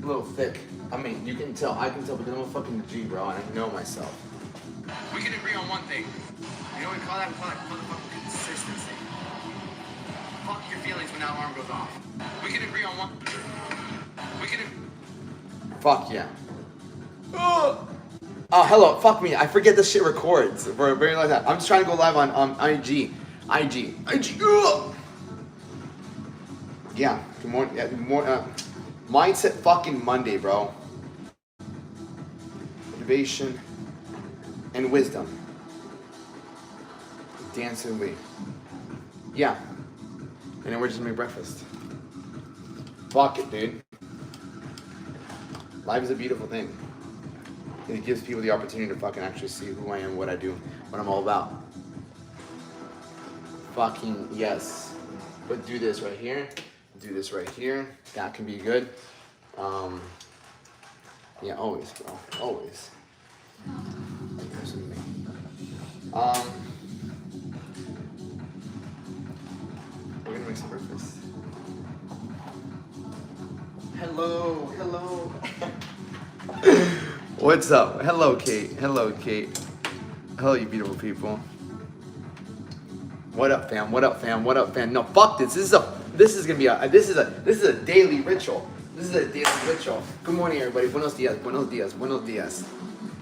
a little thick. I mean, you can tell, I can tell, because I'm a fucking G, bro, and I know myself. We can agree on one thing. You know what we call that? We call that motherfucking consistency. Fuck your feelings when that alarm goes off. We can agree on one. We can. Fuck yeah. Oh, hello. Fuck me. I forget this shit records for a very long time. I'm just trying to go live on IG. Yeah. Good morning. Yeah, Mindset fucking Monday, bro. Motivation and wisdom. Dance and wait. Yeah. And then we're just making breakfast. Fuck it, dude. Life is a beautiful thing. It gives people the opportunity to fucking actually see who I am, what I do, what I'm all about. Fucking yes. But do this right here. Do this right here. That can be good. Yeah, always, bro. Always. We're gonna make some breakfast. Hello. What's up? Hello, Kate. Hello, you beautiful people. What up, fam? No, fuck this. This is gonna be a daily ritual. Good morning, everybody. Buenos dias.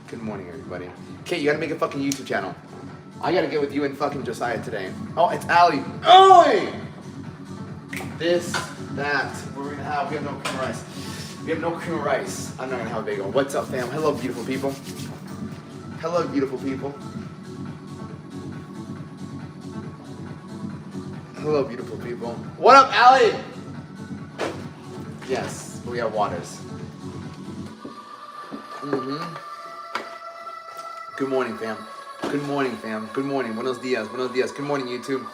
Good morning, everybody. Kate, you gotta make a fucking YouTube channel. I gotta get with you and fucking Josiah today. Oh, it's Allie. Oi! This, that. We have no cream rice. I'm not gonna have a bagel. What's up, fam? Hello, beautiful people. What up, Allie? Yes, we have waters. Good morning, fam. Buenos dias. Good morning, YouTube.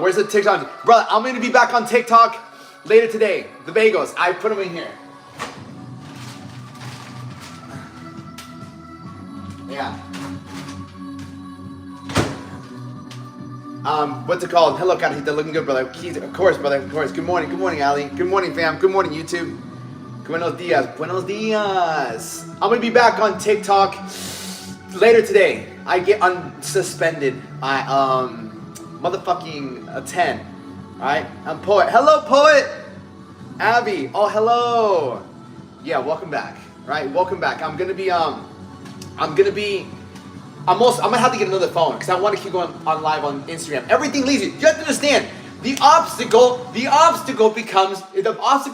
Where's the TikTok? Brother, I'm gonna be back on TikTok later today. The bagels, I put them in here. Yeah. What's it called? Hello, Carita. Looking good, brother. Of course, brother. Of course. Good morning, Ali. Good morning, fam. Good morning, YouTube. Buenos dias. I'm gonna be back on TikTok later today. I get unsuspended. Motherfucking 10. Alright? I'm Poet. Hello, Poet! Abby. Oh, hello. Yeah, welcome back. Right? Welcome back. I'm gonna have to get another phone because I want to keep going on live on Instagram. Everything leads you. You have to understand, the obstacle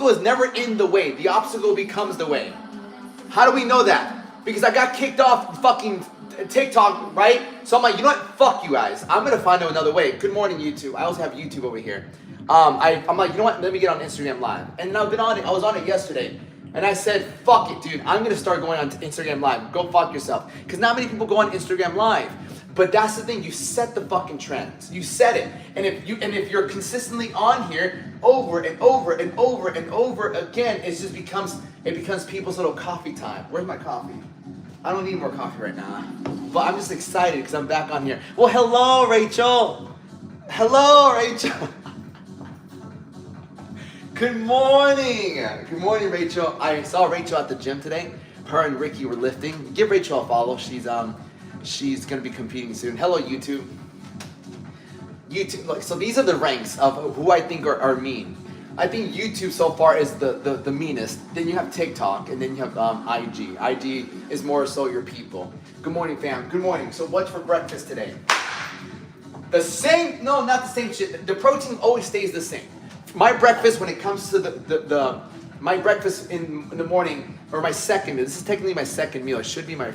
is never in the way. The obstacle becomes the way. How do we know that? Because I got kicked off fucking TikTok, right? So I'm like, you know what? Fuck you guys. I'm gonna find another way. Good morning, YouTube. I also have YouTube over here. I'm like, you know what? Let me get on Instagram Live. And I've been on it. I was on it yesterday. And I said, fuck it, dude. I'm going to start going on Instagram Live. Go fuck yourself. Because not many people go on Instagram Live. But that's the thing. You set the fucking trends. You set it. And if you're consistently on here over and over again, it becomes people's little coffee time. Where's my coffee? I don't need more coffee right now. But I'm just excited because I'm back on here. Well, hello, Rachel. Good morning, Rachel. I saw Rachel at the gym today. Her and Ricky were lifting. Give Rachel a follow. She's gonna be competing soon. Hello, YouTube. Look, so these are the ranks of who I think are mean. I think YouTube so far is the meanest. Then you have TikTok, and then you have IG. IG is more so your people. Good morning, fam. Good morning. So what's for breakfast today? The same? No, not the same shit. The protein always stays the same. My breakfast, when it comes to my breakfast in the morning, or my second meal, this is technically my second meal. It should be my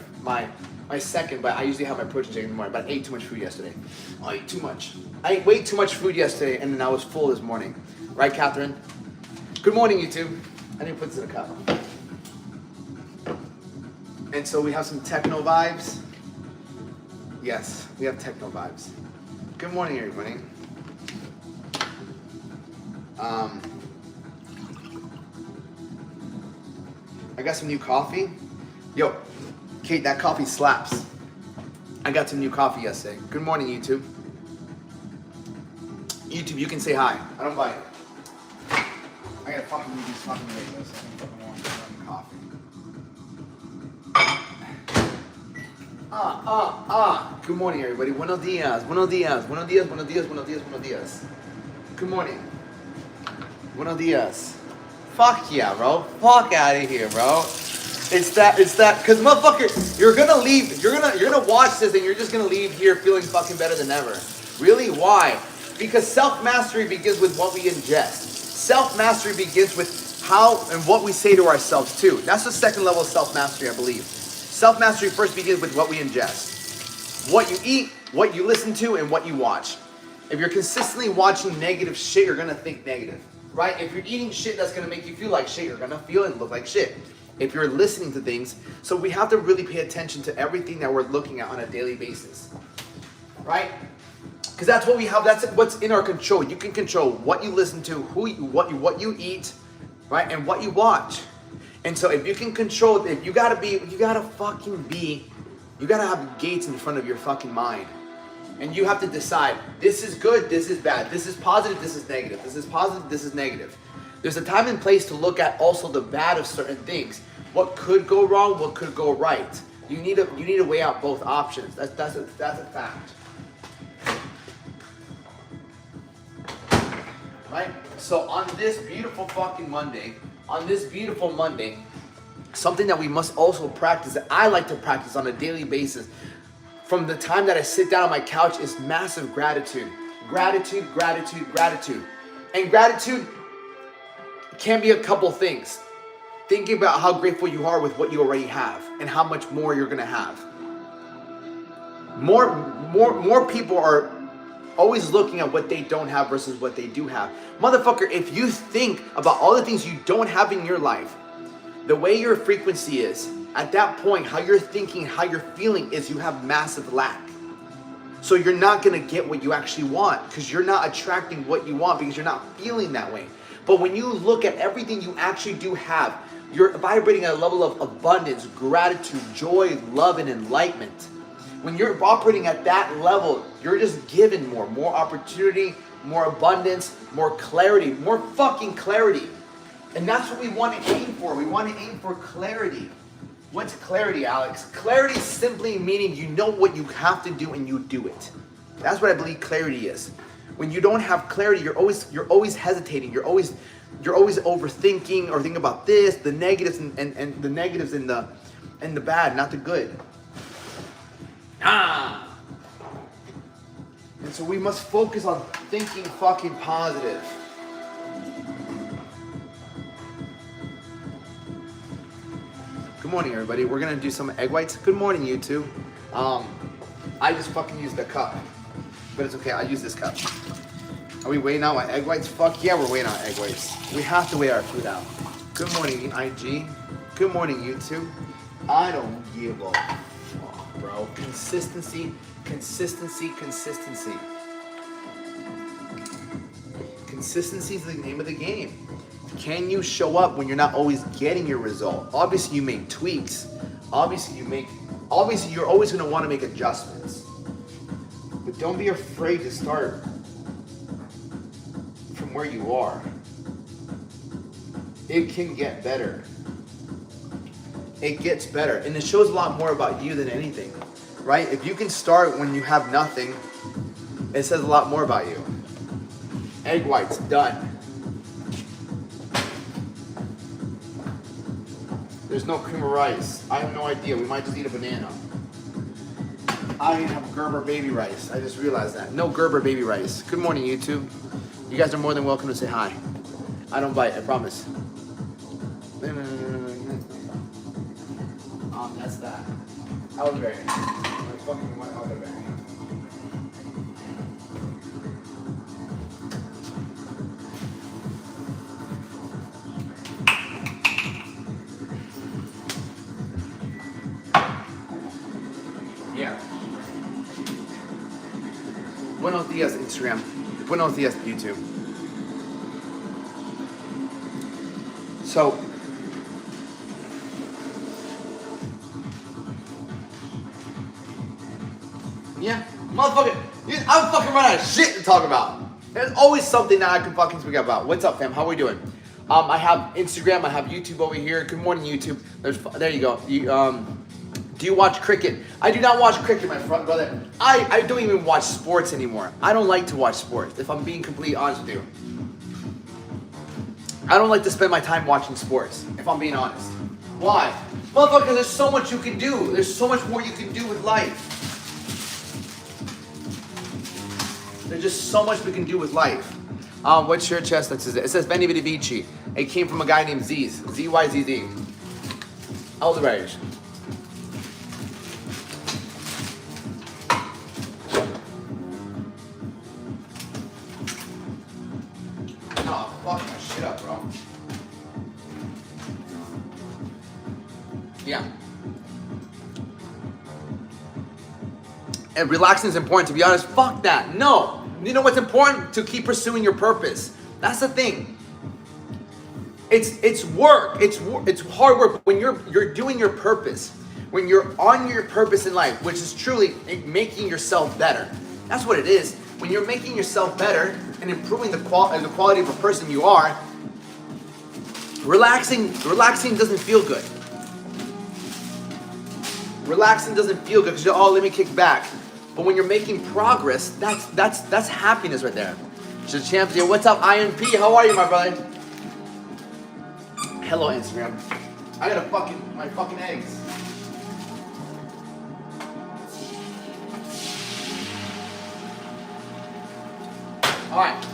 second, but I usually have my protein shake in the morning. But I ate too much food yesterday. I ate too much. I ate way too much food yesterday, and then I was full this morning. Right, Catherine? Good morning, YouTube. I didn't put this in a cup. And so we have some techno vibes. Yes, we have techno vibes. Good morning, everybody. I got some new coffee. Yo, Kate, that coffee slaps. I got some new coffee yesterday. Good morning, YouTube. YouTube, you can say hi. I don't bite. I gotta fucking move these fucking windows. I can fucking want Good morning, everybody. Buenos dias, buenos dias, buenos dias, buenos dias, buenos dias, buenos dias. Good morning. Buenos dias. Fuck yeah, bro. Fuck out of here, bro. It's that, cause motherfucker, you're gonna leave, you're gonna watch this and you're just gonna leave here feeling fucking better than ever. Really? Why? Because self-mastery begins with what we ingest. Self-mastery begins with how and what we say to ourselves too. That's the second level of self-mastery, I believe. Self-mastery first begins with what we ingest. What you eat, what you listen to, and what you watch. If you're consistently watching negative shit, you're gonna think negative, right? If you're eating shit that's gonna make you feel like shit, you're gonna feel and look like shit. If you're listening to things, so we have to really pay attention to everything that we're looking at on a daily basis, right? Because that's what we have, that's what's in our control. You can control what you listen to, what you eat, right? And what you watch. And so if you can control, if you gotta have gates in front of your fucking mind. And you have to decide, this is good, this is bad, this is positive, this is negative, this is positive, this is negative. There's a time and place to look at also the bad of certain things. What could go wrong, what could go right. You need to weigh out both options. That's a fact. Right? So on this beautiful fucking Monday, something that we must also practice, that I like to practice on a daily basis, from the time that I sit down on my couch, is massive gratitude. Gratitude, gratitude, gratitude. And gratitude can be a couple things. Thinking about how grateful you are with what you already have and how much more you're gonna have. More people are always looking at what they don't have versus what they do have. Motherfucker, if you think about all the things you don't have in your life, the way your frequency is, at that point, how you're thinking, how you're feeling is you have massive lack. So you're not gonna get what you actually want because you're not attracting what you want because you're not feeling that way. But when you look at everything you actually do have, you're vibrating at a level of abundance, gratitude, joy, love, and enlightenment. When you're operating at that level, you're just given more opportunity, more abundance, more clarity, more fucking clarity. And that's what we want to aim for. We want to aim for clarity. What's clarity, Alex? Clarity simply meaning you know what you have to do and you do it. That's what I believe clarity is. When you don't have clarity, you're always hesitating. You're always overthinking or thinking about this, the negatives and the negatives and the bad, not the good. And so we must focus on thinking fucking positive. Good morning, everybody. We're gonna do some egg whites. Good morning, you two. I just fucking used the cup. But it's okay, I use this cup. Are we weighing out my egg whites? Fuck yeah, we're weighing out egg whites. We have to weigh our food out. Good morning, IG. Good morning, YouTube. I don't give a fuck, bro. Consistency, consistency, consistency. Consistency is the name of the game. Can you show up when you're not always getting your result? Obviously, you make tweaks. Obviously, you're always gonna wanna make adjustments. But don't be afraid to start from where you are. It can get better. It gets better. And it shows a lot more about you than anything, right? If you can start when you have nothing, it says a lot more about you. Egg whites, done. There's no cream of rice. I have no idea. We might just eat a banana. I have Gerber baby rice. I just realized that. No Gerber baby rice. Good morning, YouTube. You guys are more than welcome to say hi. I don't bite, I promise. That's that. Elderberry. I fucking want elderberry. Yeah. Buenos dias, Instagram. Buenos dias, YouTube. So, yeah, motherfucker, I'm fucking running out of shit to talk about. There's always something that I can fucking speak about. What's up, fam? How we doing? I have Instagram, I have YouTube over here. Good morning, YouTube. There you go. Do you watch cricket? I do not watch cricket, my brother. I don't even watch sports anymore. I don't like to watch sports, if I'm being completely honest with you. I don't like to spend my time watching sports, if I'm being honest. Why? Motherfucker, there's so much you can do. There's so much more you can do with life. There's just so much we can do with life. What's your chest that says it? It says Benny Vidi Vici. It came from a guy named Z's. Z-Y-Z-Z. How old are you? Oh, fuck my shit up, bro. Yeah. And relaxing is important, to be honest. Fuck that. No. You know what's important? To keep pursuing your purpose. That's the thing. It's work. It's hard work. When you're doing your purpose, when you're on your purpose in life, which is truly making yourself better. That's what it is. When you're making yourself better and improving the quality of a person you are, relaxing doesn't feel good. Relaxing doesn't feel good because let me kick back. But when you're making progress, that's happiness right there. So champion, what's up, INP? How are you, my brother? Hello, Instagram. I got my fucking eggs. All right,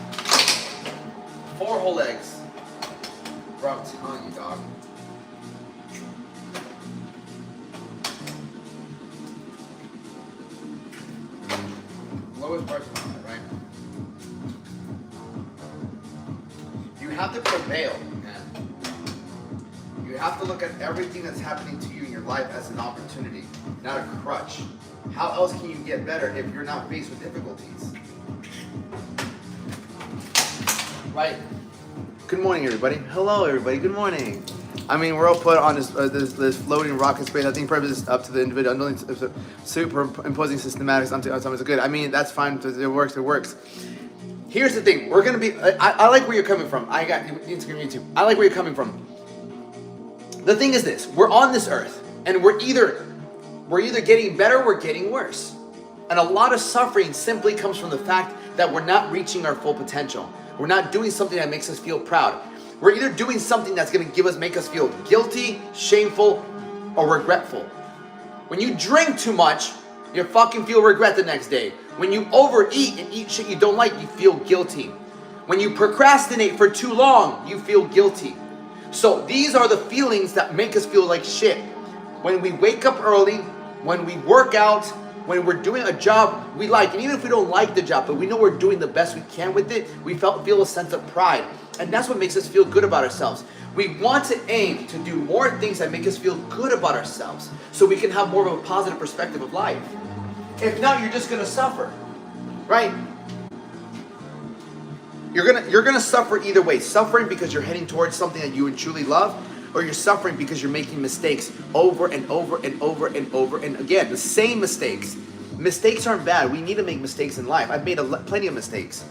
4 whole eggs. Bro, I'm telling you, dog. Lowest person on it, right? You have to prevail, man. You have to look at everything that's happening to you in your life as an opportunity, not a crutch. How else can you get better if you're not faced with difficulties? Right? Good morning, everybody. Hello, everybody. Good morning. I mean, we're all put on this floating rocket space. I think purpose is up to the individual. I'm doing superimposing systematics onto something good. I mean, that's fine. It works. It works. Here's the thing. We're gonna be. I like where you're coming from. I got Instagram, YouTube. I like where you're coming from. The thing is this: we're on this earth, and we're either getting better, or we're getting worse. And a lot of suffering simply comes from the fact that we're not reaching our full potential. We're not doing something that makes us feel proud. We're either doing something that's going to make us feel guilty, shameful, or regretful. When you drink too much, you fucking feel regret the next day. When you overeat and eat shit you don't like, you feel guilty. When you procrastinate for too long, you feel guilty. So these are the feelings that make us feel like shit. When we wake up early, when we work out, when we're doing a job we like, and even if we don't like the job, but we know we're doing the best we can with it, we feel a sense of pride. And that's what makes us feel good about ourselves. We want to aim to do more things that make us feel good about ourselves so we can have more of a positive perspective of life. If not, you're just going to suffer, right? You're gonna suffer either way. Suffering because you're heading towards something that you would truly love, or you're suffering because you're making mistakes over and over and over and over and again. The same mistakes. Mistakes aren't bad. We need to make mistakes in life. I've made plenty of mistakes.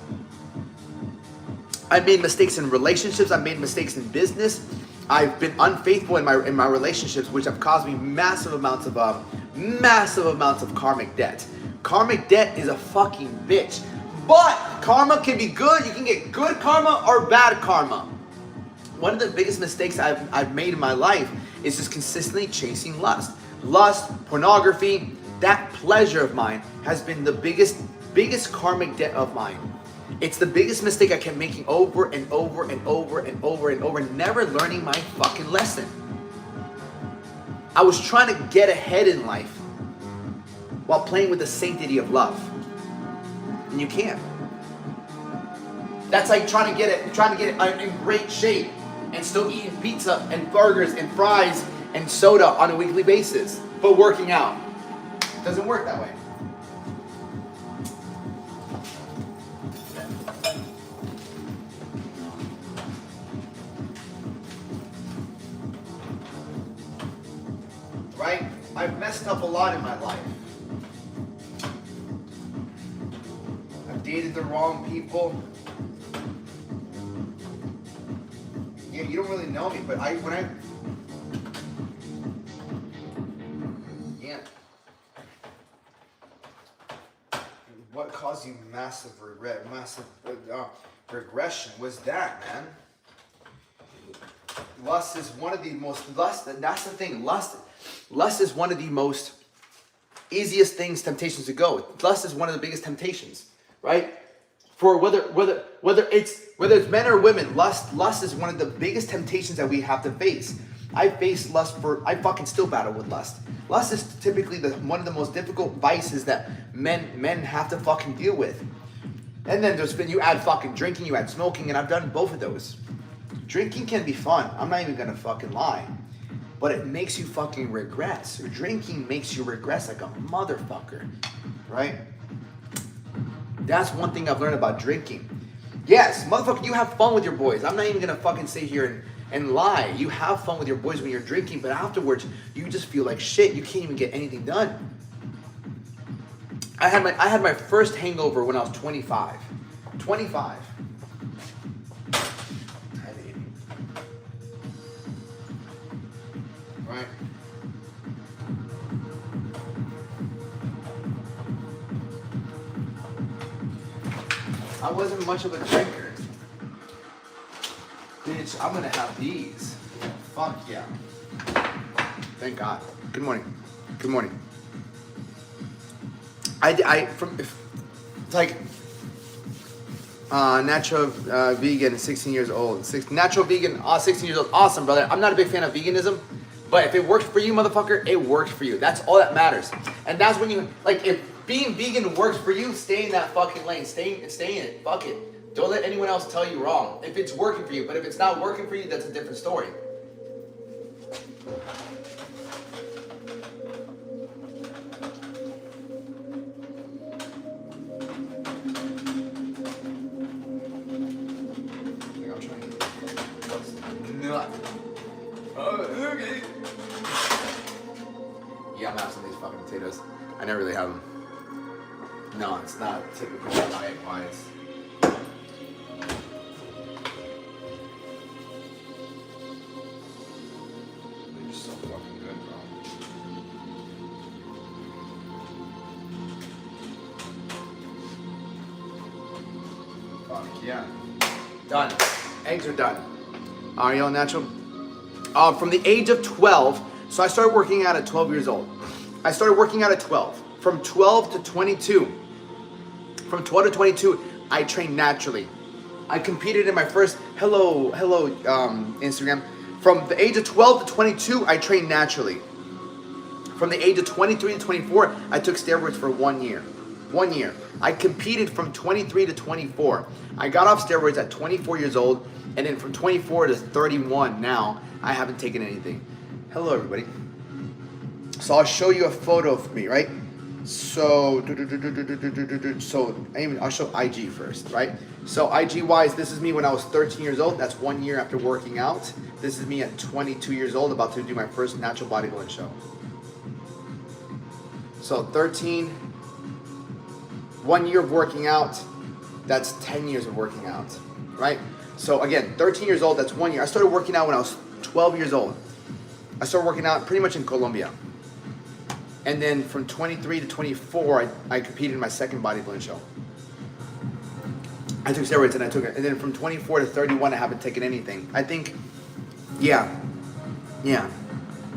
I've made mistakes in relationships. I've made mistakes in business. I've been unfaithful in my relationships, which have caused me massive amounts of karmic debt. Karmic debt is a fucking bitch. But karma can be good. You can get good karma or bad karma. One of the biggest mistakes I've made in my life is just consistently chasing lust. Lust, pornography, that pleasure of mine has been the biggest karmic debt of mine. It's the biggest mistake I kept making over and over and over and over and over, never learning my fucking lesson. I was trying to get ahead in life while playing with the sanctity of love. And you can't. That's like trying to get it in great shape and still eating pizza and burgers and fries and soda on a weekly basis, but working out. It doesn't work that way. Right? I've messed up a lot in my life. I've dated the wrong people. Yeah, you don't really know me, but cause you massive regret, massive regression was that, man. Lust is one of the most, that's the thing, lust is one of the most easiest things, temptations to go. Lust is one of the biggest temptations, right? For whether it's men or women, lust is one of the biggest temptations that we have to face. I faced lust I fucking still battle with lust. Lust is typically one of the most difficult vices that men have to fucking deal with. And then you add fucking drinking, you add smoking, and I've done both of those. Drinking can be fun. I'm not even gonna fucking lie. But it makes you fucking regress. Drinking makes you regress like a motherfucker, right? That's one thing I've learned about drinking. Yes, motherfucker, you have fun with your boys. I'm not even gonna fucking sit here and lie. You have fun with your boys when you're drinking, but afterwards, you just feel like shit. You can't even get anything done. I had my first hangover when I was 25. 25. Right? I wasn't much of a drinker. Bitch, I'm gonna have these. Fuck yeah. Thank God. Good morning. Good morning. Natural vegan, 16 years old. Natural vegan, 16 years old. Awesome, brother. I'm not a big fan of veganism, but if it works for you, motherfucker, it works for you. That's all that matters. And that's when you, like, if being vegan works for you, stay in that fucking lane. Stay in it. Fuck it. Don't let anyone else tell you wrong. If it's working for you, but if it's not working for you, that's a different story. Okay. Yeah, I'm gonna have some of these fucking potatoes. I never really have them. No, it's not typical diet-wise. They're just so fucking good, bro. Fuck yeah. Done. Eggs are done. Are you all natural? From the age of 12, so I started working out at 12 years old. I started working out at 12. From 12 to 22. From 12 to 22, I trained naturally. I competed in my first, hello, Instagram. From the age of 12 to 22, I trained naturally. From the age of 23 to 24, I took steroids for 1 year. 1 year. I competed from 23 to 24. I got off steroids at 24 years old, and then from 24 to 31 now, I haven't taken anything. Hello, everybody. So I'll show you a photo of me, right? So I'll show IG first, right? So IG-wise, this is me when I was 13 years old. That's 1 year after working out. This is me at 22 years old, about to do my first natural bodybuilding show. So 13, 1 year of working out, that's 10 years of working out, right? So again, 13 years old, that's 1 year. I started working out when I was 12 years old. I started working out pretty much in Colombia. And then from 23 to 24, I competed in my second bodybuilding show. I took steroids and I took it. And then from 24 to 31, I haven't taken anything. I think, yeah.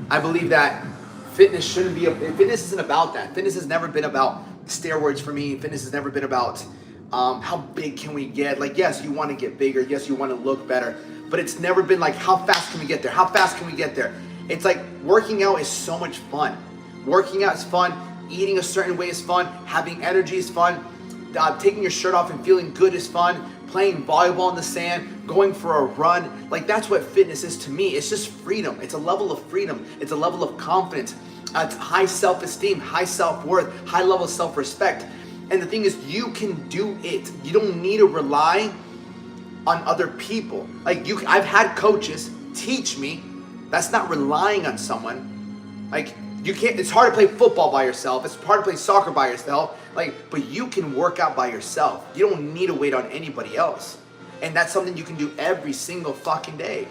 I believe that fitness shouldn't be, fitness isn't about that. Fitness has never been about steroids for me. Fitness has never been about how big can we get. Like, yes, you want to get bigger. Yes, you want to look better. But it's never been like, how fast can we get there? How fast can we get there? It's like working out is so much fun. Working out is fun. Eating a certain way is fun. Having energy is fun. Taking your shirt off and feeling good is fun. Playing volleyball in the sand. Going for a run. Like, that's what fitness is to me. It's just freedom. It's a level of freedom. It's a level of confidence. It's high self-esteem, high self-worth, high level of self-respect. And the thing is, you can do it. You don't need to rely on other people. Like, I've had coaches teach me. That's not relying on someone. Like, you can't, it's hard to play football by yourself. It's hard to play soccer by yourself. Like, but you can work out by yourself. You don't need to wait on anybody else. And that's something you can do every single fucking day.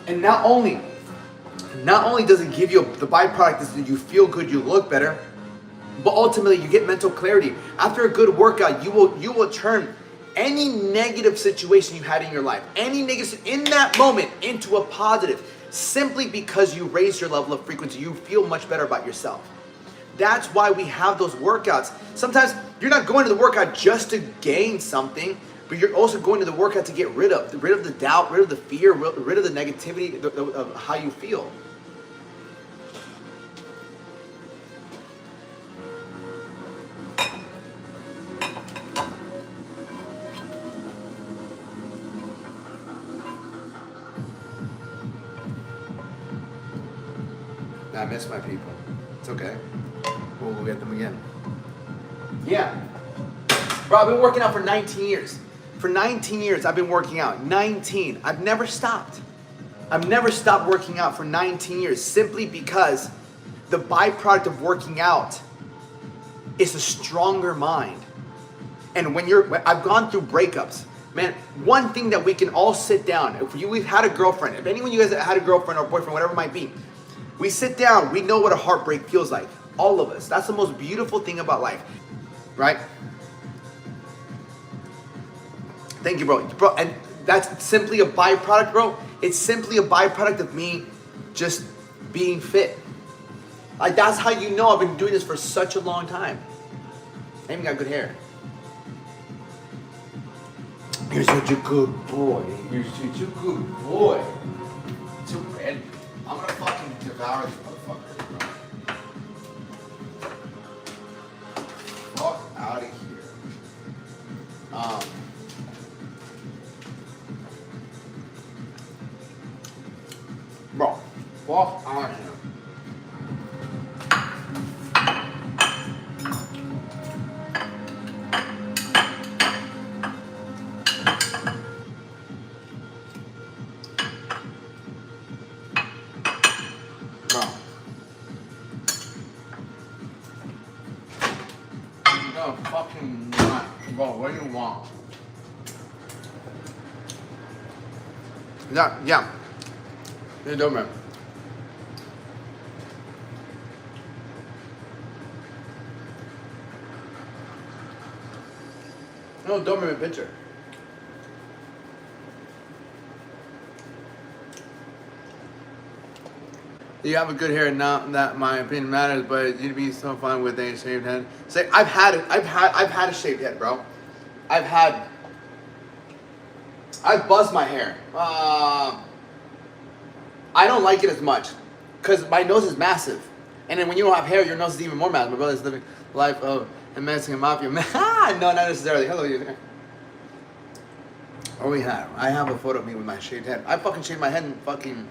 And not only does it give you, the byproduct is that you feel good, you look better, But ultimately, you get mental clarity. After a good workout, you will turn any negative situation you had in your life, any negative in that moment, into a positive, simply because you raise your level of frequency. You feel much better about yourself. That's why we have those workouts. Sometimes you're not going to the workout just to gain something, but you're also going to the workout to get rid of the doubt, rid of the fear, rid of the negativity of how you feel. I miss my people. It's okay. We'll get them again. Yeah. Bro, I've been working out for 19 years. For 19 years, I've been working out. 19. I've never stopped. I've never stopped working out for 19 years simply because the byproduct of working out is a stronger mind. And I've gone through breakups. Man, one thing that we can all sit down, we've had a girlfriend, if anyone of you guys had a girlfriend or boyfriend, whatever it might be, we sit down, we know what a heartbreak feels like. All of us. That's the most beautiful thing about life. Right? Thank you, bro. Bro, and that's simply a byproduct, bro. It's simply a byproduct of me just being fit. Like, that's how you know I've been doing this for such a long time. I even got good hair. You're such a good boy. You're such a good boy. Too red. I'm gonna fucking devour this motherfucker, bro. Fuck out of here. Bro, fuck out of here. No, fucking not. Bro, what do you want? Yeah. You don't remember. No, don't remember picture. You have a good hair, not that my opinion matters, but you'd be so fun with a shaved head. Say, I've had a shaved head, bro. I've buzzed my hair. I don't like it as much, cause my nose is massive, and then when you don't have hair, your nose is even more massive. My brother's living life of a Mexican mafia. No, not necessarily. Hello, you there? Oh, I have a photo of me with my shaved head. I fucking shaved my head and fucking.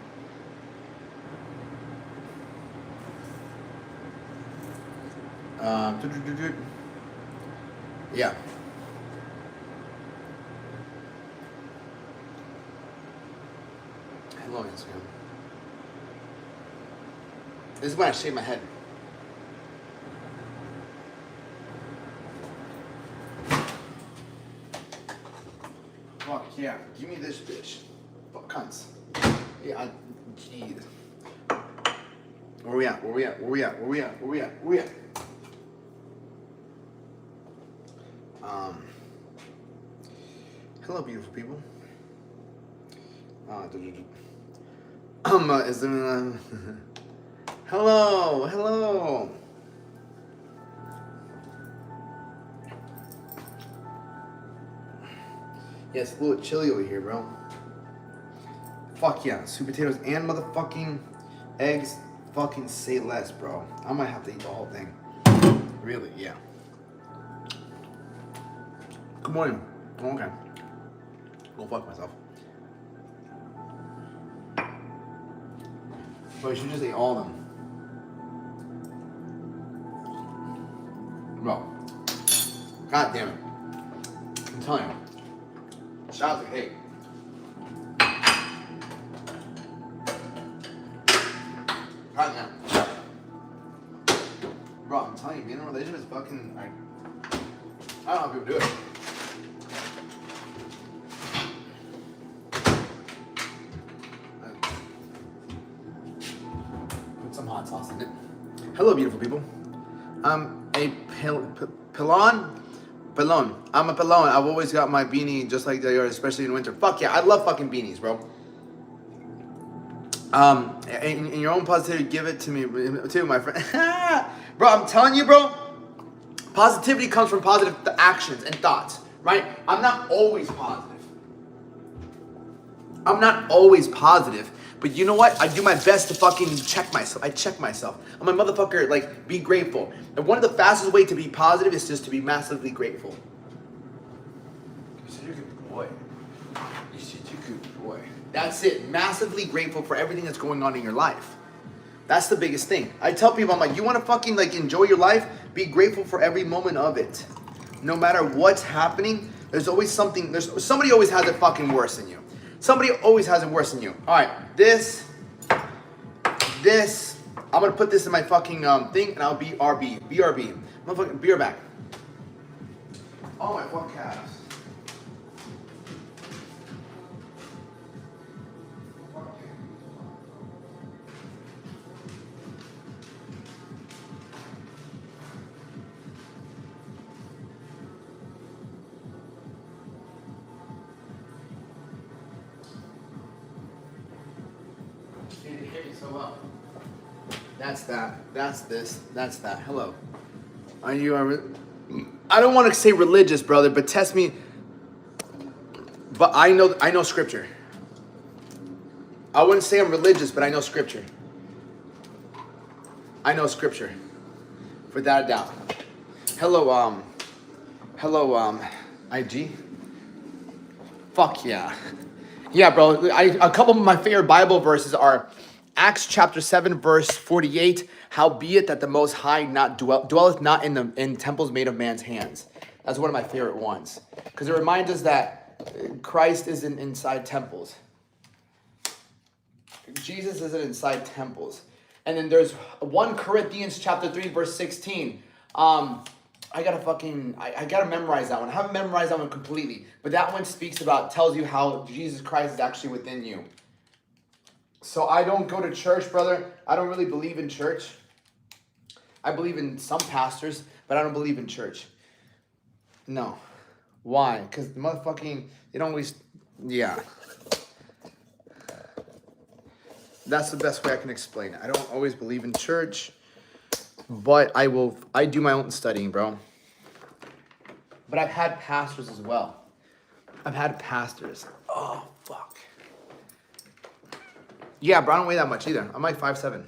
Yeah. Hello, Instagram. This is when I shave my head. Fuck yeah. Give me this bitch. Fuck cunts. Yeah, jeez. Where we at? Hello, beautiful people. Is there, hello. Yeah, it's a little chilly over here, bro. Fuck yeah, sweet potatoes and motherfucking eggs. Fucking say less, bro. I might have to eat the whole thing. Really, yeah. Good morning. Oh, okay. Go fuck myself. But I should just eat all of them. Bro. God damn it. I'm telling you. Shout out to Kate. God damn. Bro, I'm telling you, being in a relationship is fucking. I don't know how people do it. Put some hot sauce in it. Hello, beautiful people. I'm a pilon. Pilon. I'm a pilon. I've always got my beanie just like they are, especially in winter. Fuck yeah, I love fucking beanies, bro. In your own positivity, give it to me too, my friend. Bro, I'm telling you, bro. Positivity comes from positive actions and thoughts, right? I'm not always positive. But you know what? I do my best to fucking check myself. I check myself. I'm a motherfucker, like, be grateful. And one of the fastest ways to be positive is just to be massively grateful. You're such a good boy. You're such a good boy. That's it. Massively grateful for everything that's going on in your life. That's the biggest thing. I tell people, I'm like, you want to fucking, like, enjoy your life? Be grateful for every moment of it. No matter what's happening, there's always something, somebody always has it fucking worse than you. Somebody always has it worse than you. All right, this, I'm gonna put this in my fucking thing, and I'll be BRB. Motherfucking beer back. Oh my fuck calves. That's that. That's this. That's that. Hello. Are you? I don't want to say religious, brother, but test me. But I know scripture. I wouldn't say I'm religious, but I know scripture. I know scripture, without a doubt. Hello, IG. Fuck yeah. Yeah, bro. A couple of my favorite Bible verses are Acts chapter 7, verse 48. Howbeit that the Most High dwelleth not in temples made of man's hands. That's one of my favorite ones. Because it reminds us that Christ isn't inside temples. Jesus isn't inside temples. And then there's 1 Corinthians chapter 3, verse 16. I gotta memorize that one. I haven't memorized that one completely. But that one tells you how Jesus Christ is actually within you. So I don't go to church, brother. I don't really believe in church. I believe in some pastors, but I don't believe in church. No. Why? Because the motherfucking, they don't always, yeah. That's the best way I can explain it. I don't always believe in church, but I do my own studying, bro. But I've had pastors as well. I've had pastors. Oh, fuck. Yeah, bro, I don't weigh that much either. I'm like 5'7".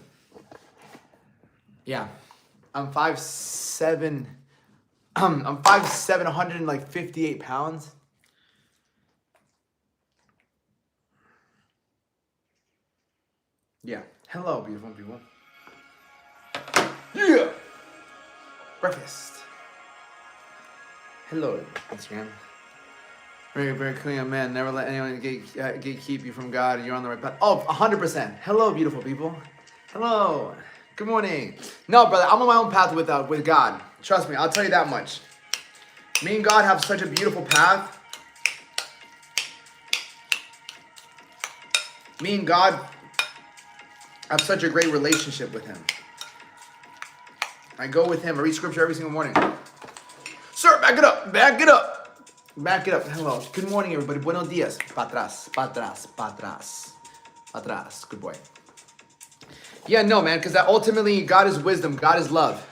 Yeah. I'm 5'7". I'm 5'7", 158 pounds. Yeah. Hello, beautiful people. Yeah. Breakfast. Hello, Instagram. Very, very clean, man. Never let anyone gatekeep you from God. You're on the right path. Oh, 100%. Hello, beautiful people. Hello. Good morning. No, brother, I'm on my own path with God. Trust me, I'll tell you that much. Me and God have such a beautiful path. Me and God have such a great relationship with Him. I go with Him. I read scripture every single morning. Sir, back it up. Back it up. Back it up. Hello. Good morning, everybody. Buenos dias. Pa atrás. Pa atrás. Pa atrás. Pa atrás. Good boy. Yeah, no, man, because ultimately God is wisdom. God is love.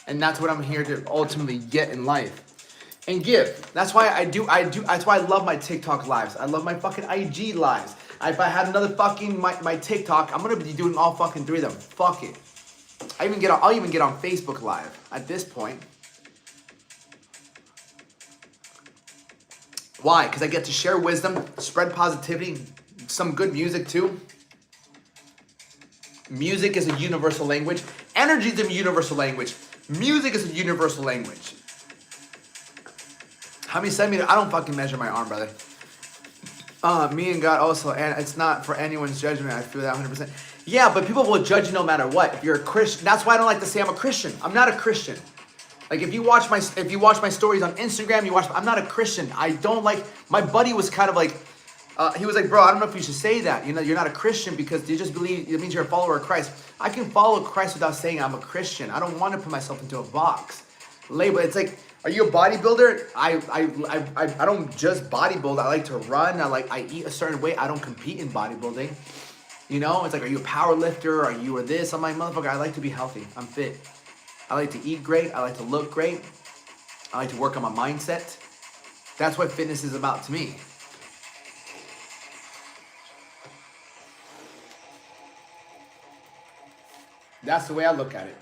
And that's what I'm here to ultimately get in life. And give. That's why I do. That's why I love my TikTok lives. I love my fucking IG lives. If I had another fucking my TikTok, I'm gonna be doing all fucking 3 of them. Fuck it. I'll even get on Facebook Live at this point. Why? Because I get to share wisdom, spread positivity, some good music too. Music is a universal language. Energy is a universal language. Music is a universal language. How many centimeters? I don't fucking measure my arm, brother. Me and God also, and it's not for anyone's judgment. I feel that 100%. Yeah, but people will judge you no matter what. If you're a Christian, that's why I don't like to say I'm a Christian. I'm not a Christian. Like if you watch my stories on Instagram, I'm not a Christian. I don't like, my buddy was kind of like, He was like, bro, I don't know if you should say that. You know, you're not a Christian because you just believe, it means you're a follower of Christ. I can follow Christ without saying I'm a Christian. I don't want to put myself into a box. Label, it's like, are you a bodybuilder? I don't just bodybuild. I like to run. I eat a certain way. I don't compete in bodybuilding. You know, it's like, are you a power lifter? Are you or this? I'm like, motherfucker, I like to be healthy. I'm fit. I like to eat great. I like to look great. I like to work on my mindset. That's what fitness is about to me. That's the way I look at it.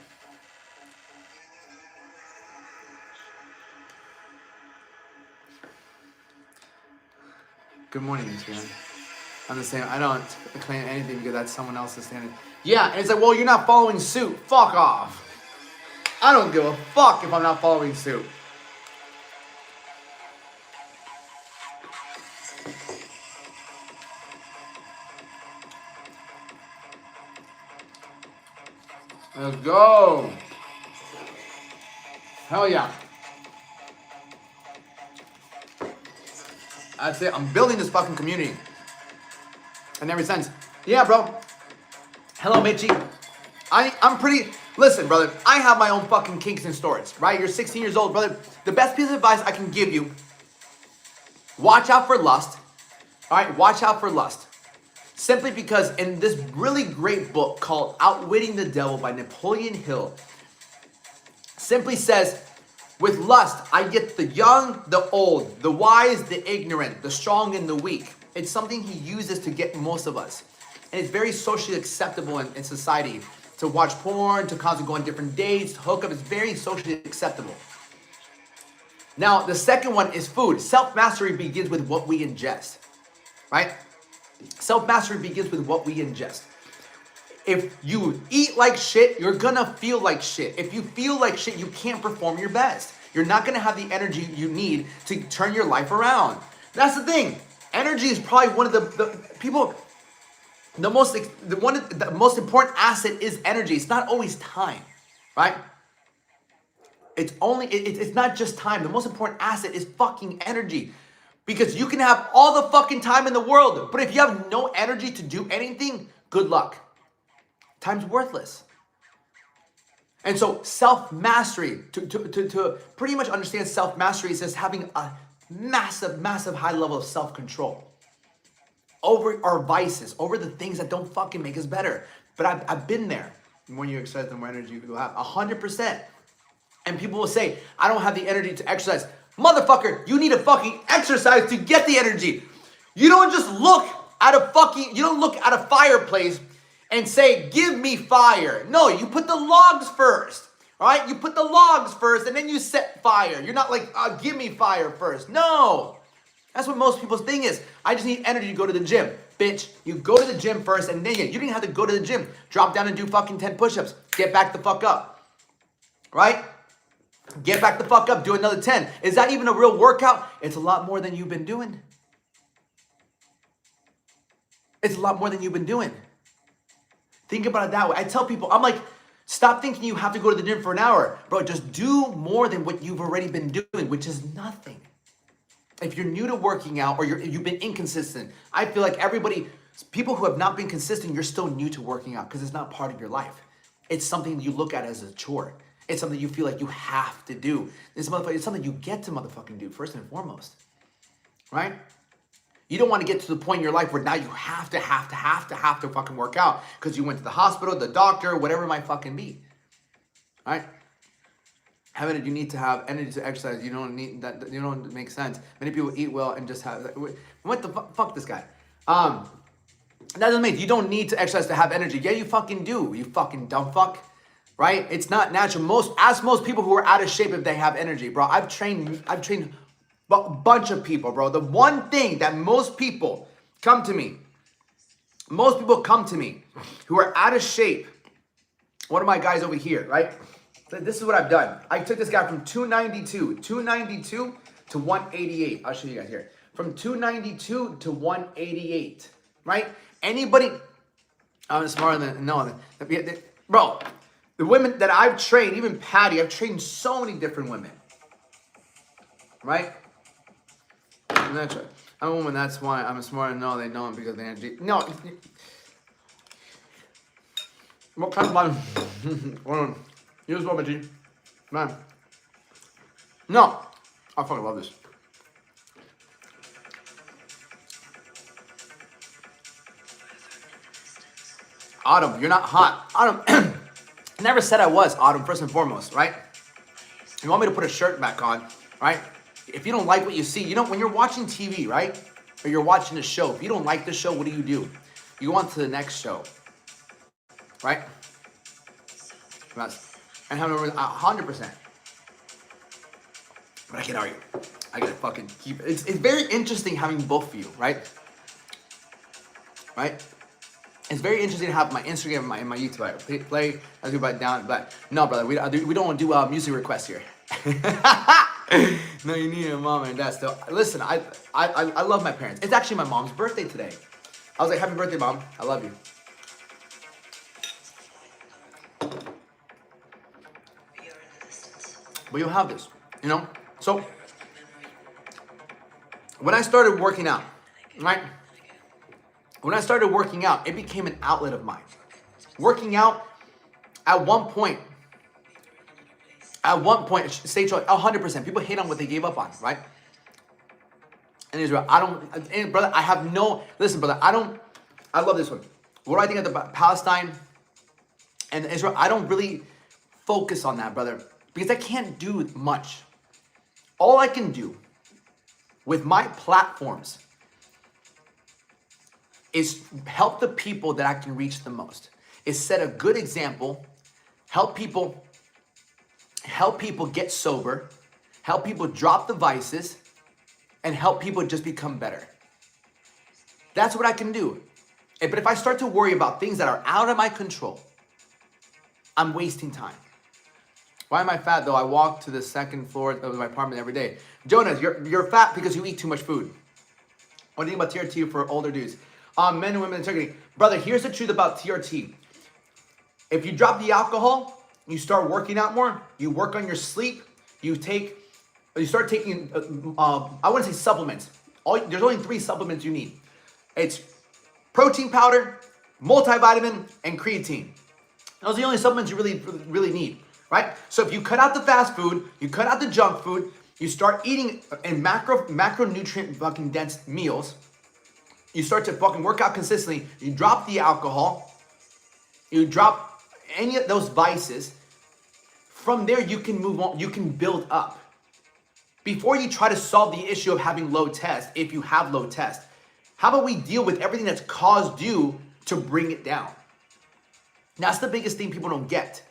Good morning, Adrian. I'm the same. I don't claim anything because that's someone else's standard. Yeah, and it's like, well, you're not following suit. Fuck off. I don't give a fuck if I'm not following suit. Let's go. Hell yeah. That's it. I'm building this fucking community. In every sense. Yeah, bro. Hello, Mitchie. I'm pretty... Listen, brother. I have my own fucking kinks and stories, right? You're 16 years old, brother. The best piece of advice I can give you, watch out for lust. All right? Watch out for lust. Simply because in this really great book called Outwitting the Devil by Napoleon Hill, simply says, with lust, I get the young, the old, the wise, the ignorant, the strong, and the weak. It's something he uses to get most of us. And it's very socially acceptable in society to watch porn, to constantly go on different dates, to hook up. It's very socially acceptable. Now, the second one is food. Self-mastery begins with what we ingest, right? Self-mastery begins with what we ingest. If you eat like shit, you're gonna feel like shit. If you feel like shit, you can't perform your best. You're not gonna have the energy you need to turn your life around. That's the thing. Energy is probably one of the people, the most important asset is energy. It's not always time, right? It's not just time. The most important asset is fucking energy. Because you can have all the fucking time in the world, but if you have no energy to do anything, good luck. Time's worthless. And so self-mastery, to pretty much understand self-mastery is just having a massive, massive high level of self-control over our vices, over the things that don't fucking make us better. But I've been there. The more you exercise, the more energy you will have. 100%. And people will say, I don't have the energy to exercise. Motherfucker, you need to fucking exercise to get the energy. You don't just look at a fireplace and say, give me fire. No, you put the logs first. All right? You put the logs first and then you set fire. You're not like, give me fire first. No. That's what most people's thing is. I just need energy to go to the gym. Bitch, you go to the gym first and then you didn't have to go to the gym. Drop down and do fucking 10 push-ups. Get back the fuck up. Right? Get back the fuck up, do another 10. Is that even a real workout? It's a lot more than you've been doing. It's a lot more than you've been doing. Think about it that way. I tell people, I'm like, stop thinking you have to go to the gym for an hour. Bro, just do more than what you've already been doing, which is nothing. If you're new to working out or you've been inconsistent, I feel like people who have not been consistent, you're still new to working out because it's not part of your life. It's something you look at as a chore. It's something you feel like you have to do. It's something you get to motherfucking do first and foremost, right? You don't want to get to the point in your life where now you have to fucking work out because you went to the hospital, the doctor, whatever it might fucking be, right? You need to have energy to exercise. You don't need that. You don't make sense. Many people eat well and just have. What the fuck this guy? That doesn't make. You don't need to exercise to have energy. Yeah, you fucking do. You fucking dumb fuck. Right? It's not natural. Ask most people who are out of shape if they have energy, bro. I've trained a bunch of people, bro. The one thing that most people come to me who are out of shape. One of my guys over here, right? This is what I've done. I took this guy from 292 to 188. I'll show you guys here. From 292 to 188, right? Anybody, I'm smarter than, no, bro. The women that I've trained, even Patty, I've trained so many different women, right? I'm a woman, that's why I'm smart. No, they know it because they energy. No. What kind of bottom? Hold on. Use what, my G? Man. No. I fucking love this. Autumn, you're not hot. Autumn, I never said I was, Autumn, first and foremost, right? You want me to put a shirt back on, right? If you don't like what you see, you know, when you're watching TV, right? Or you're watching a show, if you don't like the show, what do? You go on to the next show, right? And have 100%. But I can't argue. I gotta fucking keep it. It's very interesting having both of you, right? Right? It's very interesting to have my Instagram and my YouTube. I play as we write down, but no, brother, we don't do music requests here. No, you need a mom and dad still. Listen, I love my parents. It's actually my mom's birthday today. I was like, happy birthday, Mom. I love you. But you'll have this, you know? So, when I started working out, right? When I started working out, it became an outlet of mine. Working out, at one point, stage 100%, people hate on what they gave up on, right? In Israel, brother, I love this one. What do I think of Palestine and Israel? I don't really focus on that, brother, because I can't do much. All I can do with my platforms is help the people that I can reach the most. Is set a good example, help people get sober, help people drop the vices, and help people just become better. That's what I can do. But if I start to worry about things that are out of my control, I'm wasting time. Why am I fat though? I walk to the second floor of my apartment every day. Jonas, you're fat because you eat too much food. What do you think about TRT for older dudes? Men and women integrity. Brother, here's the truth about TRT. If you drop the alcohol, you start working out more, you work on your sleep, you start taking, I wouldn't say supplements. There's only 3 supplements you need. It's protein powder, multivitamin, and creatine. Those are the only supplements you really need, right? So if you cut out the fast food, you cut out the junk food, you start eating in macronutrient fucking dense meals, you start to fucking work out consistently, you drop the alcohol, you drop any of those vices, from there you can move on, you can build up. Before you try to solve the issue of having low test, if you have low test, how about we deal with everything that's caused you to bring it down? That's the biggest thing people don't get.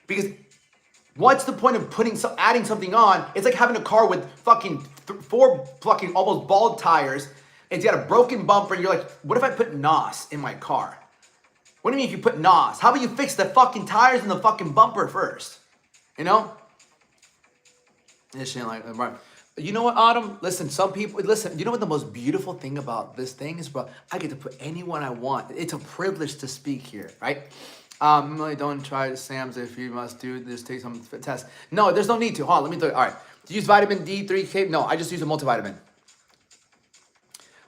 Because what's the point of adding something on? It's like having a car with fucking 4 fucking almost bald tires. It's got a broken bumper, and you're like, what if I put NOS in my car? What do you mean if you put NOS? How about you fix the fucking tires and the fucking bumper first? You know? This shit like, you know what, Autumn? Listen, you know what the most beautiful thing about this thing is, bro? I get to put anyone I want. It's a privilege to speak here, right? Really don't try Sam's if you must do this, take some test. No, there's no need to. Hold on, let me tell you. All right. Do you use vitamin D3K? No, I just use a multivitamin.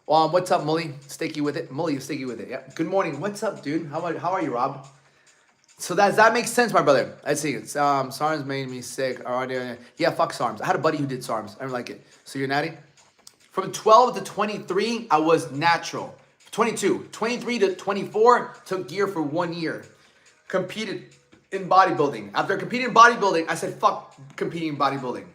What's up, Mully? Sticky with it. Mully, sticky with it. Yeah. Good morning. What's up, dude? How are you, Rob? So that makes sense, my brother. Let's see. It's, SARMs made me sick. Yeah, fuck SARMs. I had a buddy who did SARMs. I don't like it. So you're natty? From 12 to 23, I was natural. 22. 23 to 24, took gear for 1 year. Competed in bodybuilding. After competing in bodybuilding, I said, fuck competing in bodybuilding.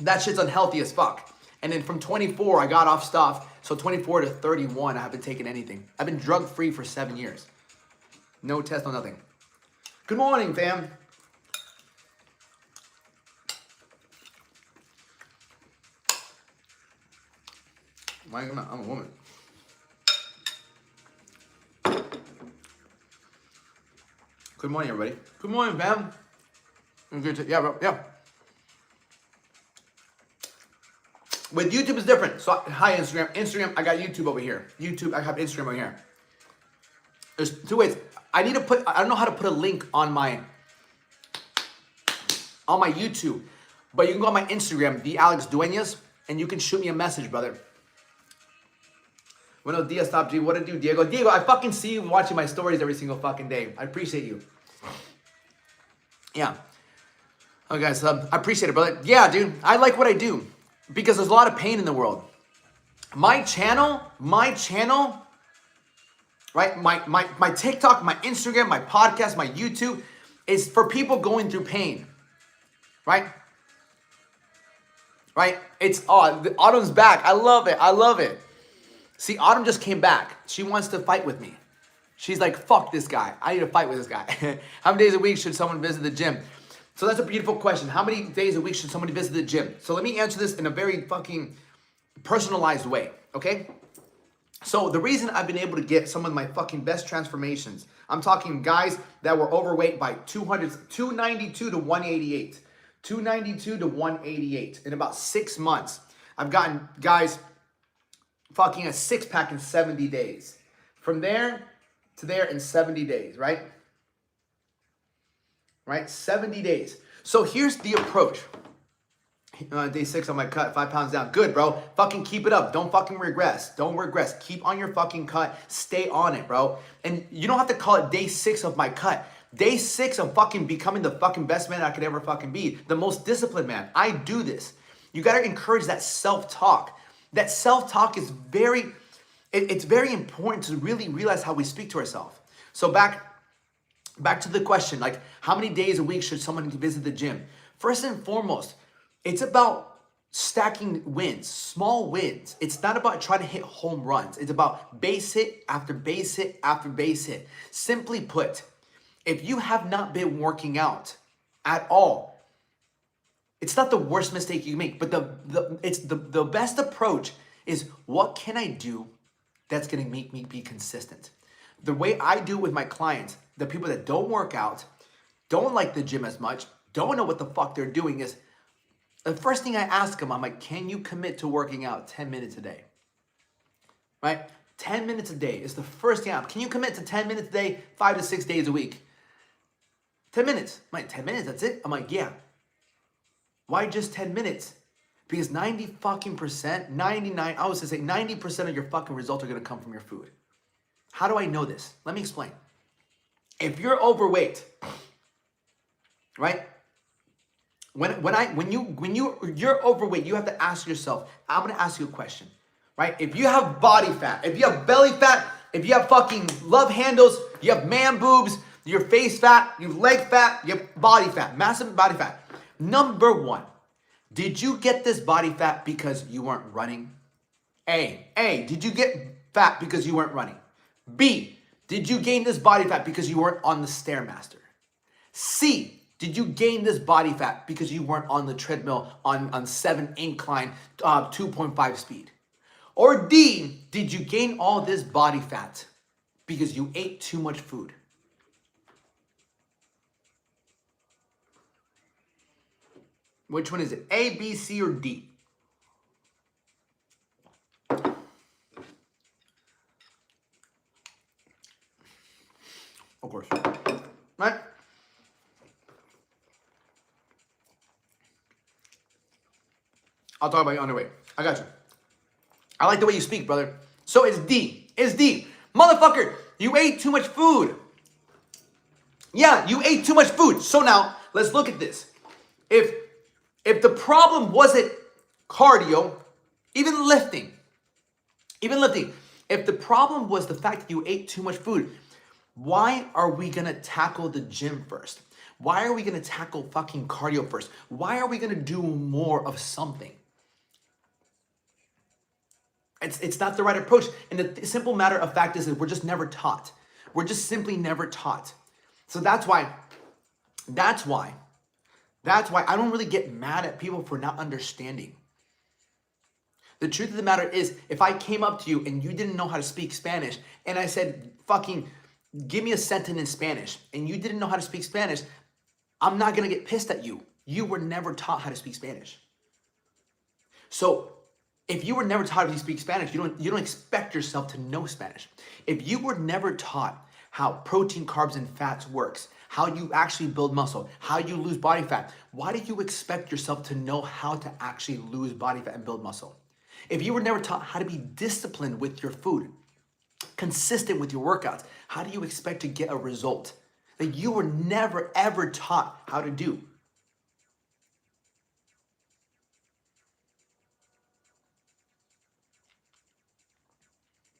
That shit's unhealthy as fuck. And then from 24, I got off stuff. So 24 to 31, I haven't taken anything. I've been drug-free for 7 years. No test, no nothing. Good morning, fam. I'm a woman. Good morning, everybody. Good morning, fam. Yeah, bro. Yeah. With YouTube, it's different. So, hi, Instagram. Instagram, I got YouTube over here. YouTube, I have Instagram over here. There's 2 ways. I don't know how to put a link on my YouTube, but you can go on my Instagram, the Alex Duenas, and you can shoot me a message, brother. Buenos dias, Top G. What to do, Diego? Diego, I fucking see you watching my stories every single fucking day. I appreciate you. Yeah. Okay, so I appreciate it, brother. Yeah, dude, I like what I do because there's a lot of pain in the world. My channel, right? My TikTok, my Instagram, my podcast, my YouTube is for people going through pain, right? Right? It's, Autumn's back. I love it. I love it. See, Autumn just came back. She wants to fight with me. She's like, fuck this guy. I need to fight with this guy. How many days a week should someone visit the gym? So that's a beautiful question. How many days a week should somebody visit the gym? So let me answer this in a very fucking personalized way, okay? So the reason I've been able to get some of my fucking best transformations, I'm talking guys that were overweight by 292 to 188. 292 to 188 in about 6 months. I've gotten guys fucking a six-pack in 70 days. From there to there in 70 days, right? Right? 70 days. So here's the approach. Day 6 on my cut, 5 pounds down. Good, bro. Fucking keep it up. Don't fucking regress. Don't regress. Keep on your fucking cut. Stay on it, bro. And you don't have to call it day 6 of my cut. Day 6 of fucking becoming the fucking best man I could ever fucking be. The most disciplined man. I do this. You got to encourage that self-talk. That self-talk is it's very important to really realize how we speak to ourselves. So back to the question, like how many days a week should someone visit the gym? First and foremost, it's about stacking wins, small wins. It's not about trying to hit home runs. It's about base hit after base hit after base hit. Simply put, if you have not been working out at all, it's not the worst mistake you make, but the best approach is what can I do that's gonna make me be consistent? The way I do with my clients, the people that don't work out, don't like the gym as much, don't know what the fuck they're doing is, the first thing I ask them, I'm like, can you commit to working out 10 minutes a day? Right? 10 minutes a day is the first thing can you commit to 10 minutes a day, 5 to 6 days a week? 10 minutes. I'm like, 10 minutes, that's it? I'm like, yeah. Why just 10 minutes? Because 90% of your fucking results are gonna come from your food. How do I know this? Let me explain. If you're overweight, right? When you're overweight, you have to ask yourself, I'm gonna ask you a question, right? If you have body fat, if you have belly fat, if you have fucking love handles, you have man boobs, your face fat, you have leg fat, you have body fat, massive body fat. Number one, did you get this body fat because you weren't running? A, did you get fat because you weren't running? B, did you gain this body fat because you weren't on the Stairmaster? C, did you gain this body fat because you weren't on the treadmill on 7 incline, 2.5 speed? Or D, did you gain all this body fat because you ate too much food? Which one is it? A, B, C, or D? Of course. Right? I'll talk about you underweight. I got you. I like the way you speak, brother. So it's D. It's D. Motherfucker, you ate too much food. Yeah, you ate too much food. So now, let's look at this. If the problem wasn't cardio, even lifting, if the problem was the fact that you ate too much food, why are we gonna tackle the gym first? Why are we gonna tackle fucking cardio first? Why are we gonna do more of something? It's not the right approach. And the simple matter of fact is that we're just never taught. We're just simply never taught. So that's why I don't really get mad at people for not understanding. The truth of the matter is, if I came up to you and you didn't know how to speak Spanish, and I said, fucking, give me a sentence in Spanish, and you didn't know how to speak Spanish, I'm not gonna get pissed at you. You were never taught how to speak Spanish. So if you were never taught how to speak Spanish, you don't expect yourself to know Spanish. If you were never taught how protein, carbs, and fats works, how you actually build muscle, how you lose body fat. Why do you expect yourself to know how to actually lose body fat and build muscle? If you were never taught how to be disciplined with your food, consistent with your workouts, how do you expect to get a result that you were never ever taught how to do?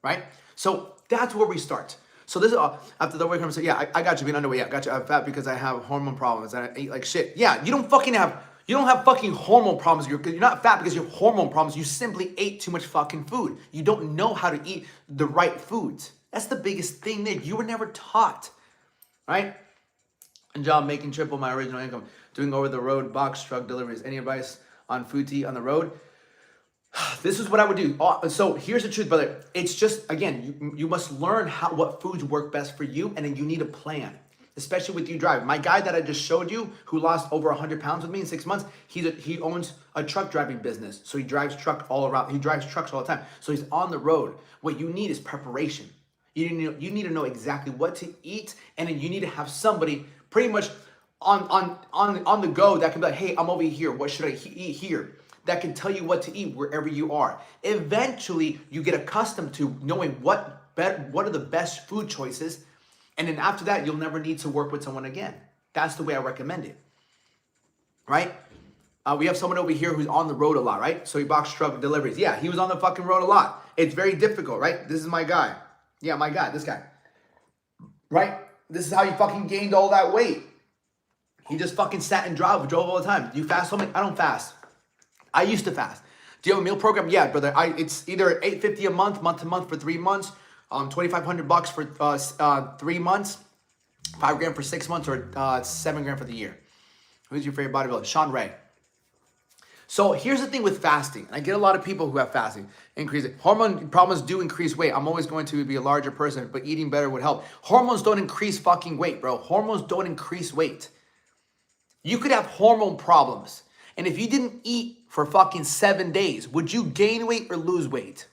Right? So that's where we start. So this is after the weight conversation. Yeah, I got you being underweight. Yeah, I got you. I'm fat because I have hormone problems and I eat like shit. Yeah, you don't have fucking hormone problems. You're not fat because you have hormone problems. You simply ate too much fucking food. You don't know how to eat the right foods. That's the biggest thing there. You were never taught, right? And job making triple my original income, doing over the road box truck deliveries. Any advice on food to eat on the road? This is what I would do. So here's the truth, brother. It's just, again, you must learn what foods work best for you, and then you need a plan, especially with you driving. My guy that I just showed you, who lost over 100 pounds with me in 6 months, he owns a truck driving business. So he drives trucks all around. He drives trucks all the time. So he's on the road. What you need is preparation. You need to know exactly what to eat, and then you need to have somebody pretty much on the go that can be like, hey, I'm over here. What should I eat here? That can tell you what to eat wherever you are. Eventually, you get accustomed to knowing what are the best food choices, and then after that, you'll never need to work with someone again. That's the way I recommend it, right? We have someone over here who's on the road a lot, right? So he box truck deliveries. Yeah, he was on the fucking road a lot. It's very difficult, right? This is my guy. Yeah, my guy, this guy. Right? This is how he fucking gained all that weight. He just fucking sat and drove all the time. Do you fast homie? I don't fast. I used to fast. Do you have a meal program? Yeah, brother. It's either $850 a month to month for 3 months, $2,500 for 3 months, $5 grand for 6 months, or $7 grand for the year. Who's your favorite bodybuilder? Sean Ray. So here's the thing with fasting. I get a lot of people who have fasting increasing. Hormone problems do increase weight. I'm always going to be a larger person, but eating better would help. Hormones don't increase fucking weight, bro. Hormones don't increase weight. You could have hormone problems, and if you didn't eat for fucking 7 days, would you gain weight or lose weight?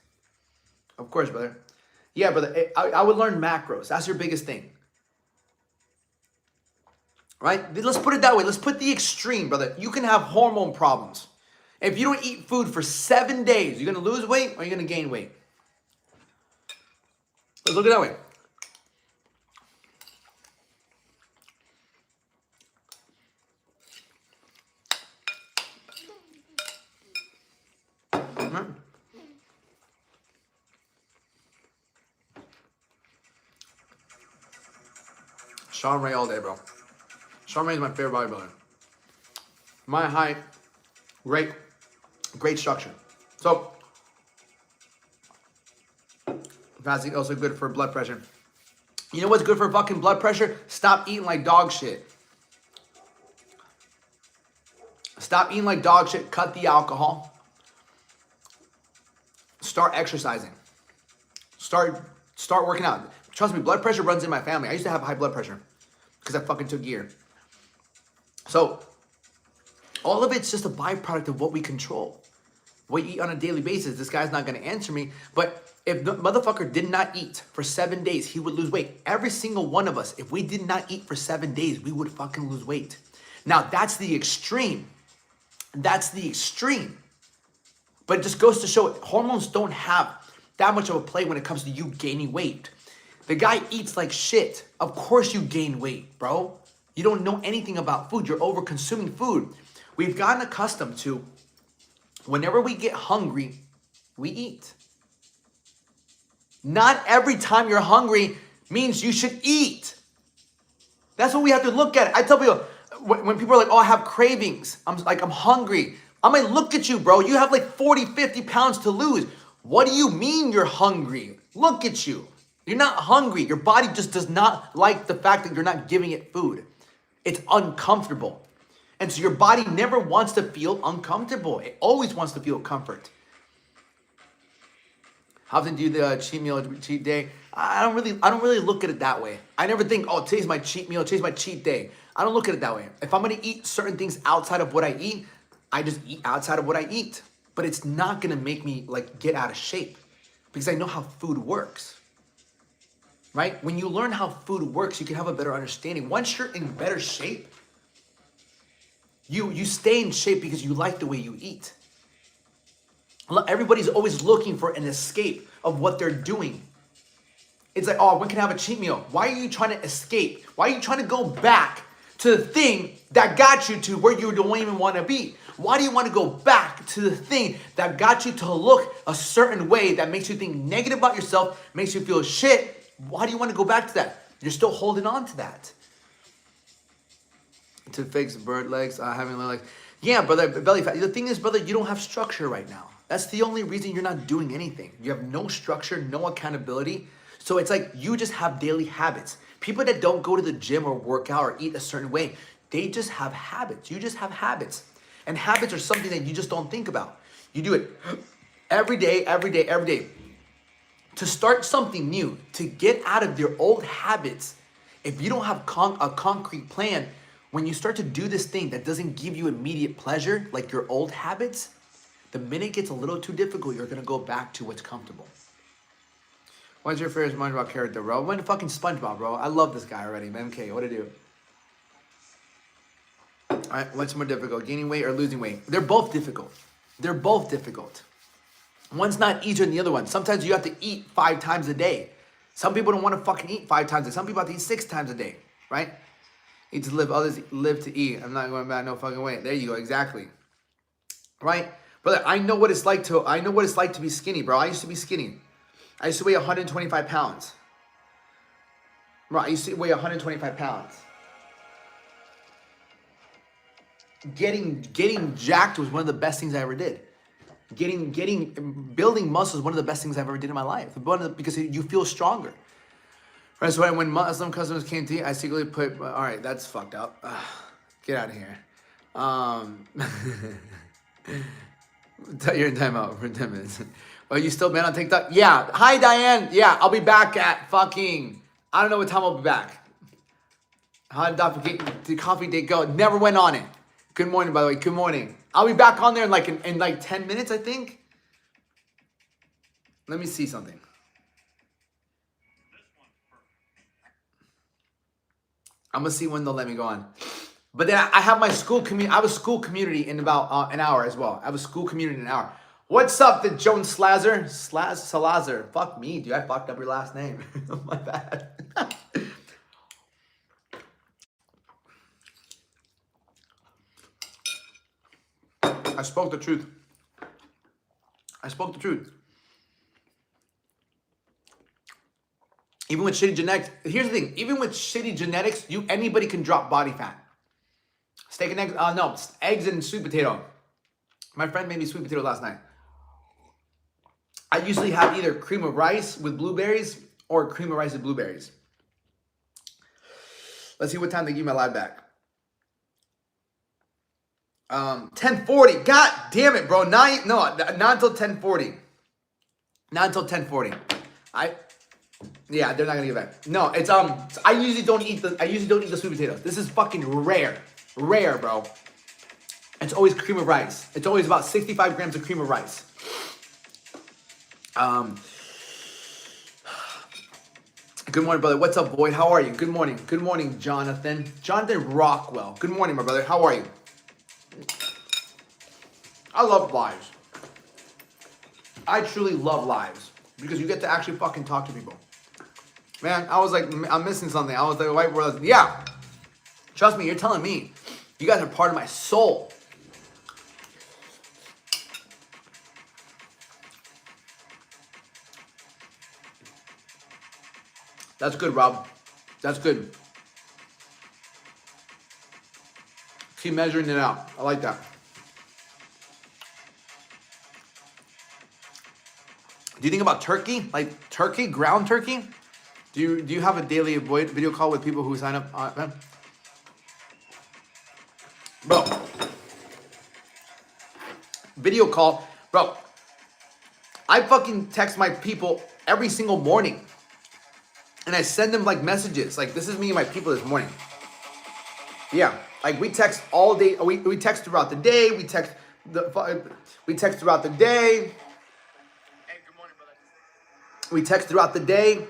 Of course, brother. Yeah, brother. I would learn macros. That's your biggest thing. Right? Let's put it that way. Let's put the extreme, brother. You can have hormone problems. If you don't eat food for 7 days, you're going to lose weight or you're going to gain weight? Let's look at it that way. Sean Ray all day, bro. Sean Ray is my favorite bodybuilder. My height, great structure. So, fasting also good for blood pressure. You know what's good for fucking blood pressure? Stop eating like dog shit. Stop eating like dog shit. Cut the alcohol. Start exercising. Start working out. Trust me, blood pressure runs in my family. I used to have high blood pressure because I fucking took gear. So all of it's just a byproduct of what we control. What you eat on a daily basis. This guy's not going to answer me. But if the motherfucker did not eat for 7 days, he would lose weight. Every single one of us, if we did not eat for 7 days, we would fucking lose weight. Now, that's the extreme. That's the extreme. But it just goes to show hormones don't have that much of a play when it comes to you gaining weight. The guy eats like shit. Of course you gain weight, bro. You don't know anything about food. You're over consuming food. We've gotten accustomed to whenever we get hungry, we eat. Not every time you're hungry means you should eat. That's what we have to look at. I tell people, when people are like, oh, I have cravings. I'm hungry. I'm like, look at you, bro. You have like 40, 50 pounds to lose. What do you mean you're hungry? Look at you. You're not hungry. Your body just does not like the fact that you're not giving it food. It's uncomfortable. And so your body never wants to feel uncomfortable. It always wants to feel comfort. How often do you do the cheat meal, cheat day? I don't really look at it that way. I never think, oh, today's my cheat meal, today's my cheat day. I don't look at it that way. If I'm gonna eat certain things outside of what I eat, I just eat outside of what I eat. But it's not gonna make me like get out of shape because I know how food works. right? When you learn how food works, you can have a better understanding. Once you're in better shape, you stay in shape because you like the way you eat. Everybody's always looking for an escape of what they're doing. It's like, oh, when can I have a cheat meal? Why are you trying to escape? Why are you trying to go back to the thing that got you to where you don't even want to be? Why do you want to go back to the thing that got you to look a certain way that makes you think negative about yourself, makes you feel shit? Why do you want to go back to that? You're still holding on to that. To fix bird legs, having legs. Yeah, brother, belly fat. The thing is, brother, you don't have structure right now. That's the only reason you're not doing anything. You have no structure, no accountability. So it's like you just have daily habits. People that don't go to the gym or work out or eat a certain way, they just have habits. You just have habits. And habits are something that you just don't think about. You do it every day, every day, every day. To start something new, to get out of your old habits, if you don't have a concrete plan, when you start to do this thing that doesn't give you immediate pleasure, like your old habits, the minute it gets a little too difficult, you're going to go back to what's comfortable. What's your favorite SpongeBob character, bro? When fucking SpongeBob, bro. I love this guy already, man. Okay, what to do? All right, what's more difficult, gaining weight or losing weight? They're both difficult. They're both difficult. One's not easier than the other one. Sometimes you have to eat 5 times a day. Some people don't want to fucking eat 5 times a day. Some people have to eat 6 times a day, right? Eat to live, others live to eat. I'm not going back no fucking way. There you go, exactly. Right? Brother, I know what it's like to be skinny, bro. I used to be skinny. I used to weigh 125 pounds. Bro, I used to weigh 125 pounds. Getting jacked was one of the best things I ever did. Building muscle is one of the best things I've ever did in my life. Because you feel stronger. Right, so when Muslim customers came to eat, I secretly put, all right, that's fucked up. Get out of here. You're in timeout for 10 minutes. Well, you still been on TikTok? Yeah. Hi, Diane. Yeah, I'll be back at fucking, I don't know what time I'll be back. How did the coffee date go? Never went on it. Good morning, by the way. Good morning. I'll be back on there in like 10 minutes, I think. Let me see something. I'm gonna see when they'll let me go on. But then I have my school community. I have a school community in about an hour as well. I have a school community in an hour. What's up, the Jones Salazar? Fuck me, dude. I fucked up your last name. My bad. I spoke the truth. I spoke the truth. Even with shitty genetics, here's the thing. Even with shitty genetics, anybody can drop body fat. Steak and eggs, no, eggs and sweet potato. My friend made me sweet potato last night. I usually have either cream of rice with blueberries or cream of rice with blueberries. Let's see what time they give me my live back. 10:40. God damn it, bro. Not until 10:40. Not until 10:40. Yeah, they're not gonna get back. No, it's I usually don't eat the sweet potatoes. This is fucking rare, bro. It's always cream of rice. It's always about 65 grams of cream of rice. Good morning, brother. What's up, Boyd? How are you? Good morning. Good morning, Jonathan. Jonathan Rockwell. Good morning, my brother. How are you? I love lives. I truly love lives because you get to actually fucking talk to people. Man, I was like, I'm missing something. I was like, white world. Yeah. Trust me, you're telling me. You guys are part of my soul. That's good, Rob. That's good. Keep measuring it out. I like that. Do you think about turkey? Like turkey, ground turkey? Do you have a daily video call with people who sign up on them? Bro. Video call. Bro. I fucking text my people every single morning. And I send them like messages. Like, this is me and my people this morning. Yeah. Like, we text all day. We text throughout the day. We text throughout the day. Hey, good morning, brother. We text throughout the day,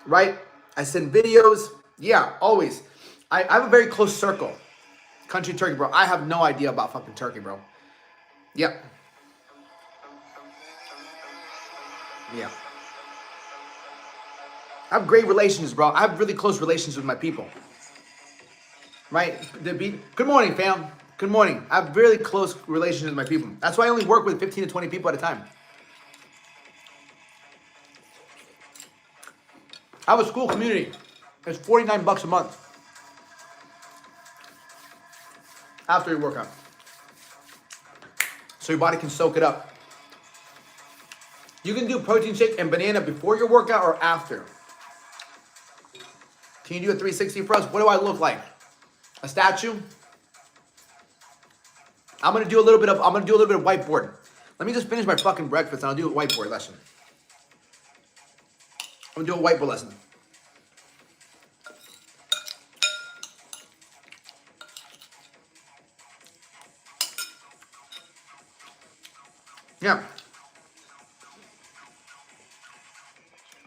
right? I send videos. Yeah, always. I have a very close circle. Country turkey, bro. I have no idea about fucking turkey, bro. Yep. Yeah. I have great relations, bro. I have really close relations with my people. Right? Good morning, fam. Good morning. I have really close relations with my people. That's why I only work with 15 to 20 people at a time. I have a school community. It's $49 a month. After your workout. So your body can soak it up. You can do protein shake and banana before your workout or after. Can you do a 360 for us? What do I look like? A statue? I'm gonna do a little bit of whiteboard. Let me just finish my fucking breakfast and I'll do a whiteboard lesson. I'm gonna do a whiteboard lesson. Yeah.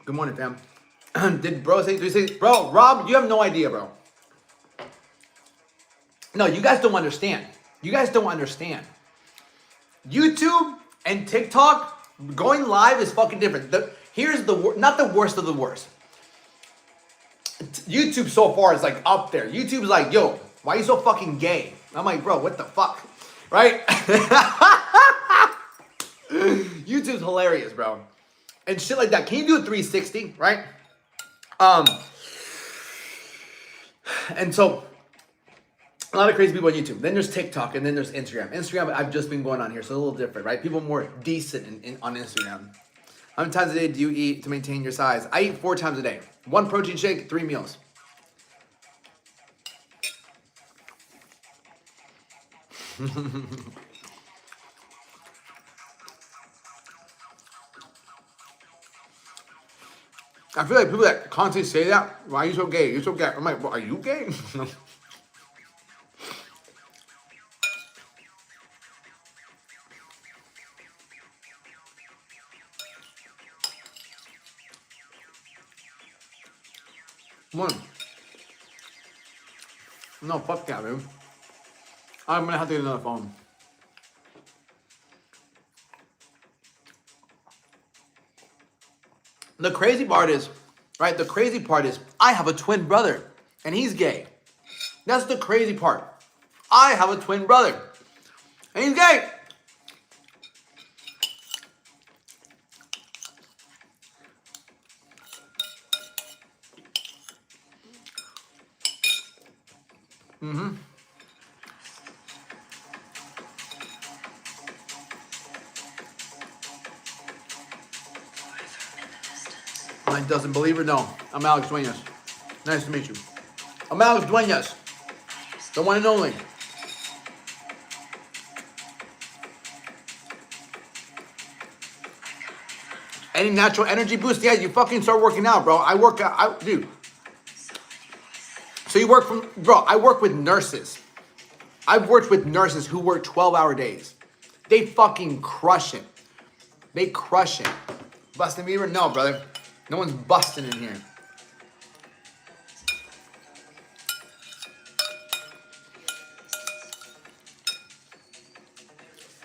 Good morning, fam. Did bro say 360? Bro, Rob, you have no idea, bro. No, you guys don't understand. You guys don't understand. YouTube and TikTok, going live is fucking different. Here's not the worst of the worst. YouTube so far is like up there. YouTube's like, yo, why are you so fucking gay? I'm like, bro, what the fuck? Right? YouTube's hilarious, bro. And shit like that. Can you do a 360, right? And so a lot of crazy people on YouTube. Then there's TikTok, and then there's Instagram. Instagram, I've just been going on here, so it's a little different, right? People more decent on Instagram. How many times a day do you eat to maintain your size? I eat 4 times a day. 1 protein shake, 3 meals. I feel like people that constantly say that, why are you so gay? You're so gay. I'm like, well, are you gay? Come on. No, fuck that, dude. I'm gonna have to get another phone. The crazy part is, right? The crazy part is, I have a twin brother, and he's gay. That's the crazy part. I have a twin brother, and he's gay. Mm-hmm. Mike doesn't believe it? No. I'm Alex Duenas. Nice to meet you. I'm Alex Duenas. The one and only. Any natural energy boost? Yeah, you fucking start working out, bro. I work out, dude. So you work bro, I work with nurses. I've worked with nurses who work 12-hour days. They fucking crush it. They crush it. Busting Bieber? No, brother. No one's busting in here.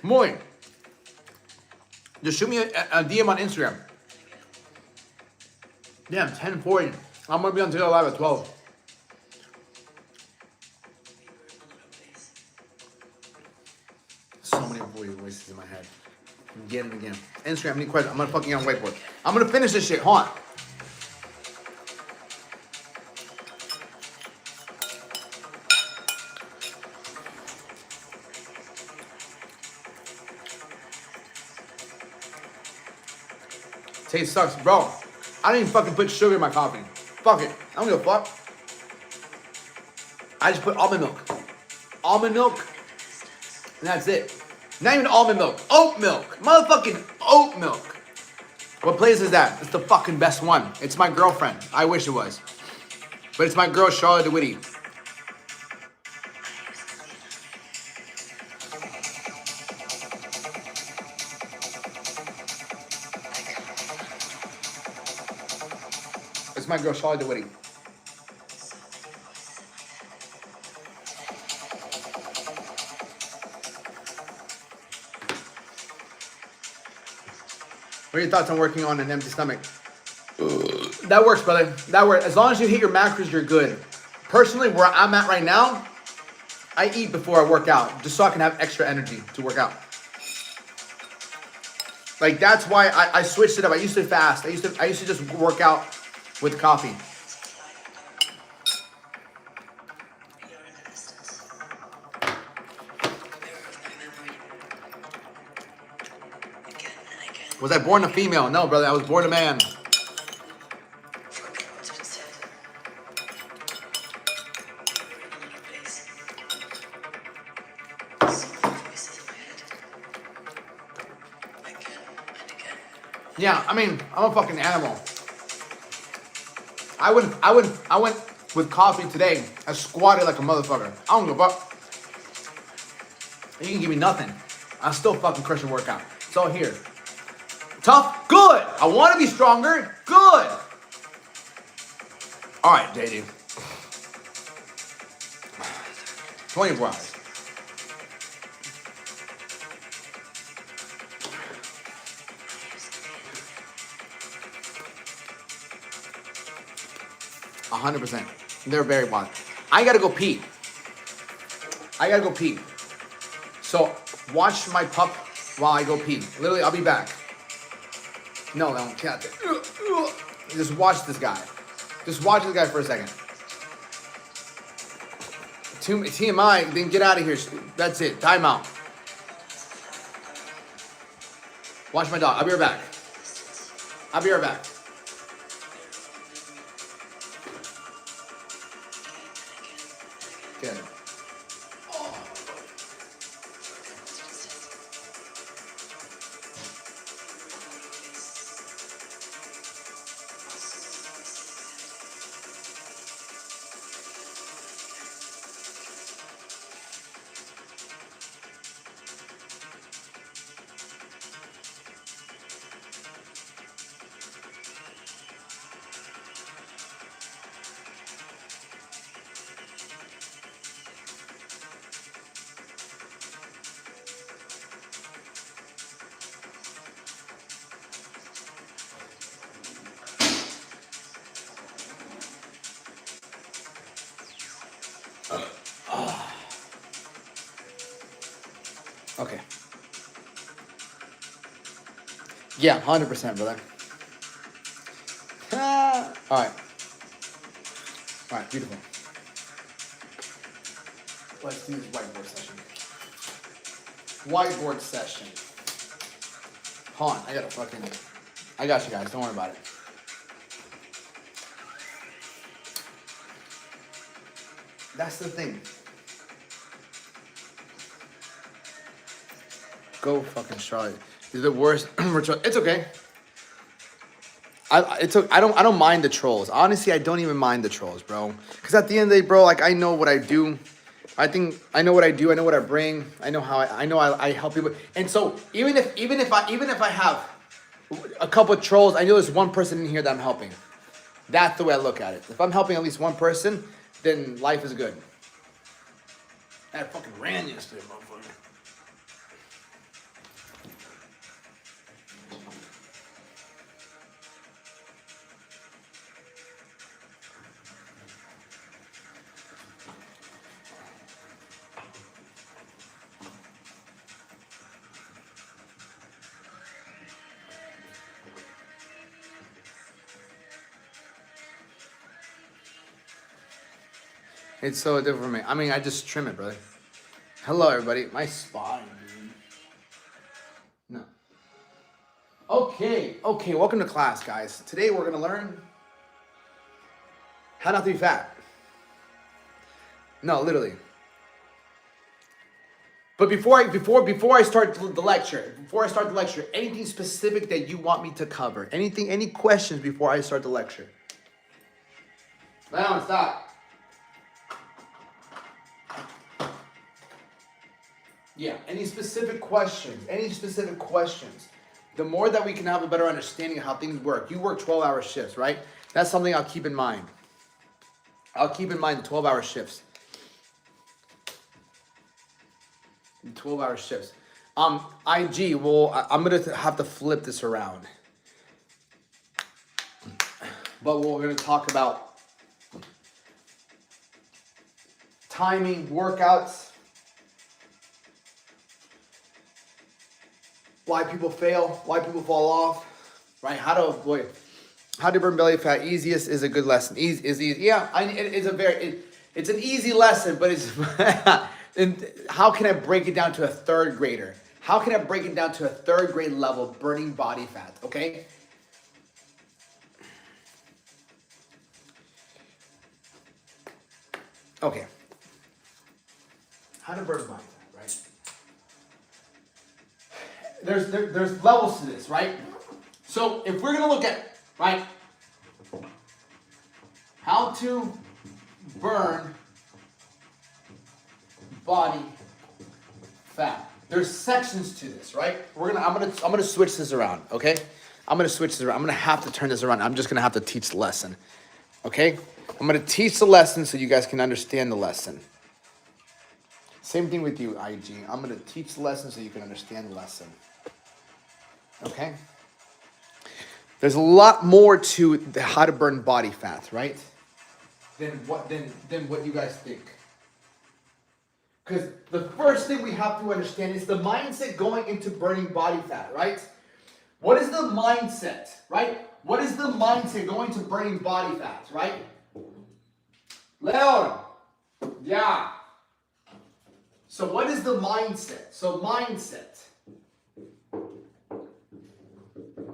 Morning. Just shoot me a DM on Instagram. Damn, 10:40. I'm gonna be on TikTok live at 12. So many voices in my head. Again and again. Instagram, any questions? I'm gonna fucking on whiteboard. I'm gonna finish this shit. Hold on. Taste sucks, bro. I didn't even fucking put sugar in my coffee. Fuck it. I don't give a fuck. I just put almond milk. Almond milk. And that's it. Not even almond milk. Oat milk. Motherfucking oat milk. What place is that? It's the fucking best one. It's my girlfriend. I wish it was. But it's my girl, Charlotte DeWitty. This is my girl, Charlotte DeWitty. What are your thoughts on working on an empty stomach? That works, brother. That works. As long as you hit your macros, you're good. Personally, where I'm at right now, I eat before I work out, just so I can have extra energy to work out. Like, that's why I switched it up. I used to fast. I used to just work out with coffee. Was I born a female? No, brother. I was born a man. Yeah, I mean, I'm a fucking animal. I went with coffee today. I squatted like a motherfucker. I don't give a fuck. You can give me nothing. I'm still fucking crushing workout. It's all here. Tough? Good. I want to be stronger? Good. All right, JD. 24 hours. %. They're very wild. I gotta go pee. So watch my pup while I go pee. Literally, I'll be back. No, can't. Just watch this guy. Just watch this guy for a second. TMI, then get out of here. That's it. Time out. Watch my dog. I'll be right back. Good. Okay. Yeah, 100%, brother. All right. All right, beautiful. Let's do this whiteboard session. Hold on, I got you guys, don't worry about it. That's the thing. Go fucking Charlotte. You're the worst. It's okay. I don't mind the trolls. Honestly, I don't even mind the trolls, bro. Because at the end of the day, bro, like, I know what I do. I think I know what I do. I know what I bring. I know how I help people. And so even if I have a couple of trolls, I know there's one person in here that I'm helping. That's the way I look at it. If I'm helping at least one person, then life is good. I fucking ran yesterday, motherfucker. It's so different for me. I mean, I just trim it, brother. Hello, everybody. My spine, dude. No. Okay. Welcome to class, guys. Today we're gonna learn how not to be fat. No, literally. But before I start the lecture, anything specific that you want me to cover? Any questions before I start the lecture? Now, stop. Yeah, any specific questions? The more that we can have a better understanding of how things work. You work 12-hour shifts, right? That's something I'll keep in mind. I'll keep in mind the 12-hour shifts. The 12-hour shifts. IG, well, I'm going to have to flip this around. But we're going to talk about timing, workouts, why people fail, why people fall off, right? How to burn belly fat. Easiest is a good lesson. Easy. Yeah, it's an easy lesson, but it's and how can I break it down to a third grader? How can I break it down to a third grade level, burning body fat? Okay. Okay. How to burn body fat, right? There's levels to this, right? So if we're gonna look at, right, how to burn body fat. There's sections to this, right? I'm gonna switch this around, okay? I'm gonna switch this around. I'm gonna have to turn this around. I'm just gonna have to teach the lesson, okay? I'm gonna teach the lesson so you guys can understand the lesson. Same thing with you, IG. I'm gonna teach the lesson so you can understand the lesson, okay? There's a lot more to how to burn body fat, right? Than what you guys think. Because the first thing we have to understand is the mindset going into burning body fat, right? What is the mindset, right? What is the mindset going to burning body fat, right? Leon, yeah. So what is the mindset? So mindset,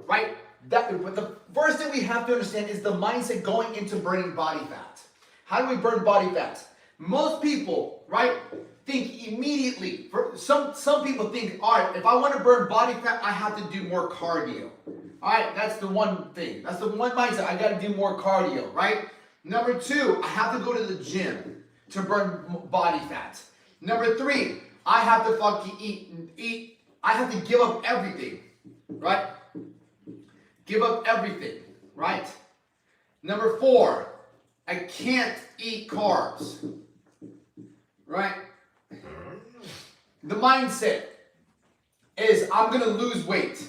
right? But the first thing we have to understand is the mindset going into burning body fat. How do we burn body fat? Most people, right, think immediately. Some people think, all right, if I want to burn body fat, I have to do more cardio. All right, that's the one thing. That's the one mindset. I got to do more cardio, right? Number two, I have to go to the gym to burn body fat. Number three, I have to fucking eat. I have to give up everything, right? Give up everything, right? Number four, I can't eat carbs, right? The mindset is I'm going to lose weight.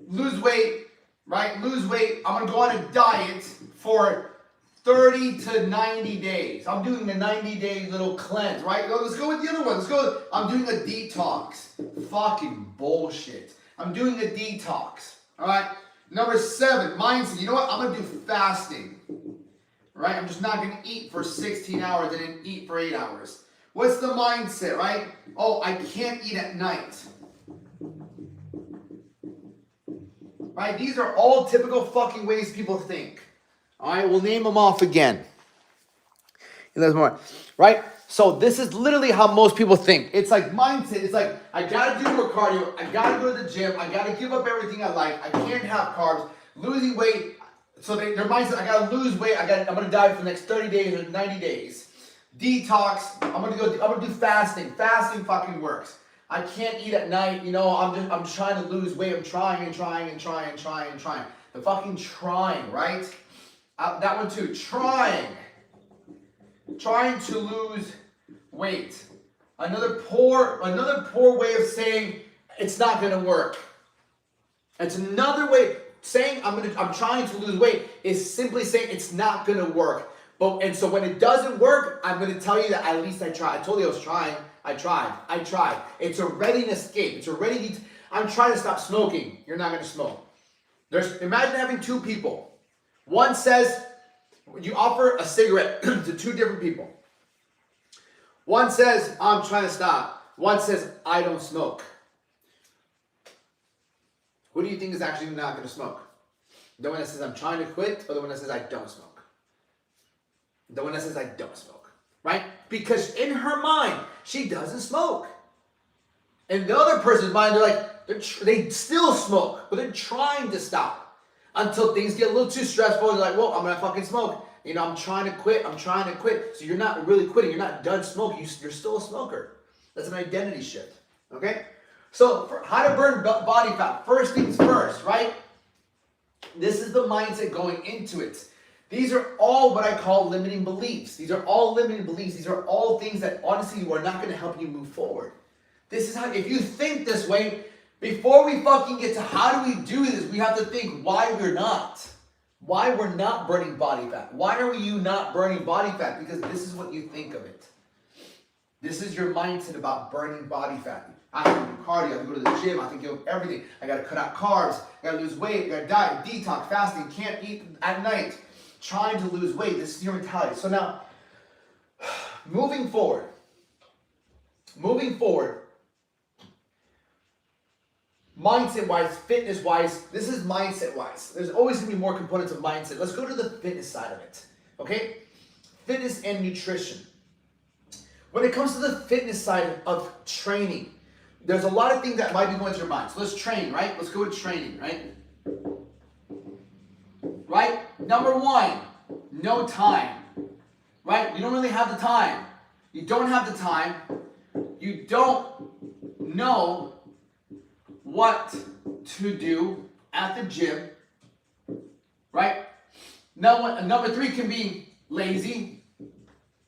Lose weight, right? Lose weight. I'm going to go on a diet for 30 to 90 days. I'm doing the 90-day little cleanse, right? Let's go with the other one. Let's go. I'm doing a detox. Fucking bullshit. I'm doing a detox, all right? Number seven, mindset. You know what? I'm going to do fasting, right? I'm just not going to eat for 16 hours and then eat for 8 hours. What's the mindset, right? Oh, I can't eat at night. Right? These are all typical fucking ways people think. All right, we'll name them off again. And there's more, right? So this is literally how most people think. It's like mindset. It's like, I gotta do more cardio. I gotta go to the gym. I gotta give up everything I like. I can't have carbs. Losing weight. So their mindset, I gotta lose weight. I'm gonna diet for the next 30 days or 90 days. Detox. I'm gonna do fasting. Fasting fucking works. I can't eat at night. You know, I'm trying to lose weight. I'm trying. The fucking trying, right? That one too. Trying to lose weight. Another poor way of saying it's not gonna work. It's another way saying I'm trying to lose weight is simply saying it's not gonna work. And so when it doesn't work, I'm gonna tell you that at least I tried. I told you I was trying. I tried. It's already an escape. I'm trying to stop smoking. You're not gonna smoke. Imagine having two people. One says, you offer a cigarette to two different people. One says, I'm trying to stop. One says, I don't smoke. Who do you think is actually not going to smoke? The one that says, I'm trying to quit, or the one that says, I don't smoke? The one that says, I don't smoke. Right? Because in her mind, she doesn't smoke. In the other person's mind, they're like, they still smoke, but they're trying to stop. Until things get a little too stressful, they're like, well, I'm going to fucking smoke. You know, I'm trying to quit. So you're not really quitting. You're not done smoking. You're still a smoker. That's an identity shift. Okay? So how to burn body fat. First things first, right? This is the mindset going into it. These are all what I call limiting beliefs. These are all limiting beliefs. These are all things that honestly are not going to help you move forward. This is how, if you think this way, before we fucking get to how do we do this, we have to think why we're not. Why we're not burning body fat. Why are you not burning body fat? Because this is what you think of it. This is your mindset about burning body fat. I have to do cardio, I have to go to the gym, I have to give up everything. I got to cut out carbs, I got to lose weight, I got to diet, detox, fasting, can't eat at night, trying to lose weight. This is your mentality. So now, moving forward, mindset-wise, fitness-wise, this is mindset-wise. There's always going to be more components of mindset. Let's go to the fitness side of it, okay? Fitness and nutrition. When it comes to the fitness side of training, there's a lot of things that might be going through your mind. So let's train, right? Let's go with training, right? Right? Number one, no time, right? You don't really have the time. You don't have the time. You don't know what to do at the gym, right? Number three can be lazy.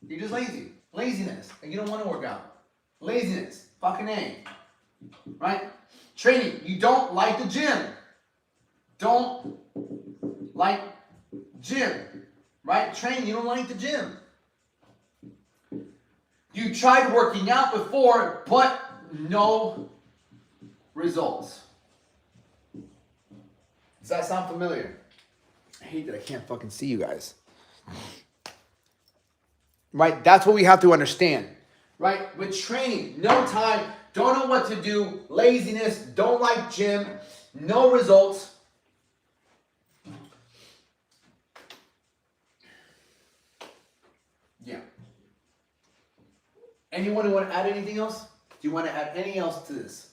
You're just lazy. Laziness. Like you don't want to work out. Laziness. Fucking A. Right? Training. You don't like the gym. Don't like gym. Right? Training. You don't like the gym. You tried working out before, but no results. Does that sound familiar? I hate that I can't fucking see you guys. Right? That's what we have to understand. Right? With training, no time, don't know what to do, laziness, don't like gym, no results. Yeah. Anyone who want to add anything else? Do you want to add anything else to this?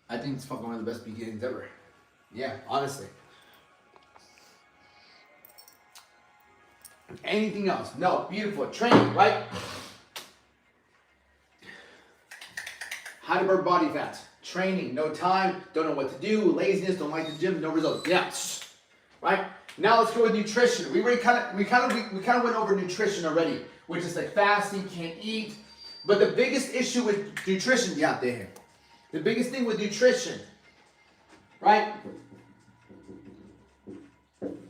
I think it's fucking one of the best beginnings ever. Yeah, honestly. Anything else? No. Beautiful. Training, right? How to burn body fat. Training. No time. Don't know what to do. Laziness. Don't like the gym. No results. Yeah. Right? Now let's go with nutrition. We kind of went over nutrition already, which is like fasting, can't eat. But the biggest issue with nutrition, yeah, there. The biggest thing with nutrition, right?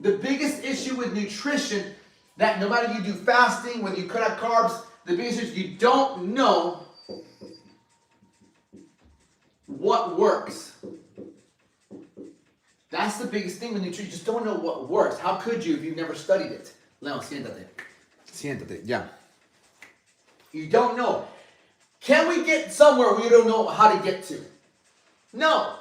The biggest issue with nutrition, that no matter you do fasting, whether you cut out carbs, the biggest issue is you don't know what works. That's the biggest thing with nutrition. You just don't know what works. How could you if you've never studied it? No, siéntate. Siéntate, yeah. You don't know. Can we get somewhere we don't know how to get to? No.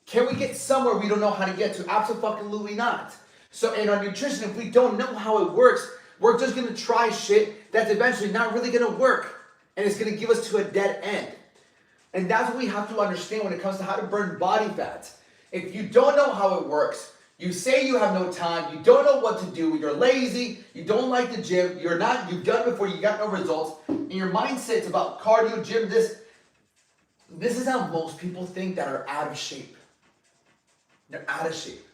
Can we get somewhere we don't know how to get to? Absolutely not. So in our nutrition, if we don't know how it works, we're just going to try shit that's eventually not really going to work. And it's going to give us to a dead end. And that's what we have to understand when it comes to how to burn body fat. If you don't know how it works, you say you have no time, you don't know what to do, you're lazy, you don't like the gym, you've done it before, you got no results, and your mindset's about cardio, gym, this is how most people think that are out of shape. They're out of shape.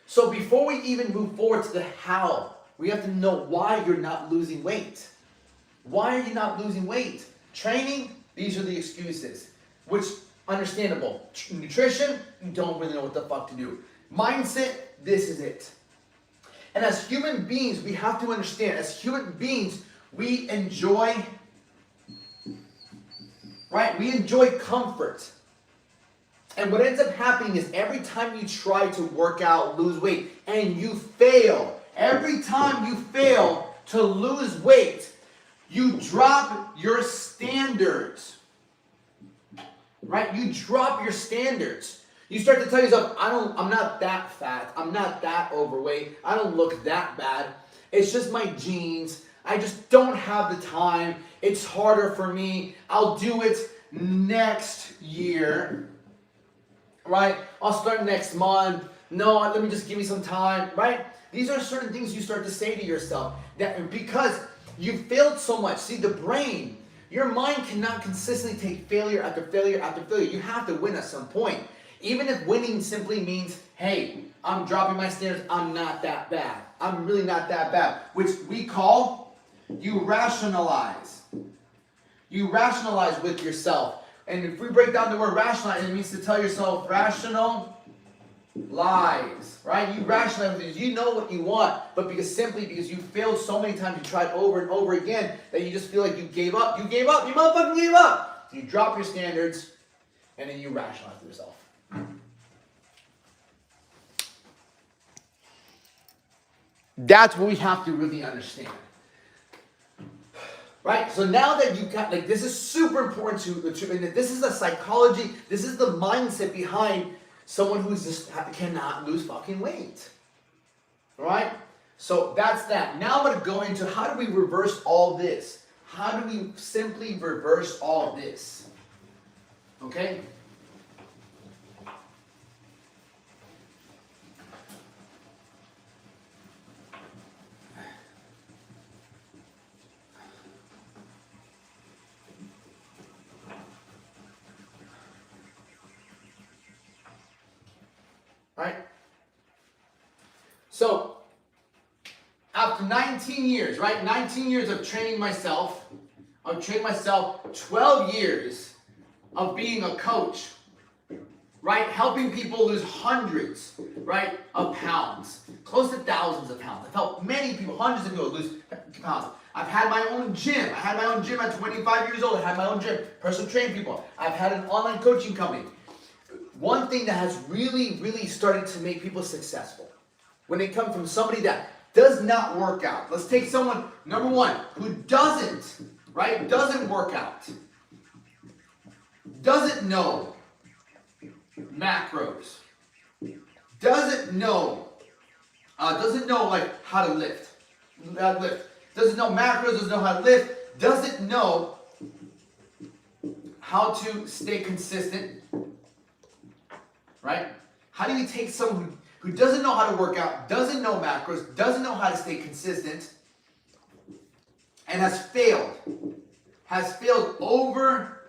So before we even move forward to the how, we have to know why you're not losing weight. Why are you not losing weight? Training, these are the excuses, which understandable. Nutrition, you don't really know what the fuck to do. Mindset, this is it. And as human beings, we have to understand, as human beings, we enjoy, right? We enjoy comfort. And what ends up happening is every time you try to work out, lose weight, and you fail, every time you fail to lose weight, you drop your standards. Right? You drop your standards. You start to tell yourself, I'm not that fat. I'm not that overweight. I don't look that bad. It's just my genes. I just don't have the time. It's harder for me. I'll do it next year. Right? I'll start next month. No, let me just give me some time. Right? These are certain things you start to say to yourself that because you failed so much. See, the brain Your mind cannot consistently take failure after failure after failure. You have to win at some point. Even if winning simply means, hey, I'm dropping my standards, I'm not that bad. I'm really not that bad. Which we call, you rationalize. You rationalize with yourself. And if we break down the word rationalize, it means to tell yourself rational lies, right? You rationalize because you know what you want, but because you failed so many times, you tried over and over again, that you just feel like you gave up. You gave up. You motherfucking gave up. You drop your standards, and then you rationalize to yourself. That's what we have to really understand. Right? So now that you got, like, this is super important to and this is the psychology, this is the mindset behind someone who's just cannot lose fucking weight. Alright? So that's that. Now I'm going to go into how do we reverse all this? How do we simply reverse all this? Okay? Right? So, after 19 years, right? 19 years of training myself, 12 years of being a coach, right? Helping people lose hundreds, right, of pounds, close to thousands of pounds. I've helped many people, hundreds of people lose pounds. I've had my own gym. I had my own gym at 25 years old. I had my own gym, personal training people. I've had an online coaching company. One thing that has really, really started to make people successful, when it comes from somebody that does not work out. Let's take someone, number one, who doesn't, right, doesn't work out, doesn't know macros, doesn't know like how to lift, doesn't know macros, doesn't know how to lift, doesn't know how to stay consistent. Right? How do you take someone who doesn't know how to work out, doesn't know macros, doesn't know how to stay consistent, and has failed over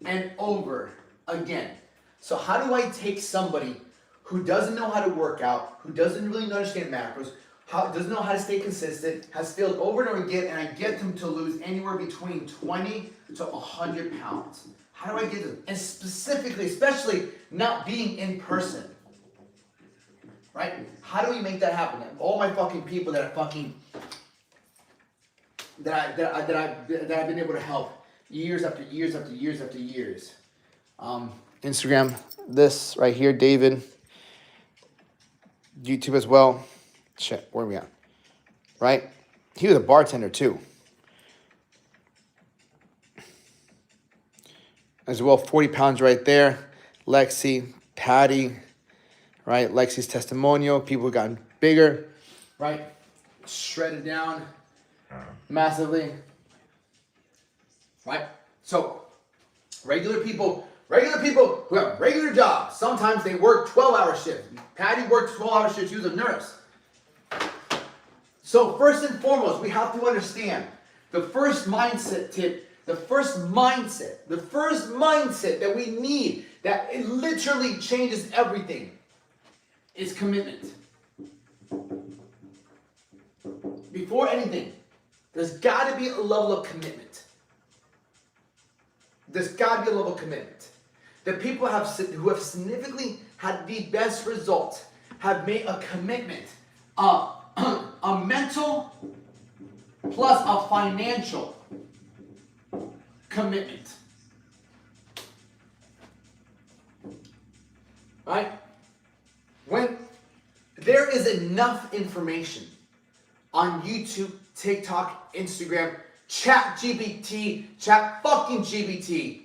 and over again? So how do I take somebody who doesn't know how to work out, who doesn't really understand macros, doesn't know how to stay consistent, has failed over and over again, and I get them to lose anywhere between 20 to 100 pounds? How do I get them? And specifically, especially not being in person, right? How do we make that happen? All my fucking people that I've been able to help years after years after years after years. Instagram, this right here, David. YouTube as well. Shit, where are we at? Right? He was a bartender too. As well, 40 pounds right there. Lexi, Patty, right? Lexi's testimonial. People have gotten bigger, right? Shredded down massively, right? So, regular people who have regular jobs. Sometimes they work 12-hour shifts. Patty worked 12-hour shifts. She was a nurse. So, first and foremost, we have to understand the first mindset tip. The first mindset that we need, that it literally changes everything, is commitment. Before anything, there's got to be a level of commitment. There's got to be a level of commitment. The people who have significantly had the best results have made a commitment, a mental plus a financial commitment. Right? When there is enough information on YouTube, TikTok, Instagram, chat fucking GPT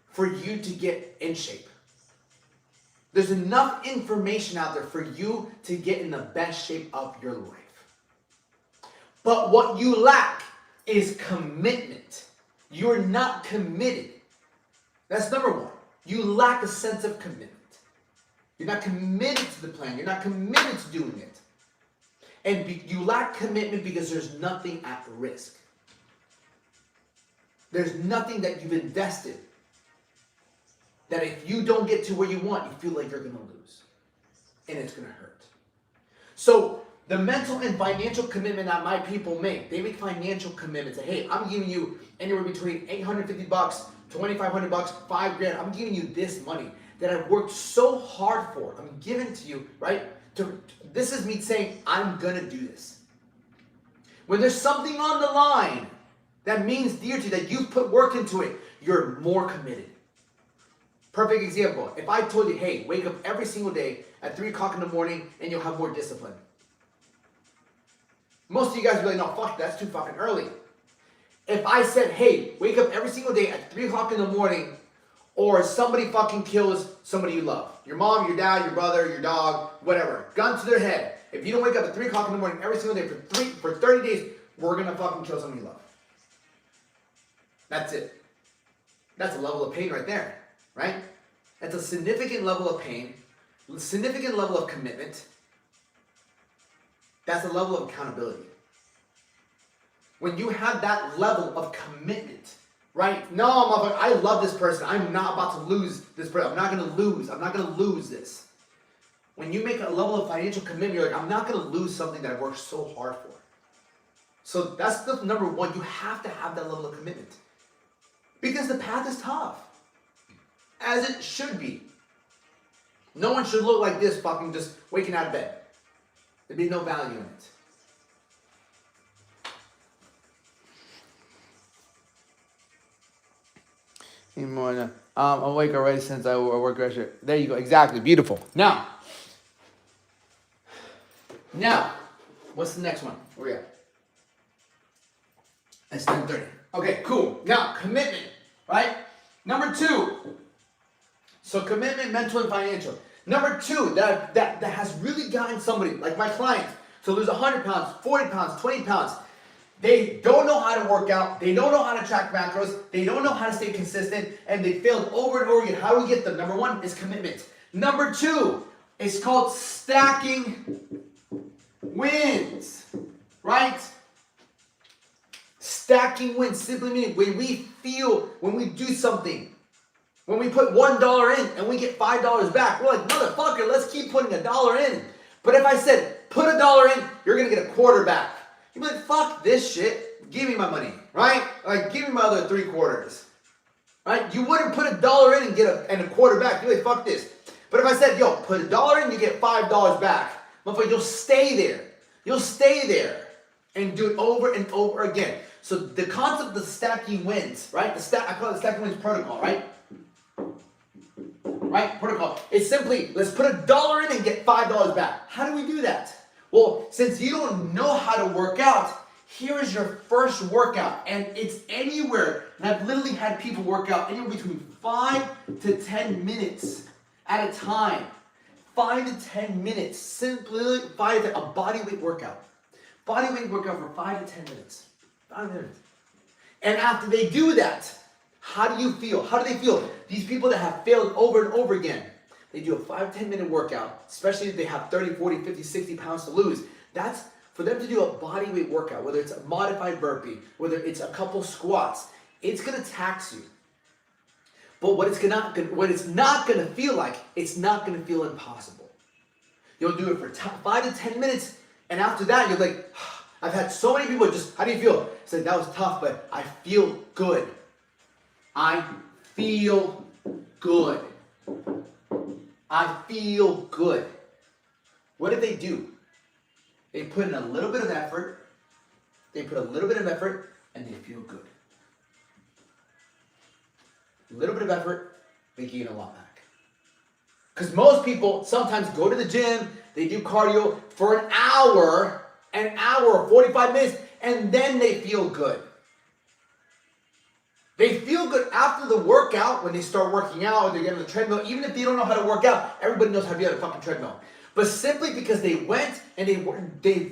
for you to get in shape. There's enough information out there for you to get in the best shape of your life. But what you lack is commitment. You're not committed. That's number one. You lack a sense of commitment. You're not committed to the plan. You're not committed to doing it. And you lack commitment because there's nothing at risk. There's nothing that you've invested that if you don't get to where you want, you feel like you're going to lose. And it's going to hurt. So the mental and financial commitment that my people make, they make financial commitments. That, hey, I'm giving you anywhere between $850, $2,500, $5,000. I'm giving you this money that I've worked so hard for. I'm giving to you, right? This is me saying, I'm going to do this. When there's something on the line that means dear to you, that you've put work into it, you're more committed. Perfect example. If I told you, hey, wake up every single day at 3 o'clock in the morning and you'll have more discipline. Most of you guys would be like, no, fuck, that's too fucking early. If I said, hey, wake up every single day at 3 o'clock in the morning or somebody fucking kills somebody you love. Your mom, your dad, your brother, your dog, whatever. Gun to their head. If you don't wake up at 3 o'clock in the morning every single day for 30 days, we're going to fucking kill somebody you love. That's it. That's a level of pain right there. Right? That's a significant level of pain, significant level of commitment. That's a level of accountability. When you have that level of commitment, right? No, motherfucker, I love this person. I'm not about to lose this person. I'm not going to lose. I'm not going to lose this. When you make a level of financial commitment, you're like, I'm not going to lose something that I've worked so hard for. So that's the number one. You have to have that level of commitment. Because the path is tough. As it should be. No one should look like this fucking just waking out of bed. There'd be no value in it. I'm awake already since I work right here. There you go. Exactly. Beautiful. Now, what's the next one? Where we at? It's 10:30. Okay, cool. Now, commitment, right? Number 2. So commitment, mental and financial. Number 2, that has really gotten somebody, like my clients, to lose 100 pounds, 40 pounds, 20 pounds. They don't know how to work out. They don't know how to track macros. They don't know how to stay consistent. And they failed over and over again. How do we get them? Number 1 is commitment. Number 2 is called stacking wins. Right? Stacking wins simply meaning when we do something, when we put $1 in and we get $5 back, we're like, motherfucker, let's keep putting $1 in. But if I said, put $1 in, you're going to get a quarter back. You'd be like, fuck this shit. Give me my money, right? Like, give me my other 3 quarters, right? You wouldn't put $1 in and get a quarter back. You're like, fuck this. But if I said, yo, put $1 in, you get $5 back. Motherfucker, you'll stay there. You'll stay there and do it over and over again. So the concept of stacking wins, right? I call it the stacking wins protocol, right? Right? Protocol. It's simply, let's put $1 in and get $5 back. How do we do that? Well, since you don't know how to work out, here is your first workout. And it's anywhere. And I've literally had people work out anywhere between 5 to 10 minutes at a time. 5 to 10 minutes. Simply a bodyweight workout. Bodyweight workout for 5 to 10 minutes. 5 minutes. And after they do that, how do you feel? How do they feel? These people that have failed over and over again, they do a 5-10 minute workout, especially if they have 30, 40, 50, 60 pounds to lose. That's for them to do a body weight workout, whether it's a modified burpee, whether it's a couple squats. It's going to tax you. But what it's not going to feel like, it's not going to feel impossible. You'll do it for 5 to 10 minutes, and after that, you're like, I've had so many people just, how do you feel? It's like, that was tough, but I feel good. I feel good. I feel good. What did they do? They put in a little bit of effort. And they feel good. A little bit of effort, they gain a lot back. Because most people sometimes go to the gym, they do cardio for an hour, 45 minutes, and then they feel good. They feel good after the workout when they start working out, or they get on the treadmill. Even if they don't know how to work out, everybody knows how to be on a fucking treadmill. But simply because they went and they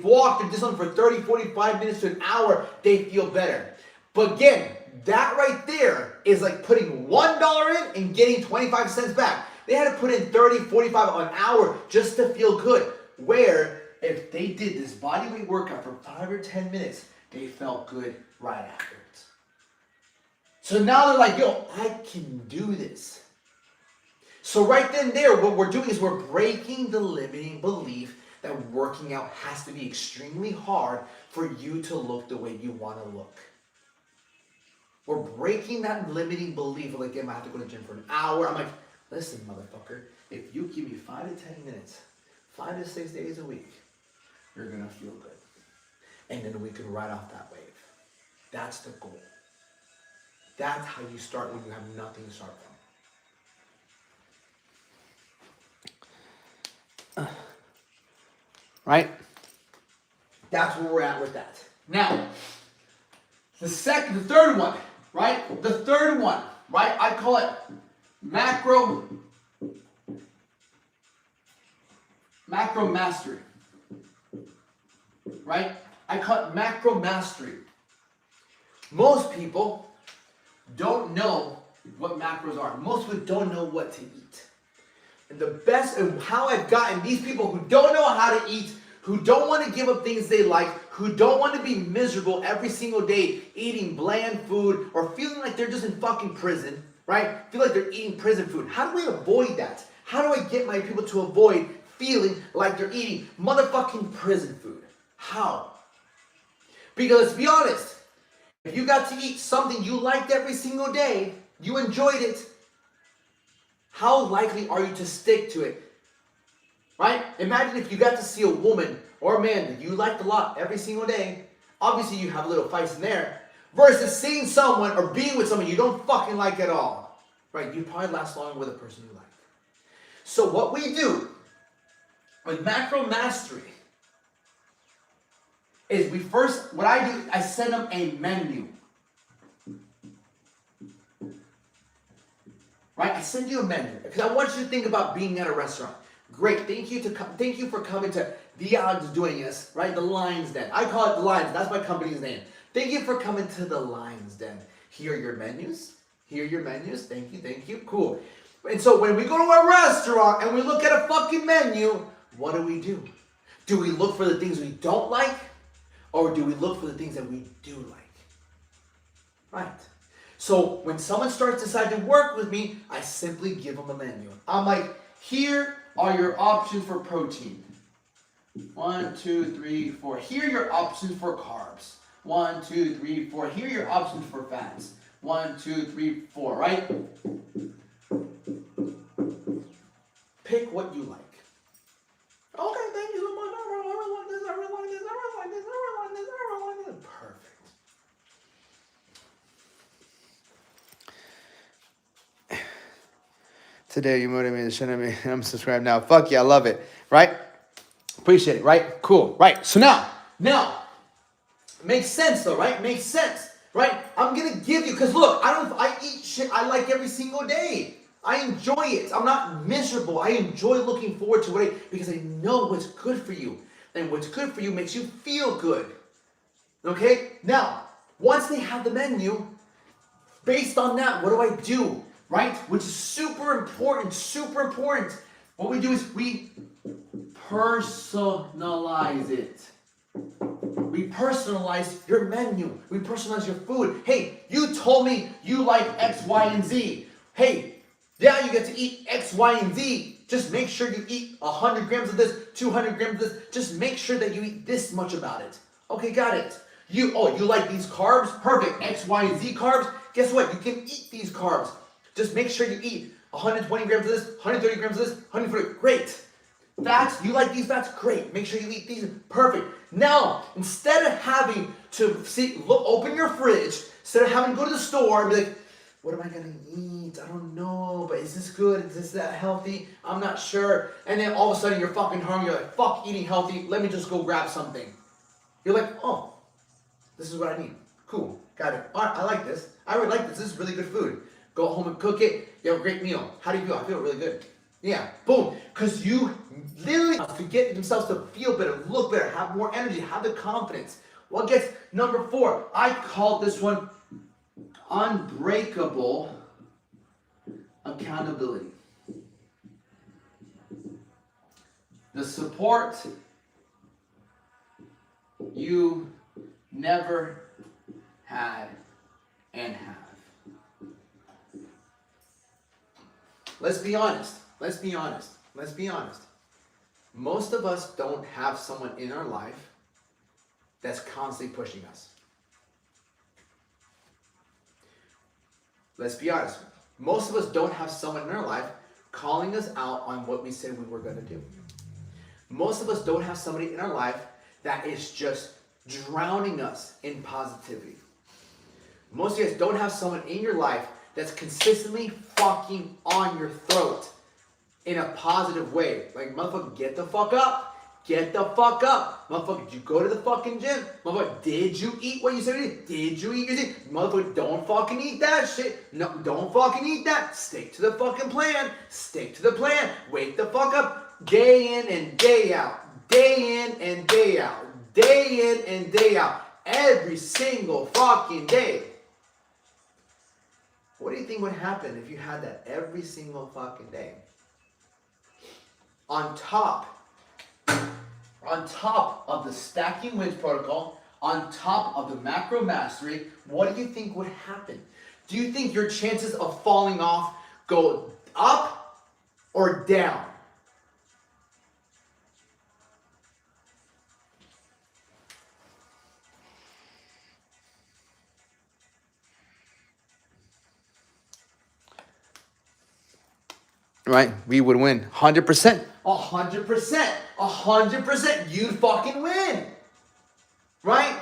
walked and did something for 30, 45 minutes to an hour, they feel better. But again, that right there is like putting $1 in and getting 25 cents back. They had to put in 30, 45 an hour just to feel good. Where if they did this bodyweight workout for 5 or 10 minutes, they felt good right afterwards. So now they're like, yo, I can do this. So right then and there, what we're doing is we're breaking the limiting belief that working out has to be extremely hard for you to look the way you want to look. We're breaking that limiting belief of like, damn, I have to go to the gym for an hour. I'm like, listen, motherfucker, if you give me 5 to 10 minutes, 5 to 6 days a week, you're going to feel good. And then we can ride off that wave. That's the goal. That's how you start when you have nothing to start from. Right? That's where we're at with that. Now, the third one, right? The third one, right? I call it macro mastery. Right? I call it macro mastery. Most people don't know what macros are. Most people don't know what to eat. And the best, and how I've gotten these people who don't know how to eat, who don't want to give up things they like, who don't want to be miserable every single day eating bland food or feeling like they're just in fucking prison, right? Feel like they're eating prison food. How do we avoid that? How do I get my people to avoid feeling like they're eating motherfucking prison food? How? Because let's be honest, if you got to eat something you liked every single day, you enjoyed it, how likely are you to stick to it? Right? Imagine if you got to see a woman or a man that you liked a lot every single day. Obviously, you have a little fights in there. Versus seeing someone or being with someone you don't fucking like at all. Right? You'd probably last longer with a person you like. So what we do with macro mastery is what I do, I send them a menu. Right? I send you a menu because I want you to think about being at a restaurant. Great, thank you for coming to The Odds Doing This, right? The Lion's Den. I call it The Lion's, that's my company's name. Thank you for coming to the Lion's Den. Here are your menus. Thank you, cool. And so when we go to a restaurant and we look at a fucking menu, what do? Do we look for the things we don't like? Or do we look for the things that we do like? Right. So when someone starts to decide to work with me, I simply give them a menu. I'm like, here are your options for protein. 1, 2, 3, 4. Here are your options for carbs. 1, 2, 3, 4. Here are your options for fats. 1, 2, 3, 4, right? Pick what you like. Okay, thank you so much. I really like this, I really like this, I really like this, I really like this, I really like this. Perfect. Today you motivated the shit out of me. I'm subscribed now. Fuck yeah, I love it. Right? Appreciate it, right? Cool. Right. So now, makes sense though, right? Makes sense. Right? I'm gonna give you, because look, I eat shit I like every single day. I enjoy it. I'm not miserable. I enjoy looking forward to it because I know what's good for you. And what's good for you makes you feel good. Okay? Now, once they have the menu, based on that, what do I do? Right? Which is super important, super important. What we do is we personalize it. We personalize your menu. We personalize your food. Hey, you told me you like X, Y, and Z. Hey, yeah, you get to eat X, Y, and Z. Just make sure you eat 100 grams of this, 200 grams of this. Just make sure that you eat this much about it. Okay, got it. You like these carbs? Perfect. X, Y, and Z carbs. Guess what? You can eat these carbs. Just make sure you eat 120 grams of this, 130 grams of this, 140. Great. Fats, you like these fats? Great. Make sure you eat these. Perfect. Now, instead of having to open your fridge, instead of having to go to the store and be like, what am I going to eat? I don't know, but is this good? Is this that healthy? I'm not sure. And then all of a sudden you're fucking hungry. You're like, fuck eating healthy. Let me just go grab something. You're like, oh, this is what I need. Cool. Got it. All right, I like this. I really like this. This is really good food. Go home and cook it. You have a great meal. How do you feel? I feel really good. Yeah, boom. Because you literally to get themselves to feel better, look better, have more energy, have the confidence. What gets number 4? I call this one unbreakable accountability. The support you never had and have. let's be honest. Let's be honest. Let's be honest. Most of us don't have someone in our life that's constantly pushing us. Let's be honest. Most of us don't have someone in our life calling us out on what we said we were going to do. Most of us don't have somebody in our life that is just drowning us in positivity. Most of you guys don't have someone in your life that's consistently fucking on your throat in a positive way. Like, motherfucker, get the fuck up. Get the fuck up. Motherfucker, did you go to the fucking gym? Motherfucker, did you eat what you said you did? Did you eat your shit? Motherfucker, don't fucking eat that shit. No, don't fucking eat that. Stick to the fucking plan. Stick to the plan. Wake the fuck up. Day in and day out. Day in and day out. Day in and day out. Every single fucking day. What do you think would happen if you had that every single fucking day? On top of the stacking wins protocol, on top of the macro mastery, what do you think would happen? Do you think your chances of falling off go up or down? Right? We would win. 100%. 100%. 100%. You'd fucking win. Right?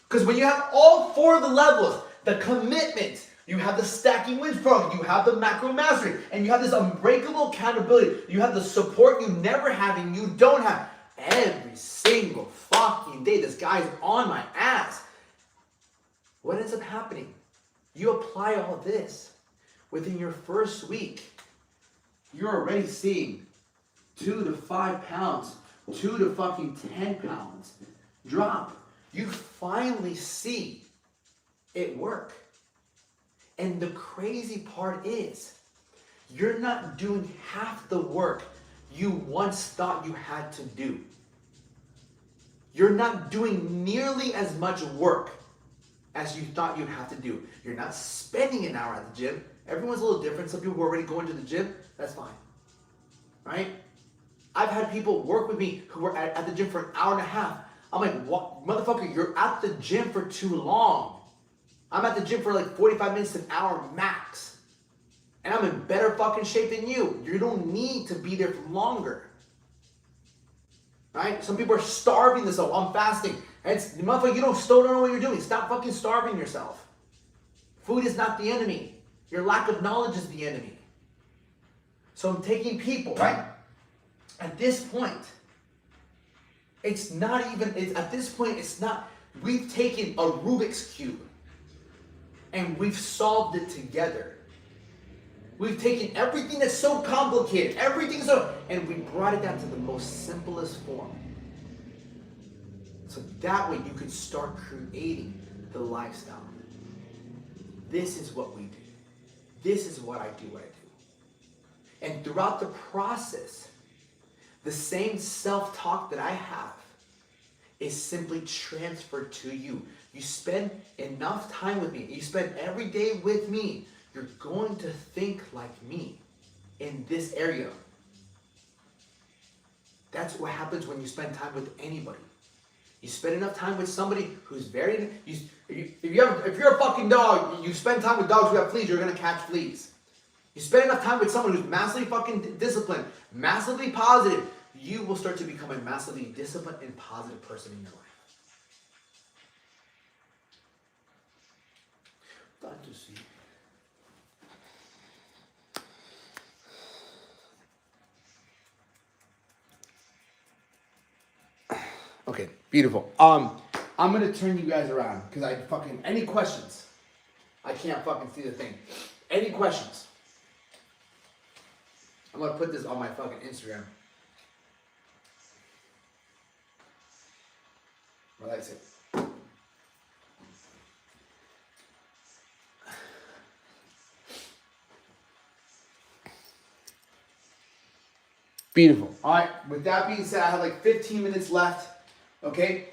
Because when you have all four of the levels, the commitment, you have the stacking wins program, you have the macro mastery, and you have this unbreakable accountability. You have the support you never have and you don't have. Every single fucking day, this guy's on my ass. What ends up happening? You apply all this. Within your first week, you're already seeing 2 to 5 pounds, 2 to fucking 10 pounds drop. You finally see it work. And the crazy part is, you're not doing half the work you once thought you had to do. You're not doing nearly as much work as you thought you'd have to do. You're not spending an hour at the gym. Everyone's a little different. Some people are already going to the gym. That's fine. Right? I've had people work with me who were at the gym for an hour and a half. I'm like, what? Motherfucker, you're at the gym for too long. I'm at the gym for like 45 minutes to an hour max. And I'm in better fucking shape than you. You don't need to be there for longer. Right? Some people are starving themselves. I'm fasting. And it's, motherfucker, you still don't know what you're doing. Stop fucking starving yourself. Food is not the enemy. Your lack of knowledge is the enemy. So I'm taking people, right? At this point, it's not even, at this point, it's not, we've taken a Rubik's Cube and we've solved it together. We've taken everything that's so complicated, and we brought it down to the most simplest form. So that way you can start creating the lifestyle. This is what we do. This is what I do. And throughout the process, the same self-talk that I have is simply transferred to you. You spend enough time with me. You spend every day with me. You're going to think like me in this area. That's what happens when you spend time with anybody. You spend enough time with somebody who's very... If you're a fucking dog, you spend time with dogs who have fleas, you're going to catch fleas. You spend enough time with someone who's massively fucking disciplined, massively positive, you will start to become a massively disciplined and positive person in your life. Fantasy. Okay, beautiful. I'm gonna turn you guys around because any questions? I can't fucking see the thing. Any questions? I'm gonna put this on my fucking Instagram. Well, that's it. Beautiful. All right, with that being said, I have like 15 minutes left. Okay?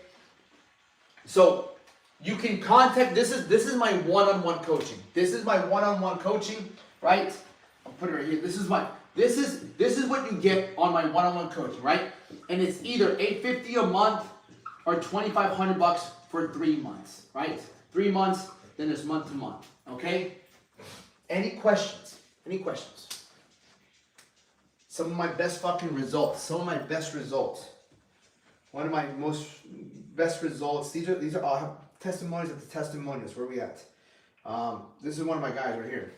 So you can contact, this is my one-on-one coaching. This is my one-on-one coaching, right? I'll put it right here. This is what you get on my one-on-one coaching, right? And it's either $850 a month or $2,500 for 3 months, right? 3 months, then there's month to month. Okay? Any questions? Any questions? Some of my best fucking results. Some of my best results. One of my most best results. These are all testimonies of the testimonials. Where are we at? This is one of my guys right here.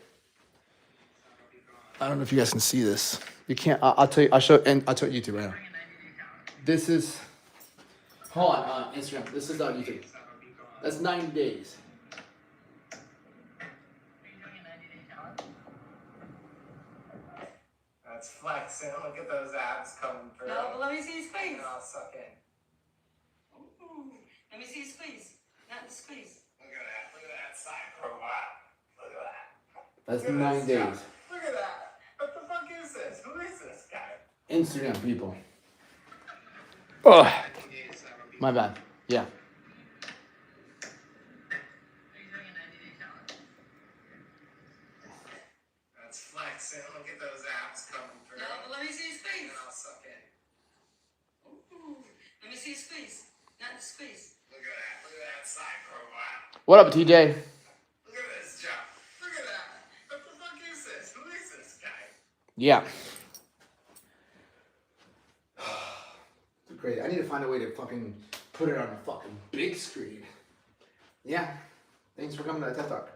I don't know if you guys can see this. You can't. I'll tell you. I'll show YouTube right now. This is. Hold on. Instagram. This is on YouTube. That's 90 days. That's flexing. Look at those abs coming through. No, but let me see his face. And I'll suck in. Ooh, let me see his face. Not the squeeze. Look at that. Look at that side profile. Look at that. That's Look at 9 this days. guy. Look at that. What the fuck is this? Who is this guy? Instagram people. Oh, my bad. Yeah. That's flexing. Look at those abs coming through. No, but let me see his face. And I'll suck in. Ooh, let me see his face. Not the squeeze. Look at that. Look at that side profile. What up, TJ? Look at this jump. Look at that. What the fuck is this? Who is this guy? Yeah. Great. I need to find a way to fucking put it on a fucking big screen. Yeah. Thanks for coming to the TED Talk.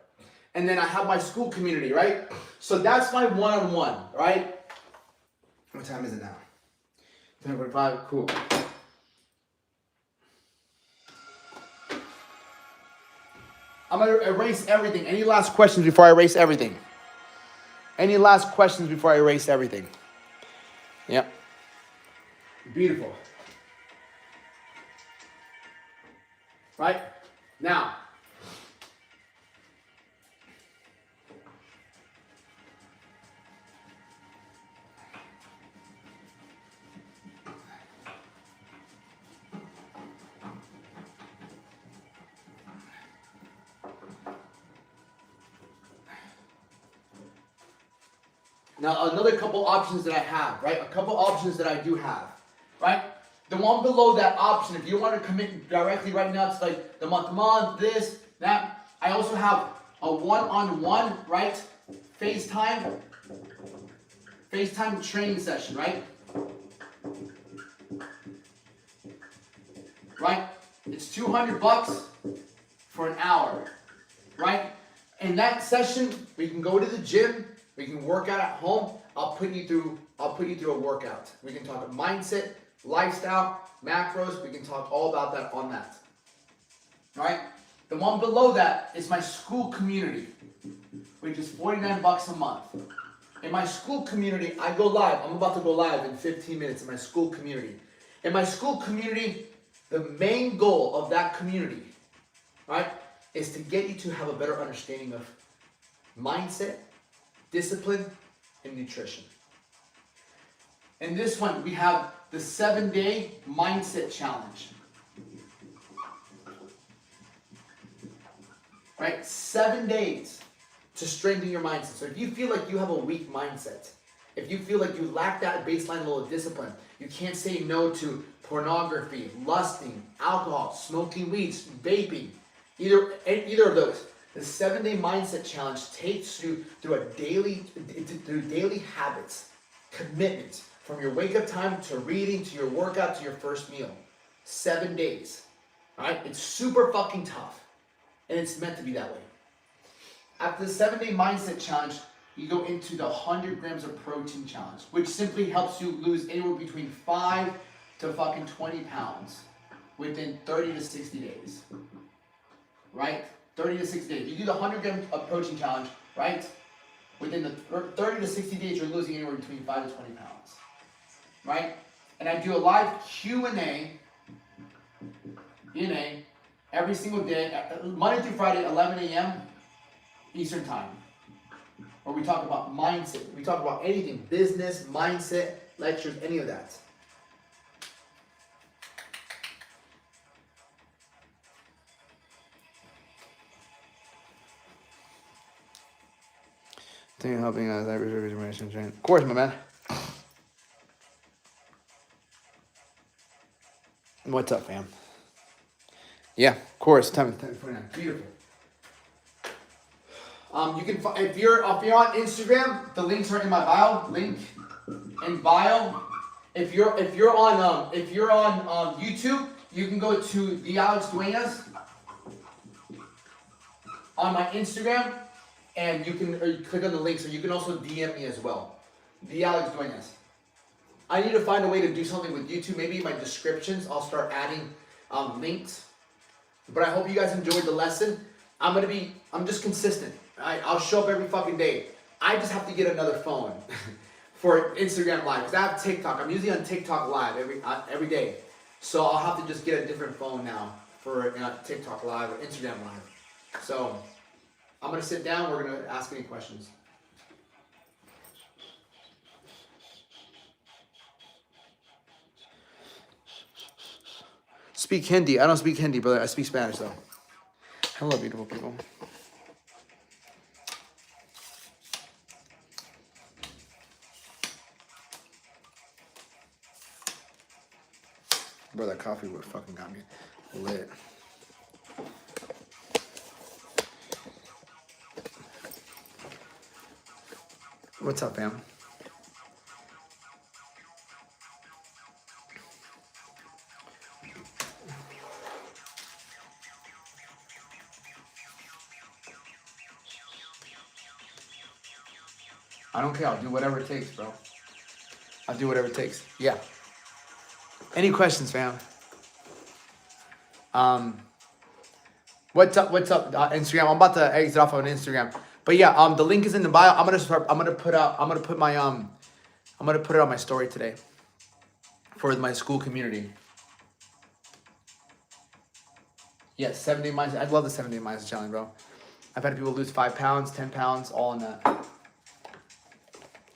And then I have my school community, right? So that's my one-on-one, right? What time is it now? 10:45. Cool. I'm gonna erase everything. Any last questions before I erase everything? Any last questions before I erase everything? Yep. Beautiful. Right? Now. Now, another couple options that I have, right? A couple options that I do have, right? The one below that option, if you want to commit directly right now, it's like the month, this, that. I also have a one-on-one, right? FaceTime training session, right? Right? It's $200 for an hour, right? In that session, we can go to the gym, we can work out at home. I'll put you through a workout. We can talk mindset, lifestyle, macros. We can talk all about that on that. All right? The one below that is my school community, which is $49 a month. In my school community, I go live. I'm about to go live in 15 minutes in my school community. In my school community, the main goal of that community, right, is to get you to have a better understanding of mindset, discipline, and nutrition. In this one, we have the 7-day mindset challenge. Right? 7 days to strengthen your mindset. So if you feel like you have a weak mindset, if you feel like you lack that baseline level of discipline, you can't say no to pornography, lusting, alcohol, smoking weeds, vaping, either of those. The 7-day mindset challenge takes you through daily habits, commitment, from your wake up time to reading to your workout to your first meal. 7 days. All right? It's super fucking tough. And it's meant to be that way. After the 7-day mindset challenge, you go into the 100 grams of protein challenge, which simply helps you lose anywhere between 5 to fucking 20 pounds within 30 to 60 days. Right? 30 to 60 days. You do the 100 grams of protein challenge, right? Within the 30 to 60 days, you're losing anywhere between 5 to 20 pounds. Right? And I do a live Q&A every single day, Monday through Friday, 11 a.m. Eastern Time. Where we talk about mindset. We talk about anything, business, mindset, lectures, any of that. continue helping us. I reserve information train. Of course, my man. What's up, fam? Yeah, of course. 10:49. Beautiful. You can if you're on Instagram, the links are in my bio. Link in bio. If you're on YouTube, you can go to the Alex Duenas on my Instagram, and you can click on the links, or you can also DM me as well. The Alex Duenas. I need to find a way to do something with YouTube. Maybe in my descriptions, I'll start adding links. But I hope you guys enjoyed the lesson. I'm just consistent. I'll show up every fucking day. I just have to get another phone for Instagram Live, because I have TikTok. I'm usually on TikTok Live every day. So I'll have to just get a different phone now for TikTok Live or Instagram Live. So I'm going to sit down. We're going to ask any questions. Speak Hindi. I don't speak Hindi, brother. I speak Spanish, though. Hello, beautiful people. Bro, that coffee would fucking got me lit. What's up, fam? I don't care. I'll do whatever it takes, bro. I'll do whatever it takes. Yeah. Any questions, fam? What's up? Instagram. I'm about to exit off on Instagram, but yeah, the link is in the bio. I'm gonna put it on my story today for my school community. Yes, 7-day mindset. I love the 7-day mindset challenge, bro. I've had people lose 5 pounds, 10 pounds, all in that.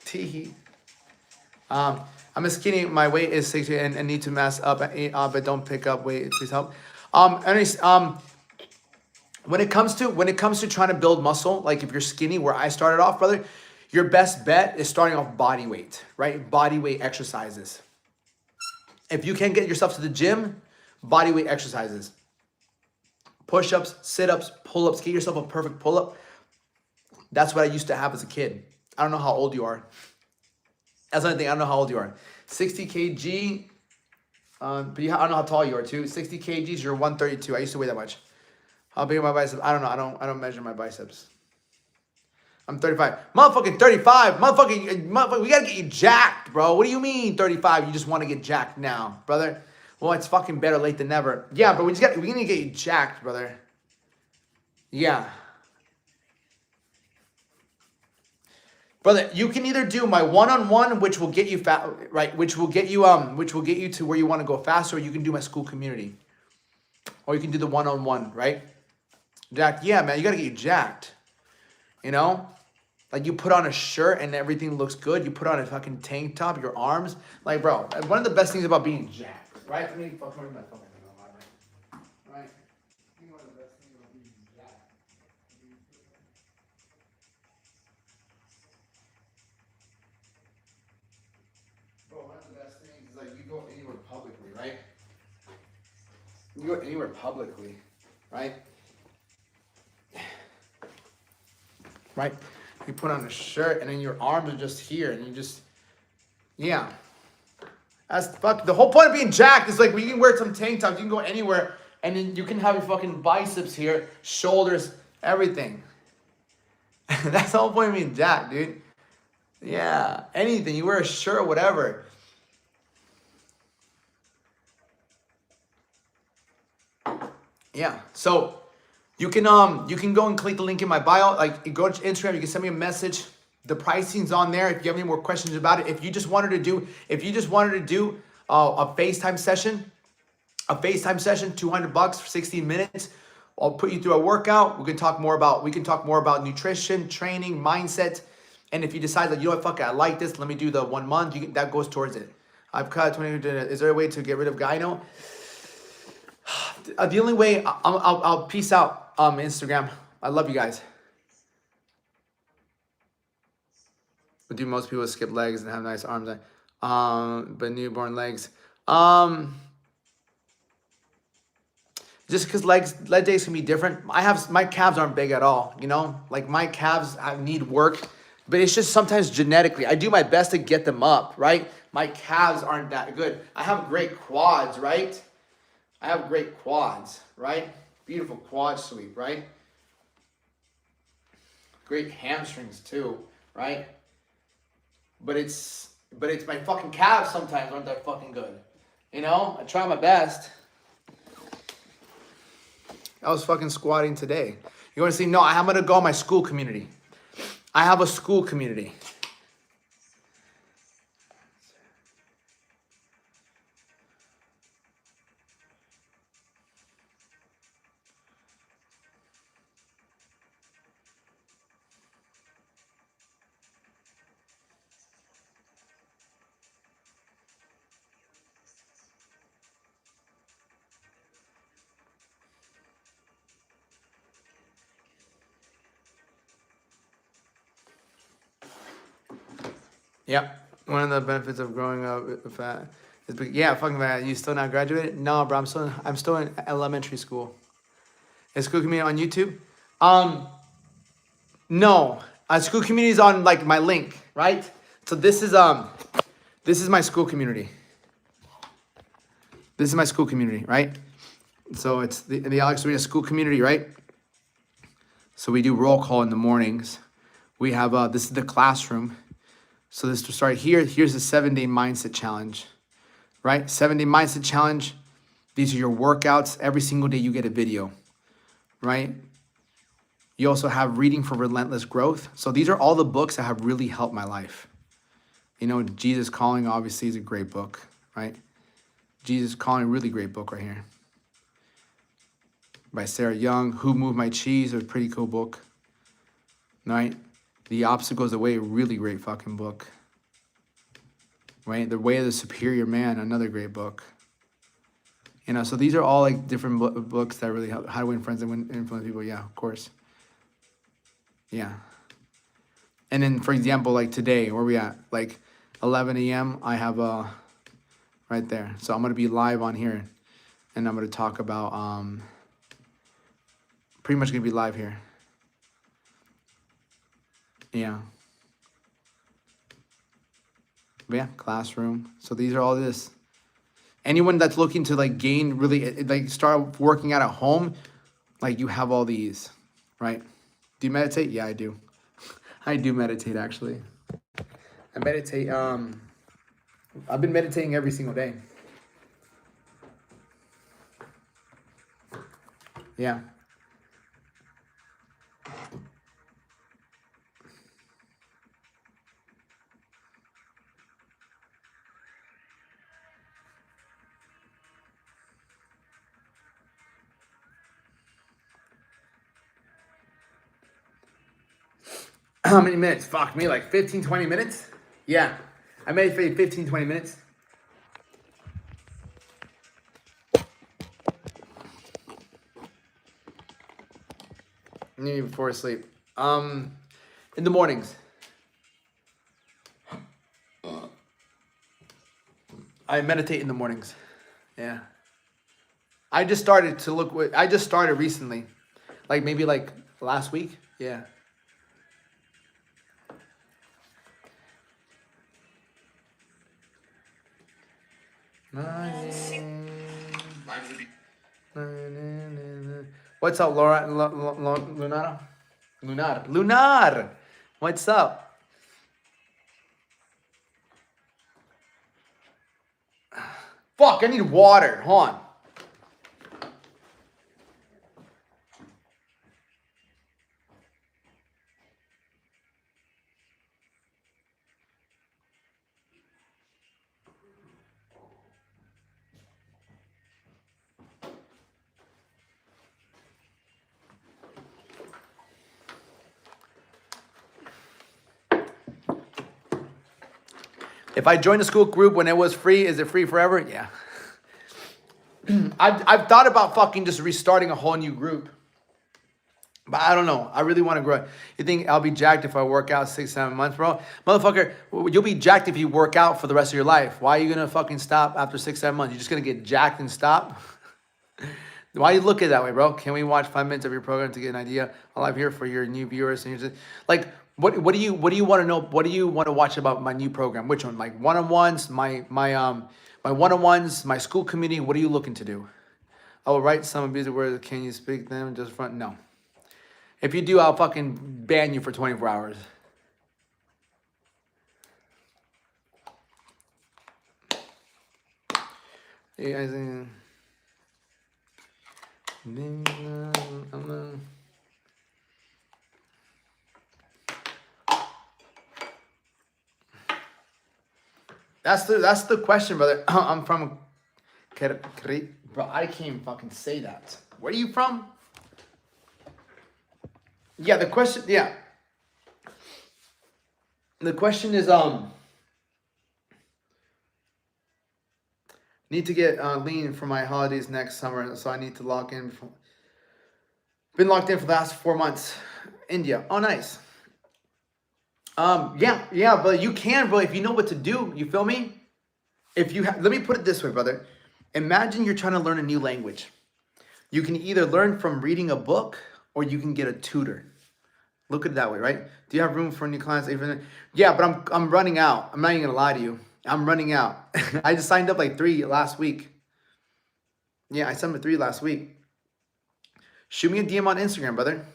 Teehee. I'm a skinny. My weight is 60 and need to mass up, but don't pick up weight. Please help. Anyways, when it comes to trying to build muscle, like if you're skinny, where I started off, brother, your best bet is starting off body weight, right? Body weight exercises. If you can't get yourself to the gym, body weight exercises. Push-ups, sit-ups, pull-ups. Get yourself a perfect pull-up. That's what I used to have as a kid. I don't know how old you are. That's another thing. I don't know how old you are. 60 kg. But I don't know how tall you are too. 60 kgs. You're 132. I used to weigh that much. How big are my biceps? I don't know. I don't measure my biceps. I'm 35. Motherfucking 35. Motherfucking. We gotta get you jacked, bro. What do you mean 35? You just want to get jacked now, brother? Well, it's fucking better late than never. Yeah, but we need to get you jacked, brother. Yeah. Brother, you can either do my one-on-one, which will get you fat, right? Which will get you to where you want to go faster, or you can do my school community. Or you can do the one-on-one, right? Jacked. Yeah, man, you gotta get you jacked. You know? Like you put on a shirt and everything looks good. You put on a fucking tank top, your arms. Like, bro, one of the best things about being jacked, right? Let me fucking my phone. Right? I think one of the best things about being jacked. Bro, one of the best things is like you go anywhere publicly, right? You go anywhere publicly, right? Right? You put on a shirt and then your arms are just here and you just, yeah. That's fuck. The whole point of being jacked is like when you can wear some tank tops, you can go anywhere and then you can have your fucking biceps here, shoulders, everything. That's the whole point of being jacked, dude. Yeah, anything. You wear a shirt, whatever. Yeah, so you can go and click the link in my bio. Like, you go to Instagram, you can send me a message. The pricing's on there. If you have any more questions about it, if you just wanted to do a FaceTime session, $200 for 16 minutes. I'll put you through a workout. We can talk more about nutrition, training, mindset. And if you decide that, you know what, fuck it, I like this, let me do the 1 month, that goes towards it. I've cut 20, is there a way to get rid of gyno? The only way, I'll peace out, Instagram. I love you guys. Do most people skip legs and have nice arms? But newborn legs. Just because leg days can be different. My calves aren't big at all. You know, like my calves need work, but it's just sometimes genetically. I do my best to get them up, right? My calves aren't that good. I have great quads, right? I have great quads, right? Beautiful quad sweep, right? Great hamstrings too, right? But it's my fucking calves sometimes aren't that fucking good. You know, I try my best. I was fucking squatting today. You want to see? No, I'm going to go on my school community. I have a school community. Yep. One of the benefits of growing up fat is, yeah, fucking fat. You still not graduated? No, bro. I'm still in elementary school. Is school community on YouTube? No. School community is on like my link, right? So this is my school community. This is my school community, right? So it's the Alex Arena school community, right? So we do roll call in the mornings. We have this is the classroom. So this to start here. Here's the 7-day mindset challenge, right? 7-day mindset challenge. These are your workouts. Every single day you get a video, right? You also have reading for relentless growth. So these are all the books that have really helped my life. You know, Jesus Calling obviously is a great book, right? Jesus Calling, really great book right here. By Sarah Young. Who Moved My Cheese, a pretty cool book, right? The Obstacles Away, really great fucking book. Right? The Way of the Superior Man, another great book. You know, so these are all like different books that really help. How to Win Friends and Influence People. Yeah, of course. Yeah. And then, for example, like today, where we at? Like 11 a.m., I have right there. So I'm going to be live on here. And I'm going to talk about, pretty much going to be live here. Yeah. But yeah, classroom. So these are all this. Anyone that's looking to like gain really, like start working out at home, like you have all these, right? Do you meditate? Yeah, I do. I do meditate actually. I meditate, I've been meditating every single day. Yeah. How many minutes? Fuck me, like 15, 20 minutes? Yeah. I meditate 15, 20 minutes. Maybe before I sleep. In the mornings. I meditate in the mornings. Yeah. I just started to look. I just started recently. Like maybe like last week. Yeah. What's up, Laura? Lunar. What's up? Fuck, I need water. Hold on. If I join a school group when it was free, is it free forever? Yeah. I've thought about fucking just restarting a whole new group. But I don't know. I really want to grow. You think I'll be jacked if I work out 6-7 months, bro? Motherfucker, you'll be jacked if you work out for the rest of your life. Why are you gonna fucking stop after 6-7 months? You're just gonna get jacked and stop? Why you look at it that way, bro? Can we watch 5 minutes of your program to get an idea? All I'm here for your new viewers and you're just like, what do you want to know? What do you want to watch about my new program? Which one? Like one-on-ones, my one-on-ones, my school community. What are you looking to do? I will write some abusive words. Can you speak them just front? No. If you do, I'll fucking ban you for 24 hours. You guys, that's the question, brother. I'm from bro. I can't even fucking say that. Where are you from? Yeah, the question. Yeah, the question is need to get lean for my holidays next summer, so I need to lock in. Been locked in for the last 4 months. India. Oh, nice. Yeah, but you can, bro, if you know what to do. You feel me? If you let me put it this way, brother. Imagine you're trying to learn a new language. You can either learn from reading a book or you can get a tutor. Look at it that way, right? Do you have room for new clients? Yeah, but I'm running out. I'm not even gonna lie to you. I'm running out. I just signed up like 3 last week. Yeah, I signed up 3 last week. Shoot me a DM on Instagram, brother.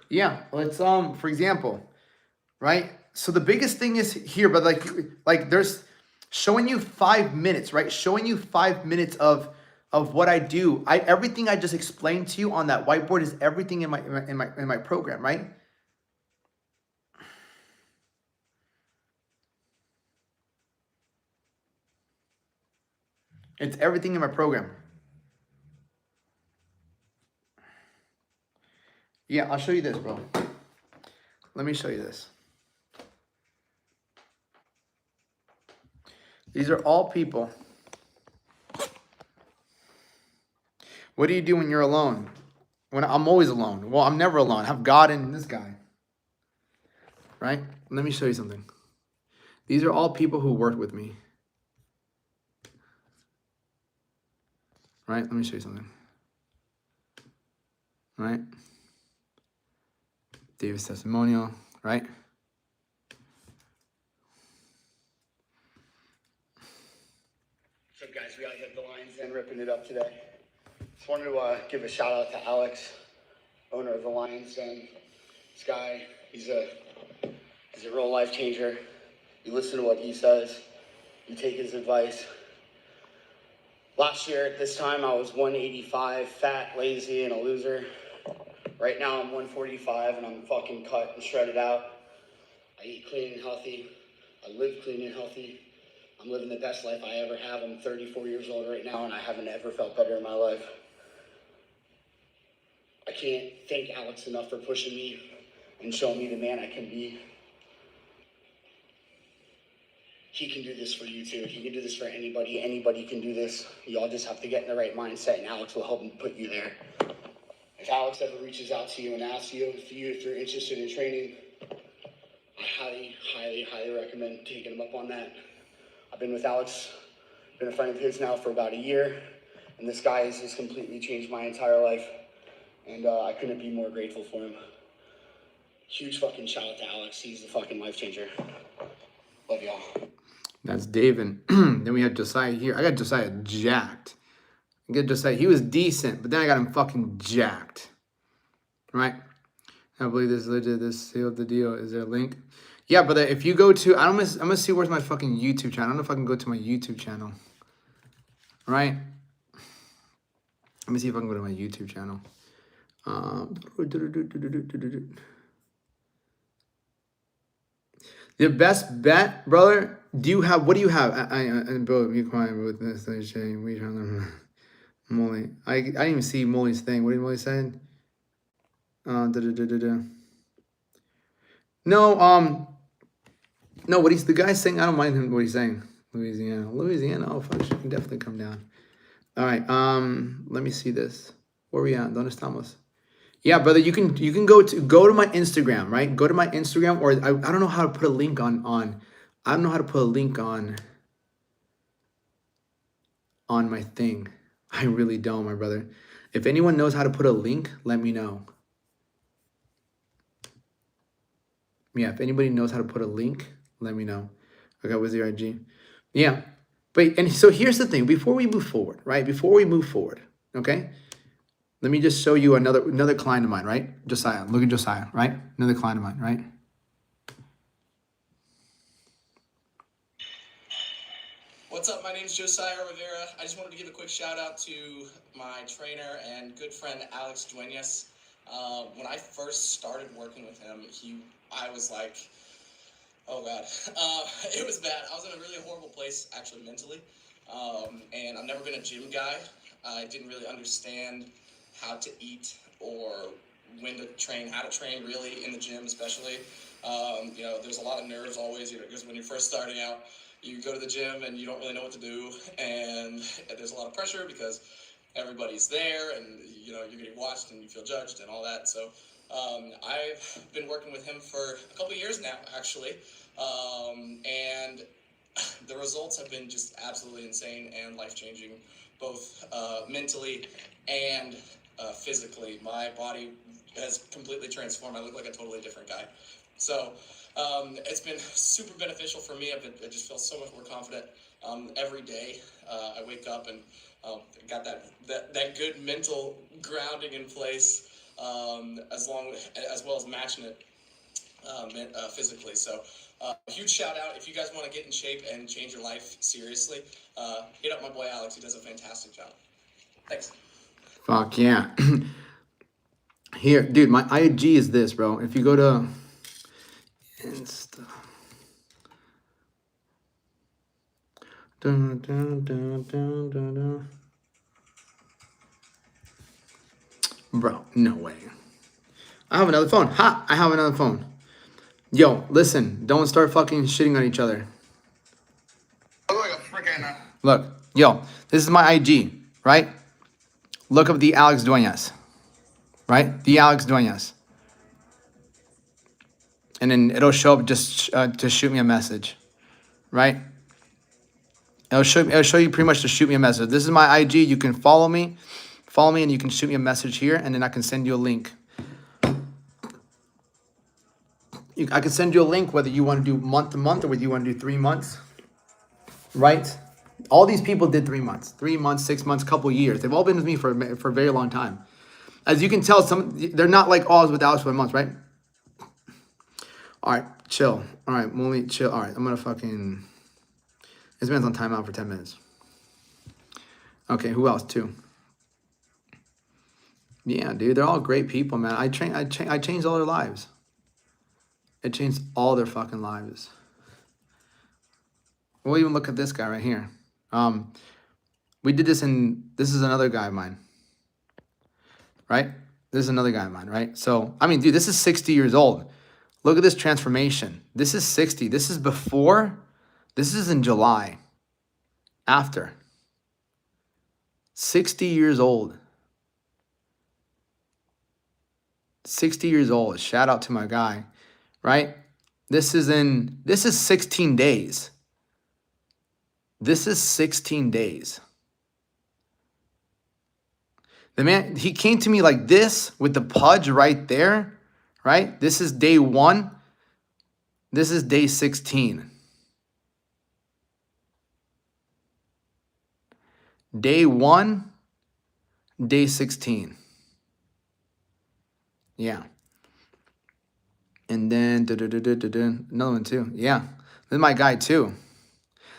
Yeah, let's for example, right? So the biggest thing is here, but like there's showing you 5 minutes, right? Showing you 5 minutes of what I do. Everything I just explained to you on that whiteboard is everything in my program, right? It's everything in my program. Yeah, I'll show you this, bro. Let me show you this. These are all people. What do you do when you're alone? When I'm always alone. Well, I'm never alone. I have God and this guy. Right? Let me show you something. These are all people who work with me. Right? Let me show you something. Right? David's testimonial, right? What's up, guys? We got hit the Lions Den, ripping it up today. Just wanted to give a shout out to Alex, owner of the Lions Den. This guy, he's a real life changer. You listen to what he says, you take his advice. Last year at this time, I was 185, fat, lazy, and a loser. Right now, I'm 145, and I'm fucking cut and shredded out. I eat clean and healthy. I live clean and healthy. I'm living the best life I ever have. I'm 34 years old right now, and I haven't ever felt better in my life. I can't thank Alex enough for pushing me and showing me the man I can be. He can do this for you too. He can do this for anybody. Anybody can do this. You all just have to get in the right mindset, and Alex will help put you there. If Alex ever reaches out to you and asks you if you're interested in training, I highly, highly, highly recommend taking him up on that. I've been with Alex, been a friend of his now for about a year, and this guy has just completely changed my entire life, and I couldn't be more grateful for him. Huge fucking shout out to Alex. He's the fucking life changer. Love y'all. That's David. Then we have Josiah here. I got Josiah jacked. I got Josiah. He was decent, but then I got him fucking jacked. Right? I believe this is legit. This sealed the deal. Is there a link? Yeah, but if you go to, I'm gonna see where's my fucking YouTube channel. I don't know if I can go to my YouTube channel. Right? Let me see if I can go to my YouTube channel. The best bet, brother. What do you have? Bro, you quiet with this thing. We trying to Molly. I didn't even see Molly's thing. What did Molly say? No, what he's the guy saying, I don't mind him what he's saying. Louisiana. Oh fuck, she can definitely come down. All right. Let me see this. Where we at? ¿Dónde estamos? Yeah, brother. You can go to my Instagram, right? Go to my Instagram, or I don't know how to put a link on. I don't know how to put a link on my thing. I really don't, my brother. If anyone knows how to put a link, let me know. Yeah, if anybody knows how to put a link, let me know. Okay, what's your IG? Yeah. But and so here's the thing, before we move forward, right? Before we move forward, okay? Let me just show you another client of mine, right? Josiah. Look at Josiah, right? Another client of mine, right? What's up? My name is Josiah Rivera. I just wanted to give a quick shout out to my trainer and good friend Alex Duenas. When I first started working with him, I was like, oh God, it was bad. I was in a really horrible place, actually mentally, and I've never been a gym guy. I didn't really understand how to eat or when to train, how to train really in the gym, especially. There's a lot of nerves always, because when you're first starting out, you go to the gym and you don't really know what to do, and there's a lot of pressure because everybody's there, and you're getting watched and you feel judged and all that. So I've been working with him for a couple of years now, actually, and the results have been just absolutely insane and life-changing, both mentally and physically. My body has completely transformed. I look like a totally different guy. So it's been super beneficial for me. I just feel so much more confident every day. I wake up and got that good mental grounding in place, as well as matching it physically. So huge shout out. If you guys want to get in shape and change your life seriously, hit up my boy Alex. He does a fantastic job. Thanks. Fuck yeah. Here, dude, my IG is this, bro. If you go to Insta. Dun, dun, dun, dun, dun, dun. Bro, no way. I have another phone. Ha! I have another phone. Yo, listen, don't start fucking shitting on each other. I look like a freaking. Look, yo, this is my IG, right? Look up the Alex Duenas, right? The Alex Duenas. And then it'll show up just to shoot me a message, right? It'll show you pretty much to shoot me a message. This is my IG. You can follow me, and you can shoot me a message here, and then I can send you a link. I can send you a link whether you want to do month to month or whether you want to do 3 months, right? All these people did 3 months, 6 months, couple years. They've all been with me for a very long time. As you can tell, they're not like all with Alex for months, right? All right, chill. All right, Molly, chill. All right, I'm gonna fucking. This man's on timeout for 10 minutes. Okay, who else too? Yeah, dude, they're all great people, man. I changed all their lives. It changed all their fucking lives. We'll even look at this guy right here. We did this this is another guy of mine. Right? This is another guy of mine, right? So, I mean, dude, this is 60 years old. Look at this transformation. This is 60. This is before. This is in July. After. 60 years old. 60 years old. Shout out to my guy. Right? This is 16 days. This is 16 days. The man, he came to me like this with the pudge right there, right? This is day 1. This is day 16. Day 1, day 16. Yeah. And then another one too. Yeah. This is my guy too.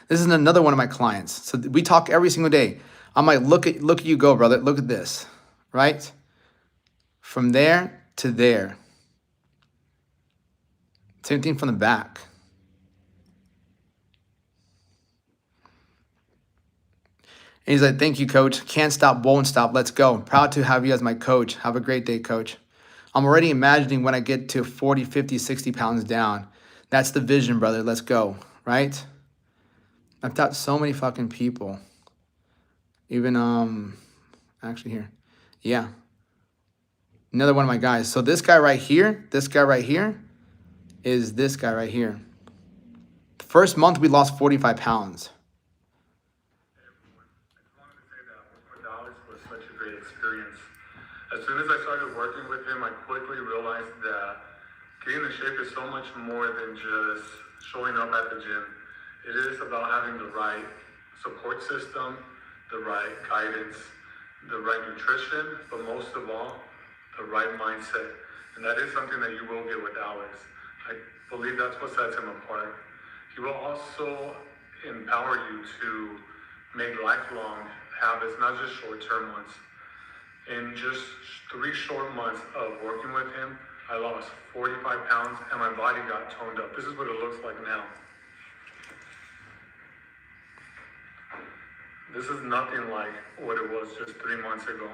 This is another one of my clients. So we talk every single day. I'm like, look at you go, brother. Look at this, right? From there to there. Same thing from the back. And he's like, thank you, coach. Can't stop, won't stop. Let's go. Proud to have you as my coach. Have a great day, coach. I'm already imagining when I get to 40, 50, 60 pounds down. That's the vision, brother. Let's go, right? I've taught so many fucking people. Even, actually here. Yeah. Another one of my guys. So this guy right here is this guy right here. The first month we lost 45 pounds. I just wanted to say that working with Alex was such a great experience. As soon as I started working with him, I quickly realized that getting in shape is so much more than just showing up at the gym. It is about having the right support system, the right guidance, the right nutrition, but most of all, the right mindset. And that is something that you will get with Alex. I believe that's what sets him apart. He will also empower you to make lifelong habits, not just short-term ones. In just 3 short months of working with him, I lost 45 pounds and my body got toned up. This is what it looks like now. This is nothing like what it was just 3 months ago.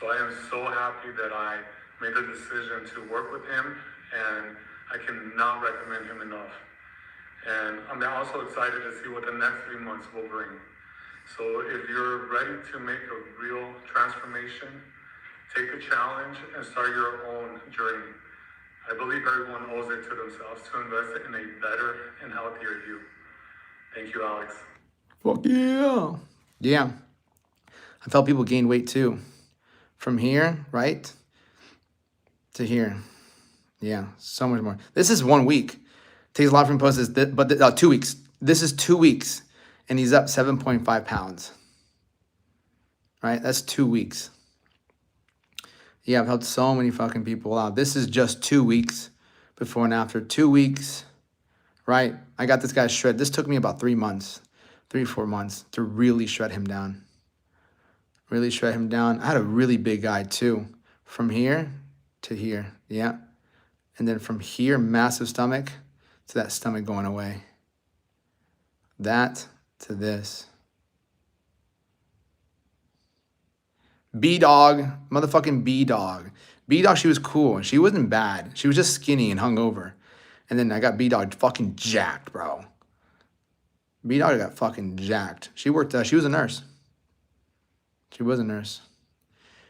So I am so happy that I made the decision to work with him, and I cannot recommend him enough. And I'm also excited to see what the next 3 months will bring. So if you're ready to make a real transformation, take the challenge and start your own journey. I believe everyone owes it to themselves to invest in a better and healthier you. Thank you, Alex. Fuck yeah. Yeah. I felt people gain weight too. From here, right, to here. Yeah, so much more. This is 1 week. Takes a lot from post this, but 2 weeks. This is 2 weeks, and he's up 7.5 pounds. Right, that's 2 weeks. Yeah, I've helped so many fucking people out. This is just 2 weeks before and after. 2 weeks, right? I got this guy shred. This took me about 3 months, 4 months to really shred him down. Really shred him down. I had a really big guy too. From here to here, yeah. And then from here, massive stomach to that stomach going away. That to this. B-Dog, motherfucking B-Dog. B-Dog, she was cool. She wasn't bad. She was just skinny and hungover. And then I got B-Dog fucking jacked, bro. B-Dog got fucking jacked. She worked, she was a nurse. She was a nurse.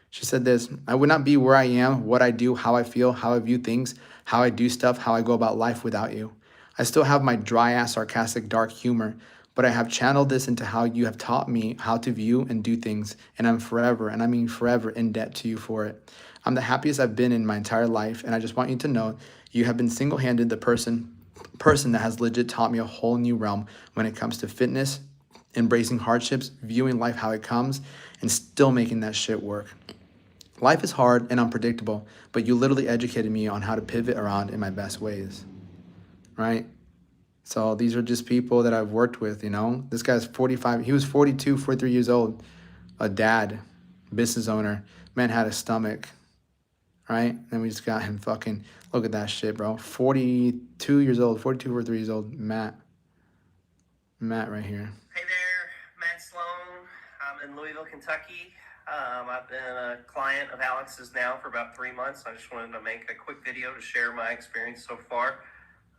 She said this: I would not be where I am, what I do, how I feel, how I view things, how I do stuff, how I go about life without you. I still have my dry ass, sarcastic, dark humor, but I have channeled this into how you have taught me how to view and do things, and I'm forever, and I mean forever, in debt to you for it. I'm the happiest I've been in my entire life, and I just want you to know you have been single-handed the person that has legit taught me a whole new realm when it comes to fitness, embracing hardships, viewing life how it comes, and still making that shit work. Life is hard and unpredictable, but you literally educated me on how to pivot around in my best ways, right? So these are just people that I've worked with, you know? This guy's 45. He was 42, 43 years old, a dad, business owner. Man had a stomach, right? And we just got him fucking, look at that shit, bro. 42 years old, 42, 43 years old, Matt. Matt right here. Hey there, Matt Sloan. I'm in Louisville, Kentucky. I've been a client of Alex's now for about 3 months. I just wanted to make a quick video to share my experience so far.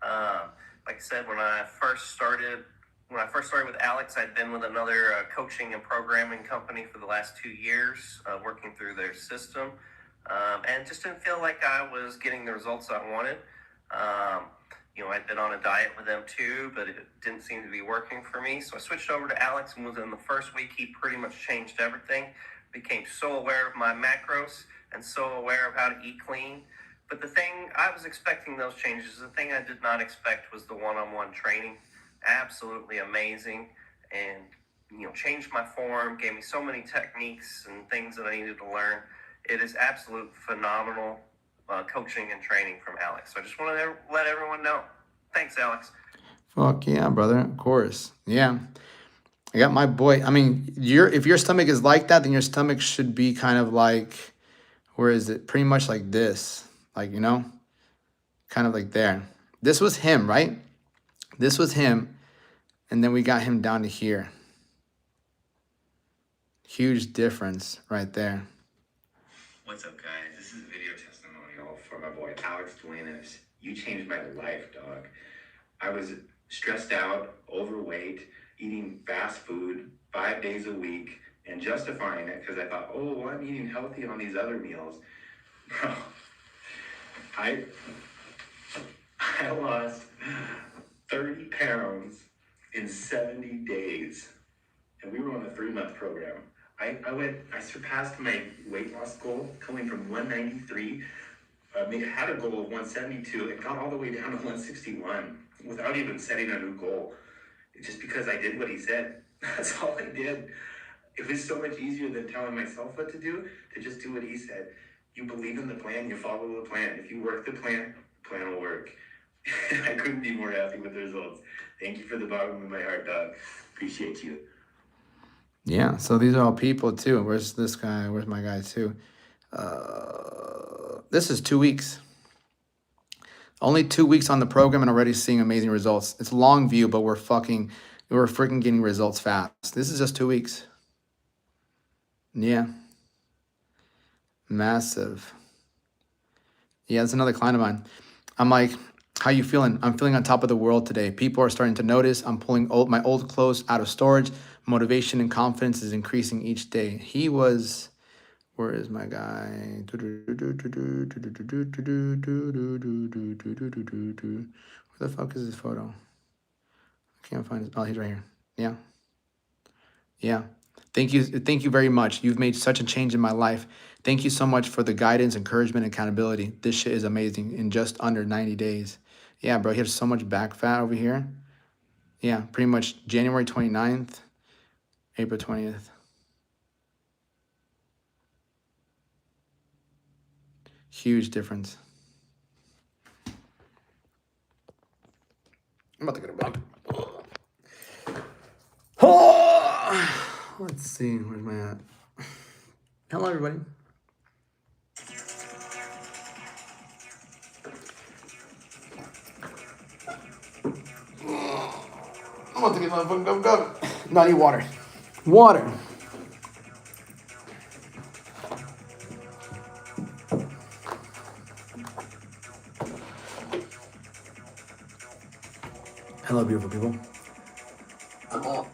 Like I said, when I first started with Alex, I'd been with another coaching and programming company for the last 2 years, working through their system, and just didn't feel like I was getting the results I wanted. I'd been on a diet with them too, but it didn't seem to be working for me. So I switched over to Alex, and within the first week, he pretty much changed everything. Became so aware of my macros and so aware of how to eat clean. But the thing, I was expecting those changes. The thing I did not expect was the one-on-one training. Absolutely amazing. And, changed my form, gave me so many techniques and things that I needed to learn. It is absolute phenomenal coaching and training from Alex. So I just want to let everyone know. Thanks, Alex. Fuck yeah, brother. Of course. Yeah. I got my boy. I mean, if your stomach is like that, then your stomach should be kind of like, where is it? Pretty much like this. Like, kind of like there. This was him, right? This was him. And then we got him down to here. Huge difference right there. What's up, guys? This is a video testimonial for my boy Alex Duenas. You changed my life, dog. I was stressed out, overweight, eating fast food 5 days a week, and justifying it because I thought, oh, well, I'm eating healthy on these other meals. Bro, I lost 30 pounds in 70 days. And we were on a 3-month program. I surpassed my weight loss goal coming from 193, had a goal of 172 and got all the way down to 161 without even setting a new goal. Just because I did what he said. That's all I did. It was so much easier than telling myself what to do, to just do what he said. You believe in the plan, you follow the plan. If you work the plan will work. I couldn't be more happy with the results. Thank you for the bottom of my heart, dog. Appreciate you. Yeah, so these are all people too. Where's this guy? Where's my guy too? This is 2 weeks. Only 2 weeks on the program and already seeing amazing results. It's a long view, but we're freaking getting results fast. This is just 2 weeks. Yeah. Massive. Yeah, that's another client of mine. I'm like, how you feeling? I'm feeling on top of the world today. People are starting to notice. I'm pulling my old clothes out of storage. Motivation and confidence is increasing each day. He was, where is my guy? Where the fuck is this photo? I can't find it. Oh, he's right here. Yeah. Yeah. Thank you very much. You've made such a change in my life. Thank you so much for the guidance, encouragement, and accountability. This shit is amazing in just under 90 days. Yeah, bro, he has so much back fat over here. Yeah, pretty much January 29th, April 20th. Huge difference. I'm about to get a bump. Oh, let's see, where's my at? Hello, everybody. I'm about to get my fucking gum. No, I need water. Water. Hello, beautiful people. Oh.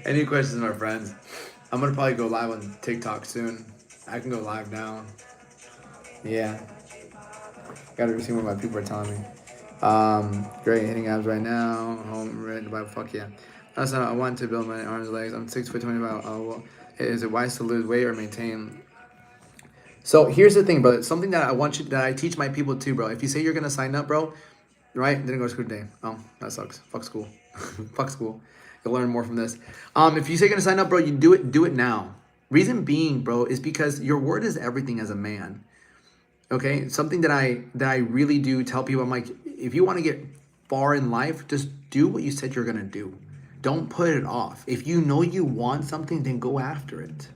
Any questions, my friends? I'm gonna probably go live on TikTok soon. I can go live now. Yeah. Gotta see what my people are telling me. Great, hitting abs right now. Home ready to buy. Fuck yeah. That's not. I want to build my arms and legs. I'm 6'20". About. Well, is it wise to lose weight or maintain? So here's the thing, bro. Something that I teach my people too, bro. If you say you're gonna sign up, bro, right? Didn't go to school today. Oh, that sucks. Fuck school. Fuck school. You'll learn more from this. If you say you're gonna sign up, bro, you do it now. Reason being, bro, is because your word is everything as a man. Okay, something that I really do tell people. I'm like, if you want to get far in life, just do what you said you're gonna do. Don't put it off. If you know you want something, then go after it.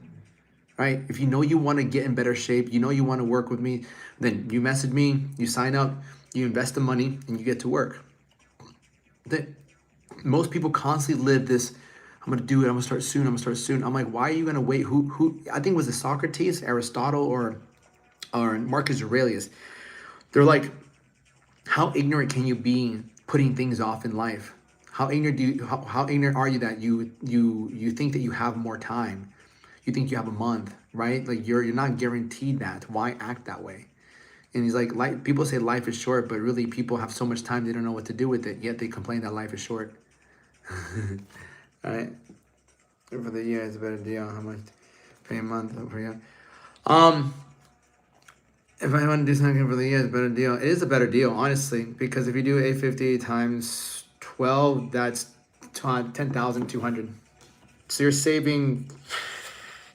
Right? If you know you want to get in better shape, you know you want to work with me, then you message me, you sign up, you invest the money, and you get to work. Most people constantly live this, I'm gonna do it, I'm gonna start soon. I'm like, why are you gonna wait? Who I think it was it Socrates, Aristotle, or Marcus Aurelius. They're like, how ignorant can you be putting things off in life? How ignorant are you that you think that you have more time? You think you have a month, right? Like you're not guaranteed that. Why act that way? And he's like people say life is short, but really people have so much time they don't know what to do with it. Yet they complain that life is short. All right. For the year, it's a better deal. How much pay a month for you? If I want to do something for the year, it's a better deal. It is a better deal, honestly, because if you do 850 times 12, that's 10,200. So you're saving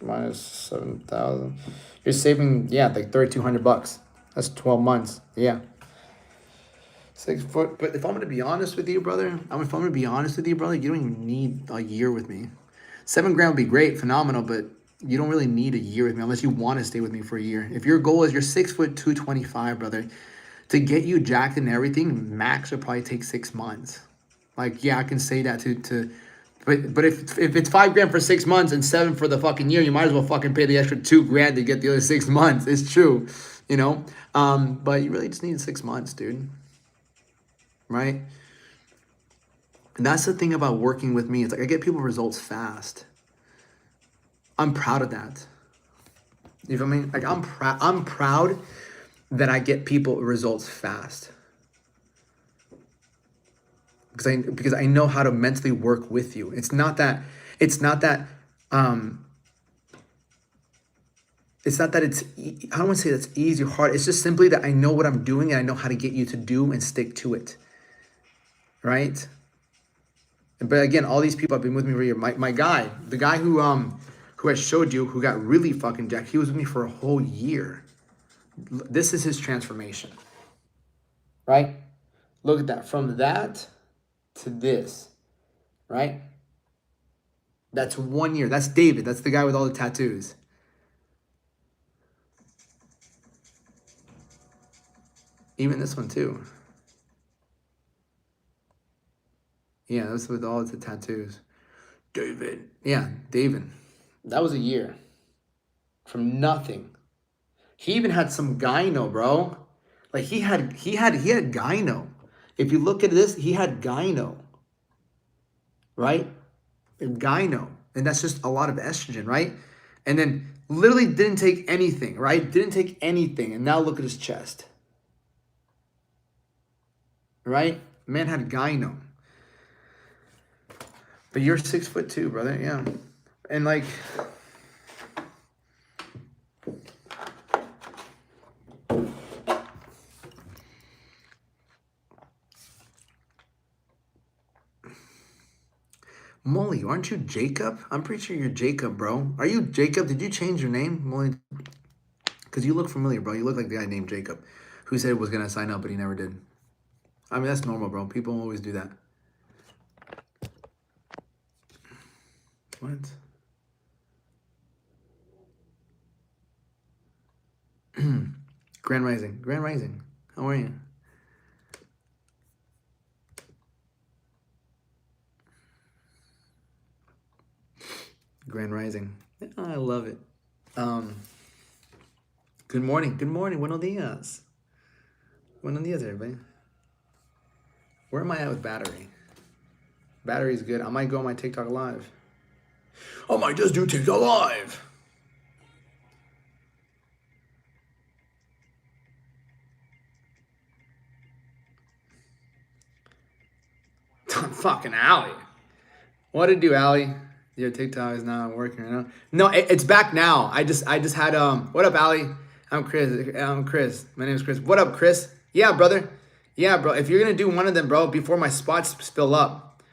minus 7,000. You're saving, yeah, like $3,200. That's 12 months. Yeah. 6 foot. But if I'm gonna be honest with you, brother, you don't even need a year with me. 7 grand would be great, phenomenal, but you don't really need a year with me unless you want to stay with me for a year. If your goal is you're 6'2", 225, brother, To get you jacked and everything, max would probably take 6 months. Like, yeah, I can say that but if it's $5,000 for 6 months and 7 for the fucking year, you might as well fucking pay the extra $2,000 to get the other 6 months. It's true, you know. But you really just need 6 months, dude. Right? And that's the thing about working with me. It's like I get people results fast. I'm proud of that. You feel me? Like I'm proud that I get people results fast. Because I know how to mentally work with you. It's not that it's I don't want to say that's easy or hard. It's just simply that I know what I'm doing and I know how to get you to do and stick to it. Right? But again, all these people have been with me for a year. My guy, the guy who I showed you, who got really fucking jacked, he was with me for a whole year. This is his transformation. Right? Look at that. From that to this. Right? That's 1 year. That's David. That's the guy with all the tattoos. Even this one too. Yeah, that's with all the tattoos. David. Yeah, David. That was a year. From nothing. He even had some gyno, bro. Like he had gyno. If you look at this, he had gyno. Right? Gyno. And that's just a lot of estrogen, right? And then literally didn't take anything, right? Didn't take anything. And now look at his chest. Right? Man had gyno. But you're 6'2", brother. Yeah. And like, Molly, aren't you Jacob? I'm pretty sure you're Jacob, bro. Are you Jacob? Did you change your name, Molly? Because you look familiar, bro. You look like the guy named Jacob who said was going to sign up, but he never did. I mean, that's normal, bro. People always do that. What? Grand Rising. Grand Rising. How are you? Grand Rising. I love it. Good morning. Good morning. Buenos dias. Buenos dias, everybody. Where am I at with battery? Battery's good. I might go on my TikTok live. I might just do TikTok live. Fucking Allie. What did do, Allie? Your TikTok is not working right now. No, it's back now. I just had what up, Allie? I'm Chris. My name is Chris. What up, Chris? Yeah, brother. Yeah, bro. If you're gonna do one of them, bro, before my spots fill up.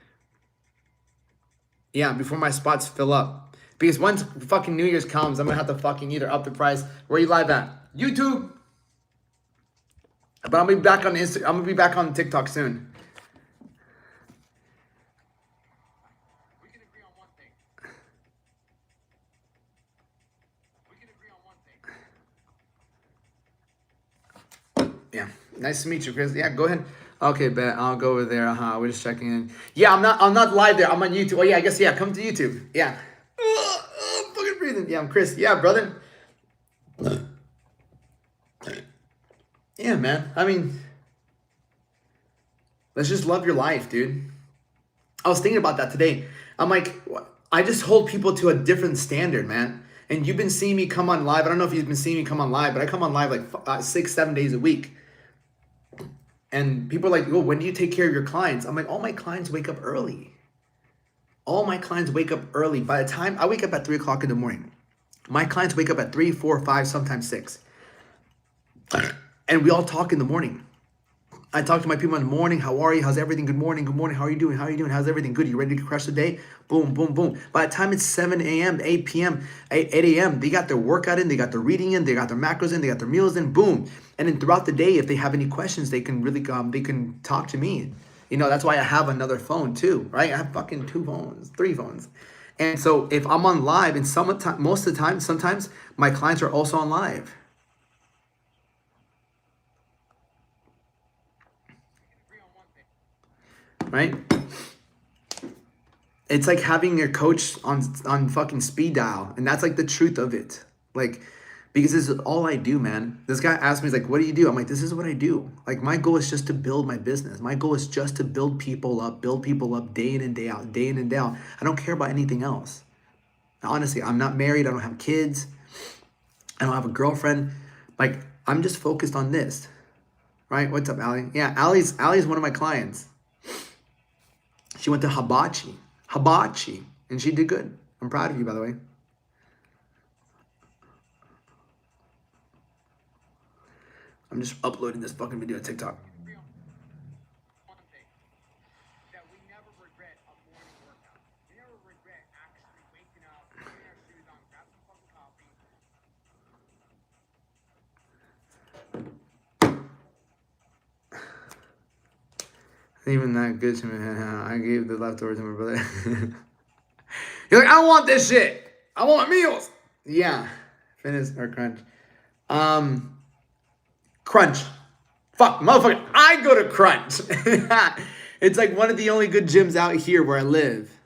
Yeah, before my spots fill up. Because once fucking New Year's comes, I'm gonna have to fucking either up the price. Where you live at? YouTube. But I'm gonna be back on Instagram. I'm gonna be back on TikTok soon. Yeah, nice to meet you, Chris. Yeah, go ahead. Okay, bet I'll go over there. We're just checking in. Yeah, I'm not live there. I'm on YouTube. Oh yeah, I guess yeah. Come to YouTube. Yeah. I'm fucking breathing. Yeah, I'm Chris. Yeah, brother. Yeah, man. I mean, let's just love your life, dude. I was thinking about that today. I'm like, I just hold people to a different standard, man. And you've been seeing me come on live. I don't know if you've been seeing me come on live, but I come on live like 6-7 days a week. And people are like, well, when do you take care of your clients? I'm like, all my clients wake up early. All my clients wake up early. By the time I wake up at 3 o'clock in the morning, my clients wake up at 3, 4, 5, sometimes 6. And we all talk in the morning. I talk to my people in the morning. How are you? How's everything? Good morning. Good morning. How are you doing? How are you doing? How's everything? Good. You ready to crush the day? Boom, boom, boom. By the time it's 7 a.m., 8 p.m., 8 a.m., they got their workout in, they got their reading in, they got their macros in, they got their meals in, boom. And then throughout the day, if they have any questions, they can really they can talk to me. You know, that's why I have another phone too, right? I have fucking 2 phones, 3 phones. And so if I'm on live, and most of the time, sometimes my clients are also on live. right? It's like having your coach on fucking speed dial. And that's like the truth of it. Like, because this is all I do, man. This guy asked me, he's like, what do you do? I'm like, this is what I do. Like, my goal is just to build my business. My goal is just to build people up day in and day out, day in and day out. I don't care about anything else. Honestly, I'm not married. I don't have kids. I don't have a girlfriend. Like, I'm just focused on this, right? What's up, Allie? Yeah, Allie's one of my clients. She went to Hibachi, and she did good. I'm proud of you, by the way. I'm just uploading this fucking video to TikTok. Even that good to me. I gave the leftovers to my brother. You're like, I don't want this shit. I want meals. Yeah. Fitness or crunch. Crunch. Fuck, motherfucker. I go to Crunch. It's like one of the only good gyms out here where I live.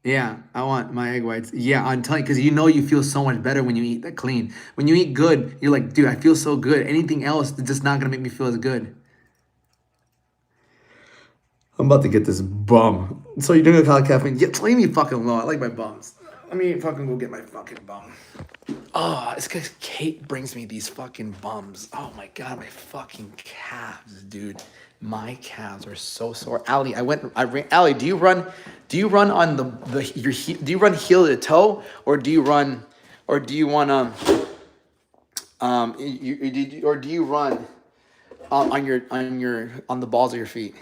Yeah, I want my egg whites. Yeah, I'm telling you, because you know you feel so much better when you eat that clean. When you eat good, you're like, dude, I feel so good. Anything else is just not going to make me feel as good. I'm about to get this bum. So you're doing a lot of caffeine? Yeah, leave me fucking alone. I like my bums. Let me fucking go get my fucking bum. Oh, it's because Kate brings me these fucking bums. Oh my God, my fucking calves, dude. My calves are so sore. Allie, Allie, do you run on do you run heel to toe, or do you run, or do you want or do you run on the balls of your feet?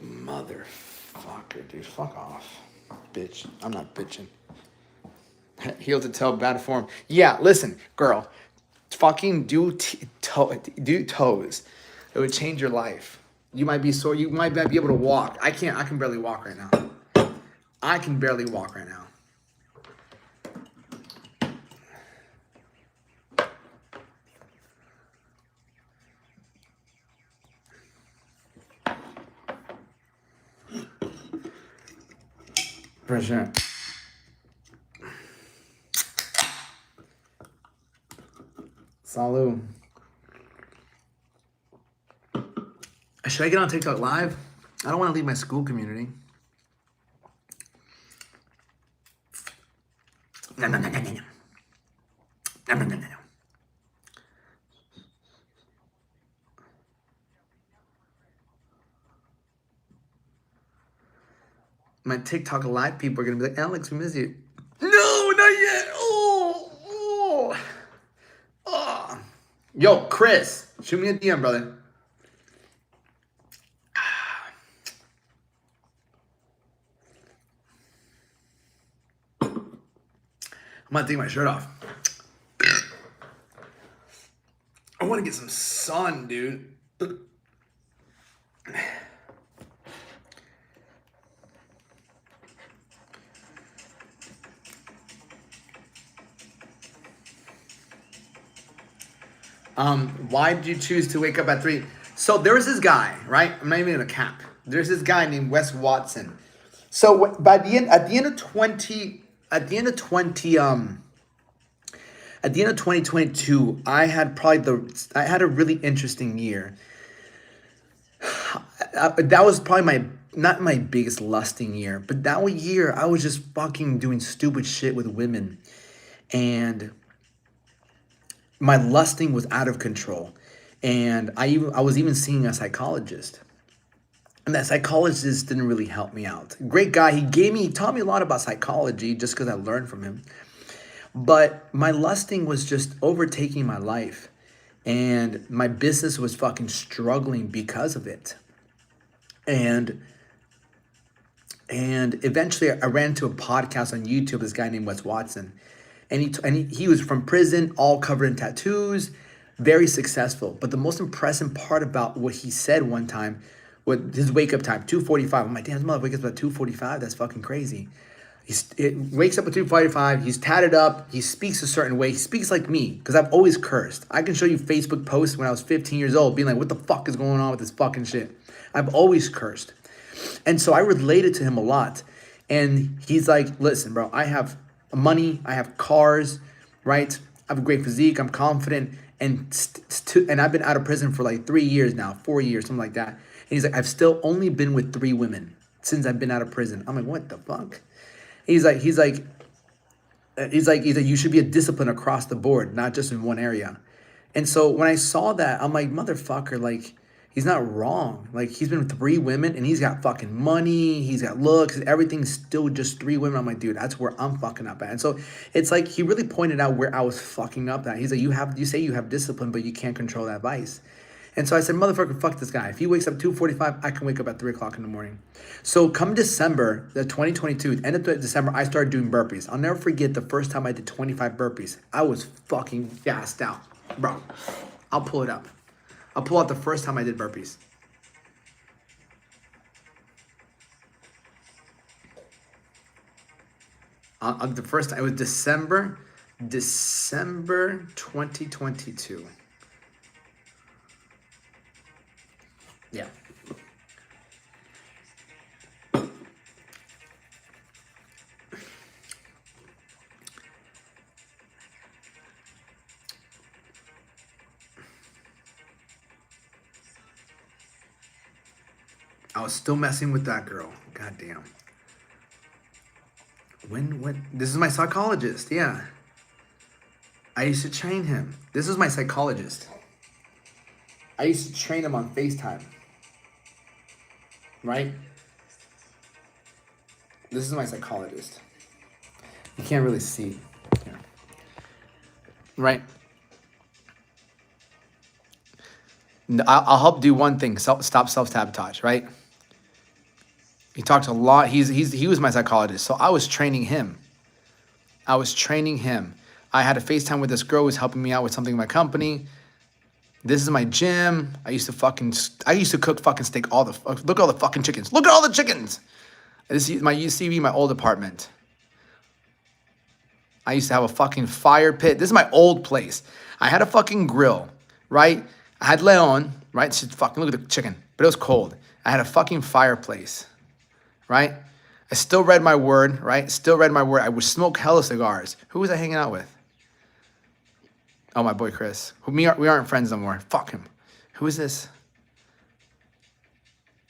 Motherfucker, dude. Fuck off. Bitch. I'm not bitching. Heel to toe, bad form. Yeah, listen, girl. Fucking do toes. It would change your life. You might be sore. You might not be able to walk. I can barely walk right now. I can barely walk right now. For sure. Salud. Should I get on TikTok live? I don't want to leave my school community. No. My TikTok live people are going to be like, Alex, we miss you. No, not yet. Oh. Yo, Chris, shoot me a DM, brother. I'm going to take my shirt off. I want to get some sun, dude. Why did you choose to wake up at 3? So there was this guy, right? I'm not even gonna cap. There's this guy named Wes Watson. So at the end of 2022, I had a really interesting year. That was probably not my biggest lusting year, but that year I was just fucking doing stupid shit with women, and my lusting was out of control. And I was even seeing a psychologist. And that psychologist didn't really help me out. Great guy. He taught me a lot about psychology just because I learned from him. But my lusting was just overtaking my life. And my business was fucking struggling because of it. And eventually I ran into a podcast on YouTube, this guy named Wes Watson. And he was from prison, all covered in tattoos, very successful. But the most impressive part about what he said one time, with his wake up time, 2:45. I'm like, damn, this mother wakes up at 2:45. That's fucking crazy. It wakes up at 2:45. He's tatted up. He speaks a certain way. He speaks like me because I've always cursed. I can show you Facebook posts when I was 15 years old being like, what the fuck is going on with this fucking shit? I've always cursed. And so I related to him a lot. And he's like, listen, bro, I have money. I have cars, right? I have a great physique. I'm confident. And I've been out of prison for like 3 years now, 4 years, something like that. And he's like, I've still only been with 3 women since I've been out of prison. I'm like, what the fuck? He's like, you should be a discipline across the board, not just in one area. And so when I saw that, I'm like, motherfucker, like, he's not wrong. Like, he's been with 3 women and he's got fucking money. He's got looks. Everything's still just 3 women. I'm like, dude, that's where I'm fucking up at. And so it's like, he really pointed out where I was fucking up at. He's like, you say you have discipline, but you can't control that vice. And so I said, motherfucker, fuck this guy. If he wakes up 2:45, I can wake up at 3 o'clock in the morning. So come December, the 2022, end of December, I started doing burpees. I'll never forget the first time I did 25 burpees. I was fucking gassed out. Bro, I'll pull it up. I'll pull out the first time I did burpees. The first time, it was December 2022. Yeah. I was still messing with that girl. God damn. When this is my psychologist, yeah. I used to train him. This is my psychologist. I used to train him on FaceTime. Right? This is my psychologist. You can't really see. Yeah. Right? I'll help do one thing. Stop self-sabotage, right? He talks a lot. He was my psychologist. So I was training him. I had a FaceTime with this girl who was helping me out with something in my company. This is my gym. I used to cook fucking steak. Look at all the fucking chickens. Look at all the chickens. This is my UCB, my old apartment. I used to have a fucking fire pit. This is my old place. I had a fucking grill, right? I had Leon, right? Fucking look at the chicken, but it was cold. I had a fucking fireplace, right? I still read my word, right? I would smoke hella cigars. Who was I hanging out with? Oh, my boy Chris. We aren't friends no more. Fuck him. Who is this?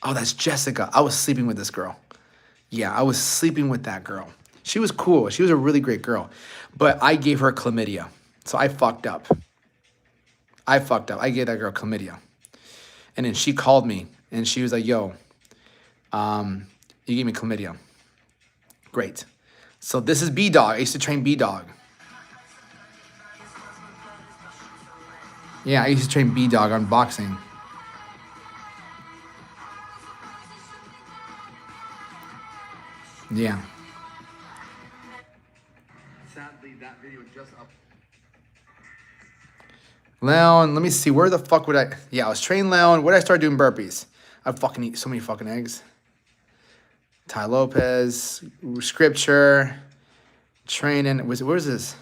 Oh, that's Jessica. I was sleeping with this girl. Yeah, I was sleeping with that girl. She was cool. She was a really great girl. But I gave her chlamydia. So I fucked up. I gave that girl chlamydia. And then she called me. And she was like, yo, you gave me chlamydia. Great. So this is B-Dog. I used to train B-Dog. Yeah, I used to train B-Dog on boxing. Yeah. Sadly, that video just up. Leon, let me see. Where the fuck would I... Yeah, I was training Leon. Where did I start doing burpees? I'd fucking eat so many fucking eggs. Ty Lopez. Scripture. Training. Where's this?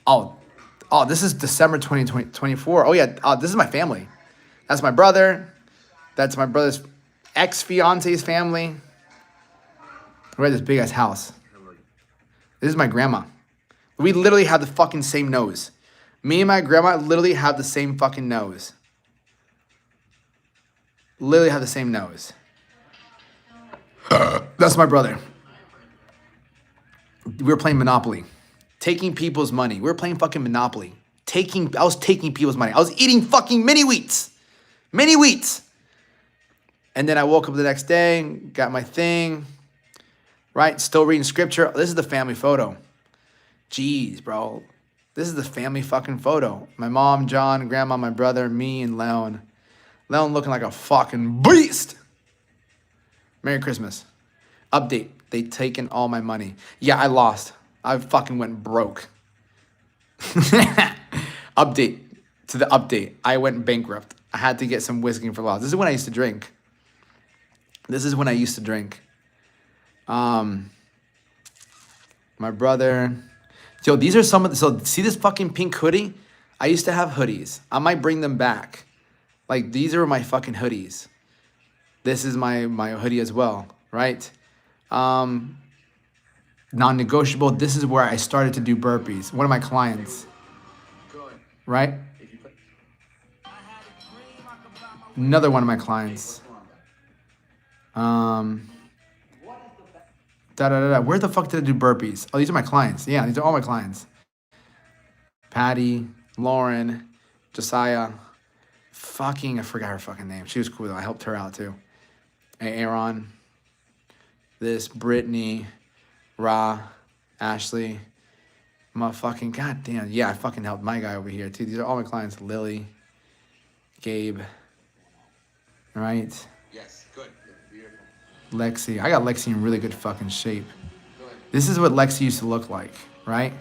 Oh, this is December 2024. Oh, yeah. This is my family. That's my brother. That's my brother's ex-fiance's family. We're at this big-ass house. This is my grandma. We literally have the fucking same nose. Me and my grandma literally have the same fucking nose. Literally have the same nose. That's my brother. We were playing Monopoly. Taking people's money. We were playing fucking Monopoly. I was taking people's money. I was eating fucking mini wheats. Mini wheats. And then I woke up the next day, got my thing. Right? Still reading scripture. This is the family photo. Jeez, bro. This is the family fucking photo. My mom, John, grandma, my brother, me, and Leon. Leon looking like a fucking beast. Merry Christmas. Update. They taken all my money. Yeah, I lost. I fucking went broke. Update to the update. I went bankrupt. I had to get some whiskey for loss. This is when I used to drink. My brother. Yo, these are some of the, so see this fucking pink hoodie? I used to have hoodies. I might bring them back. Like, these are my fucking hoodies. This is my hoodie as well, right? Non-negotiable. This is where I started to do burpees. One of my clients, right? Another one of my clients. Where the fuck did I do burpees? Oh, these are my clients. Yeah, these are all my clients. Patty, Lauren, Josiah. I forgot her fucking name. She was cool though. I helped her out too. Aaron. This, Brittany, Ra, Ashley. Motherfucking goddamn. Yeah, I fucking helped my guy over here too. These are all my clients. Lily, Gabe. All right. Yes, good. Beautiful. Lexi. I got Lexi in really good fucking shape. This is what Lexi used to look like, right?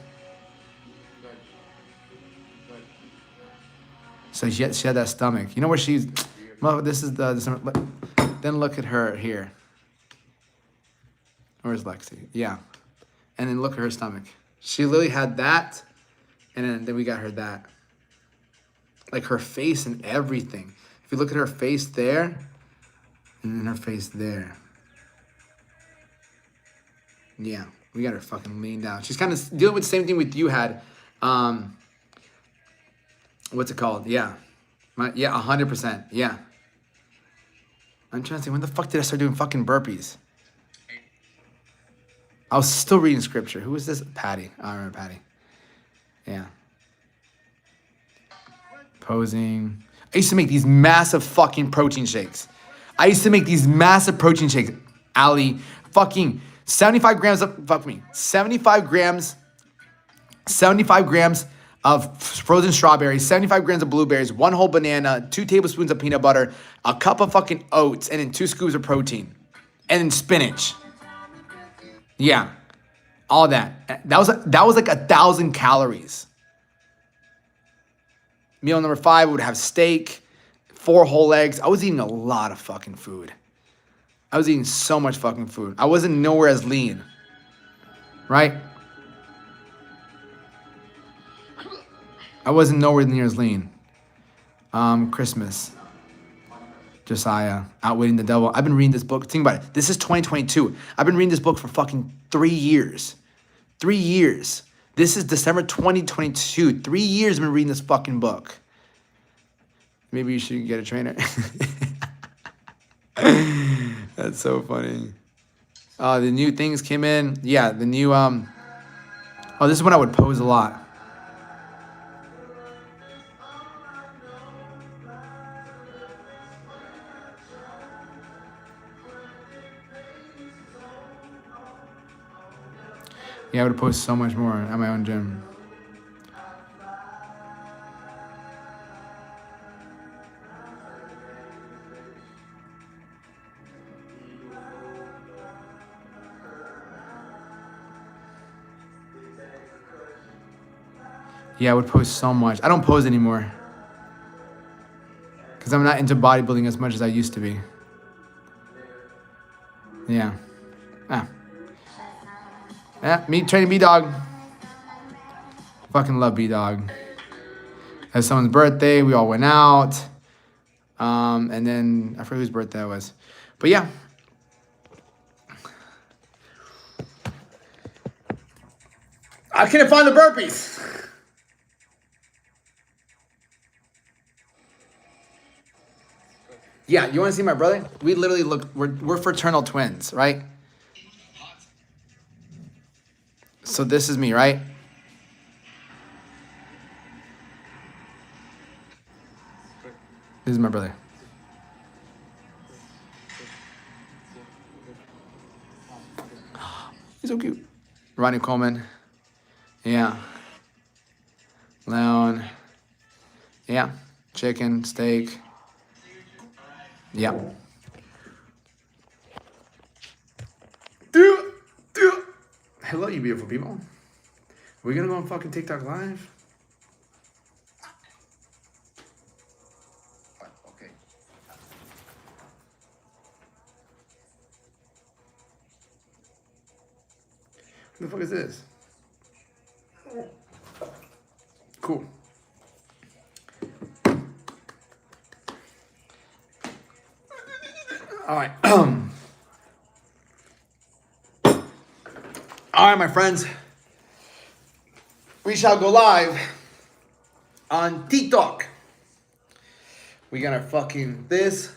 So she had that stomach. You know where she's... Well, this is then look at her here. Where's Lexi? Yeah. And then look at her stomach. She literally had that, and then we got her that. Like her face and everything. If you look at her face there, and then her face there. Yeah, we got her fucking lean down. She's kind of dealing with the same thing with you had. What's it called? Yeah. 100%. Yeah. I'm trying to think, when the fuck did I start doing fucking burpees? I was still reading scripture. Who was this? Patty. I remember Patty. Yeah. Posing. I used to make these massive fucking protein shakes. Ali, fucking 75 grams of, 75 grams of frozen strawberries, 75 grams of blueberries, 1 whole banana, 2 tablespoons of peanut butter, a cup of fucking oats, and then 2 scoops of protein. And then spinach. Yeah. All that. That was like 1,000 calories. Meal number 5 would have steak, 4 whole eggs. I was eating a lot of fucking food. I was eating so much fucking food. I wasn't nowhere as lean. Right? I wasn't nowhere near as lean. Christmas. Josiah, Outwitting the Devil. I've been reading this book. Think about it. This is 2022. I've been reading this book for fucking 3 years. 3 years. This is December 2022. 3 years I've been reading this fucking book. Maybe you should get a trainer. That's so funny. The new things came in. Yeah, the new, oh, this is when I would pose a lot. Yeah, I would post so much more at my own gym. Yeah, I would post so much. I don't pose anymore. Because I'm not into bodybuilding as much as I used to be. Yeah. Yeah, me training B-Dog. Fucking love B-Dog. It was someone's birthday. We all went out. And then, I forget whose birthday it was. But yeah. I couldn't find the burpees. Yeah, you want to see my brother? We literally look, we're fraternal twins, right? So this is me, right? This is my brother. He's so cute. Ronnie Coleman. Yeah. Leon. Yeah. Chicken, steak. Yeah. Hello, you beautiful people. Are we gonna go on fucking TikTok live? Okay. What the fuck is this? Cool. All right. All right, my friends. We shall go live on TikTok. We gonna fucking this.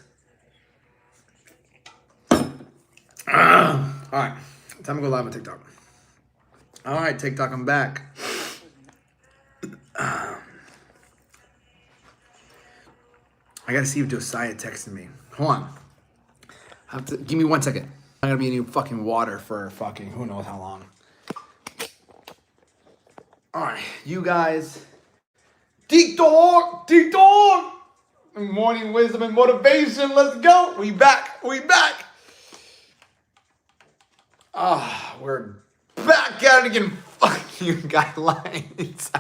All right. Time to go live on TikTok. All right, TikTok, I'm back. I gotta see if Josiah texted me. Hold on. Give me 1 second. I'm gonna be in fucking water for fucking who knows how long. All right, you guys. TikTok. Morning wisdom and motivation. Let's go. We back. We're back at it again. Fuck you guidelines.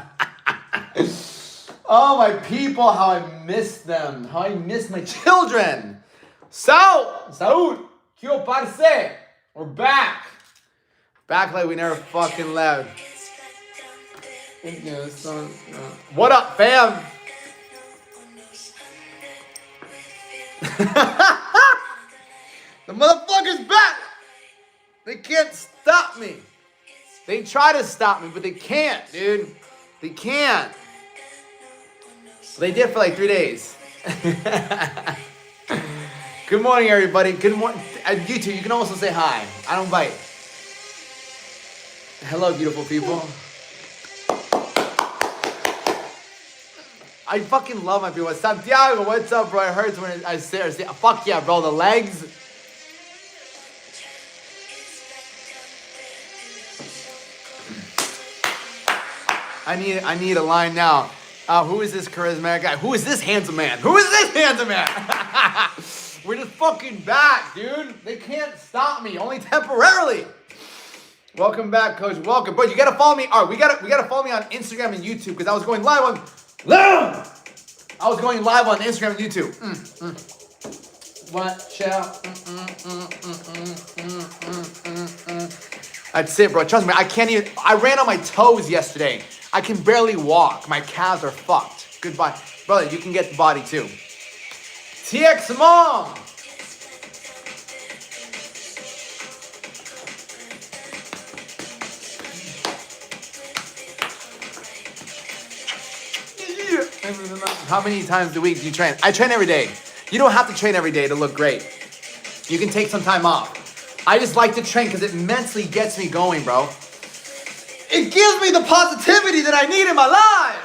Oh, my people, how I miss them. How I miss my children. Saúde. Que parce. We're back. Back like we never fucking left. What up, fam? The motherfucker's back. They can't stop me. They try to stop me, but they can't, dude. They can't. They did for like 3 days. Good morning, everybody. Good morning. YouTube, you can also say hi. I don't bite. Hello, beautiful people. I fucking love my people. Santiago, what's up, bro? It hurts when I say, fuck yeah, bro. The legs. I need a line now. Who is this charismatic guy? Who is this handsome man? We're just fucking back, dude. They can't stop me, only temporarily. Welcome back, coach. Welcome. But you gotta follow me. All right, we gotta follow me on Instagram and YouTube because I was going live on Instagram and YouTube. Watch out. That's it, bro. Trust me, I can't even. I ran on my toes yesterday. I can barely walk. My calves are fucked. Goodbye. Brother, you can get the body too. TX Mom! How many times a week do you train? I train every day. You don't have to train every day to look great. You can take some time off. I just like to train because it mentally gets me going, bro. It gives me the positivity that I need in my life.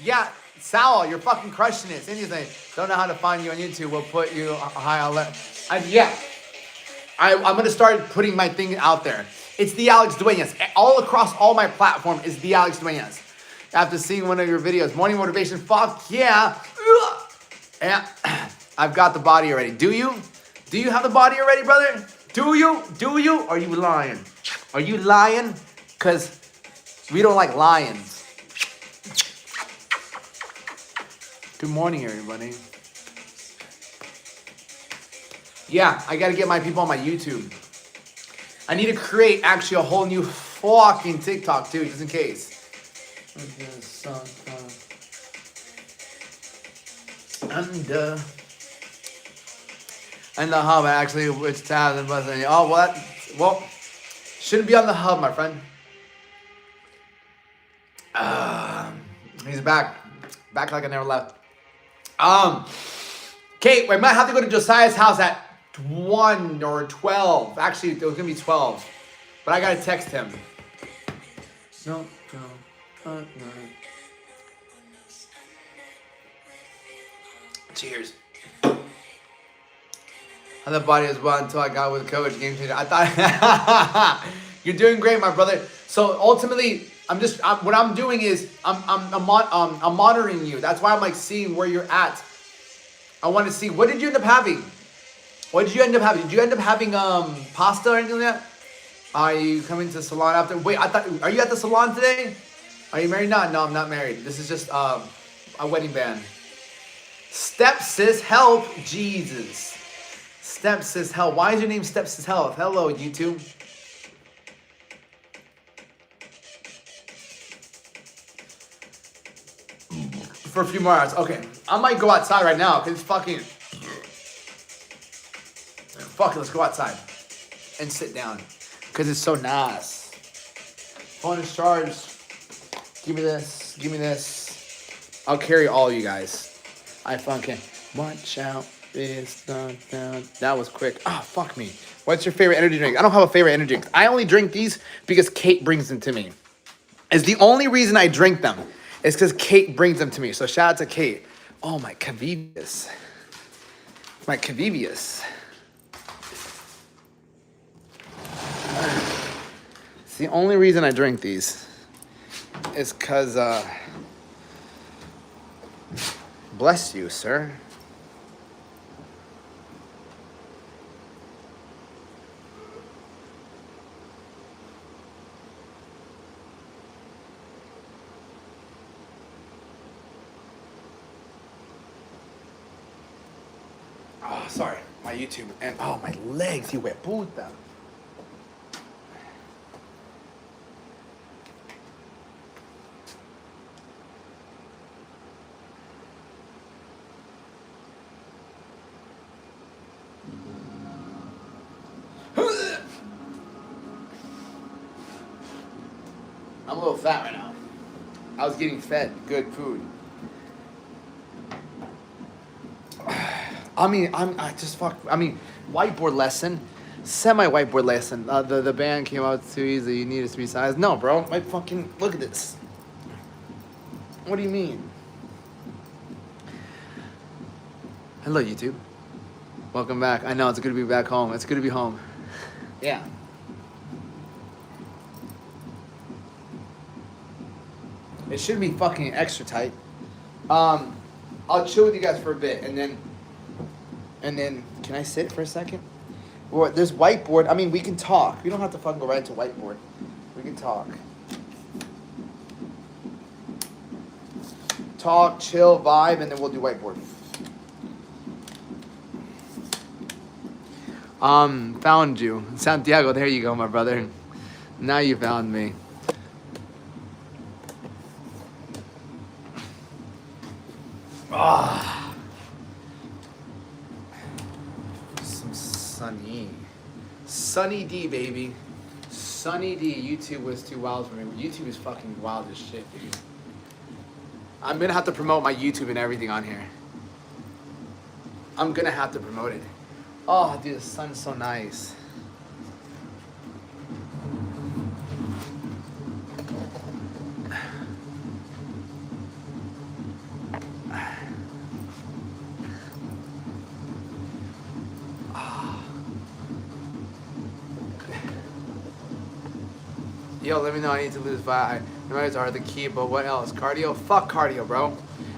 Yeah, Sal, you're fucking crushing it. Cindy's saying, don't know how to find you on YouTube. We'll put you high on left. I'm going to start putting my thing out there. It's the Alex Duenas. All across all my platform is the Alex Duenas. After seeing one of your videos, morning motivation, fuck yeah. Yeah, I've got the body already. Do you? Do you have the body already, brother? Do you? Are you lying? Are you lying? Because we don't like lions. Good morning, everybody. Yeah, I got to get my people on my YouTube. I need to create actually a whole new fucking TikTok too, just in case. And the hub actually, which tabs and buttons. Oh, what? Well, shouldn't be on the hub, my friend. He's back like I never left. Kate, we might have to go to Josiah's house at 1 or 12. Actually, it was gonna be 12, but I gotta text him. No. Cheers. I thought body as well until I got with coach game changer. I thought you're doing great, my brother. So ultimately, what I'm doing is I'm monitoring you. That's why I'm like seeing where you're at. I want to see what did you end up having. What did you end up having? Did you end up having pasta or anything like that? Are you coming to the salon after? Wait, are you at the salon today? Are you married? No, I'm not married. This is just a wedding band. Step sis, help, Jesus. Steps is hell. Why is your name Steps is Health? Hello, YouTube. For a few more hours. Okay. I might go outside right now because it's fucking. Fuck it, let's go outside. And sit down. Because it's so nice. Phone is charged. Give me this. Give me this. I'll carry all you guys. I fucking. Watch out. It's not down. That was quick. Ah, fuck me. What's your favorite energy drink? I don't have a favorite energy drink. I only drink these because Kate brings them to me. It's the only reason I drink them. It's because Kate brings them to me. So shout out to Kate. Oh, my Cavivius. My Cavivius. It's the only reason I drink these. It's because, bless you, sir. Oh, sorry, my YouTube, and oh, my legs, you wet puta. I'm a little fat right now. I was getting fed good food. I mean, whiteboard lesson, semi-whiteboard lesson. The band came out too easy. You need a 3 size. No, bro. My fucking look at this. What do you mean? Hello, YouTube. Welcome back. I know it's good to be back home. It's good to be home. Yeah. It should be fucking extra tight. I'll chill with you guys for a bit, and then, can I sit for a second? Or this whiteboard, I mean, we can talk. We don't have to fucking go right to whiteboard. We can talk. Talk, chill, vibe, and then we'll do whiteboard. Found you. Santiago, there you go, my brother. Now you found me. Ah, some Sunny D, baby. Sunny D. YouTube was too wild for me. YouTube is fucking wild as shit, dude. I'm gonna have to promote my YouTube and everything on here. I'm gonna have to promote it. Oh, dude, the sun's so nice. Yo, let me know. I need to lose 5. Numbers are the key, but what else? Cardio? Fuck cardio, bro.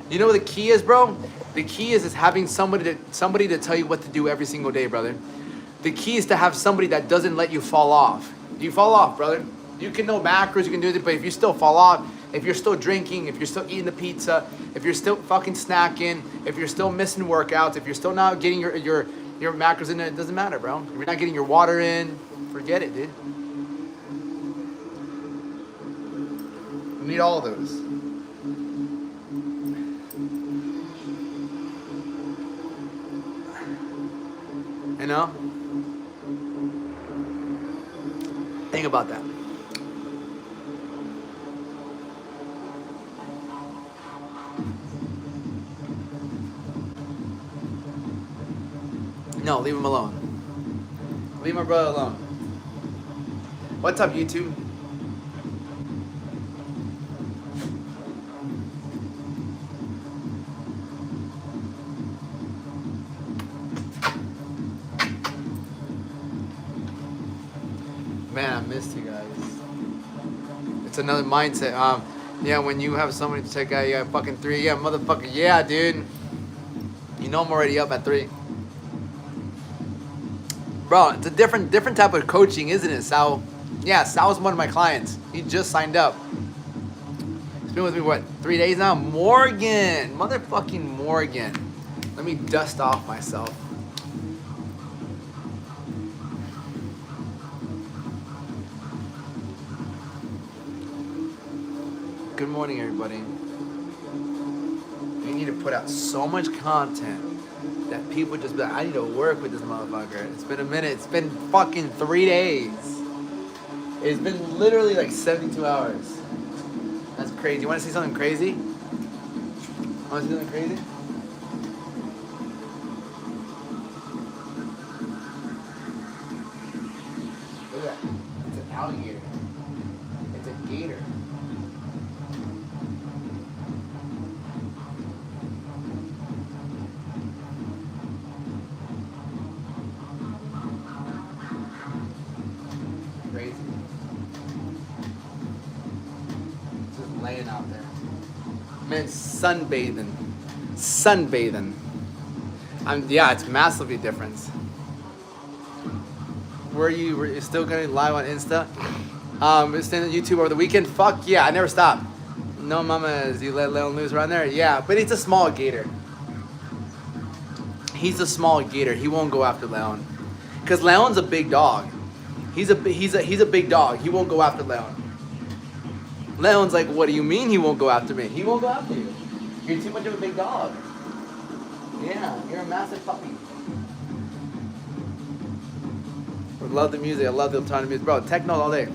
You know what the key is, bro? The key is having somebody to tell you what to do every single day, brother. The key is to have somebody that doesn't let you fall off. You fall off, brother. You can know macros, you can do it, but if you still fall off, if you're still drinking, if you're still eating the pizza, if you're still fucking snacking, if you're still missing workouts, if you're still not getting your macros in there, it doesn't matter, bro. If you're not getting your water in, forget it, dude. You need all of those. You know? Think about that. No, leave him alone. Leave my brother alone. What's up, YouTube? Man, I missed you guys. It's another mindset. Yeah, when you have somebody to check out, you got fucking 3. Yeah, motherfucker. Yeah, dude. You know I'm already up at 3. Bro, it's a different type of coaching, isn't it, Sal? Yeah, Sal's one of my clients. He just signed up. He's been with me, what, 3 days now? Morgan. Motherfucking Morgan. Let me dust off myself. Good morning, everybody. We need to put out so much content that people just be like, I need to work with this motherfucker. It's been a minute. It's been fucking 3 days. It's been literally like 72 hours. That's crazy. You want to see something crazy? Want to see something crazy? Look at that. It's an alligator. It's a gator. Crazy. Just laying out there. Man, sunbathing. Sunbathing. Yeah, it's massively different. Were you still gonna live on Insta? Staying on YouTube over the weekend? Fuck yeah, I never stop. No mamas, you let Leon loose around there? Yeah, but it's a small gator. He's a small gator. He won't go after Leon. Cause Leon's a big dog. He's a big dog. He won't go after Leon. Leon's like, what do you mean he won't go after me? He won't go after you. You're too much of a big dog. Yeah, you're a massive puppy. I love the music. I love the alternative music. Bro, techno all day.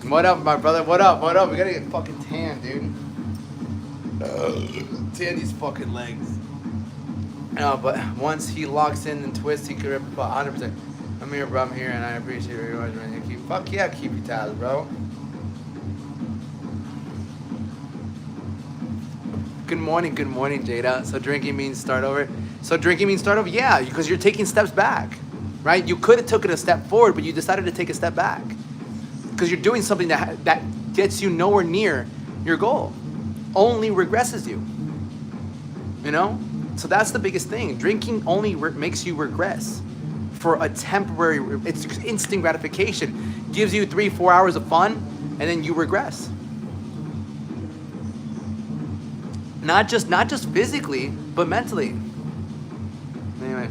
What up, my brother? What up? What up? We gotta get fucking tan, dude. Tan these fucking legs. No, but once he locks in and twists, he could rip about 100%. I'm here, bro. I'm here, and I appreciate it very much, man. Fuck yeah, keep your tabs, bro. Good morning, Jada. So drinking means start over. Yeah, because you're taking steps back, right? You could have taken a step forward, but you decided to take a step back because you're doing something that gets you nowhere near your goal, only regresses you. You know. So that's the biggest thing. Drinking only makes you regress for a temporary, it's instant gratification. Gives you 3-4 hours of fun, and then you regress. Not just physically, but mentally. Anyway,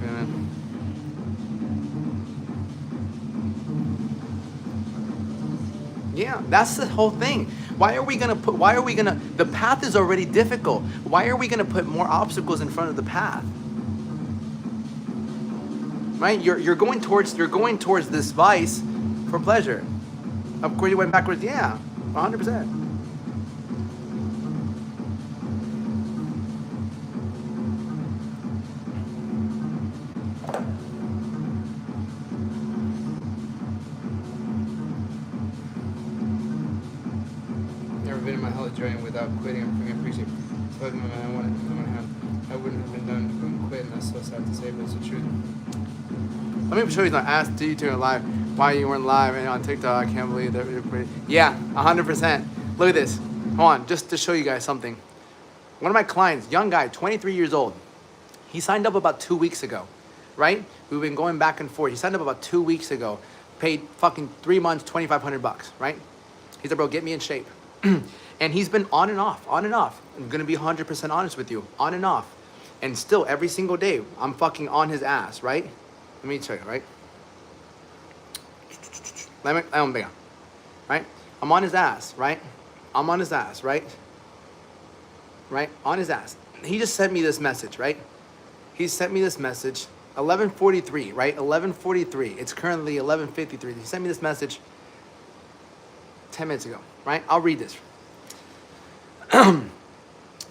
yeah, that's the whole thing. The path is already difficult. Why are we gonna put more obstacles in front of the path? Right? You're going towards this vice for pleasure. Of course you went backwards, yeah, 100%. Been in my health journey without quitting. I freaking appreciate it. So I wouldn't have been done couldn't quit, and that's so sad to say, but it's the truth. Let me show you something. I asked you to live why you weren't live and on TikTok. I can't believe that. Yeah, 100%. Look at this. Hold on, just to show you guys something. One of my clients, young guy, 23 years old. He signed up about 2 weeks ago, right? We've been going back and forth. He signed up about 2 weeks ago. Paid fucking 3 months, $2,500, right? He said, bro, get me in shape. And he's been on and off. I'm gonna be 100% honest with you, on and off. And still, every single day, I'm fucking on his ass, right? Let me show you, right? Right? I'm on his ass, right? On his ass. He just sent me this message, right? He sent me this message, 11:43, right? 11:43. It's currently 11:53. He sent me this message 10 minutes ago, right? I'll read this.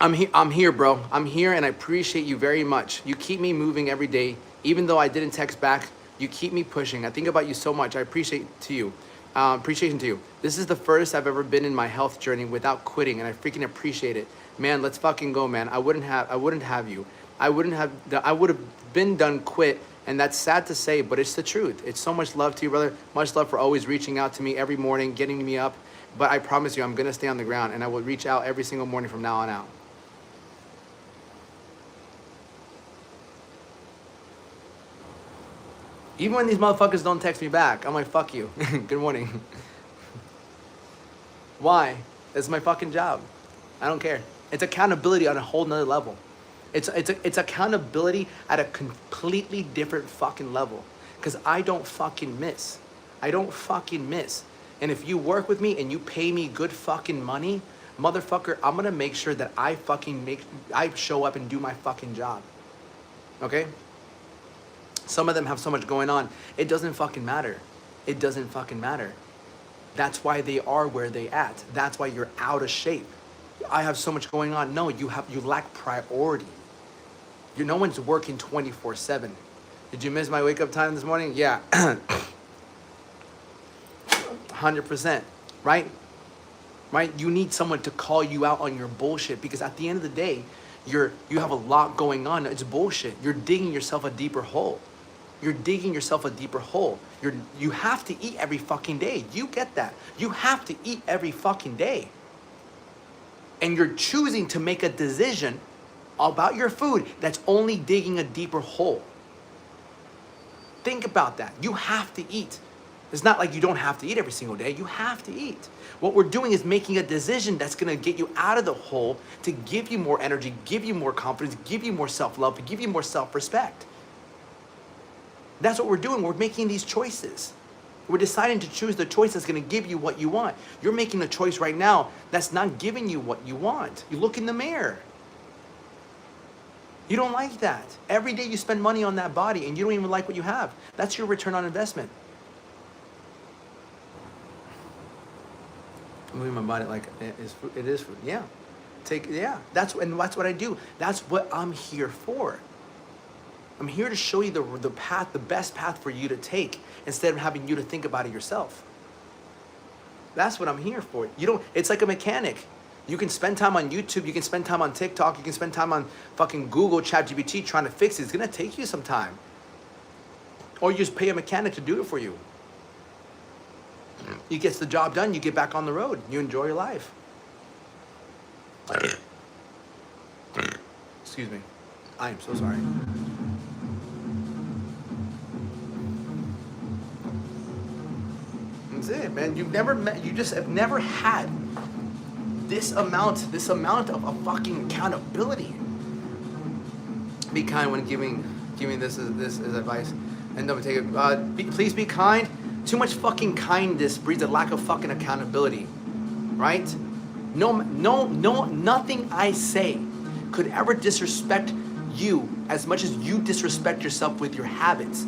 I'm here, bro. I'm here, and I appreciate you very much. You keep me moving every day, even though I didn't text back. You keep me pushing. I think about you so much. I appreciation to you. This is the first I've ever been in my health journey without quitting, and I freaking appreciate it, man. Let's fucking go, man. I wouldn't have you. I would have been done quit, and that's sad to say, but it's the truth. It's so much love to you, brother. Much love for always reaching out to me every morning, getting me up. But I promise you, I'm going to stay on the ground, and I will reach out every single morning from now on out. Even when these motherfuckers don't text me back, I'm like, fuck you. Good morning. Why? It's my fucking job. I don't care. It's accountability on a whole nother level. It's accountability at a completely different fucking level. Because I don't fucking miss. I don't fucking miss. And if you work with me and you pay me good fucking money, motherfucker, I'm gonna make sure that I show up and do my fucking job. Okay? Some of them have so much going on. It doesn't fucking matter. It doesn't fucking matter. That's why they are where they at. That's why you're out of shape. I have so much going on. No, you lack priority. No one's working 24/7. Did you miss my wake up time this morning? Yeah. 100%. Right? Right? You need someone to call you out on your bullshit, because at the end of the day, you have a lot going on. It's bullshit. You're digging yourself a deeper hole. You're digging yourself a deeper hole. You have to eat every fucking day. You get that. You have to eat every fucking day. And you're choosing to make a decision about your food that's only digging a deeper hole. Think about that. You have to eat. It's not like you don't have to eat every single day. You have to eat. What we're doing is making a decision that's going to get you out of the hole, to give you more energy, give you more confidence, give you more self-love, give you more self-respect. That's what we're doing. We're making these choices. We're deciding to choose the choice that's going to give you what you want. You're making a choice right now that's not giving you what you want. You look in the mirror. You don't like that. Every day you spend money on that body and you don't even like what you have. That's your return on investment. I'm moving my body like it is food. Yeah. That's what I do. That's what I'm here for. I'm here to show you the path, the best path for you to take, instead of having you to think about it yourself. That's what I'm here for. It's like a mechanic. You can spend time on YouTube, you can spend time on TikTok, you can spend time on fucking Google, ChatGPT trying to fix it. It's gonna take you some time. Or you just pay a mechanic to do it for you. He gets the job done, you get back on the road, you enjoy your life. Excuse me. I am so sorry. That's it, man. You just have never had this amount of fucking accountability. Be kind when giving this as advice, and don't take it. Please be kind. Too much fucking kindness breeds a lack of fucking accountability, right? No, nothing I say could ever disrespect you as much as you disrespect yourself with your habits.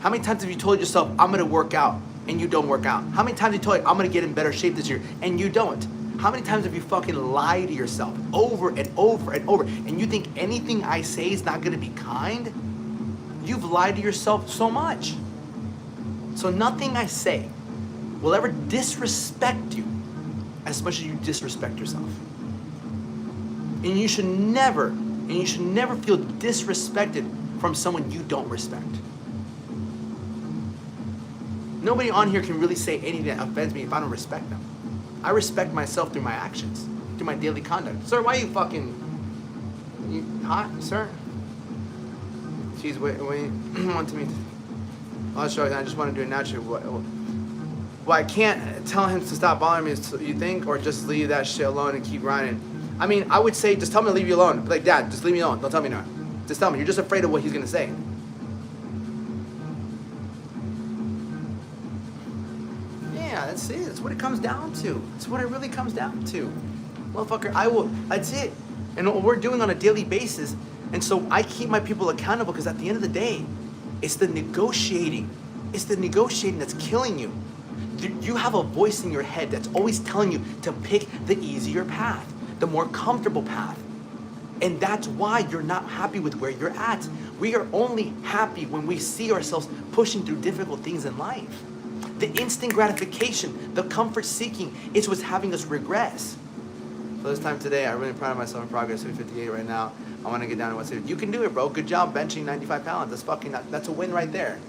How many times have you told yourself, I'm gonna work out, and you don't work out? How many times have you told you, I'm gonna get in better shape this year, and you don't? How many times have you fucking lied to yourself over and over and over, and you think anything I say is not gonna be kind? You've lied to yourself so much. So nothing I say will ever disrespect you as much as you disrespect yourself. And you should never feel disrespected from someone you don't respect. Nobody on here can really say anything that offends me if I don't respect them. I respect myself through my actions, through my daily conduct. Sir, why are you hot, sir? Jeez, wait, want to me. I'll show you. I just want to do it naturally. Well, I can't tell him to stop bothering me, you think, or just leave that shit alone and keep grinding. I mean, I would say, just tell me to leave you alone. Be like, Dad, just leave me alone. Don't tell me no. Just tell me. You're just afraid of what he's going to say. Yeah, that's it. That's what it comes down to. That's what it really comes down to. Motherfucker, that's it. And what we're doing on a daily basis. And so I keep my people accountable, because at the end of the day, it's the negotiating. It's the negotiating that's killing you. You have a voice in your head that's always telling you to pick the easier path, the more comfortable path. And that's why you're not happy with where you're at. We are only happy when we see ourselves pushing through difficult things in life. The instant gratification, the comfort seeking, is what's having us regress. So this time today, I'm really proud of myself in progress. 358 right now. I want to get down to 160. You can do it, bro. Good job benching 95 pounds. That's a win right there.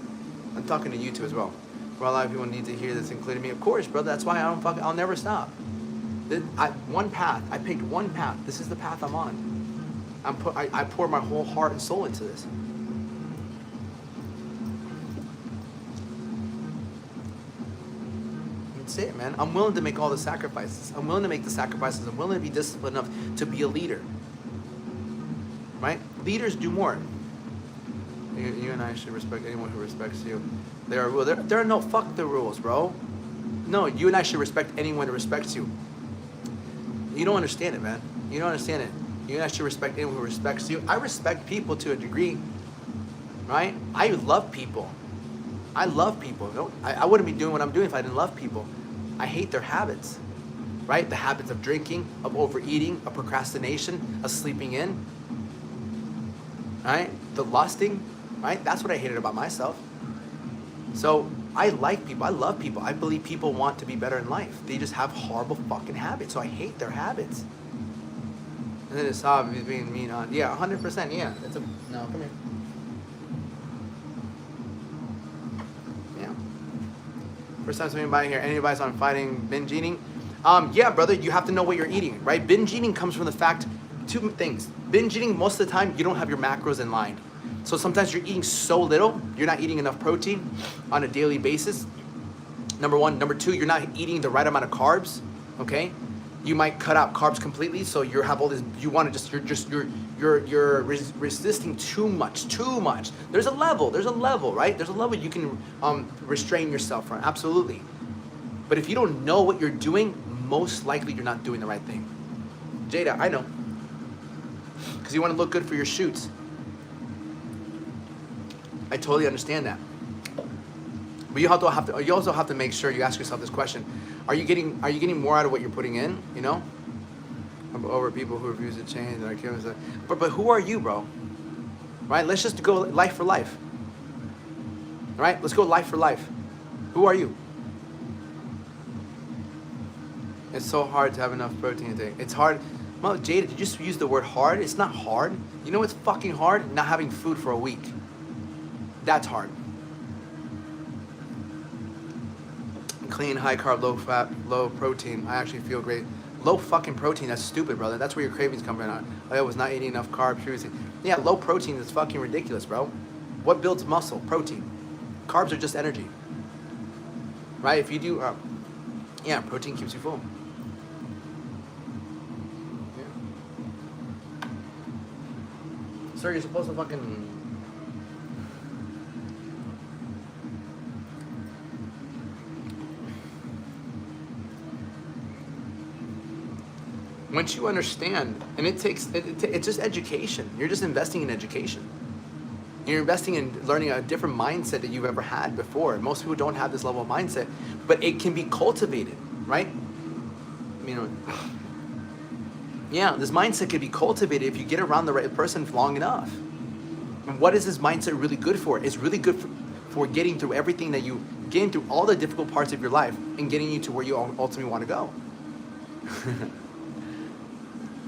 I'm talking to you too as well. For a lot of people need to hear this, including me. Of course, bro. That's why I'll never stop. One path. I picked one path. This is the path I'm on. I pour my whole heart and soul into this. That's it, man. I'm willing to make all the sacrifices. I'm willing to make the sacrifices. I'm willing to be disciplined enough to be a leader. Right? Leaders do more. You and I should respect anyone who respects you. There are no, fuck the rules, bro. No, you and I should respect anyone who respects you. You don't understand it, man. You don't understand it. You and I should respect anyone who respects you. I respect people to a degree, right? I love people. I love people. No, I wouldn't be doing what I'm doing if I didn't love people. I hate their habits, right? The habits of drinking, of overeating, of procrastination, of sleeping in, right? The lusting, right? That's what I hated about myself. So I like people. I love people. I believe people want to be better in life. They just have horrible fucking habits. So I hate their habits. And then it's obvious being mean on. Yeah, 100%. Yeah. No, come here. Yeah. First time somebody by here. Any advice on fighting binge eating? Yeah, brother. You have to know what you're eating, right? Binge eating comes from the fact, two things. Binge eating, most of the time, you don't have your macros in line. So sometimes you're eating so little, you're not eating enough protein on a daily basis. Number one. Number two, you're not eating the right amount of carbs, okay? You might cut out carbs completely, so you have all this, you're resisting too much. There's a level, right? There's a level you can restrain yourself from, absolutely. But if you don't know what you're doing, most likely you're not doing the right thing. Jada, I know. Because you want to look good for your shoots. I totally understand that. But you also have to make sure you ask yourself this question: Are you getting more out of what you're putting in? You know, over people who refuse to change. And I can't say, but who are you, bro? Right? Let's just go life for life. Right? Let's go life for life. Who are you? It's so hard to have enough protein intake. It's hard. Well, Jada, did you just use the word hard? It's not hard. You know what's fucking hard? Not having food for a week. That's hard. Clean, high carb, low fat, low protein. I actually feel great. Low fucking protein, that's stupid, brother. That's where your cravings come from. I was not eating enough carbs previously. Yeah, low protein is fucking ridiculous, bro. What builds muscle? Protein. Carbs are just energy. Right? If you do, yeah, protein keeps you full. Yeah. Sir, you're supposed to fucking... Once you understand, and it's just education. You're just investing in education. You're investing in learning a different mindset that you've ever had before. Most people don't have this level of mindset, but it can be cultivated, right? You know, yeah, this mindset can be cultivated if you get around the right person long enough. And what is this mindset really good for? It's really good for getting through everything that getting through all the difficult parts of your life and getting you to where you ultimately want to go.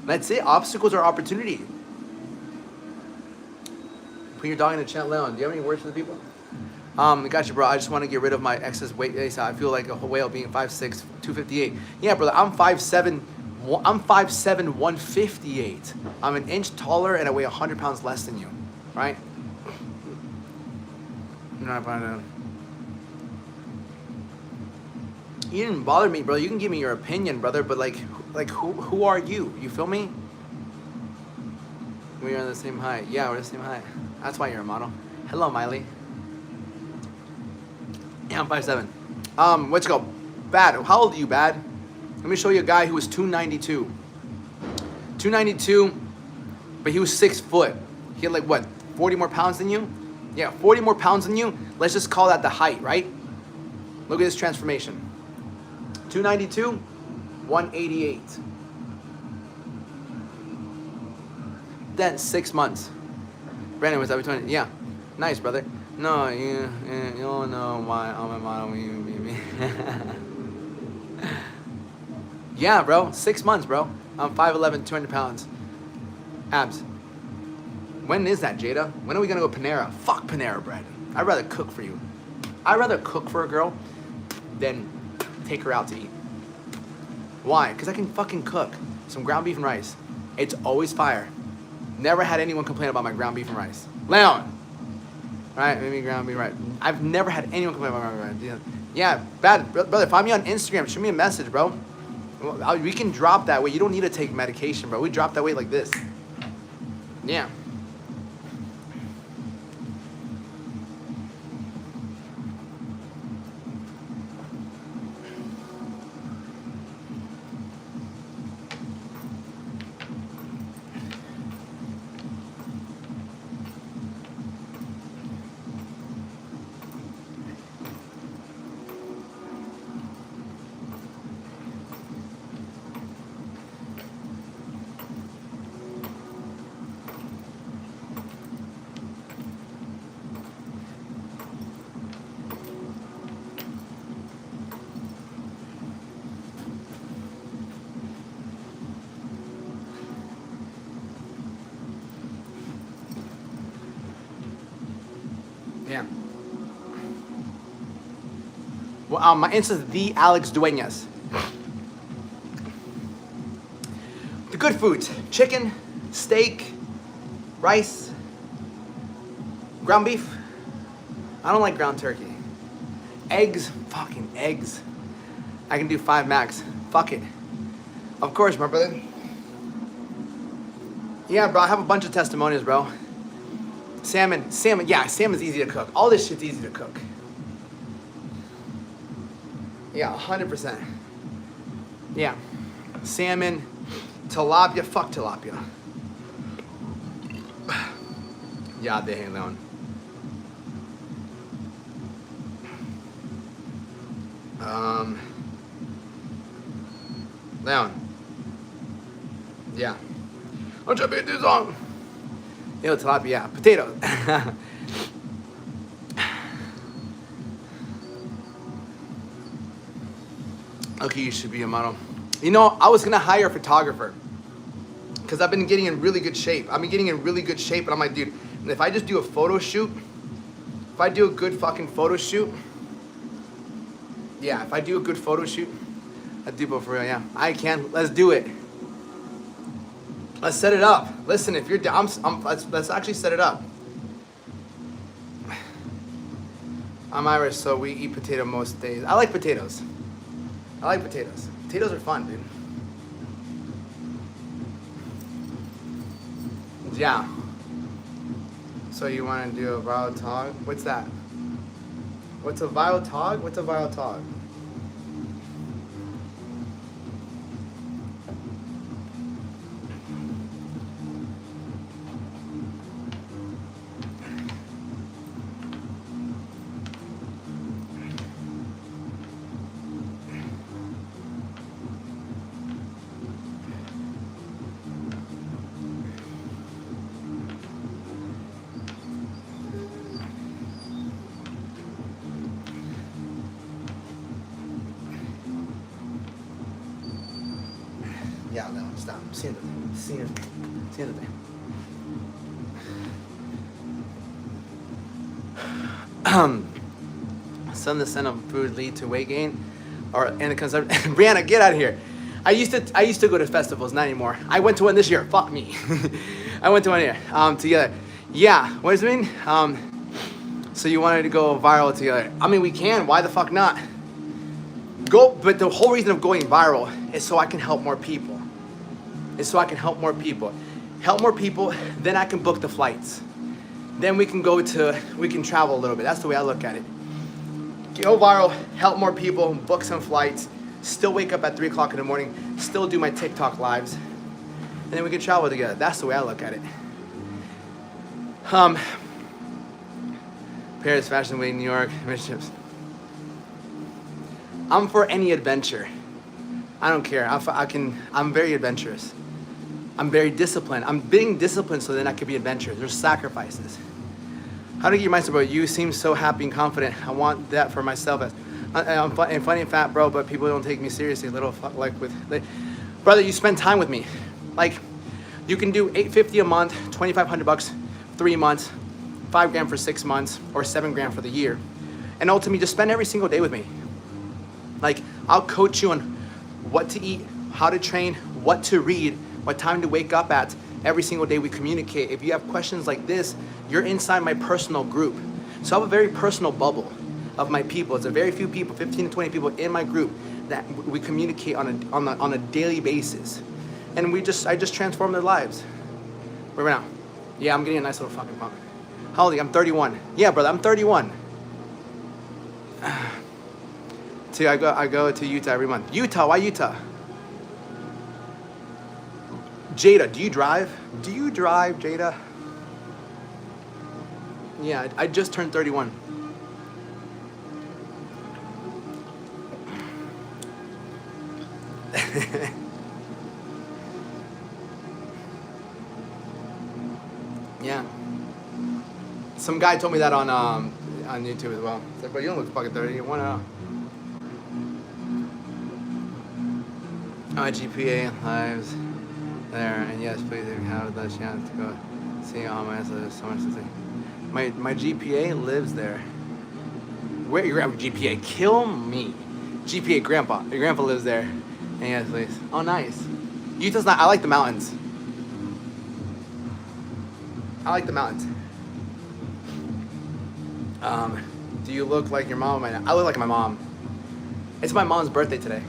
That's it. Obstacles are opportunity. Put your dog in the chat lounge. Do you have any words for the people? Gotcha, bro. I just want to get rid of my excess weight. I feel like a whale being 5'6", 258. Yeah, brother. I'm 5'7", 158. I'm an inch taller and I weigh 100 pounds less than you, right? I'm not finding. You didn't bother me, bro. You can give me your opinion, brother, but like who are you? You feel me? We're on the same height. Yeah, we're the same height. That's why you're a model. Hello, Miley. Yeah, I'm 5'7". Let's go. Bad. How old are you, Bad? Let me show you a guy who was 292. 292, but he was 6 foot. He had like what, 40 more pounds than you? Yeah, 40 more pounds than you. Let's just call that the height, right? Look at this transformation. 292, 188. Then 6 months. Brandon was up 20. Yeah, nice, brother. No, you don't know why I'm a model when you meet me. Yeah, bro. 6 months, bro. I'm 5'11", 200 pounds. Abs. When is that, Jada? When are we gonna go Panera? Fuck Panera bread. I'd rather cook for you. I'd rather cook for a girl than take her out to eat. Why? Because I can fucking cook some ground beef and rice. It's always fire. Never had anyone complain about my ground beef and rice. Leon, Right, maybe ground beef, right. I've never had anyone complain about ground beef. Yeah, bad. Brother, find me on Instagram. Shoot me a message, bro. We can drop that weight. You don't need to take medication, bro. We drop that weight like this. Yeah. Yeah. Well, my Insta is the Alex Duenas. The good foods: chicken, steak, rice, ground beef. I don't like ground turkey. Eggs, fucking eggs. I can do 5 max. Fuck it. Of course, my brother. Yeah, bro. I have a bunch of testimonials, bro. Salmon, yeah, salmon's easy to cook. All this shit's easy to cook. Yeah, 100%. Yeah. Salmon, tilapia, fuck tilapia. Yeah, they hang down. Leon. Yeah. I'm trying to get this on. Yo, tilapia, yeah. Potatoes. Okay, you should be a model. You know, I was gonna hire a photographer because I've been getting in really good shape. I've been getting in really good shape, and I'm like, dude, if I just do a photo shoot, if I do a good fucking photo shoot, yeah, if I do a good photo shoot, I'd do it for real, yeah. I can. Let's do it. Let's set it up. Listen, if you're down, let's actually set it up. I'm Irish, so we eat potato most days. I like potatoes. I like potatoes. Potatoes are fun, dude. Yeah. So you want to do a viral tog? What's that? What's a viral tog? What's a viral tog? Yeah, no, stop. Siéntate. Some descent of food lead to weight gain, and the concept. Brianna, get out of here. I used to go to festivals, not anymore. I went to one this year. Fuck me. I went to one here. Together. Yeah. What does it mean? So you wanted to go viral together? I mean, we can. Why the fuck not? But the whole reason of going viral is so I can help more people. Help more people, then I can book the flights. Then we can travel a little bit. That's the way I look at it. Go viral, help more people, book some flights, still wake up at 3 o'clock in the morning, still do my TikTok lives, and then we can travel together. That's the way I look at it. Paris Fashion Week, New York, relationships. I'm for any adventure. I don't care. I'm very adventurous. I'm very disciplined. I'm being disciplined so then I can be adventurous. There's sacrifices. How do you get myself, bro? You seem so happy and confident. I want that for myself. I'm funny and fat, bro, but people don't take me seriously. Brother, you spend time with me. Like, you can do $850 a month, $2,500, 3 months, $5,000 for 6 months, or $7,000 for the year. And ultimately, just spend every single day with me. Like, I'll coach you on what to eat, how to train, what to read, what time to wake up at. Every single day we communicate. If you have questions like this, you're inside my personal group. So I have a very personal bubble of my people. It's a very few people, 15 to 20 people in my group that we communicate on a daily basis. And I just transform their lives. Right now. Yeah, I'm getting a nice little fucking pump. How old are you? I'm 31. Yeah, brother, I'm 31. See, I go to Utah every month. Utah, why Utah? Jada, do you drive? Do you drive, Jada? Yeah, I just turned 31. Yeah. Some guy told me that on YouTube as well. He's like, bro, you don't look fucking 30. You want to? GPA lives there, and yes, please, if you have the chance to go see all my answers, so much to say. My GPA lives there. Where your GPA? Kill me. GPA, grandpa. Your grandpa lives there. And yes, please. Oh, nice. Utah's not. I like the mountains. I like the mountains. Do you look like your mom? I look like my mom. It's my mom's birthday today.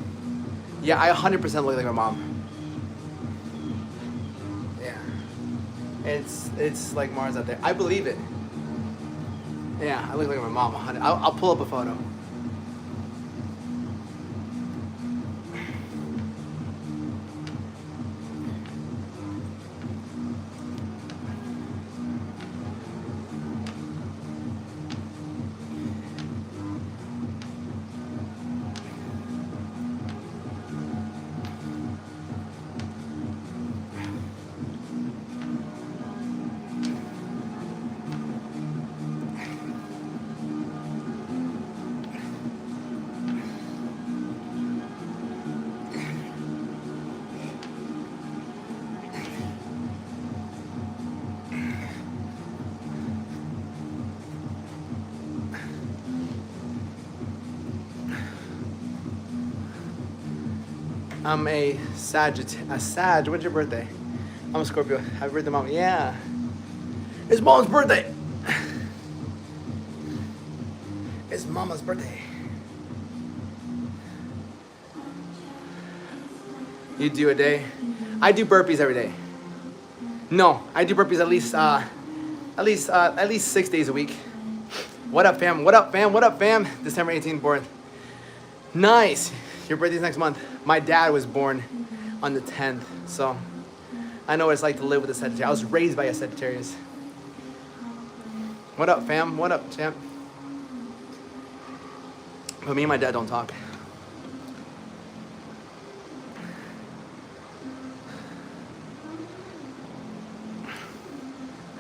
Yeah, I 100% look like my mom. Yeah. It's like Mars out there. I believe it. Yeah, I look like my mom. I'll pull up a photo. I'm a Sag. When's your birthday? I'm a Scorpio. Happy birthday, Mom. Yeah. It's Mom's birthday. It's Mama's birthday. You do a day? I do burpees every day. No, I do burpees at least 6 days a week. What up, fam? What up, fam? What up, fam? December 18th, born. Nice. Your birthday's next month. My dad was born on the 10th, so I know what it's like to live with a Sagittarius. I was raised by a Sagittarius. What up, fam? What up, champ? But me and my dad don't talk.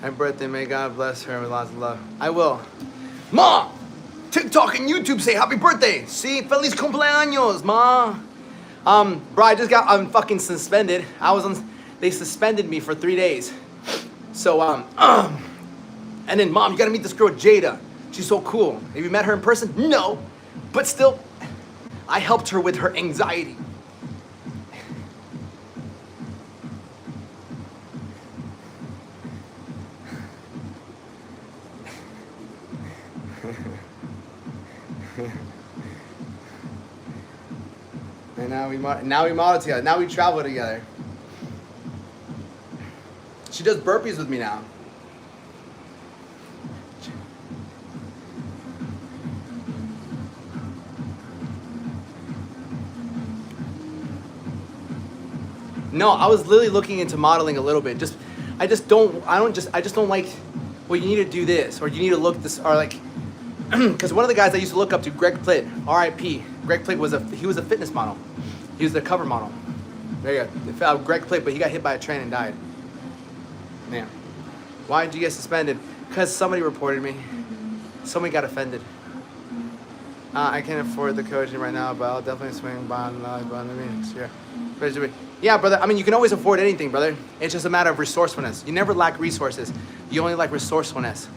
Happy birthday, may God bless her with lots of love. I will. Mom! TikTok and YouTube say happy birthday. See, feliz cumpleaños, ma. Bro, I just got fucking suspended. They suspended me for 3 days. So and then Mom, you gotta meet this girl Jada. She's so cool. Have you met her in person? No, but still, I helped her with her anxiety. And now we model together. Now we travel together. She does burpees with me now. No, I was literally looking into modeling a little bit. I just don't like, well, you need to do this, or you need to look this, or like, because one of the guys I used to look up to, Greg Plitt, R.I.P. Greg Plitt was a fitness model. He was the cover model. There you go. Greg Plitt, but he got hit by a train and died. Man, why did you get suspended? Because somebody reported me. Somebody got offended. I can't afford the coaching right now, but I'll definitely swing by next year. Yeah, brother. I mean, you can always afford anything, brother. It's just a matter of resourcefulness. You never lack resources. You only lack resourcefulness.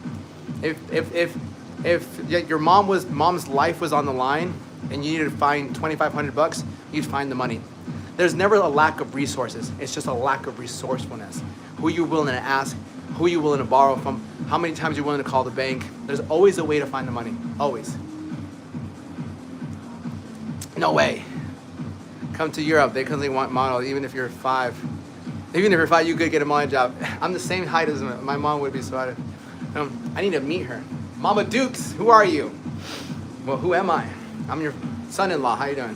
If your mom's life was on the line and you needed to find $2,500, you'd find the money. There's never a lack of resources. It's just a lack of resourcefulness. Who you willing to ask, who you willing to borrow from, How many times you're willing to call the bank? There's always a way to find the money. Always. No way. Come to Europe. They constantly want models, even if you're 5. Even if you're 5, you could get a modeling job. I'm the same height as my mom would be, so I need to meet her. Mama Dukes, who are you? Well, who am I? I'm your son-in-law. How you doing?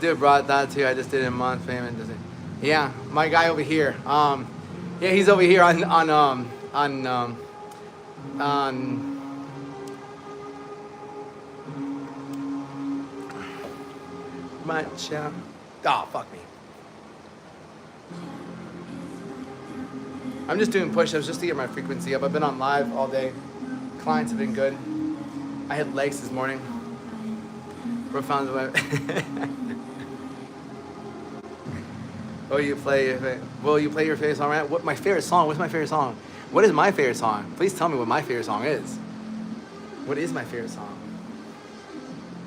Dude brought that too. I just did it in month payment. Yeah, my guy over here. Yeah, he's over here on matcha. Oh, fuck me. I'm just doing push-ups just to get my frequency up. I've been on live all day. Clients have been good. I hit legs this morning. Profound. Will you play your favorite song? Right? What my favorite song? What's my favorite song? What is my favorite song? Please tell me what my favorite song is. What is my favorite song?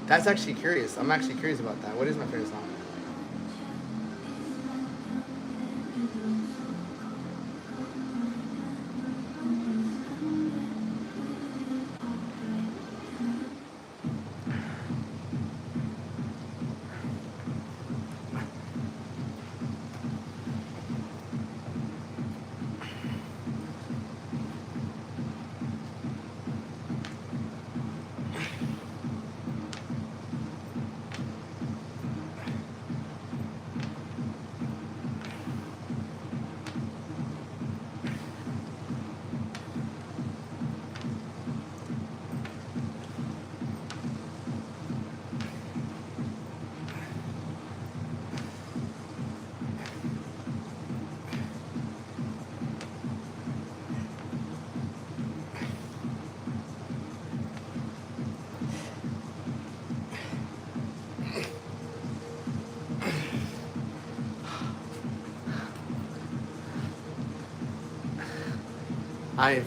That's actually curious. I'm actually curious about that. What is my favorite song?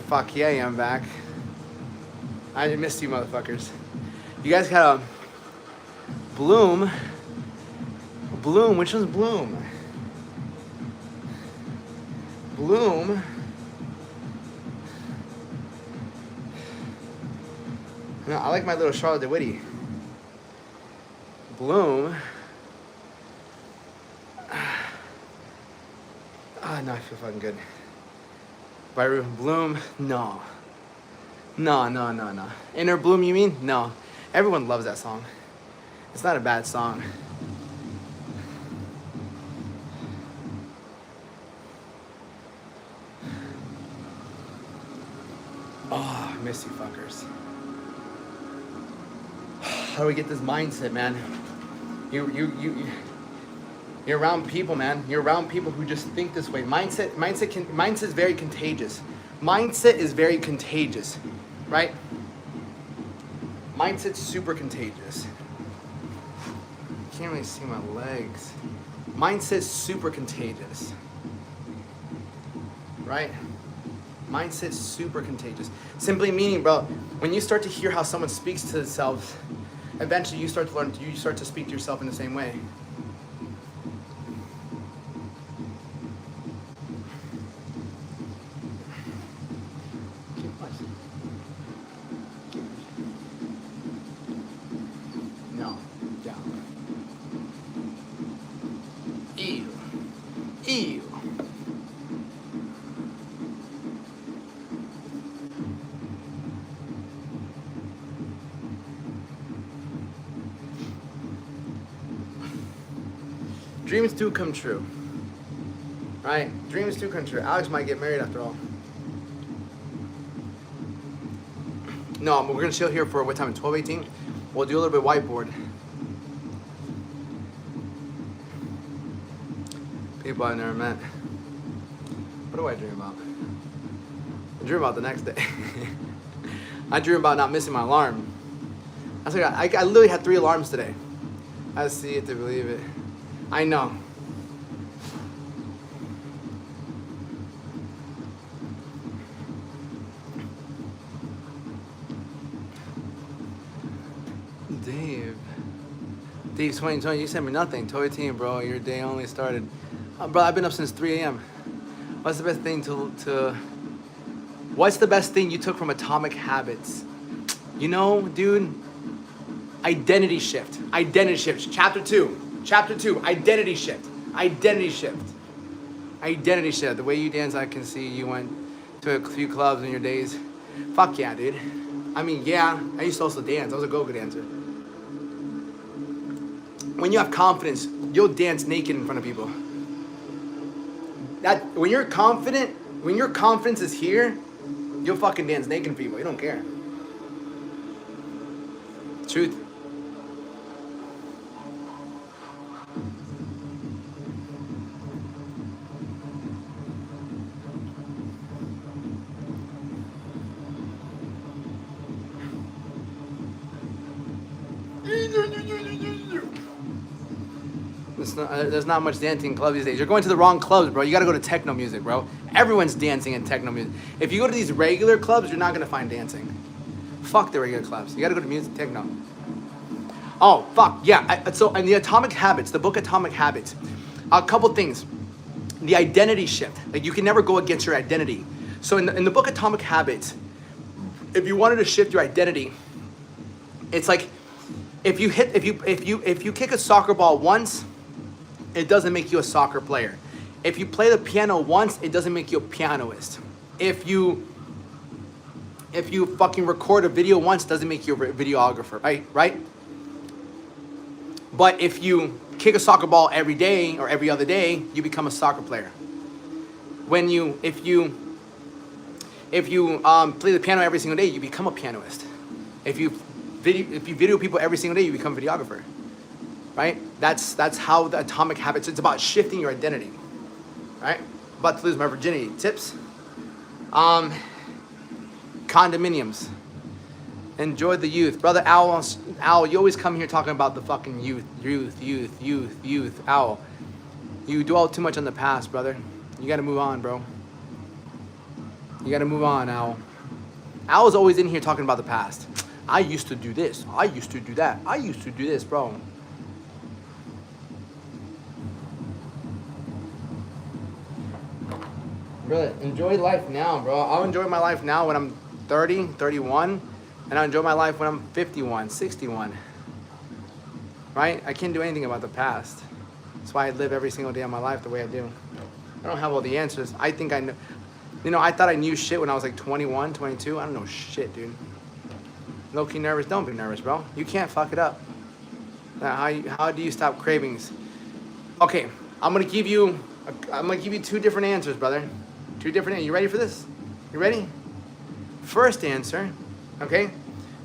Fuck yeah, I'm back. I missed you motherfuckers. You guys got a Bloom. Bloom, which one's Bloom? Bloom. No, I like my little Charlotte DeWitty. Bloom. Ah, no, I feel fucking good. By Bloom, no. No. Inner Bloom, you mean? No. Everyone loves that song. It's not a bad song. Oh, I miss you fuckers. How do we get this mindset, man? You're around people, man. You're around people who just think this way. Mindset is very contagious. Mindset is very contagious, right? Mindset's super contagious. Can't really see my legs. Mindset's super contagious, right? Mindset's super contagious. Simply meaning, bro, when you start to hear how someone speaks to themselves, eventually you start to learn. You start to speak to yourself in the same way. Ew. Dreams do come true. Right? Dreams do come true. Alex might get married after all. No, we're gonna chill here for what time? 12:18? We'll do a little bit whiteboard. People I've never met. What do I dream about? I dream about the next day. I dream about not missing my alarm. I literally had 3 alarms today. I see it to believe it. I know. Dave 2020, you sent me nothing. Toy team, bro, your day only started. Bro, I've been up since 3 a.m. What's the best thing to What's the best thing you took from Atomic Habits? You know, dude, identity shift. Identity shift. Chapter 2. Chapter 2. Identity shift. Identity shift. Identity shift. The way you dance, I can see you went to a few clubs in your days. Fuck yeah, dude. I mean, yeah, I used to also dance. I was a go-go dancer. When you have confidence, you'll dance naked in front of people. That when you're confident, when your confidence is here, you'll fucking dance naked in people. You don't care. Truth. There's not much dancing in clubs these days. You're going to the wrong clubs, bro. You gotta go to techno music, bro. Everyone's dancing in techno music. If you go to these regular clubs, you're not gonna find dancing. Fuck the regular clubs. You gotta go to music techno. Oh, fuck, yeah. So in the Atomic Habits, the book Atomic Habits, a couple things. The identity shift. Like you can never go against your identity. So in the book Atomic Habits, if you wanted to shift your identity, it's like if you kick a soccer ball once, it doesn't make you a soccer player. If you play the piano once, it doesn't make you a pianist. If you fucking record a video once, doesn't make you a videographer, right? But if you kick a soccer ball every day or every other day, you become a soccer player. If you play the piano every single day, you become a pianist. If you video people every single day, you become a videographer. Right? That's how the Atomic Habits, it's about shifting your identity. Right? About to lose my virginity. Tips? Condominiums. Enjoy the youth. Brother Owl, you always come here talking about the fucking youth. Owl. You dwell too much on the past, brother. You gotta move on, bro. You gotta move on, Owl. Owl's always in here talking about the past. I used to do this. I used to do that. I used to do this, bro. Brother, enjoy life now, bro. I'll enjoy my life now when I'm 30, 31, and I'll enjoy my life when I'm 51, 61. Right? I can't do anything about the past. That's why I live every single day of my life the way I do. I don't have all the answers. I think I know. You know, I thought I knew shit when I was like 21, 22. I don't know shit, dude. Low-key nervous. Don't be nervous, bro. You can't fuck it up. How do you stop cravings? Okay, I'm gonna give you two different answers, brother. Two different. You ready for this? You ready? First answer, okay?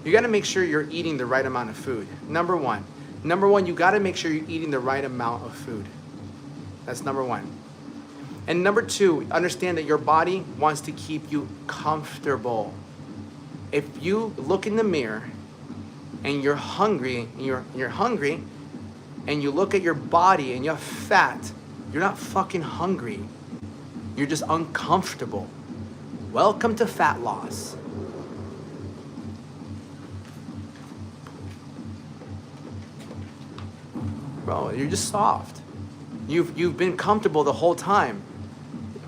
You gotta make sure you're eating the right amount of food. Number one, you gotta make sure you're eating the right amount of food. That's number one. And number two, understand that your body wants to keep you comfortable. If you look in the mirror and you're hungry, and you're hungry, and you look at your body and you're fat, you're not fucking hungry. You're just uncomfortable. Welcome to fat loss. Bro, you're just soft. You've been comfortable the whole time.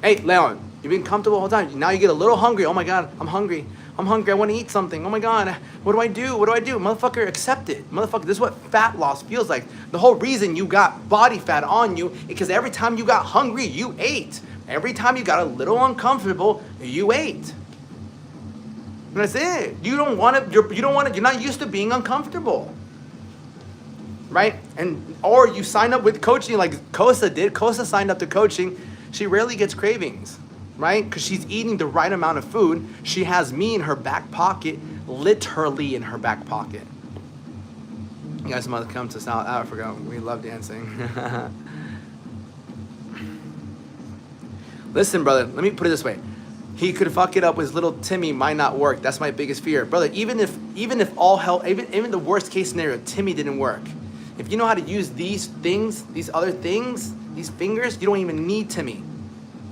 Hey, Leon, you've been comfortable the whole time. Now you get a little hungry. Oh my God, I'm hungry. I want to eat something. Oh my God, what do I do? Motherfucker, accept it. Motherfucker, this is what fat loss feels like. The whole reason you got body fat on you is because every time you got hungry, you ate. Every time you got a little uncomfortable, you ate. And that's it. You're not used to being uncomfortable. Right? Or you sign up with coaching like Kosa did. Kosa signed up to coaching. She rarely gets cravings. Right? Because she's eating the right amount of food. She has me in her back pocket, literally in her back pocket. You guys must come to South Africa. We love dancing. Listen, brother, let me put it this way. He could fuck it up with his little Timmy, might not work. That's my biggest fear. Brother, even if all hell, even the worst case scenario, Timmy didn't work. If you know how to use these things, these other things, these fingers, you don't even need Timmy.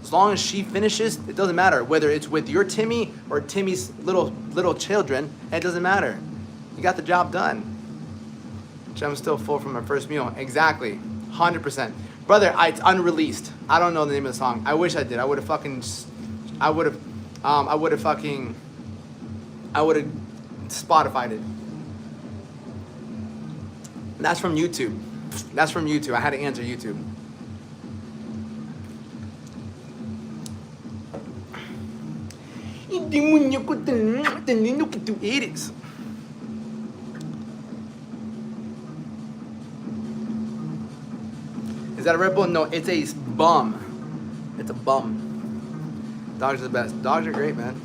As long as she finishes, it doesn't matter. Whether it's with your Timmy or Timmy's little children, it doesn't matter. You got the job done. I'm still full from my first meal. Exactly. 100%. Brother, it's unreleased. I don't know the name of the song. I wish I did. I would have I would have Spotify'd it. That's from YouTube. That's from YouTube. I had to answer YouTube. Eres. Is that a Red Bull? No, it's a bum. It's a bum. Dogs are the best. Dogs are great, man.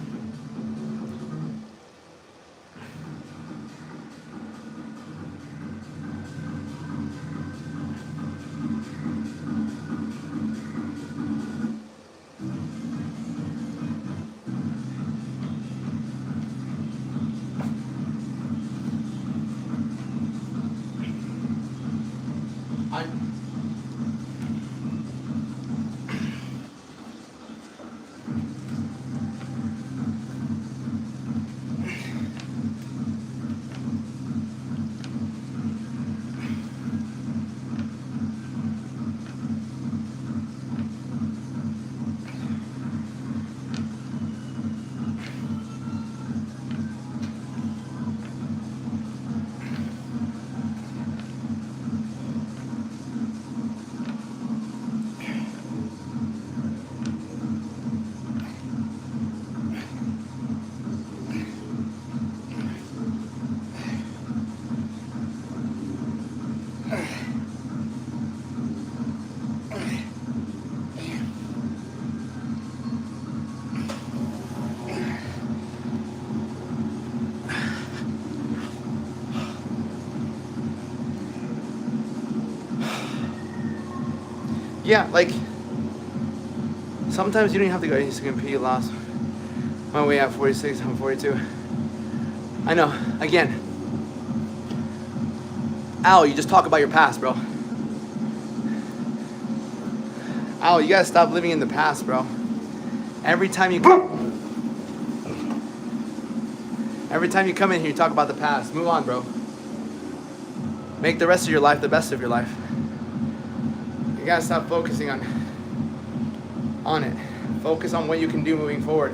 Yeah, like sometimes you don't have to go to compete. Lost my way at 46. I'm 42. I know. Again, Al, you just talk about your past, bro. Al, you gotta stop living in the past, bro. Every time you come in here, you talk about the past. Move on, bro. Make the rest of your life the best of your life. You gotta stop focusing on it. Focus on what you can do moving forward.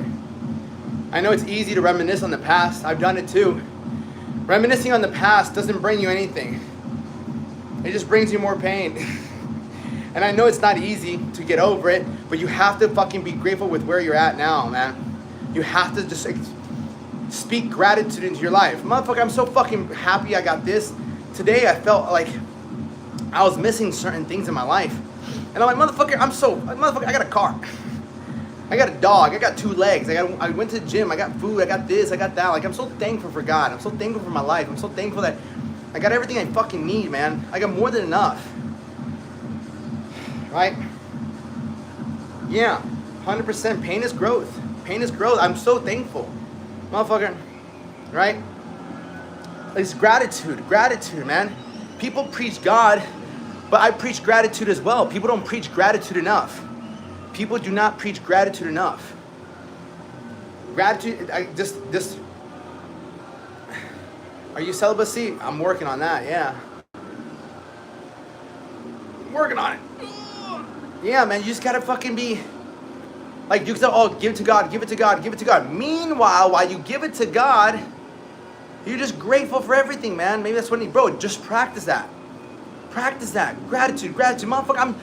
I know it's easy to reminisce on the past. I've done it too. Reminiscing on the past doesn't bring you anything. It just brings you more pain. And I know it's not easy to get over it, but you have to fucking be grateful with where you're at now, man. You have to just speak gratitude into your life. Motherfucker, I'm so fucking happy I got this. Today I felt like I was missing certain things in my life. And I'm like, motherfucker, I got a car. I got a dog, I got 2 legs, I went to the gym, I got food, I got this, I got that. Like, I'm so thankful for God. I'm so thankful for my life. I'm so thankful that I got everything I fucking need, man. I got more than enough. Right? Yeah, 100%. Pain is growth. Pain is growth. I'm so thankful. Motherfucker, right? It's gratitude, man. People preach God, but I preach gratitude as well. People don't preach gratitude enough. People do not preach gratitude enough. Gratitude, are you celibacy? I'm working on that, yeah. I'm working on it. Yeah, man, you just gotta fucking be, like, you can say, oh, give it to God, give it to God, give it to God. Meanwhile, while you give it to God, you're just grateful for everything, man. Maybe that's what you need. Bro, just practice that. Practice that. Gratitude. Motherfucker,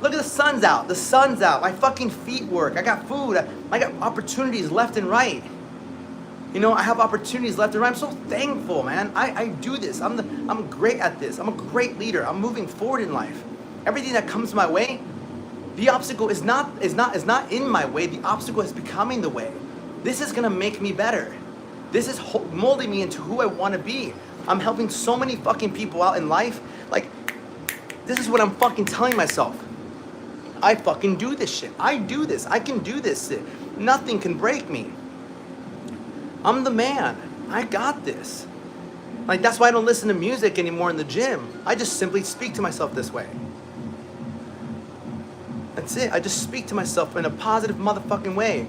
look at the sun's out. The sun's out. My fucking feet work. I got food. I got opportunities left and right. You know, I have opportunities left and right. I'm so thankful, man. I do this. I'm great at this. I'm a great leader. I'm moving forward in life. Everything that comes my way, the obstacle is not in my way. The obstacle is becoming the way. This is gonna make me better. This is molding me into who I want to be. I'm helping so many fucking people out in life. Like, this is what I'm fucking telling myself. I fucking do this shit. I do this. I can do this shit. Nothing can break me. I'm the man. I got this. Like, that's why I don't listen to music anymore in the gym. I just simply speak to myself this way. That's it. I just speak to myself in a positive motherfucking way.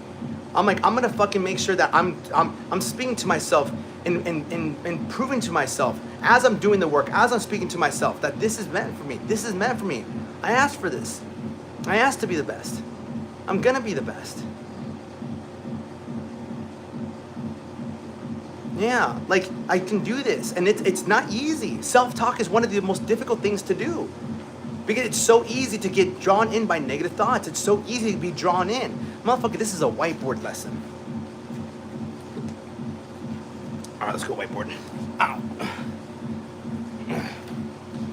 I'm like, I'm gonna fucking make sure that I'm speaking to myself and proving to myself as I'm doing the work, as I'm speaking to myself, that this is meant for me. This is meant for me. I asked for this. I asked to be the best. I'm gonna be the best. Yeah, like I can do this, and it's not easy. Self-talk is one of the most difficult things to do because it's so easy to get drawn in by negative thoughts. It's so easy to be drawn in. Motherfucker, this is a whiteboard lesson. All right, let's go whiteboard. Ow.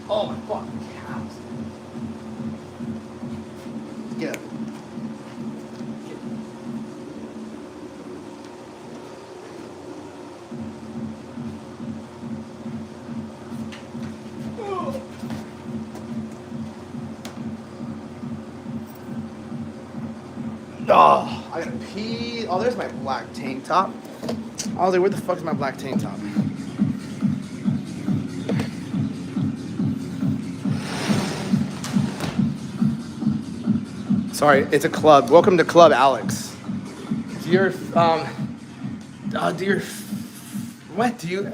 Oh my fucking cows. Get up. Oh, I gotta pee. Oh, there's my black tank top. I was like, where the fuck is my black tank top? Sorry, it's a club. Welcome to Club Alex. Do you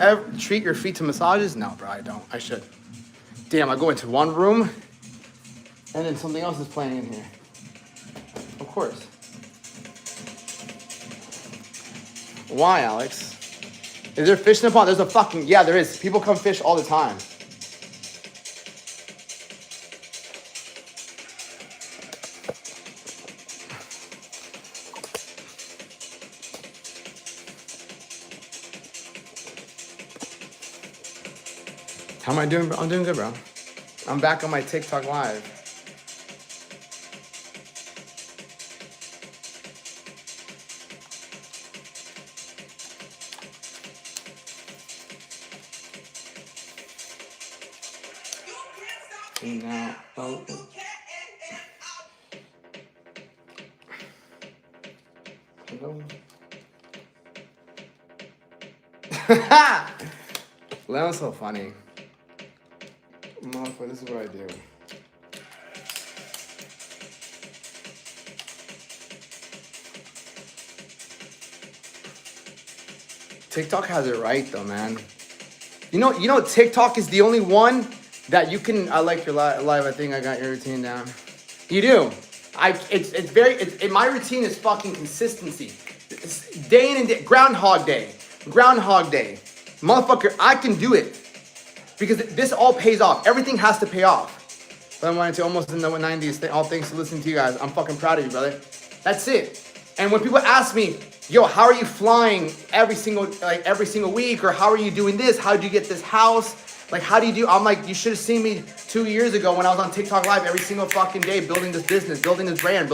ever treat your feet to massages? No, bro, I don't. I should. Damn, I go into one room and then something else is playing in here. Of course. Why, Alex? Is there fish in the pond? There's a fucking, yeah, there is. People come fish all the time. How am I doing, bro? I'm doing good, bro. I'm back on my TikTok live. Now, oh. Hello. Leon's so funny. Motherfucker, this is what I do. TikTok has it right though, man. You know, TikTok is the only one that you can. I like your live. I think I got your routine down. You do. My routine is fucking consistency. It's day in and day. Groundhog Day. Motherfucker, I can do it. Because this all pays off. Everything has to pay off. But I'm wanting to almost in the 90s. All thanks to listening to you guys. I'm fucking proud of you, brother. That's it. And when people ask me, yo, how are you flying every single week? Or how are you doing this? How did you get this house? Like, how do you do? I'm like, you should have seen me 2 years ago when I was on TikTok Live every single fucking day, building this business, building this brand,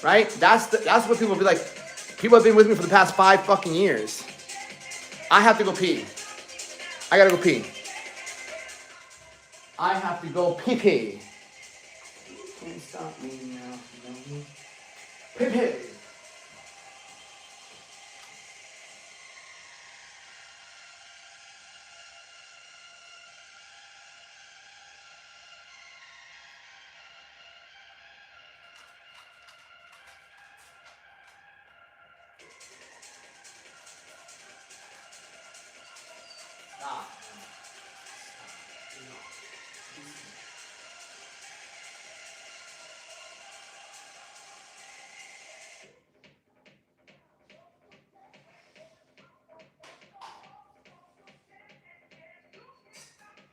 right? That's what people be like. People have been with me for the past 5 fucking years. I have to go pee. I gotta go pee. I have to go pee. Can't stop me now. Pee.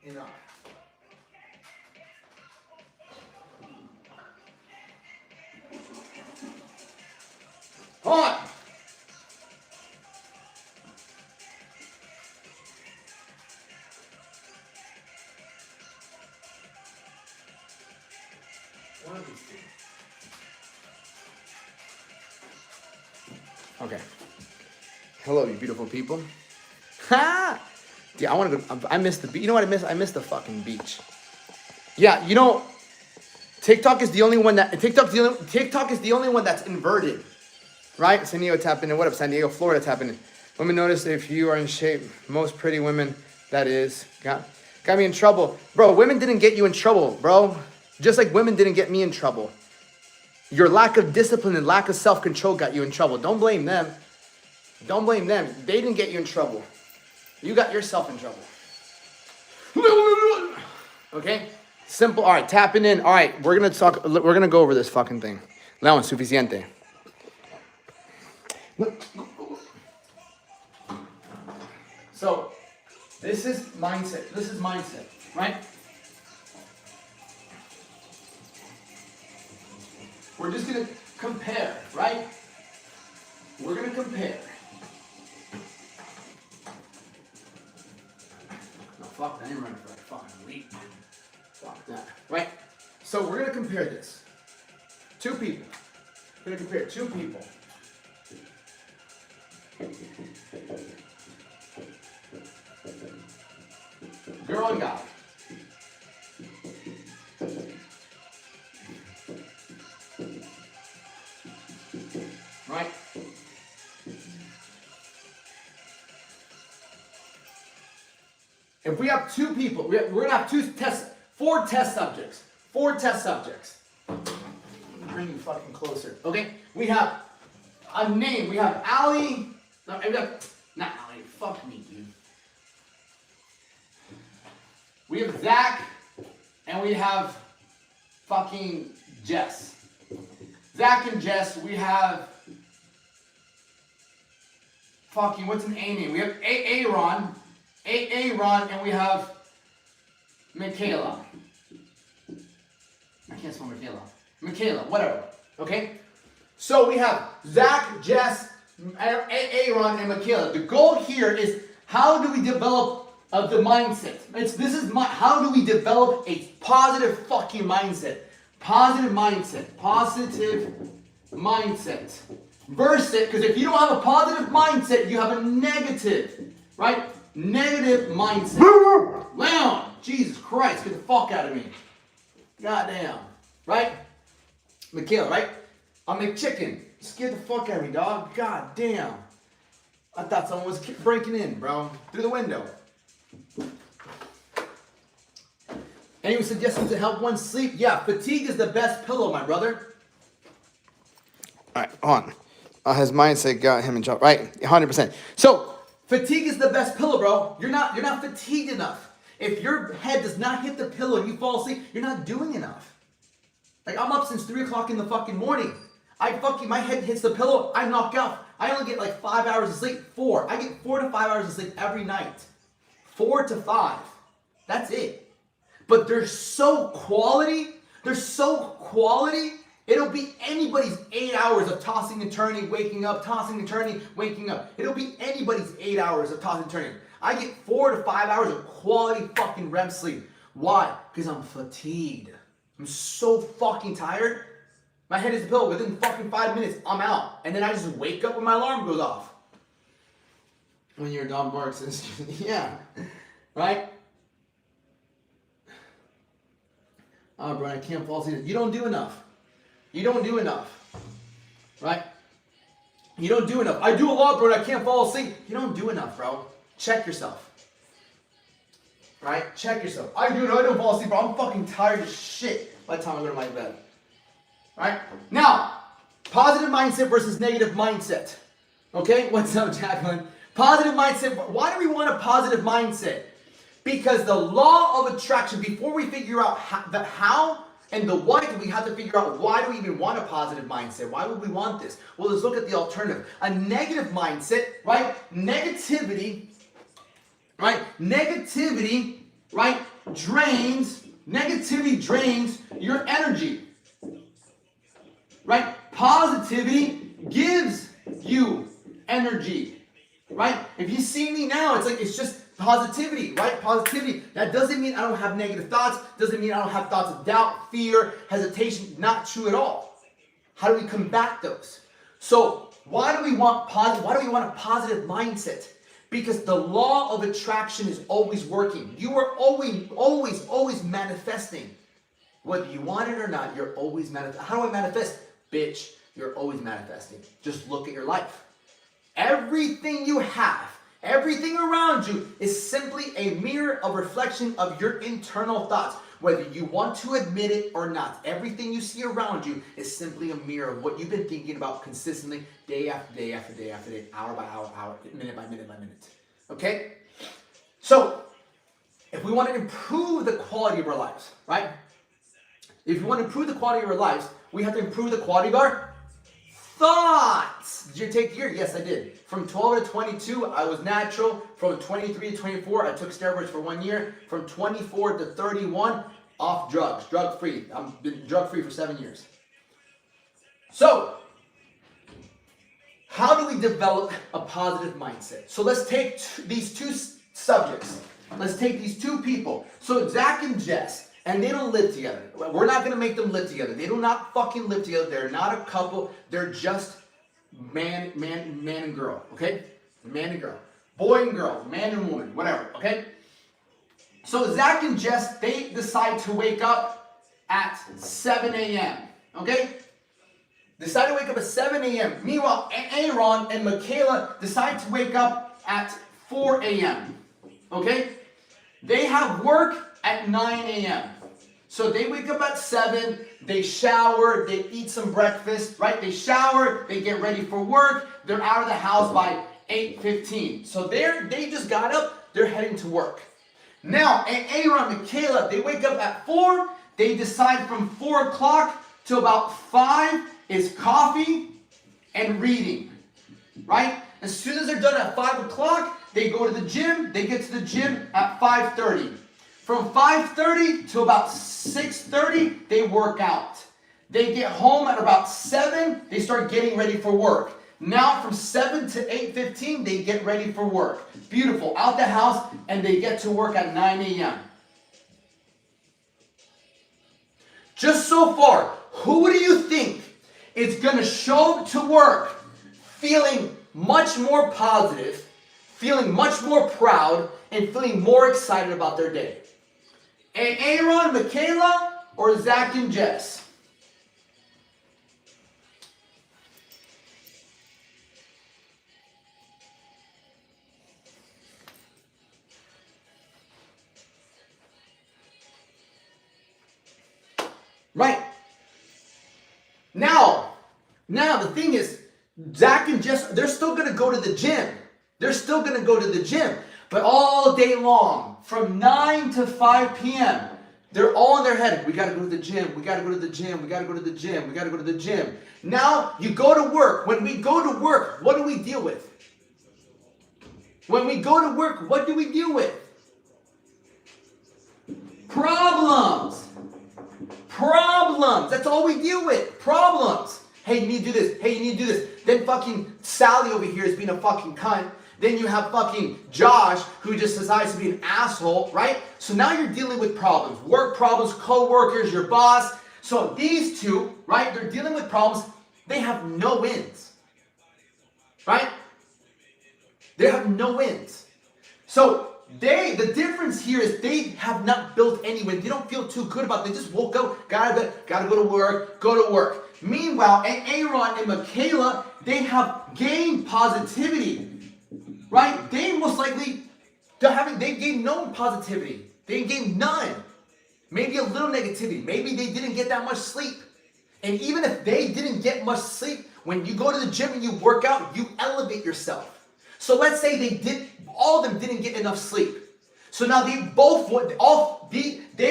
Enough. On. One of these two. Okay. Hello, you beautiful people. Ha! Yeah, I want to go. I miss the beach. You know what I miss? I miss the fucking beach. Yeah, you know, TikTok is the only one that's inverted, right? San Diego tapping in. What up, San Diego, Florida tapping in. Women notice if you are in shape. Most pretty women, that is, got me in trouble, bro. Women didn't get you in trouble, bro. Just like women didn't get me in trouble. Your lack of discipline and lack of self-control got you in trouble. Don't blame them. Don't blame them. They didn't get you in trouble. You got yourself in trouble. Okay? Simple. All right, tapping in. All right, we're going to go over this fucking thing. Leon, suficiente. So this is mindset. This is mindset, right? We're just gonna compare, right? We're gonna compare. No, fuck that. I ain't running for like fucking week. Fuck that. Right? So we're gonna compare this. Two people. We're gonna compare two people. Girl and guy. Right? If we have two people, we're gonna have four test subjects. Four test subjects. Bring you fucking closer. Okay? We have a name. We have Allie. No, we have, not Allie. Fuck me, dude. We have Zach, and we have fucking Jess. Zach and Jess, we have fucking, what's an A name? We have Aaron, and we have Michaela. I can't spell Michaela. Michaela, whatever. Okay? So we have Zach, Jess, Aaron, and Michaela. The goal here is how do we develop the mindset? How do we develop a positive fucking mindset? Positive mindset. Positive mindset. Versus, because if you don't have a positive mindset, you have a negative, right? Negative mindset. Leon, Jesus Christ, get the fuck out of me. Goddamn. Right? Michaela, right? I'm McChicken. Scared the fuck out of me, dog. God damn. I thought someone was breaking in, bro. Through the window. Any suggestions to help one sleep? Yeah, fatigue is the best pillow, my brother. All right, on. His mindset got him in trouble. Right, 100%. So, fatigue is the best pillow, bro. You're not fatigued enough. If your head does not hit the pillow and you fall asleep, you're not doing enough. Like, I'm up since 3 o'clock in the fucking morning. My head hits the pillow, I knock out. I only get like 5 hours of sleep. 4. I get 4 to 5 hours of sleep every night. 4 to 5. That's it. But they're so quality. It'll be anybody's 8 hours of tossing and turning, waking up, tossing and turning, waking up. It'll be anybody's 8 hours of tossing and turning. I get 4 to 5 hours of quality fucking REM sleep. Why? Because I'm fatigued. I'm so fucking tired. My head is the pillow. Within fucking 5 minutes, I'm out. And then I just wake up when my alarm goes off. When your dog barks, yeah. Right? Oh, bro, I can't fall asleep. You don't do enough. Right? You don't do enough. I do a lot, bro, and I can't fall asleep. You don't do enough, bro. Check yourself. Right? Check yourself. I don't fall asleep, bro. I'm fucking tired as shit by the time I go to my bed. Right? Now, positive mindset versus negative mindset. Okay? What's up, Jacqueline? Positive mindset. Why do we want a positive mindset? Because the law of attraction, before we figure out the how and the what, we have to figure out why do we even want a positive mindset? Why would we want this? Well, let's look at the alternative. A negative mindset, right? Negativity, right? Negativity drains your energy. Right? Positivity gives you energy. Right? If you see me now, it's just positivity, right? Positivity. That doesn't mean I don't have negative thoughts. Doesn't mean I don't have thoughts of doubt, fear, hesitation. Not true at all. How do we combat those? So why do we want a positive mindset? Because the law of attraction is always working. You are always manifesting. Whether you want it or not, you're always manifesting. How do I manifest? Bitch, you're always manifesting. Just look at your life. Everything you have, everything around you is simply a mirror, a reflection of your internal thoughts. Whether you want to admit it or not, everything you see around you is simply a mirror of what you've been thinking about consistently, day after day after day after day, hour by hour, minute by minute by minute. Okay? So, if we want to improve the quality of our lives, right? If we want to improve the quality of our lives, we have to improve the quality of our thought. Did you take the year? Yes, I did. From 12 to 22, I was natural. From 23 to 24, I took steroids for 1 year. From 24 to 31, off drugs, drug-free. I've been drug-free for 7 years. So, how do we develop a positive mindset? So let's take these two subjects. Let's take these two people. So Zach and Jess, and they don't live together. We're not going to make them live together. They do not fucking live together. They're not a couple. They're just man and girl, okay? Man and girl. Boy and girl, man and woman, whatever, okay? So Zach and Jess, they decide to wake up at 7 a.m., okay? Decide to wake up at 7 a.m. Meanwhile, Aaron and Michaela decide to wake up at 4 a.m., okay? They have work at 9 a.m. So they wake up at 7, they shower, they eat some breakfast, right? They shower, they get ready for work, they're out of the house by 8:15. So they just got up, they're heading to work. Now, Aaron and Michaela, they wake up at 4, they decide from 4 o'clock to about 5 is coffee and reading, right? As soon as they're done at 5 o'clock, they go to the gym, they get to the gym at 5:30. From 5:30 to about 6:30, they work out. They get home at about 7, they start getting ready for work. Now from 7 to 8:15, they get ready for work. Beautiful, out the house, and they get to work at 9 a.m. Just so far, who do you think is going to show up to work feeling much more positive, feeling much more proud, and feeling more excited about their day? Aaron, Michaela, or Zach and Jess? Right. Now the thing is, Zach and Jess, they're still going to go to the gym. They're still going to go to the gym. But all day long, from 9 to 5 p.m., they're all in their head. We got to go to the gym. We got to go to the gym. We got to go to the gym. We got to go to the gym. Now you go to work. When we go to work, what do we deal with? When we go to work, what do we deal with? Problems. Problems. That's all we deal with. Problems. Hey, you need to do this. Hey, you need to do this. Then fucking Sally over here is being a fucking cunt. Then you have fucking Josh who just decides to be an asshole, right? So now you're dealing with problems. Work problems, co-workers, your boss. So these two, right, they're dealing with problems. They have no wins, right? They have no wins. So the difference here is they have not built any wins. They don't feel too good about it. They just woke up, gotta go to work, go to work. Meanwhile, Aaron and Michaela, they have gained positivity. Right? They most likely, they gained no positivity. They gained none. Maybe a little negativity. Maybe they didn't get that much sleep. And even if they didn't get much sleep, when you go to the gym and you work out, you elevate yourself. So let's say all of them didn't get enough sleep. So now they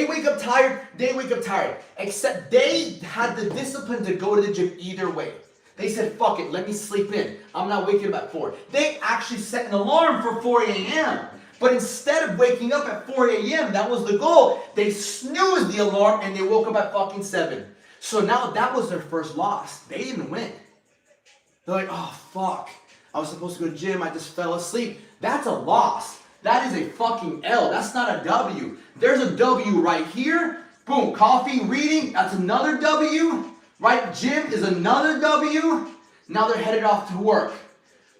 wake up tired, they wake up tired. Except they had the discipline to go to the gym either way. They said, fuck it, let me sleep in. I'm not waking up at 4. They actually set an alarm for 4 a.m. But instead of waking up at 4 a.m., that was the goal, they snoozed the alarm and they woke up at fucking 7. So now that was their first loss. They didn't win. They're like, oh, fuck. I was supposed to go to the gym, I just fell asleep. That's a loss. That is a fucking L. That's not a W. There's a W right here. Boom, coffee, reading, that's another W. Right? Gym is another W. Now they're headed off to work.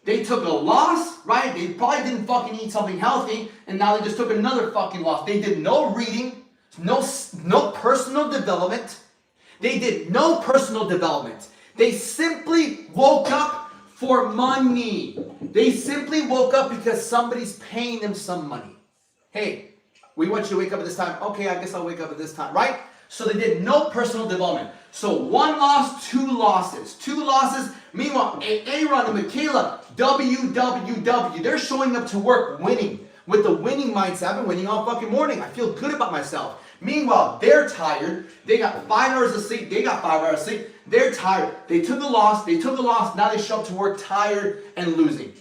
They took a loss, right? They probably didn't fucking eat something healthy, and now they just took another fucking loss. They did no reading, no personal development. They did no personal development. They simply woke up for money. They simply woke up because somebody's paying them some money. Hey, we want you to wake up at this time. Okay, I guess I'll wake up at this time, right? So they did no personal development. So 1 loss, 2 losses. 2 losses. Meanwhile, Aaron and Michaela, W. They're showing up to work winning. with the winning mindset. I've been winning all fucking morning. I feel good about myself. Meanwhile, they're tired. They got 5 hours of sleep. They got 5 hours of sleep. They're tired. They took a loss. Now they show up to work tired and losing.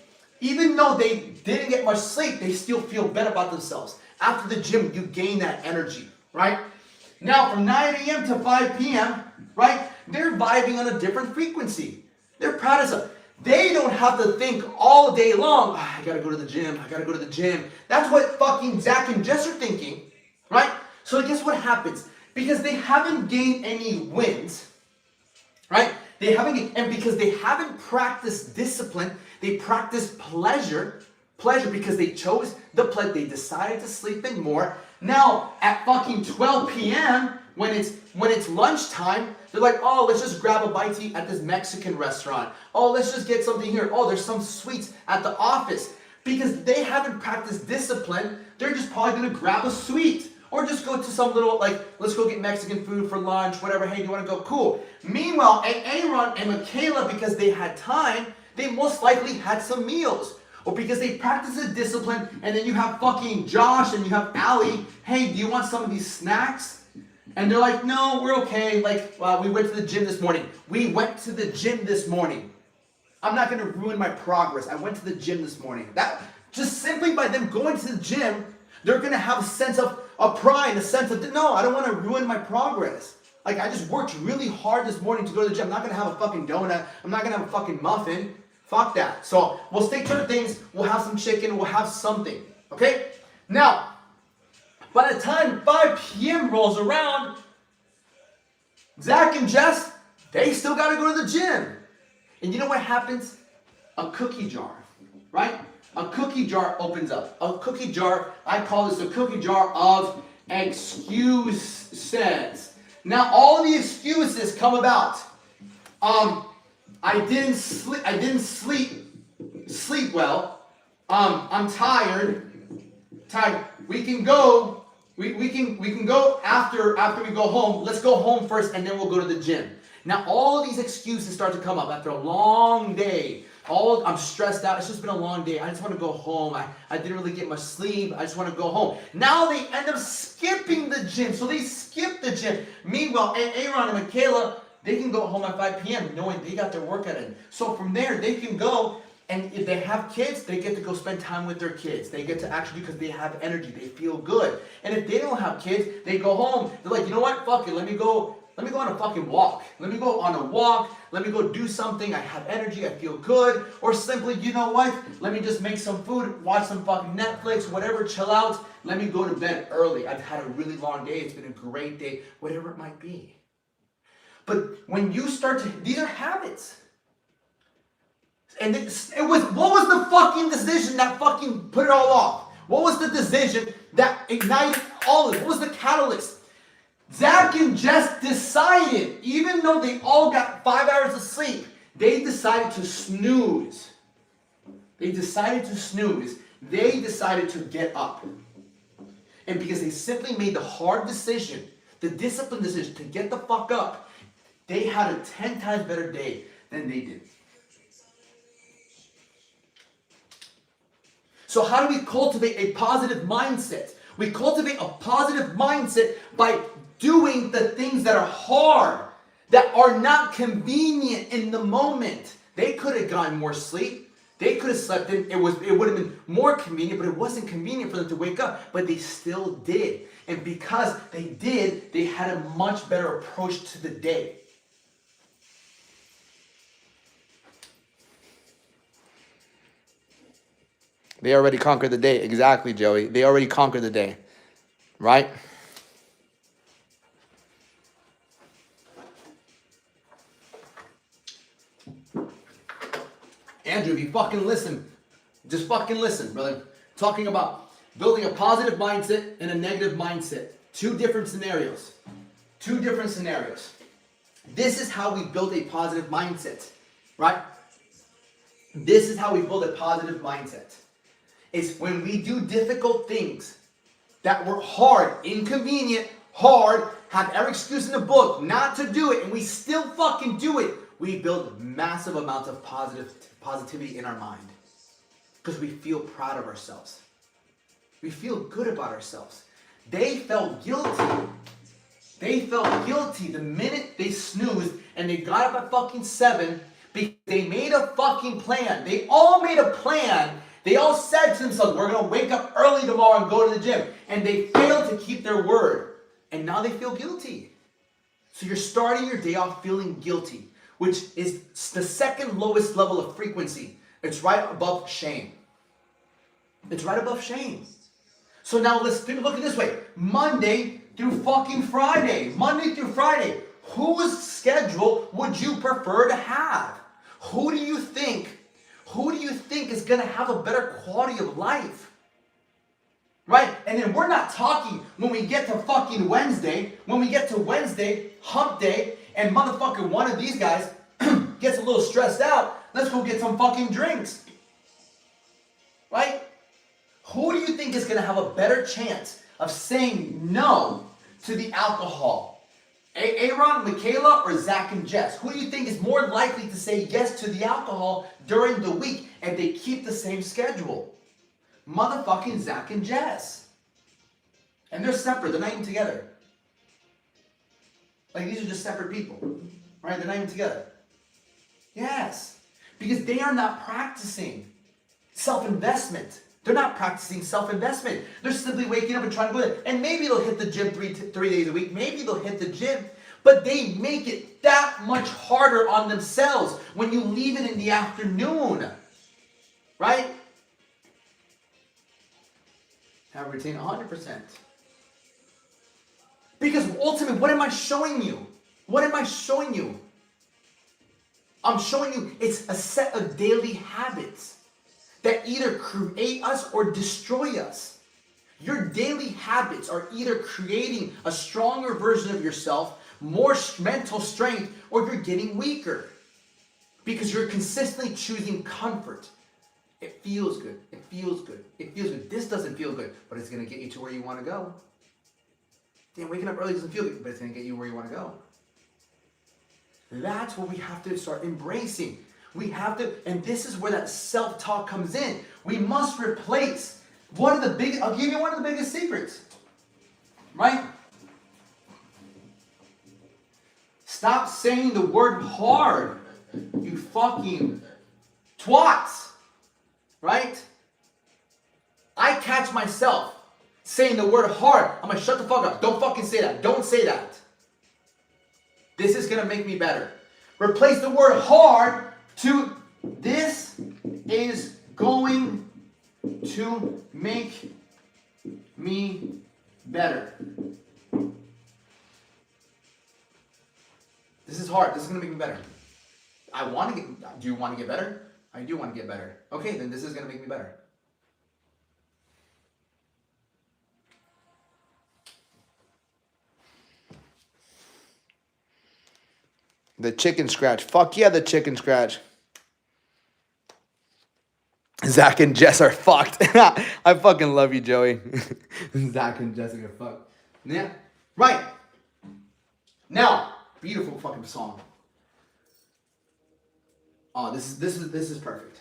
Even though they didn't get much sleep, they still feel better about themselves. After the gym, you gain that energy, right? Now, from 9 a.m. to 5 p.m., right, they're vibing on a different frequency. They're proud of themselves. They don't have to think all day long, I gotta go to the gym, I gotta go to the gym. That's what fucking Zach and Jess are thinking, right? So guess what happens? Because they haven't gained any wins, right? And because they haven't practiced discipline, they practice pleasure because they chose the pleasure. They decided to sleep in more. Now at fucking 12 p.m. when it's lunchtime, they're like, oh, let's just grab a bite to eat at this Mexican restaurant. Oh, let's just get something here. Oh, there's some sweets at the office. Because they haven't practiced discipline, they're just probably gonna grab a sweet. Or just go to some little, like, let's go get Mexican food for lunch, whatever. Hey, do you want to go? Cool. Meanwhile, Aaron and Michaela, because they had time, they most likely had some meals. Or because they practiced the discipline, and then you have fucking Josh and you have Allie. Hey, do you want some of these snacks? And they're like, no, we're okay. Like, we went to the gym this morning. We went to the gym this morning. I'm not going to ruin my progress. I went to the gym this morning. That just simply by them going to the gym, they're going to have a sense of pride, a sense of, no, I don't want to ruin my progress. Like, I just worked really hard this morning to go to the gym. I'm not going to have a fucking donut. I'm not going to have a fucking muffin. Fuck that. So we'll stick to the things. We'll have some chicken. We'll have something. Okay? Now, by the time 5 p.m. rolls around, Zach and Jess, they still got to go to the gym. And you know what happens? A cookie jar, right? A cookie jar opens up. A cookie jar, I call this a cookie jar of excuses. Now, all the excuses come about. I didn't sleep well. I'm tired. We can go after we go home. Let's go home first and then we'll go to the gym. Now all of these excuses start to come up after a long day. I'm stressed out. It's just been a long day. I just want to go home. I didn't really get much sleep. I just want to go home. Now they end up skipping the gym. So they skip the gym. Meanwhile, Aaron and Michaela, they can go home at 5 p.m. knowing they got their workout in. So from there, they can go, and if they have kids, they get to go spend time with their kids. They get to actually, because they have energy, they feel good. And if they don't have kids, they go home. They're like, you know what? Fuck it. Let me go on a fucking walk. Let me go on a walk. Let me go do something. I have energy. I feel good. Or simply, you know what? Let me just make some food, watch some fucking Netflix, whatever, chill out. Let me go to bed early. I've had a really long day. It's been a great day. Whatever it might be. But when you start to, these are habits. And what was the fucking decision that fucking put it all off? What was the decision that ignited all of it? What was the catalyst? Zach and Jess decided, even though they all got 5 hours of sleep, they decided to snooze. They decided to get up. And because they simply made the hard decision, the disciplined decision to get the fuck up, they had a 10 times better day than they did. So how do we cultivate a positive mindset? We cultivate a positive mindset by doing the things that are hard, that are not convenient in the moment. They could have gotten more sleep. They could have slept in. It would have been more convenient, but it wasn't convenient for them to wake up. But they still did. And because they did, they had a much better approach to the day. They already conquered the day. Exactly, Joey. They already conquered the day. Right? Andrew, if you fucking listen, just fucking listen, brother. Talking about building a positive mindset and a negative mindset. Two different scenarios. This is how we build a positive mindset, right? This is how we build a positive mindset. It's when we do difficult things that were hard, inconvenient, hard, have every excuse in the book not to do it, and we still fucking do it. We build massive amounts of positivity in our mind because we feel proud of ourselves. We feel good about ourselves. They felt guilty. They felt guilty the minute they snoozed and they got up at fucking 7 because they made a fucking plan. They all made a plan. They all said to themselves, we're going to wake up early tomorrow and go to the gym. And they failed to keep their word. And now they feel guilty. So you're starting your day off feeling guilty, which is the second lowest level of frequency. It's right above shame. It's right above shame. So now let's look at it this way. Monday through fucking Friday. Monday through Friday. Whose schedule would you prefer to have? Who do you think is going to have a better quality of life? Right? And then we're not talking when we get to fucking Wednesday. When we get to Wednesday, hump day, and motherfucker one of these guys gets a little stressed out. Let's go get some fucking drinks. Right? Who do you think is going to have a better chance of saying no to the alcohol? Aaron, Michaela, or Zach and Jess? Who do you think is more likely to say yes to the alcohol during the week and they keep the same schedule? Motherfucking Zach and Jess. And they're separate. They're not even together. Like, these are just separate people. Right? They're not even together. Yes. Because they are not practicing self-investment. They're not practicing self-investment. They're simply waking up and trying to go there. And maybe they'll hit the gym three days a week. Maybe they'll hit the gym. But they make it that much harder on themselves when you leave it in the afternoon. Right? Have a routine 100%. Because ultimately, what am I showing you? What am I showing you? I'm showing you it's a set of daily habits that either create us or destroy us. Your daily habits are either creating a stronger version of yourself, more mental strength, or you're getting weaker. Because you're consistently choosing comfort. It feels good. It feels good. It feels good. This doesn't feel good, but it's going to get you to where you want to go. Damn, waking up early doesn't feel good, but it's going to get you where you want to go. That's what we have to start embracing. We have to, and this is where that self-talk comes in. We must replace I'll give you one of the biggest secrets. Right? Stop saying the word hard. You fucking twats. Right? I catch myself saying the word hard. I'm gonna shut the fuck up. Don't fucking say that. Don't say that. This is gonna make me better. Replace the word hard to this is going to make me better. This is hard. This is going to make me better. Do you want to get better? I do want to get better. Okay, then this is going to make me better. The chicken scratch. Fuck yeah, the chicken scratch. Zach and Jess are fucked. I fucking love you, Joey. Zach and Jess are fucked. Yeah. Right. Now, beautiful fucking song. Oh, this is perfect.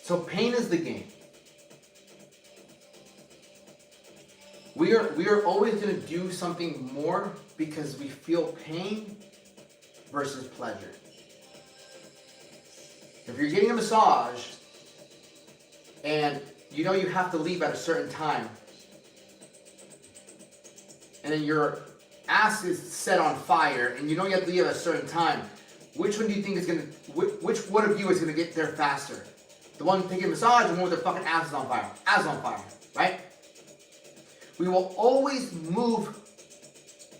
So pain is the game. We are always going to do something more because we feel pain versus pleasure. If you're getting a massage and you know you have to leave at a certain time, and then your ass is set on fire, and you know you have to leave at a certain time, which one do you think is gonna? Which one of you is gonna get there faster? The one taking a massage, and the one with their fucking ass is on fire. Ass is on fire, right? We will always move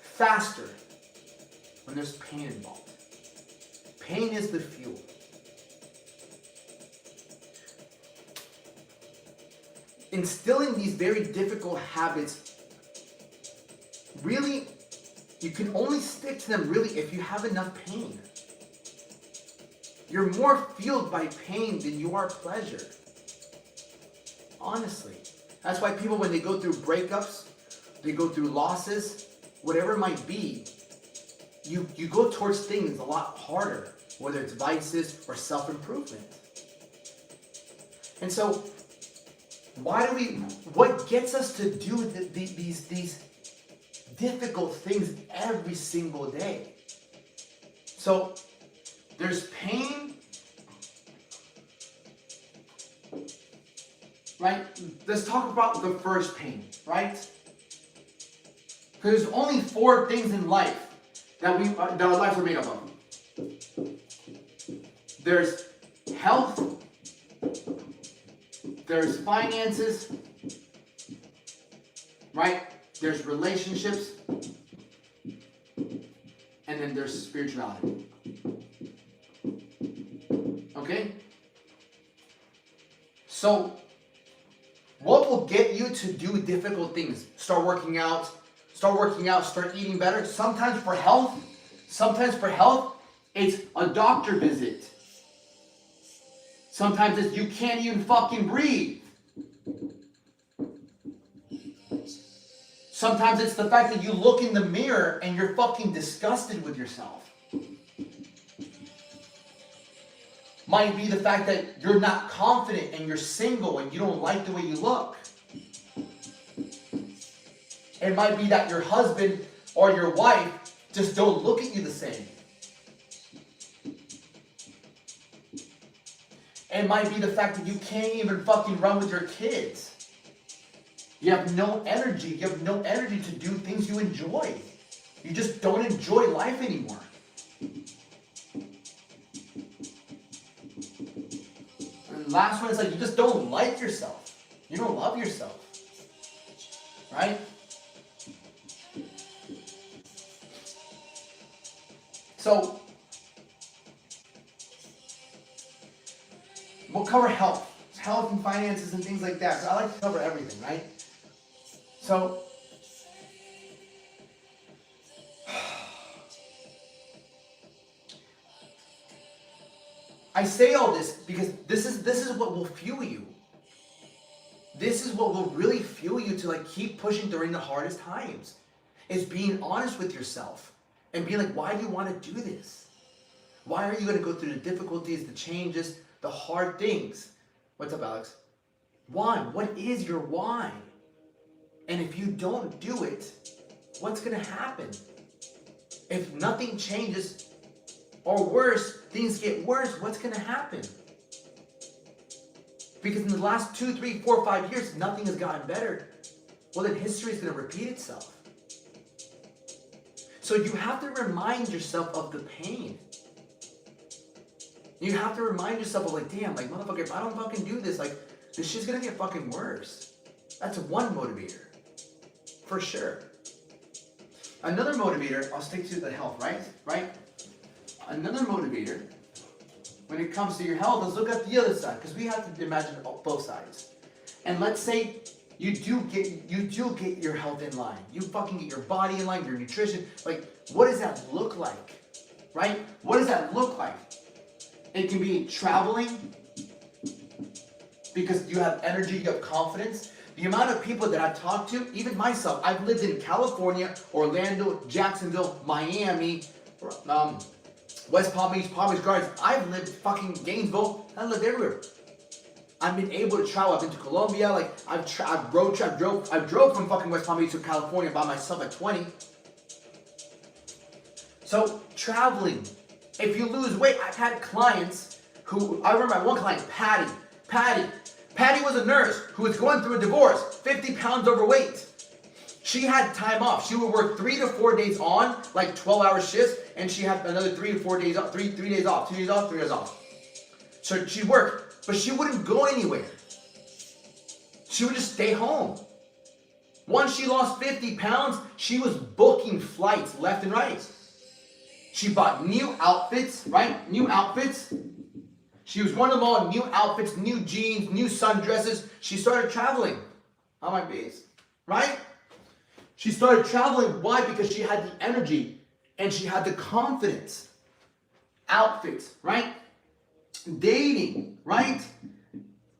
faster when there's pain involved. Pain is the fuel. Instilling these very difficult habits, really, you can only stick to them really if you have enough pain. You're more fueled by pain than you are pleasure. Honestly. That's why people, when they go through breakups, they go through losses, whatever it might be, you go towards things a lot harder, whether it's vices or self-improvement. And so, what gets us to do these difficult things every single day? So, there's pain, right? Let's talk about the first pain, right? Because there's only 4 things in life that our lives are made up of. There's health, there's finances, right? There's relationships, and then there's spirituality. Okay? So, what will get you to do difficult things? Start working out, start eating better. Sometimes for health, it's a doctor visit. Sometimes it's you can't even fucking breathe. Sometimes it's the fact that you look in the mirror and you're fucking disgusted with yourself. Might be the fact that you're not confident and you're single and you don't like the way you look. It might be that your husband or your wife just don't look at you the same. It might be the fact that you can't even fucking run with your kids. You have no energy. You have no energy to do things you enjoy. You just don't enjoy life anymore. And the last one is like you just don't like yourself. You don't love yourself. Right? So, we'll cover health and finances and things like that. So I like to cover everything, right? So, I say all this because this is what will fuel you. This is what will really fuel you to like keep pushing during the hardest times. Is being honest with yourself and being like, why do you want to do this? Why are you going to go through the difficulties, the changes, the hard things? What's up, Alex? Why? What is your why? And if you don't do it, what's going to happen? If nothing changes, or worse, things get worse, what's going to happen? Because in the last 2, 3, 4, 5 years, nothing has gotten better. Well, then history is going to repeat itself. So you have to remind yourself of the pain. You have to remind yourself of like, damn, like, motherfucker, if I don't fucking do this, like, this shit's going to get fucking worse. That's one motivator. For sure. Another motivator, I'll stick to the health, right? Another motivator, when it comes to your health, let's look at the other side, because we have to imagine both sides. And let's say you do get your health in line. You fucking get your body in line, your nutrition. Like, what does that look like? Right? What does that look like? It can be traveling, because you have energy, you have confidence. The amount of people that I've talked to, even myself, I've lived in California, Orlando, Jacksonville, Miami, West Palm Beach, Palm Beach Gardens. I've lived fucking Gainesville. I lived everywhere. I've been able to travel. I've been to Colombia. Like I drove from fucking West Palm Beach to California by myself at 20. So traveling. If you lose weight, I've had clients who, I remember my one client, Patty. Patty was a nurse who was going through a divorce, 50 pounds overweight. She had time off. She would work 3 to 4 days on, like 12-hour shifts, and she had another 3 to 4 days off, 3 days off, 2 days off, 3 days off. So she'd work, but she wouldn't go anywhere. She would just stay home. Once she lost 50 pounds, she was booking flights left and right. She bought new outfits, right? New outfits. She was one of them all, new outfits, new jeans, new sundresses. She started traveling on my base, right? She started traveling. Why? Because she had the energy and she had the confidence. Outfits, right? Dating, right?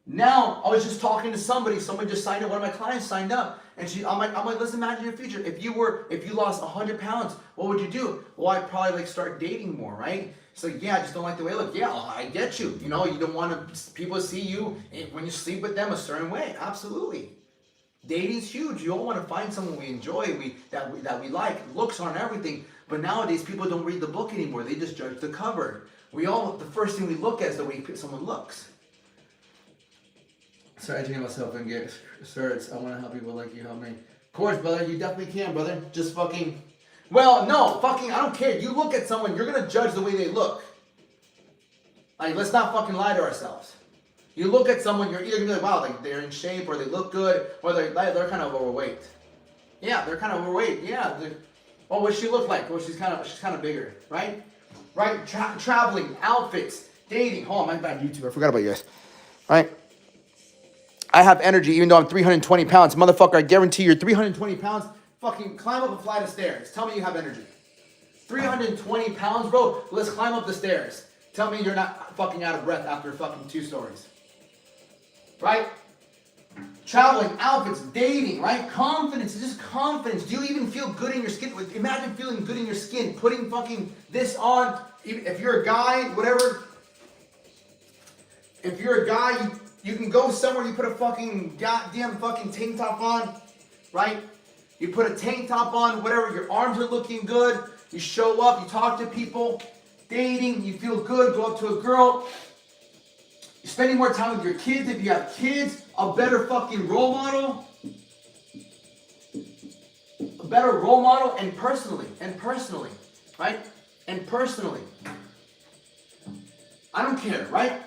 Now, I was just talking to somebody just signed up, one of my clients signed up, and I'm like, let's imagine your future. If you lost 100 pounds, what would you do? Well, I'd probably like start dating more, right? So yeah, I just don't like the way I look. Yeah, I get you. You know, you don't want people to see you when you sleep with them a certain way. Absolutely. Dating's huge. You all want to find someone we enjoy, that we like. Looks aren't everything, but nowadays people don't read the book anymore. They just judge the cover. The first thing we look at is the way someone looks. Start educating myself and get certs. I want to help people like you help me. Of course, brother, you definitely can, brother. Just fucking, well, no, fucking, I don't care. You look at someone, you're going to judge the way they look. Like, let's not fucking lie to ourselves. You look at someone, you're either going to be like, wow, like they're in shape, or they look good, or they're kind of overweight. Yeah, they're kind of overweight. Yeah. Oh, what she look like? Well, she's kind of bigger, right? Right? Traveling, outfits, dating. Oh, my bad, YouTube. I forgot about you guys. Right? I have energy even though I'm 320 pounds. Motherfucker, I guarantee you're 320 pounds. Fucking climb up a flight of stairs. Tell me you have energy. 320 pounds, bro. Let's climb up the stairs. Tell me you're not fucking out of breath after fucking 2 stories. Right? Traveling, outfits, dating, right? Confidence, just confidence. Do you even feel good in your skin? Imagine feeling good in your skin. Putting fucking this on. If you're a guy, whatever. If you're a guy, you can go somewhere, you put a fucking goddamn fucking tank top on, right? You put a tank top on, whatever, your arms are looking good, you show up, you talk to people, dating, you feel good, go up to a girl, you're spending more time with your kids if you have kids, a better fucking role model, and personally, right? And personally. I don't care, right?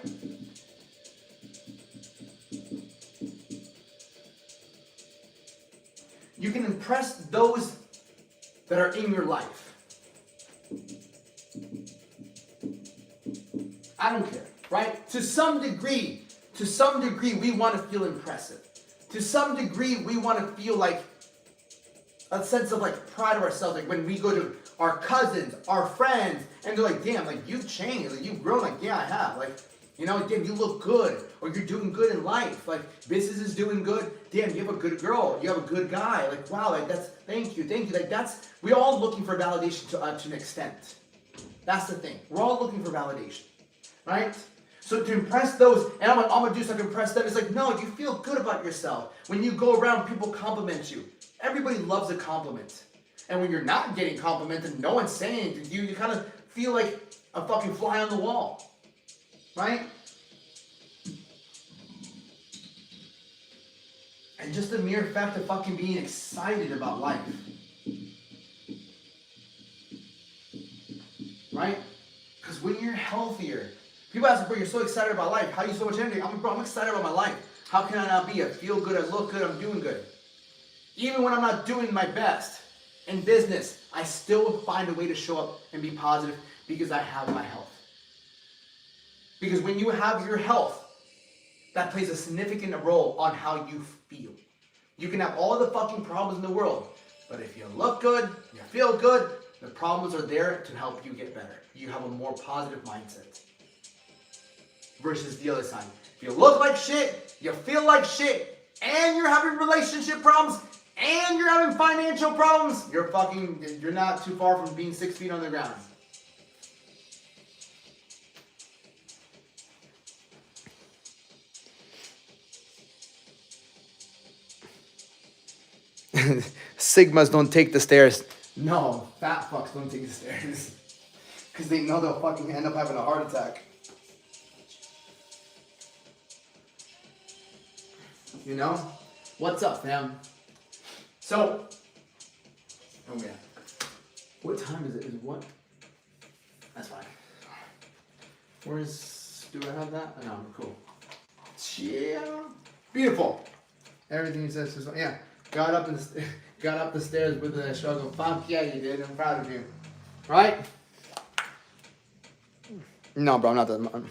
You can impress those that are in your life. I don't care, right? To some degree, we want to feel impressive. To some degree, we want to feel like a sense of like pride of ourselves. Like when we go to our cousins, our friends, and they're like, damn, like you've changed, like you've grown. Like, yeah, I have. Like, you know, damn, you look good, or you're doing good in life. Like, business is doing good. Damn, you have a good girl. You have a good guy. Like, wow, like that's, thank you. Like we're all looking for validation to an extent. That's the thing. We're all looking for validation, right? So to impress those, and I'm gonna do something to impress them. It's like, no, you feel good about yourself. When you go around, people compliment you. Everybody loves a compliment. And when you're not getting complimented, no one's saying anything to you, you kind of feel like a fucking fly on the wall. Right? And just the mere fact of fucking being excited about life. Right? Because when you're healthier, people ask me, bro, you're so excited about life. How are you so much energy? I'm excited about my life. How can I not be? I feel good, I look good, I'm doing good. Even when I'm not doing my best in business, I still find a way to show up and be positive because I have my health. Because when you have your health, that plays a significant role on how you feel. You can have all the fucking problems in the world, but if you look good, you feel good, the problems are there to help you get better. You have a more positive mindset. Versus the other side. If you look like shit, you feel like shit, and you're having relationship problems, and you're having financial problems, you're not too far from being 6 feet on the ground. Sigmas don't take the stairs. No, fat fucks don't take the stairs. Because they know they'll fucking end up having a heart attack. You know? What's up, fam? So, oh yeah. What time is it? Is it what? That's fine. Do I have that? No, cool. Yeah. Beautiful. Everything he says is, yeah. Got up the stairs with a struggle. Fuck yeah, you did. I'm proud of you. Right? No, bro, I'm not that.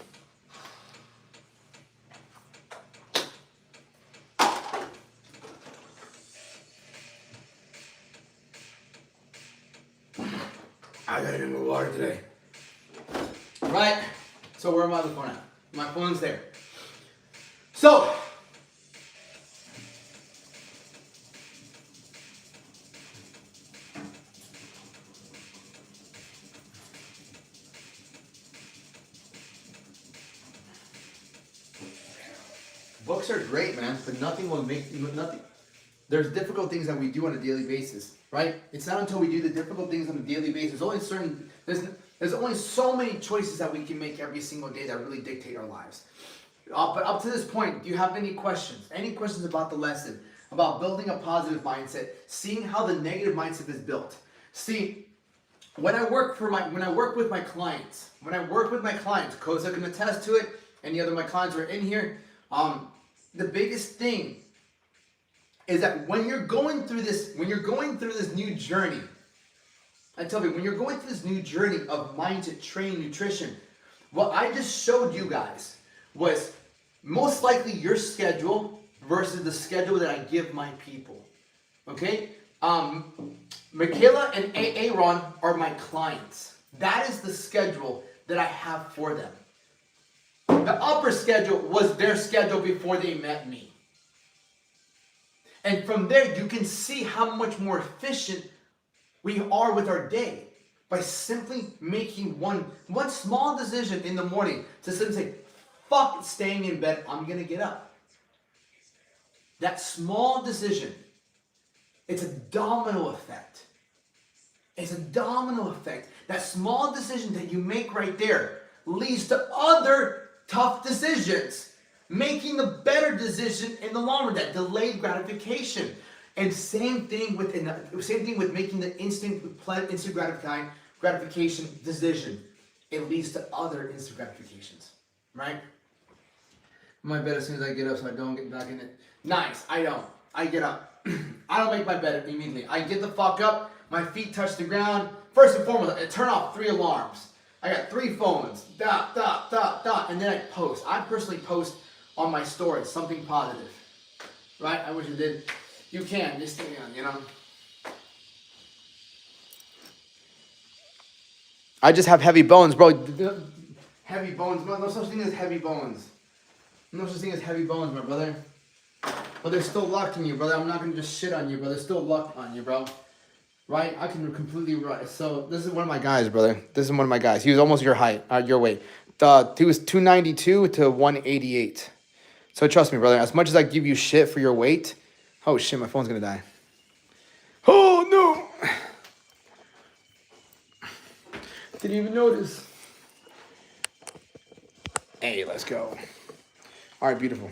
I gotta drink more water today. Right? So where am I the phone at? My phone's there. So books are great, man, but nothing will make nothing. There's difficult things that we do on a daily basis, right? It's not until we do the difficult things on a daily basis. There's only so many choices that we can make every single day that really dictate our lives. But up to this point, do you have any questions? Any questions about the lesson? About building a positive mindset, seeing how the negative mindset is built. See, when I work with my clients, Koza can attest to it. Any other of my clients who are in here, the biggest thing is that when you're going through this new journey, I tell you, when you're going through this new journey of mindset, training, nutrition, what I just showed you guys was most likely your schedule versus the schedule that I give my people. Okay? Michaela and Aaron are my clients. That is the schedule that I have for them. The upper schedule was their schedule before they met me. And from there, you can see how much more efficient we are with our day by simply making one small decision in the morning to simply say, fuck staying in bed, I'm going to get up. That small decision, it's a domino effect. It's a domino effect. That small decision that you make right there leads to other tough decisions. Making the better decision in the long run, that delayed gratification. And same thing with making the instant gratification decision. It leads to other instant gratifications. Right? My bed as soon as I get up so I don't get back in it. Nice, I don't. I get up. I don't make my bed immediately. I get the fuck up, my feet touch the ground. First and foremost, I turn off 3 alarms. I got 3 phones. And then I post. I personally post on my stories something positive. Right? I wish I did. You can, just, you know. I just have heavy bones, bro. Heavy bones. No such thing as heavy bones. No such thing as heavy bones, my brother. But there's still luck in you, brother. I'm not going to just shit on you, bro. There's still luck on you, bro. Right? I can completely... So, this is one of my guys, brother. This is one of my guys. He was almost your height, your weight. He was 292 to 188. So, trust me, brother. As much as I give you shit for your weight... Oh, shit. My phone's going to die. Oh, no. Didn't even notice. Hey, let's go. All right, beautiful.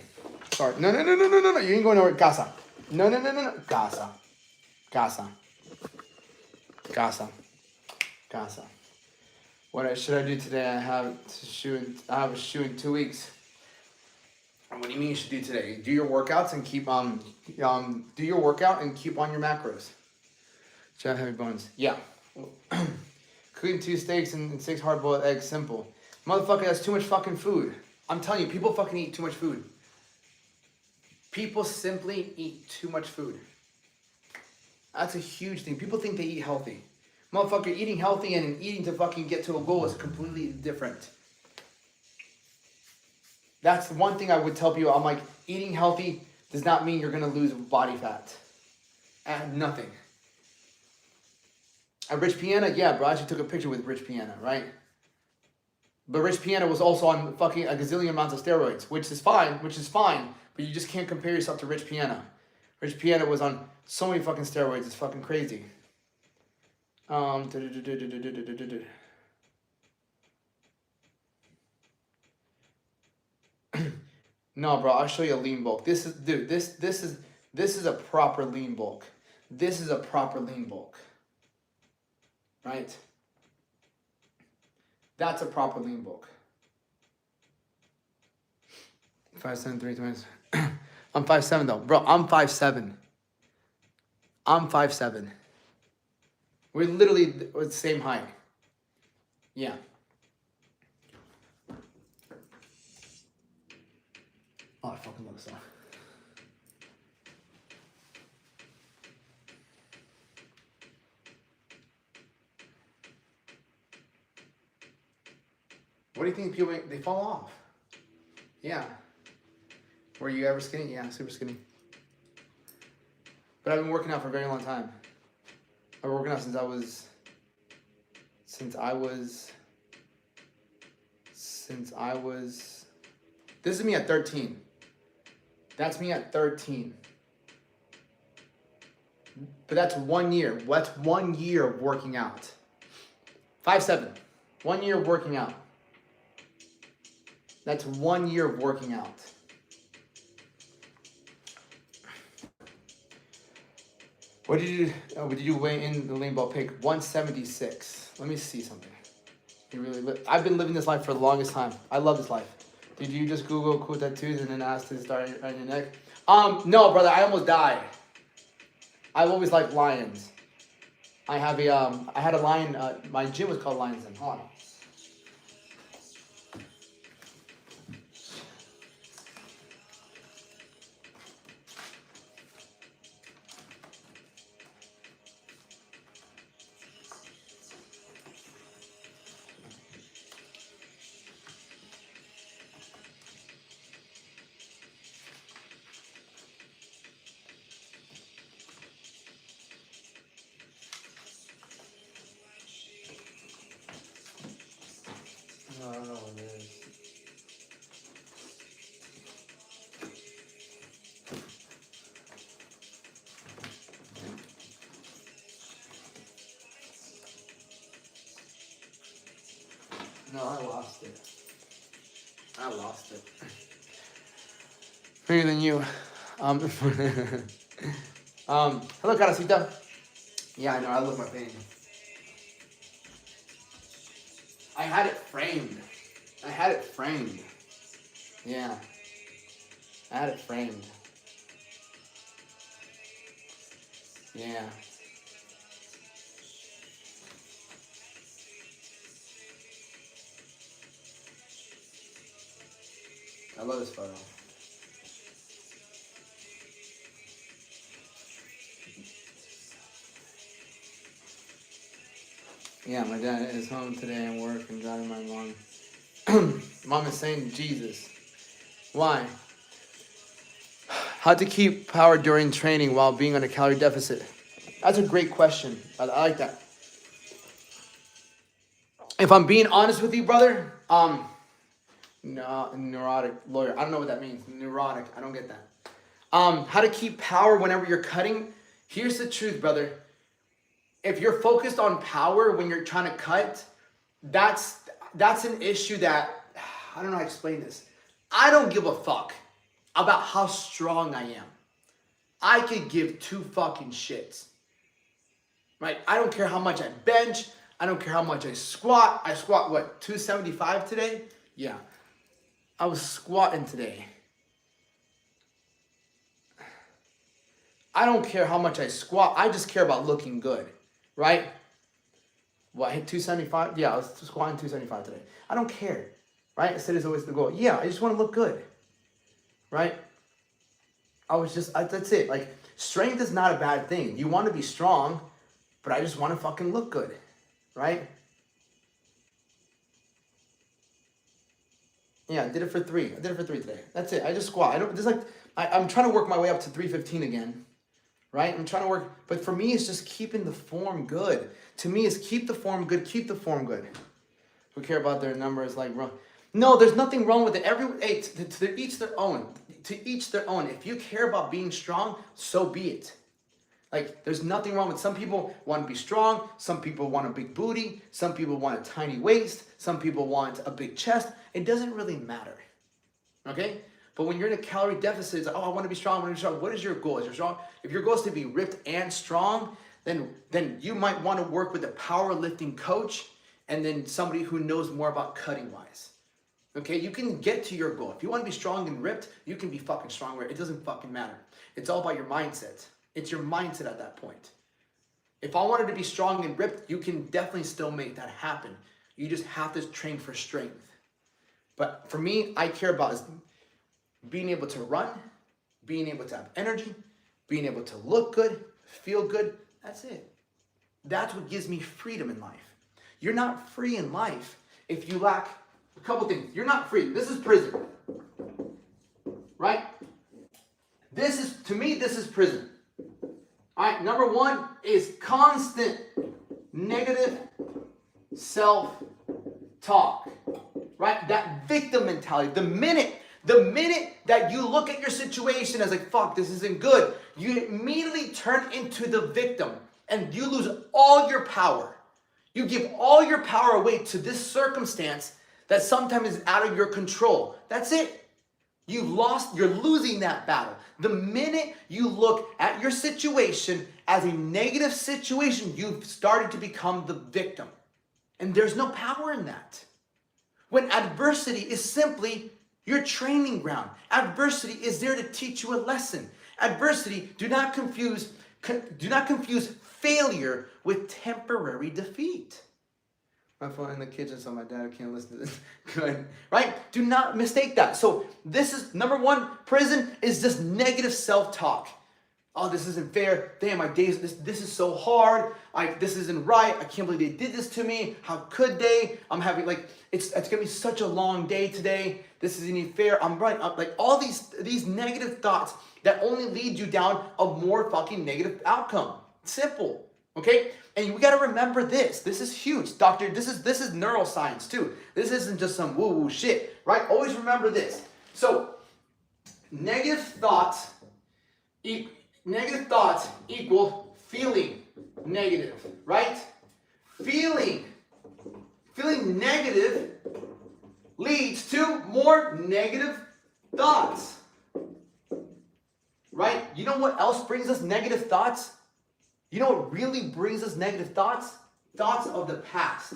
Sorry. No. You ain't going nowhere. Casa. No. Casa. What should I do today? I have a shoot in 2 weeks. What do you mean you should do today? Do your workouts and keep do your workout and keep on your macros. Should I have heavy bones? Yeah. Cooking 2 steaks and 6 hard-boiled eggs, simple. Motherfucker, that's too much fucking food. I'm telling you, people fucking eat too much food. People simply eat too much food. That's a huge thing. People think they eat healthy. Motherfucker, eating healthy and eating to fucking get to a goal is completely different. That's the one thing I would tell people. I'm like, eating healthy does not mean you're going to lose body fat. Nothing. Rich Piana, yeah, bro. I actually took a picture with Rich Piana, right? But Rich Piana was also on fucking a gazillion amounts of steroids, which is fine, but you just can't compare yourself to Rich Piana. Rich Piana was on so many fucking steroids, it's fucking crazy. No, bro, I'll show you a lean bulk. This is, dude, this is a proper lean bulk. This is a proper lean bulk. Right? That's a proper lean bulk. 5'7", 320. I'm 5'7" though. Bro, I'm 5'7". I'm 5'7". We're literally the same height. Yeah. Oh, I fucking love this song. What do you think people, they fall off? Yeah. Were you ever skinny? Yeah, super skinny. But I've been working out for a very long time. I've been working out since I was, this is me at 13. That's me at 13. But that's 1 year. What's 1 year of working out? 5'7". 1 year of working out. That's 1 year of working out. What did you weigh in the lean ball pick? 176. Let me see something. I've been living this life for the longest time. I love this life. Did you just Google cool tattoos and then ask to start on your neck? No, brother. I almost died. I've always liked lions. I had a lion. My gym was called Lions Den. Hold on. I don't know what it is. No, I lost it. Bigger than you. Hello, Caracita. Yeah, I know. I love my pain. I had it framed. Yeah. I had it framed. Yeah. I love this photo. Yeah, my dad is home today and work and driving my mom. Mom is saying Jesus. Why? How to keep power during training while being on a calorie deficit? That's a great question. I like that. If I'm being honest with you, brother, no, neurotic lawyer. I don't know what that means. Neurotic. I don't get that. How to keep power whenever you're cutting? Here's the truth, brother. If you're focused on power when you're trying to cut, that's an issue that, I don't know how to explain this. I don't give a fuck about how strong I am. I could give two fucking shits. Right? I don't care how much I bench. I don't care how much I squat. I squat, what, 275 today? Yeah. I was squatting today. I don't care how much I squat. I just care about looking good. Right? What, I hit 275? Yeah, I was squatting 275 today. I don't care. Right? I said it's always the goal. Yeah, I just want to look good. Right? That's it. Like, strength is not a bad thing. You want to be strong, but I just want to fucking look good. Right? Yeah, I did it for 3. I did it for 3 today. That's it. I just squat. I'm trying to work my way up to 315 again. Right? I'm trying to work, but for me, it's just keeping the form good. To me, it's keep the form good, keep the form good. Who care about their numbers like wrong? No, there's nothing wrong with it. Hey, to each their own. To each their own. If you care about being strong, so be it. Like, there's nothing wrong with, some people want to be strong, some people want a big booty, some people want a tiny waist, some people want a big chest. It doesn't really matter. Okay? But when you're in a calorie deficit, it's like, oh, I want to be strong, I want to be strong. What is your goal? Is your strong? If your goal is to be ripped and strong, then you might want to work with a powerlifting coach and then somebody who knows more about cutting wise. Okay, you can get to your goal. If you want to be strong and ripped, you can be fucking strong. It doesn't fucking matter. It's all about your mindset. It's your mindset at that point. If I wanted to be strong and ripped, you can definitely still make that happen. You just have to train for strength. But for me, I care about is being able to run, being able to have energy, being able to look good, feel good. That's it. That's what gives me freedom in life. You're not free in life if you lack a couple things. You're not free. This is prison. Right? To me, this is prison. All right, number one is constant negative self-talk. Right? That victim mentality. The minute that you look at your situation as like, fuck, this isn't good, you immediately turn into the victim and you lose all your power. You give all your power away to this circumstance that sometimes is out of your control. That's it. You're losing that battle. The minute you look at your situation as a negative situation, you've started to become the victim. And there's no power in that. When adversity is simply your training ground. Adversity is there to teach you a lesson. Adversity, do not confuse failure with temporary defeat. My phone in the kitchen, so my dad can't listen to this. Good, right? Do not mistake that. So this is, number one, prison is just negative self-talk. Oh, this isn't fair. Damn, my days, this is so hard. This isn't right. I can't believe they did this to me. How could they? I'm having it's gonna be such a long day today. This isn't even fair. I'm right. All these negative thoughts that only lead you down a more fucking negative outcome. Simple, okay? And we gotta remember this. This is huge, doctor. This is neuroscience too. This isn't just some woo-woo shit, right? Always remember this. So, negative thoughts equal feeling negative, right? Feeling negative leads to more negative thoughts, right? You know what else brings us negative thoughts? You know what really brings us negative thoughts? Thoughts of the past.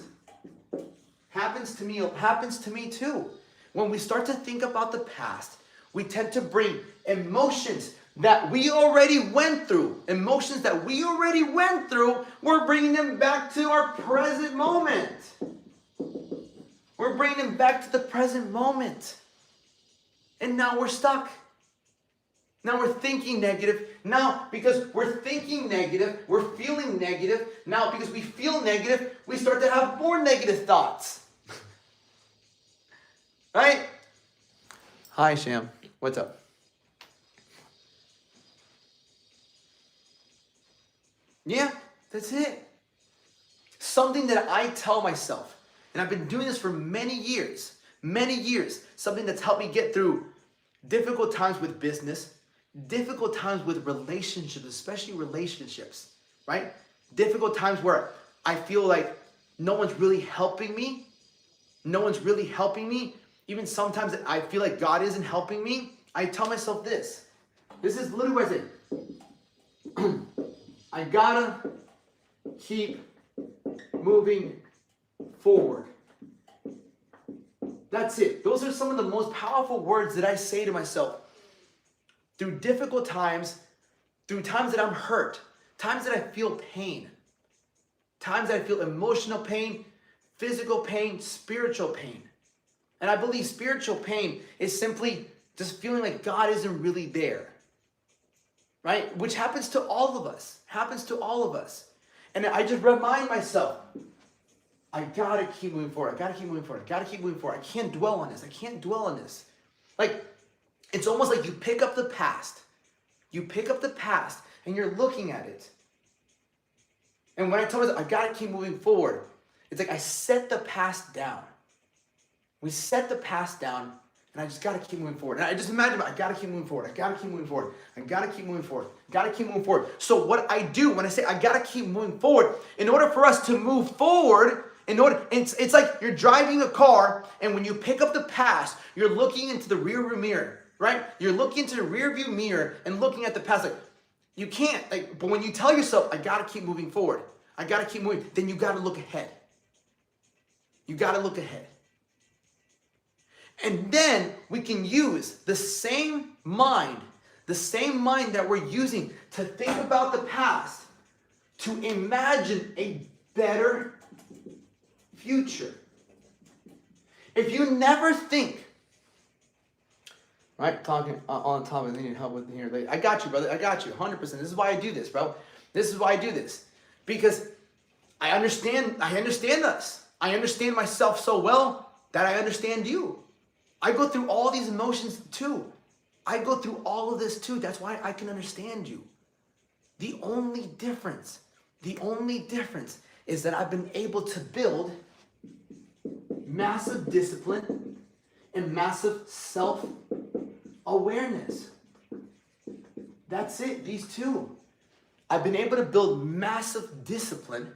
Happens to me too. When we start to think about the past, we tend to bring emotions that we already went through. Emotions that we already went through, we're bringing them back to our present moment. We're bringing them back to the present moment. And now we're stuck. Now we're thinking negative. Now, because we're thinking negative, we're feeling negative. Now, because we feel negative, we start to have more negative thoughts. Right? Hi, Sham. What's up? Yeah, that's it. Something that I tell myself, and I've been doing this for many years, something that's helped me get through difficult times with business, difficult times with relationships, especially relationships, right? Difficult times where I feel like no one's really helping me. Even sometimes that I feel like God isn't helping me. I tell myself this. This is literally what I say. I gotta keep moving forward. That's it. Those are some of the most powerful words that I say to myself. Through difficult times, through times that I'm hurt, times that I feel pain, times that I feel emotional pain, physical pain, spiritual pain. And I believe spiritual pain is simply just feeling like God isn't really there. Right? Which happens to all of us. And I just remind myself, I gotta keep moving forward. I can't dwell on this. Like, it's almost like you pick up the past. And you're looking at it. And when I tell myself, I gotta keep moving forward, it's like I set the past down. We set the past down, and I just gotta keep moving forward. And I just imagine, I gotta keep moving forward. So what I do when I say I gotta keep moving forward, in order for us to move forward, it's like you're driving a car, and when you pick up the past, you're looking into the rearview mirror. right? You're looking into the rearview mirror and looking at the past. Like, you can't. Like, but when you tell yourself, I gotta keep moving forward, I gotta keep moving, then you gotta look ahead. You gotta look ahead. And then we can use the same mind that we're using to think about the past, to imagine a better future. If you never think, right, talking on top of needing help with here later. I got you, brother. I got you, 100%. This is why I do this, bro. This is why I do this. Because I understand us. I understand myself so well that I understand you. I go through all these emotions too. I go through all of this too. That's why I can understand you. The only difference is that I've been able to build massive discipline and massive self-awareness. That's it, these two. I've been able to build massive discipline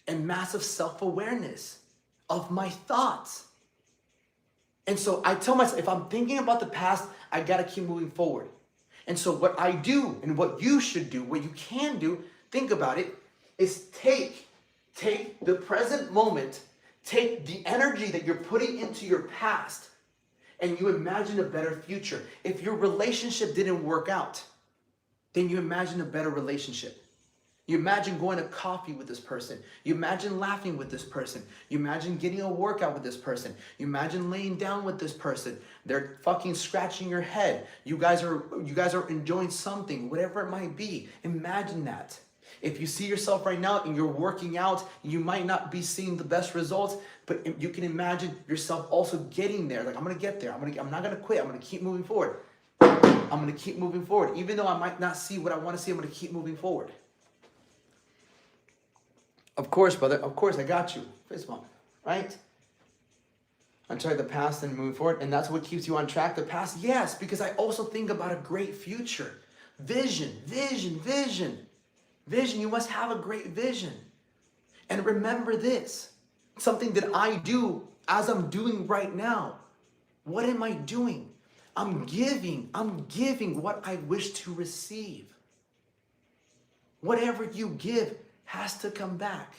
and massive self-awareness of my thoughts. And so I tell myself, if I'm thinking about the past, I gotta keep moving forward. And so what I do, and what you should do, what you can do, think about it, is take the present moment, take the energy that you're putting into your past, and you imagine a better future. If your relationship didn't work out, then you imagine a better relationship. You imagine going to coffee with this person. You imagine laughing with this person. You imagine getting a workout with this person. You imagine laying down with this person. They're fucking scratching your head. You guys are enjoying something, whatever it might be. Imagine that. If you see yourself right now and you're working out, you might not be seeing the best results, but you can imagine yourself also getting there. Like, I'm gonna get there. I'm not gonna quit. I'm gonna keep moving forward. I'm gonna keep moving forward. Even though I might not see what I want to see, I'm gonna keep moving forward. Of course, brother. Of course, I got you. Fist bump, right? I'm sorry, the past and moving forward, and that's what keeps you on track. The past, yes, because I also think about a great future. Vision. You must have a great vision. And remember this, something that I do as I'm doing right now. What am I doing? I'm giving what I wish to receive. Whatever you give has to come back.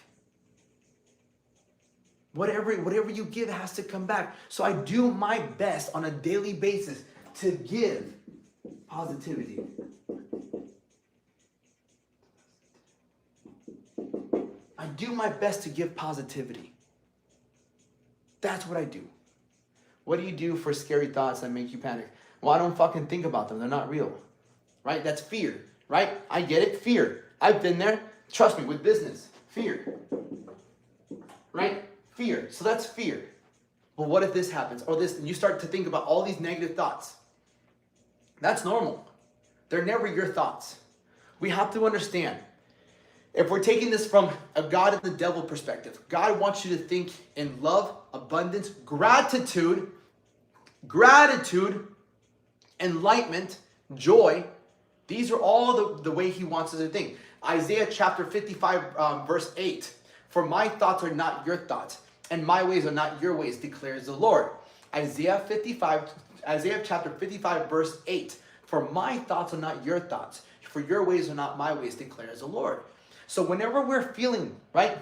Whatever you give has to come back. So I do my best on a daily basis to give positivity. I do my best to give positivity. That's what I do. What do you do for scary thoughts that make you panic? Well, I don't fucking think about them. They're not real. Right? That's fear. Right? I get it. Fear. I've been there. Trust me, with business. Fear. Right? Fear. So that's fear. Well, what if this happens? Or this, and you start to think about all these negative thoughts. That's normal. They're never your thoughts. We have to understand, if we're taking this from a God and the devil perspective, God wants you to think in love, abundance, gratitude, enlightenment, joy. These are all the way he wants us to think. Isaiah chapter 55, verse 8. For my thoughts are not your thoughts, and my ways are not your ways, declares the Lord. Isaiah chapter 55, verse 8. For my thoughts are not your thoughts, for your ways are not my ways, declares the Lord. So whenever we're feeling, right,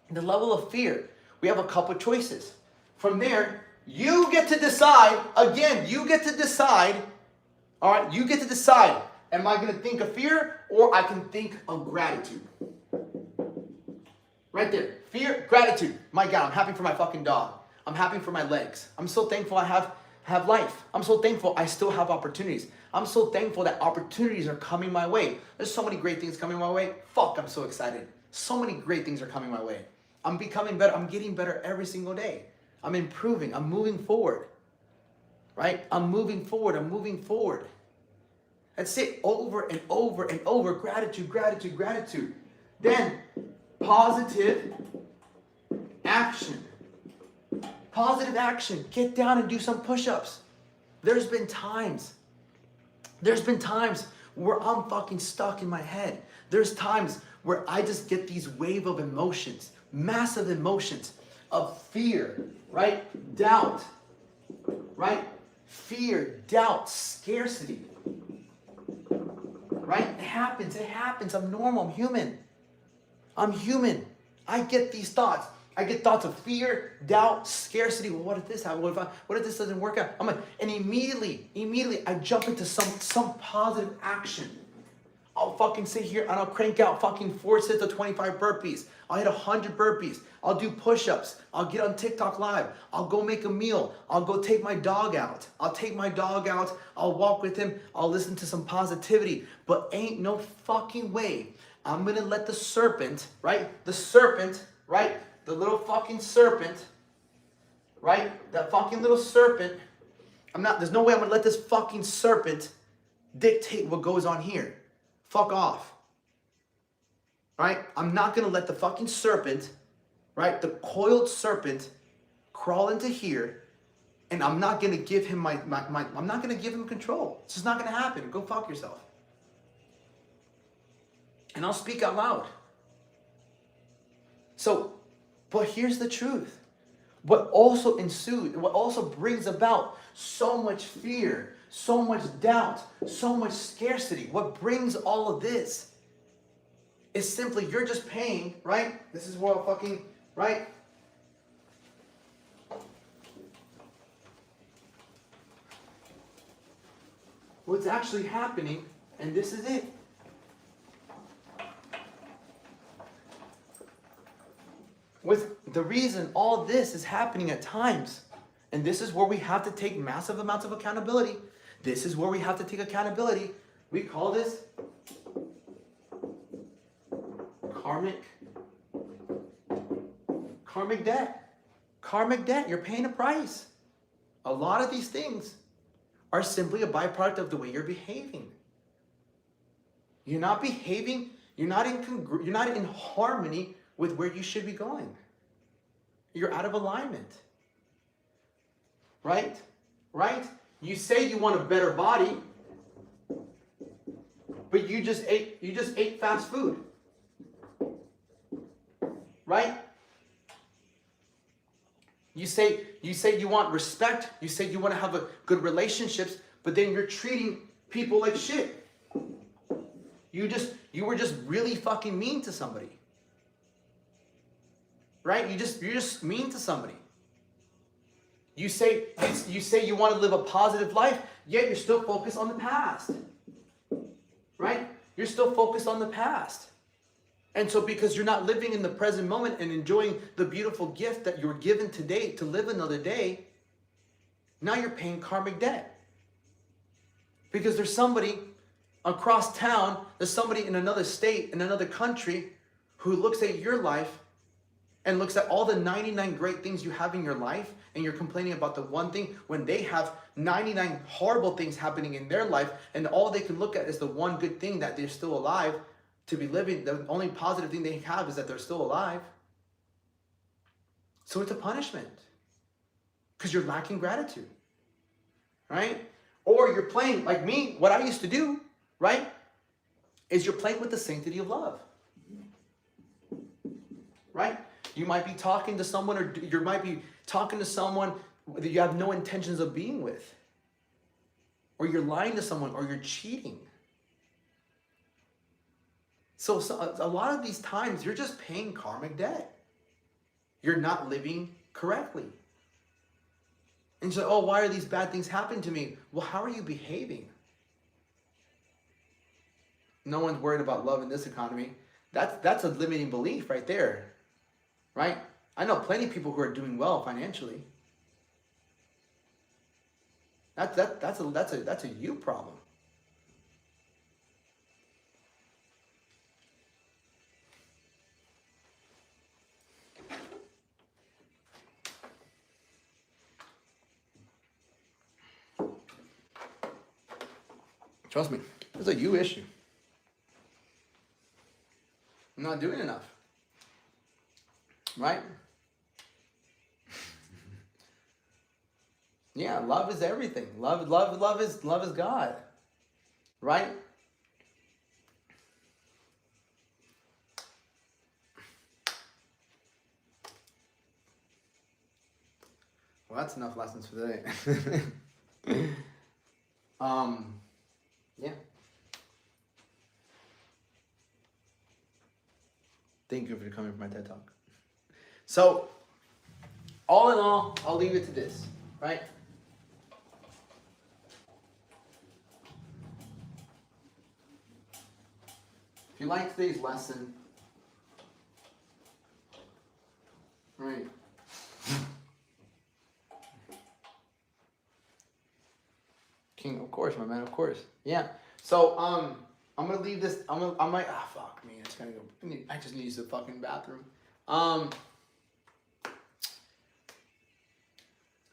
the level of fear, we have a couple choices. From there, you get to decide, again, you get to decide, all right, you get to decide, am I going to think of fear or I can think of gratitude? Right there, fear, gratitude. My God, I'm happy for my fucking dog. I'm happy for my legs. I'm so thankful I have life. I'm so thankful I still have opportunities. I'm so thankful that opportunities are coming my way. There's so many great things coming my way. Fuck, I'm so excited. So many great things are coming my way. I'm becoming better. I'm getting better every single day. I'm improving. I'm moving forward. Right? I'm moving forward. I'm moving forward. That's it. Over and over and over. Gratitude, gratitude, gratitude. Then positive action. Positive action. Get down and do some push-ups. There's been times where I'm fucking stuck in my head. There's times where I just get these wave of emotions, massive emotions of fear, right? Doubt, right? fear, doubt, scarcity. Right? It happens. It happens. I'm normal. I'm human. I'm human. I get these thoughts. I get thoughts of fear, doubt, scarcity. Well, what if this happens? What if this doesn't work out? I'm like, and immediately, I jump into some positive action. I'll fucking sit here and I'll crank out fucking 4 sets of 25 burpees. I'll hit 100 burpees. I'll do push-ups. I'll get on TikTok live. I'll go make a meal. I'll go take my dog out. I'll walk with him. I'll listen to some positivity. But ain't no fucking way I'm gonna let the serpent, right? The serpent, right? The little fucking serpent, right? That fucking little serpent. There's no way I'm gonna let this fucking serpent dictate what goes on here. Fuck off. Right? I'm not going to let the fucking serpent, right? The coiled serpent crawl into here, and I'm not going to give him I'm not going to give him control. It's just not going to happen. Go fuck yourself. And I'll speak out loud. So, but here's the truth. What also brings about so much fear, so much doubt, so much scarcity, what brings all of this is simply you're just paying, right? This is what fucking, right? What's actually happening, and this is it. With the reason all this is happening at times, and this is where we have to take massive amounts of accountability. This is where we have to take accountability. We call this karmic debt. Karmic debt, you're paying a price. A lot of these things are simply a byproduct of the way you're behaving. You're not behaving, you're not in harmony with where you should be going. You're out of alignment. Right? Right? You say you want a better body, but you just ate fast food. Right? You say you want respect, you say you want to have good relationships, but then you're treating people like shit. You were just really fucking mean to somebody. Right? You're just mean to somebody. You say you want to live a positive life, yet you're still focused on the past. Right? You're still focused on the past. And so because you're not living in the present moment and enjoying the beautiful gift that you were given today to live another day, now you're paying karmic debt. Because there's somebody across town, there's somebody in another state, in another country, who looks at your life and looks at all the 99 great things you have in your life, and you're complaining about the one thing when they have 99 horrible things happening in their life, and all they can look at is the one good thing that they're still alive to be living. The only positive thing they have is that they're still alive. So it's a punishment because you're lacking gratitude, right? Or you're playing, like me, what I used to do, right, is you're playing with the sanctity of love, right? You might be talking to someone, or you might be talking to someone that you have no intentions of being with, or you're lying to someone, or you're cheating. So a lot of these times, you're just paying karmic debt. You're not living correctly. And so, oh, why are these bad things happening to me? Well, how are you behaving? No one's worried about love in this economy. That's a limiting belief right there, right? I know plenty of people who are doing well financially. That's a you problem. Trust me, it's a you issue. I'm not doing enough. Right? Yeah, love is everything. Love is God. Right? Well, that's enough lessons for today. Yeah. Thank you for coming for my TED Talk. So, all in all, I'll leave it to this, right? If you like today's lesson, right? King, of course, my man, of course. Yeah. So, I'm gonna leave this. I might. Ah, fuck me. It's gonna go. I just need to use the fucking bathroom.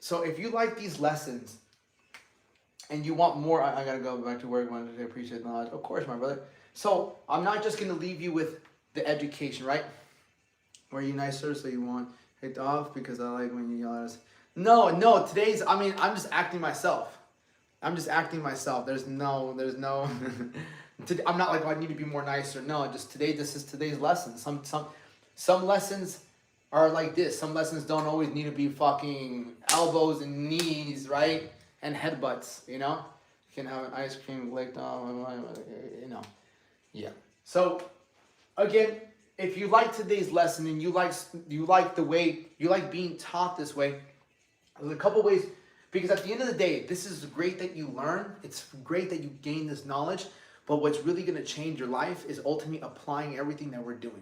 So if you like these lessons, and you want more, I gotta go back to work. I wanted to appreciate the knowledge, of course, my brother. So I'm not just gonna leave you with the education, right? Were you nicer? So you want kicked off because I like when you yell at us. No. Today's. I mean, I'm just acting myself. There's no. I'm not like, oh, I need to be more nicer. No, just today. This is today's lesson. Some lessons are like this. Some lessons don't always need to be fucking elbows and knees, right? And headbutts. You know, you can have an ice cream licked off. You know, yeah. So again, if you like today's lesson and you like the way you like being taught this way, there's a couple ways. Because at the end of the day, this is great that you learn. It's great that you gain this knowledge. But what's really going to change your life is ultimately applying everything that we're doing,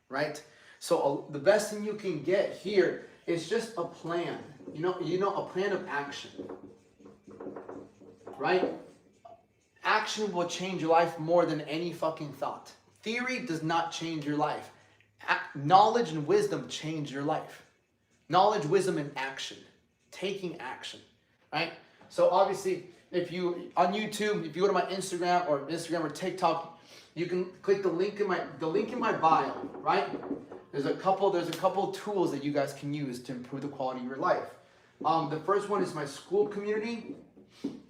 right? So the best thing you can get here is just a plan. You know, a plan of action, right? Action will change your life more than any fucking thought. Theory does not change your life. Knowledge and wisdom change your life. Knowledge, wisdom, and action. Taking action. Right? So obviously, if you on YouTube, if you go to my Instagram or TikTok, you can click the link in my bio, right? There's a couple tools that you guys can use to improve the quality of your life. The first one is my school community,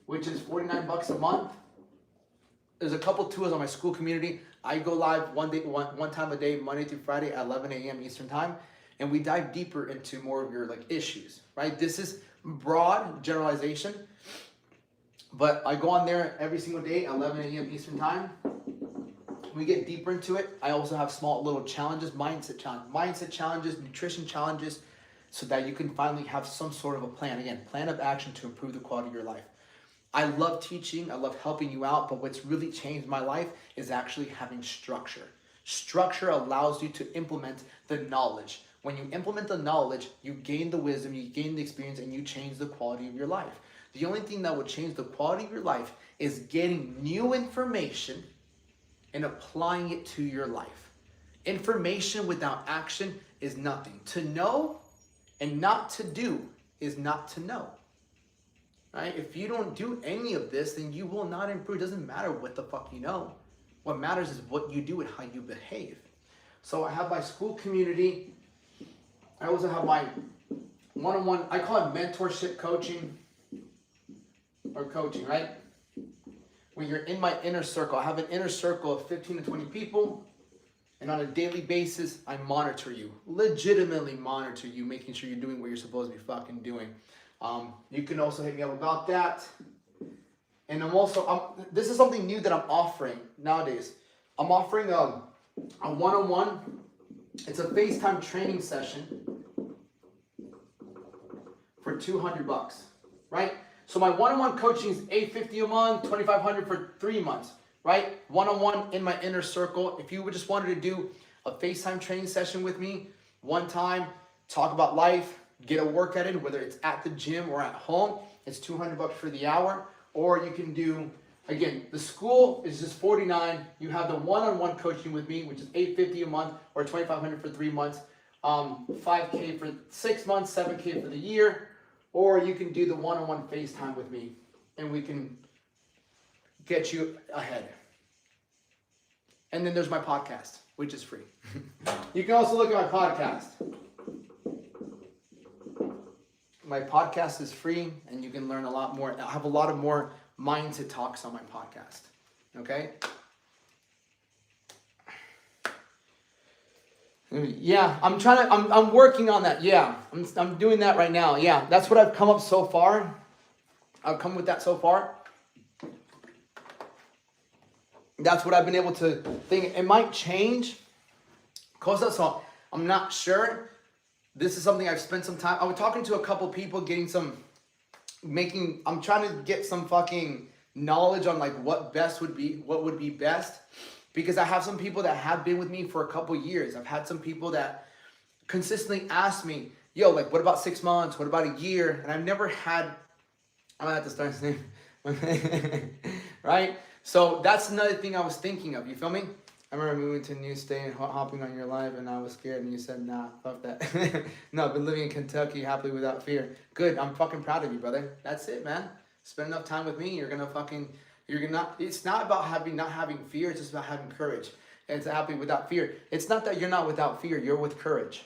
which is $49 a month. There's a couple tools on my school community. I go live one time a day, Monday through Friday at 11 a.m. Eastern time, and we dive deeper into more of your issues, right? This is broad generalization, but I go on there every single day at 11 a.m. Eastern time. We get deeper into it. I also have small little challenges, mindset challenges, nutrition challenges, so that you can finally have some sort of a plan. Again, plan of action to improve the quality of your life. I love teaching. I love helping you out, but what's really changed my life is actually having structure. Structure allows you to implement the knowledge. When you implement the knowledge, you gain the wisdom, you gain the experience, and you change the quality of your life. The only thing that would change the quality of your life is getting new information and applying it to your life. Information without action is nothing. To know and not to do is not to know. Right? If you don't do any of this, then you will not improve. It doesn't matter what the fuck you know. What matters is what you do and how you behave. So I have my school community. I also have my one-on-one, I call it mentorship coaching or coaching, right? When you're in my inner circle, I have an inner circle of 15 to 20 people, and on a daily basis, I monitor you, legitimately monitor you, making sure you're doing what you're supposed to be fucking doing. You can also hit me up about that. And this is something new that I'm offering nowadays. I'm offering a one-on-one. It's a FaceTime training session for $200, right? So my one-on-one coaching is $850 a month, $2,500 for 3 months, right? One-on-one in my inner circle. If you just wanted to do a FaceTime training session with me, one time, talk about life, get a workout in, whether it's at the gym or at home, it's $200 for the hour. Or you can do, again, the school is just $49. You have the one-on-one coaching with me, which is $850 a month or $2,500 for 3 months, $5K for 6 months, $7K for the year. Or you can do the one-on-one FaceTime with me, and we can get you ahead. And then there's my podcast, which is free. You can also look at my podcast. My podcast is free, and you can learn a lot more. I have a lot of more mindset talks on my podcast. Okay? Yeah, I'm working on that. Yeah, I'm doing that right now. Yeah, that's what I've come up so far. I've come with that so far. That's what I've been able to think. It might change. So I'm not sure. This is something I've spent some time. I was talking to a couple people, getting some, I'm trying to get some fucking knowledge on like what would be best. Because I have some people that have been with me for a couple years. I've had some people that consistently ask me, yo, like, what about 6 months? What about a year? And I've never had, I'm gonna have to start his name. Right? So that's another thing I was thinking of. You feel me? I remember moving to a new state and hopping on your live, and I was scared, and you said, nah, fuck that. No, I've been living in Kentucky happily without fear. Good, I'm fucking proud of you, brother. That's it, man. Spend enough time with me, it's not about not having fear, it's just about having courage. And it's happy without fear. It's not that you're not without fear, you're with courage.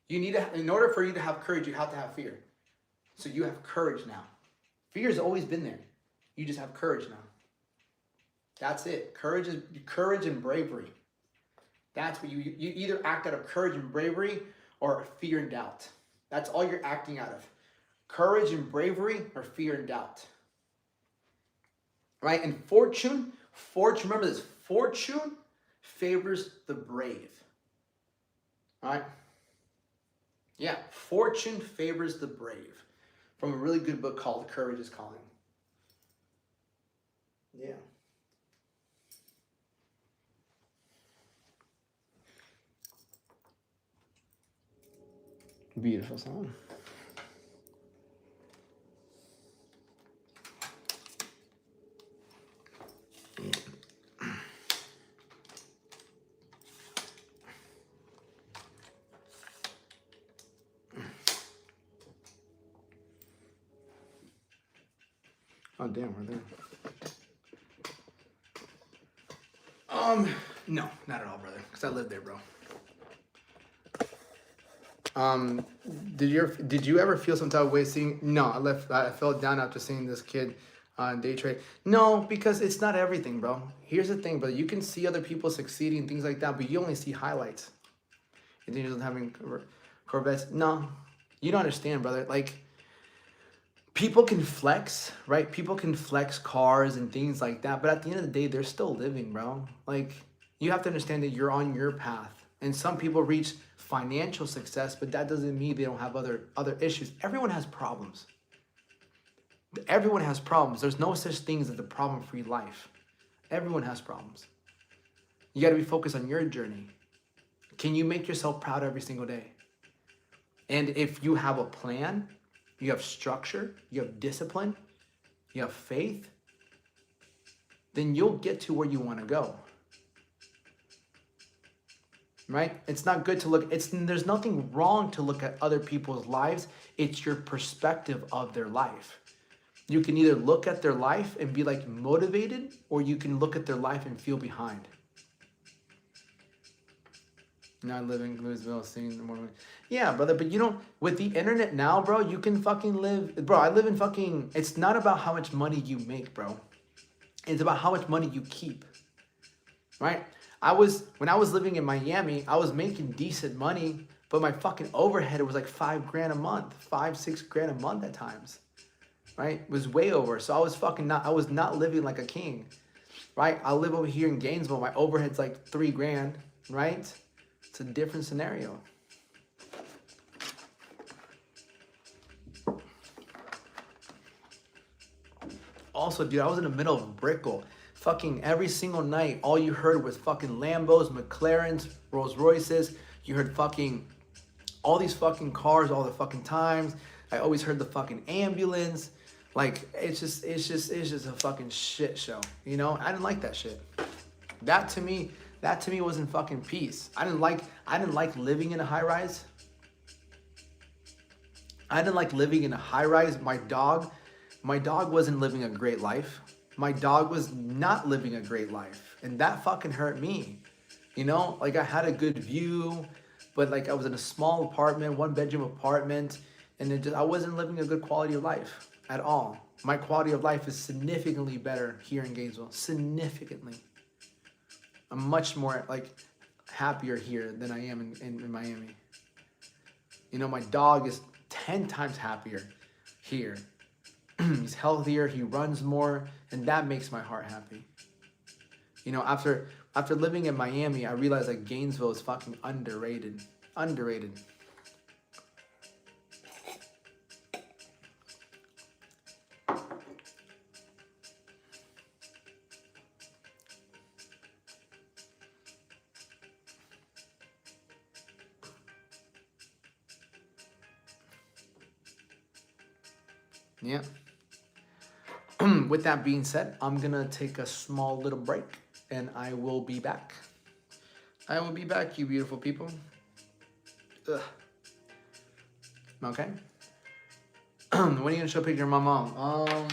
In order for you to have courage, you have to have fear. So you have courage now. Fear's always been there. You just have courage now. That's it. Courage and bravery. That's what you either act out of courage and bravery or fear and doubt. That's all you're acting out of. Courage and bravery or fear and doubt. Right? And fortune, remember this, fortune favors the brave. All right? Yeah, fortune favors the brave. From a really good book called Courage is Calling. Yeah. Beautiful song. Oh damn, we're there. No, not at all, brother. Cause I lived there, bro. Did you ever feel some type of way seeing? No, I fell down after seeing this kid on day trade. No, because it's not everything, bro. Here's the thing, brother. You can see other people succeeding and things like that, but you only see highlights. You think he's having Corvettes? No, you don't understand, brother. Like, people can flex, right? People can flex cars and things like that, but at the end of the day, they're still living, bro. Like, you have to understand that you're on your path. And some people reach financial success, but that doesn't mean they don't have other issues. Everyone has problems. Everyone has problems. There's no such thing as a problem-free life. Everyone has problems. You got to be focused on your journey. Can you make yourself proud every single day? And if you have a plan, you have structure, you have discipline, you have faith, then you'll get to where you want to go. Right? It's not good to look, there's nothing wrong to look at other people's lives. It's your perspective of their life. You can either look at their life and be like motivated, or you can look at their life and feel behind. Now I live in Louisville, seeing the morning. Yeah, brother, but you know, with the internet now, bro, you can fucking live. Bro, I live in fucking. It's not about how much money you make, bro. It's about how much money you keep. Right? When I was living in Miami, I was making decent money, but my fucking overhead was like $5,000 a month, $6,000 a month at times. Right? It was way over. So I was not living like a king. Right? I live over here in Gainesville. My overhead's like $3,000, right? It's a different scenario. Also, dude, I was in the middle of Brickell. Fucking every single night, all you heard was fucking Lambos, McLarens, Rolls Royces. You heard fucking all these fucking cars all the fucking times. I always heard the fucking ambulance. Like, it's just a fucking shit show. You know? I didn't like that shit. That to me wasn't fucking peace. I didn't like living in a high rise. I didn't like living in a high rise. My dog wasn't living a great life. My dog was not living a great life. And that fucking hurt me. You know, like I had a good view, but like I was in a small apartment, 1-bedroom apartment, and I wasn't living a good quality of life at all. My quality of life is significantly better here in Gainesville. Significantly. I'm much more like happier here than I am in Miami. You know, my dog is 10 times happier here. He's healthier. He runs more, and that makes my heart happy. You know, after living in Miami, I realized that Gainesville is fucking underrated. Underrated. Yeah. With that being said, I'm gonna take a small little break and I will be back. I will be back, you beautiful people. Ugh. Okay. When are you gonna show a picture of my mom?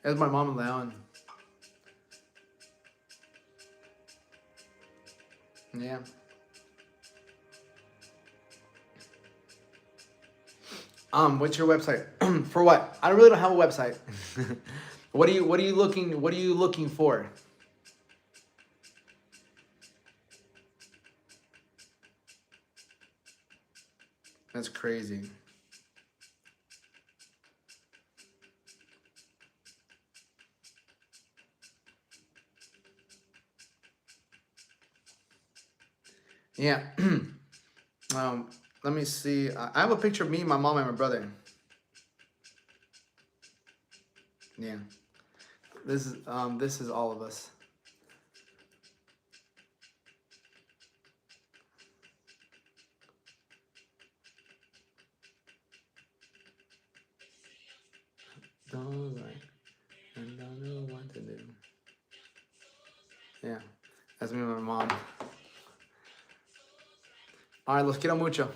That's my mom and Leon. Yeah. What's your website? For what? I really don't have a website. What are you looking for? That's crazy. Yeah. Let me see. I have a picture of me, my mom, and my brother. Yeah. This is all of us. Don't like and don't know what to do. Yeah. That's me and my mom. All right, los quiero mucho.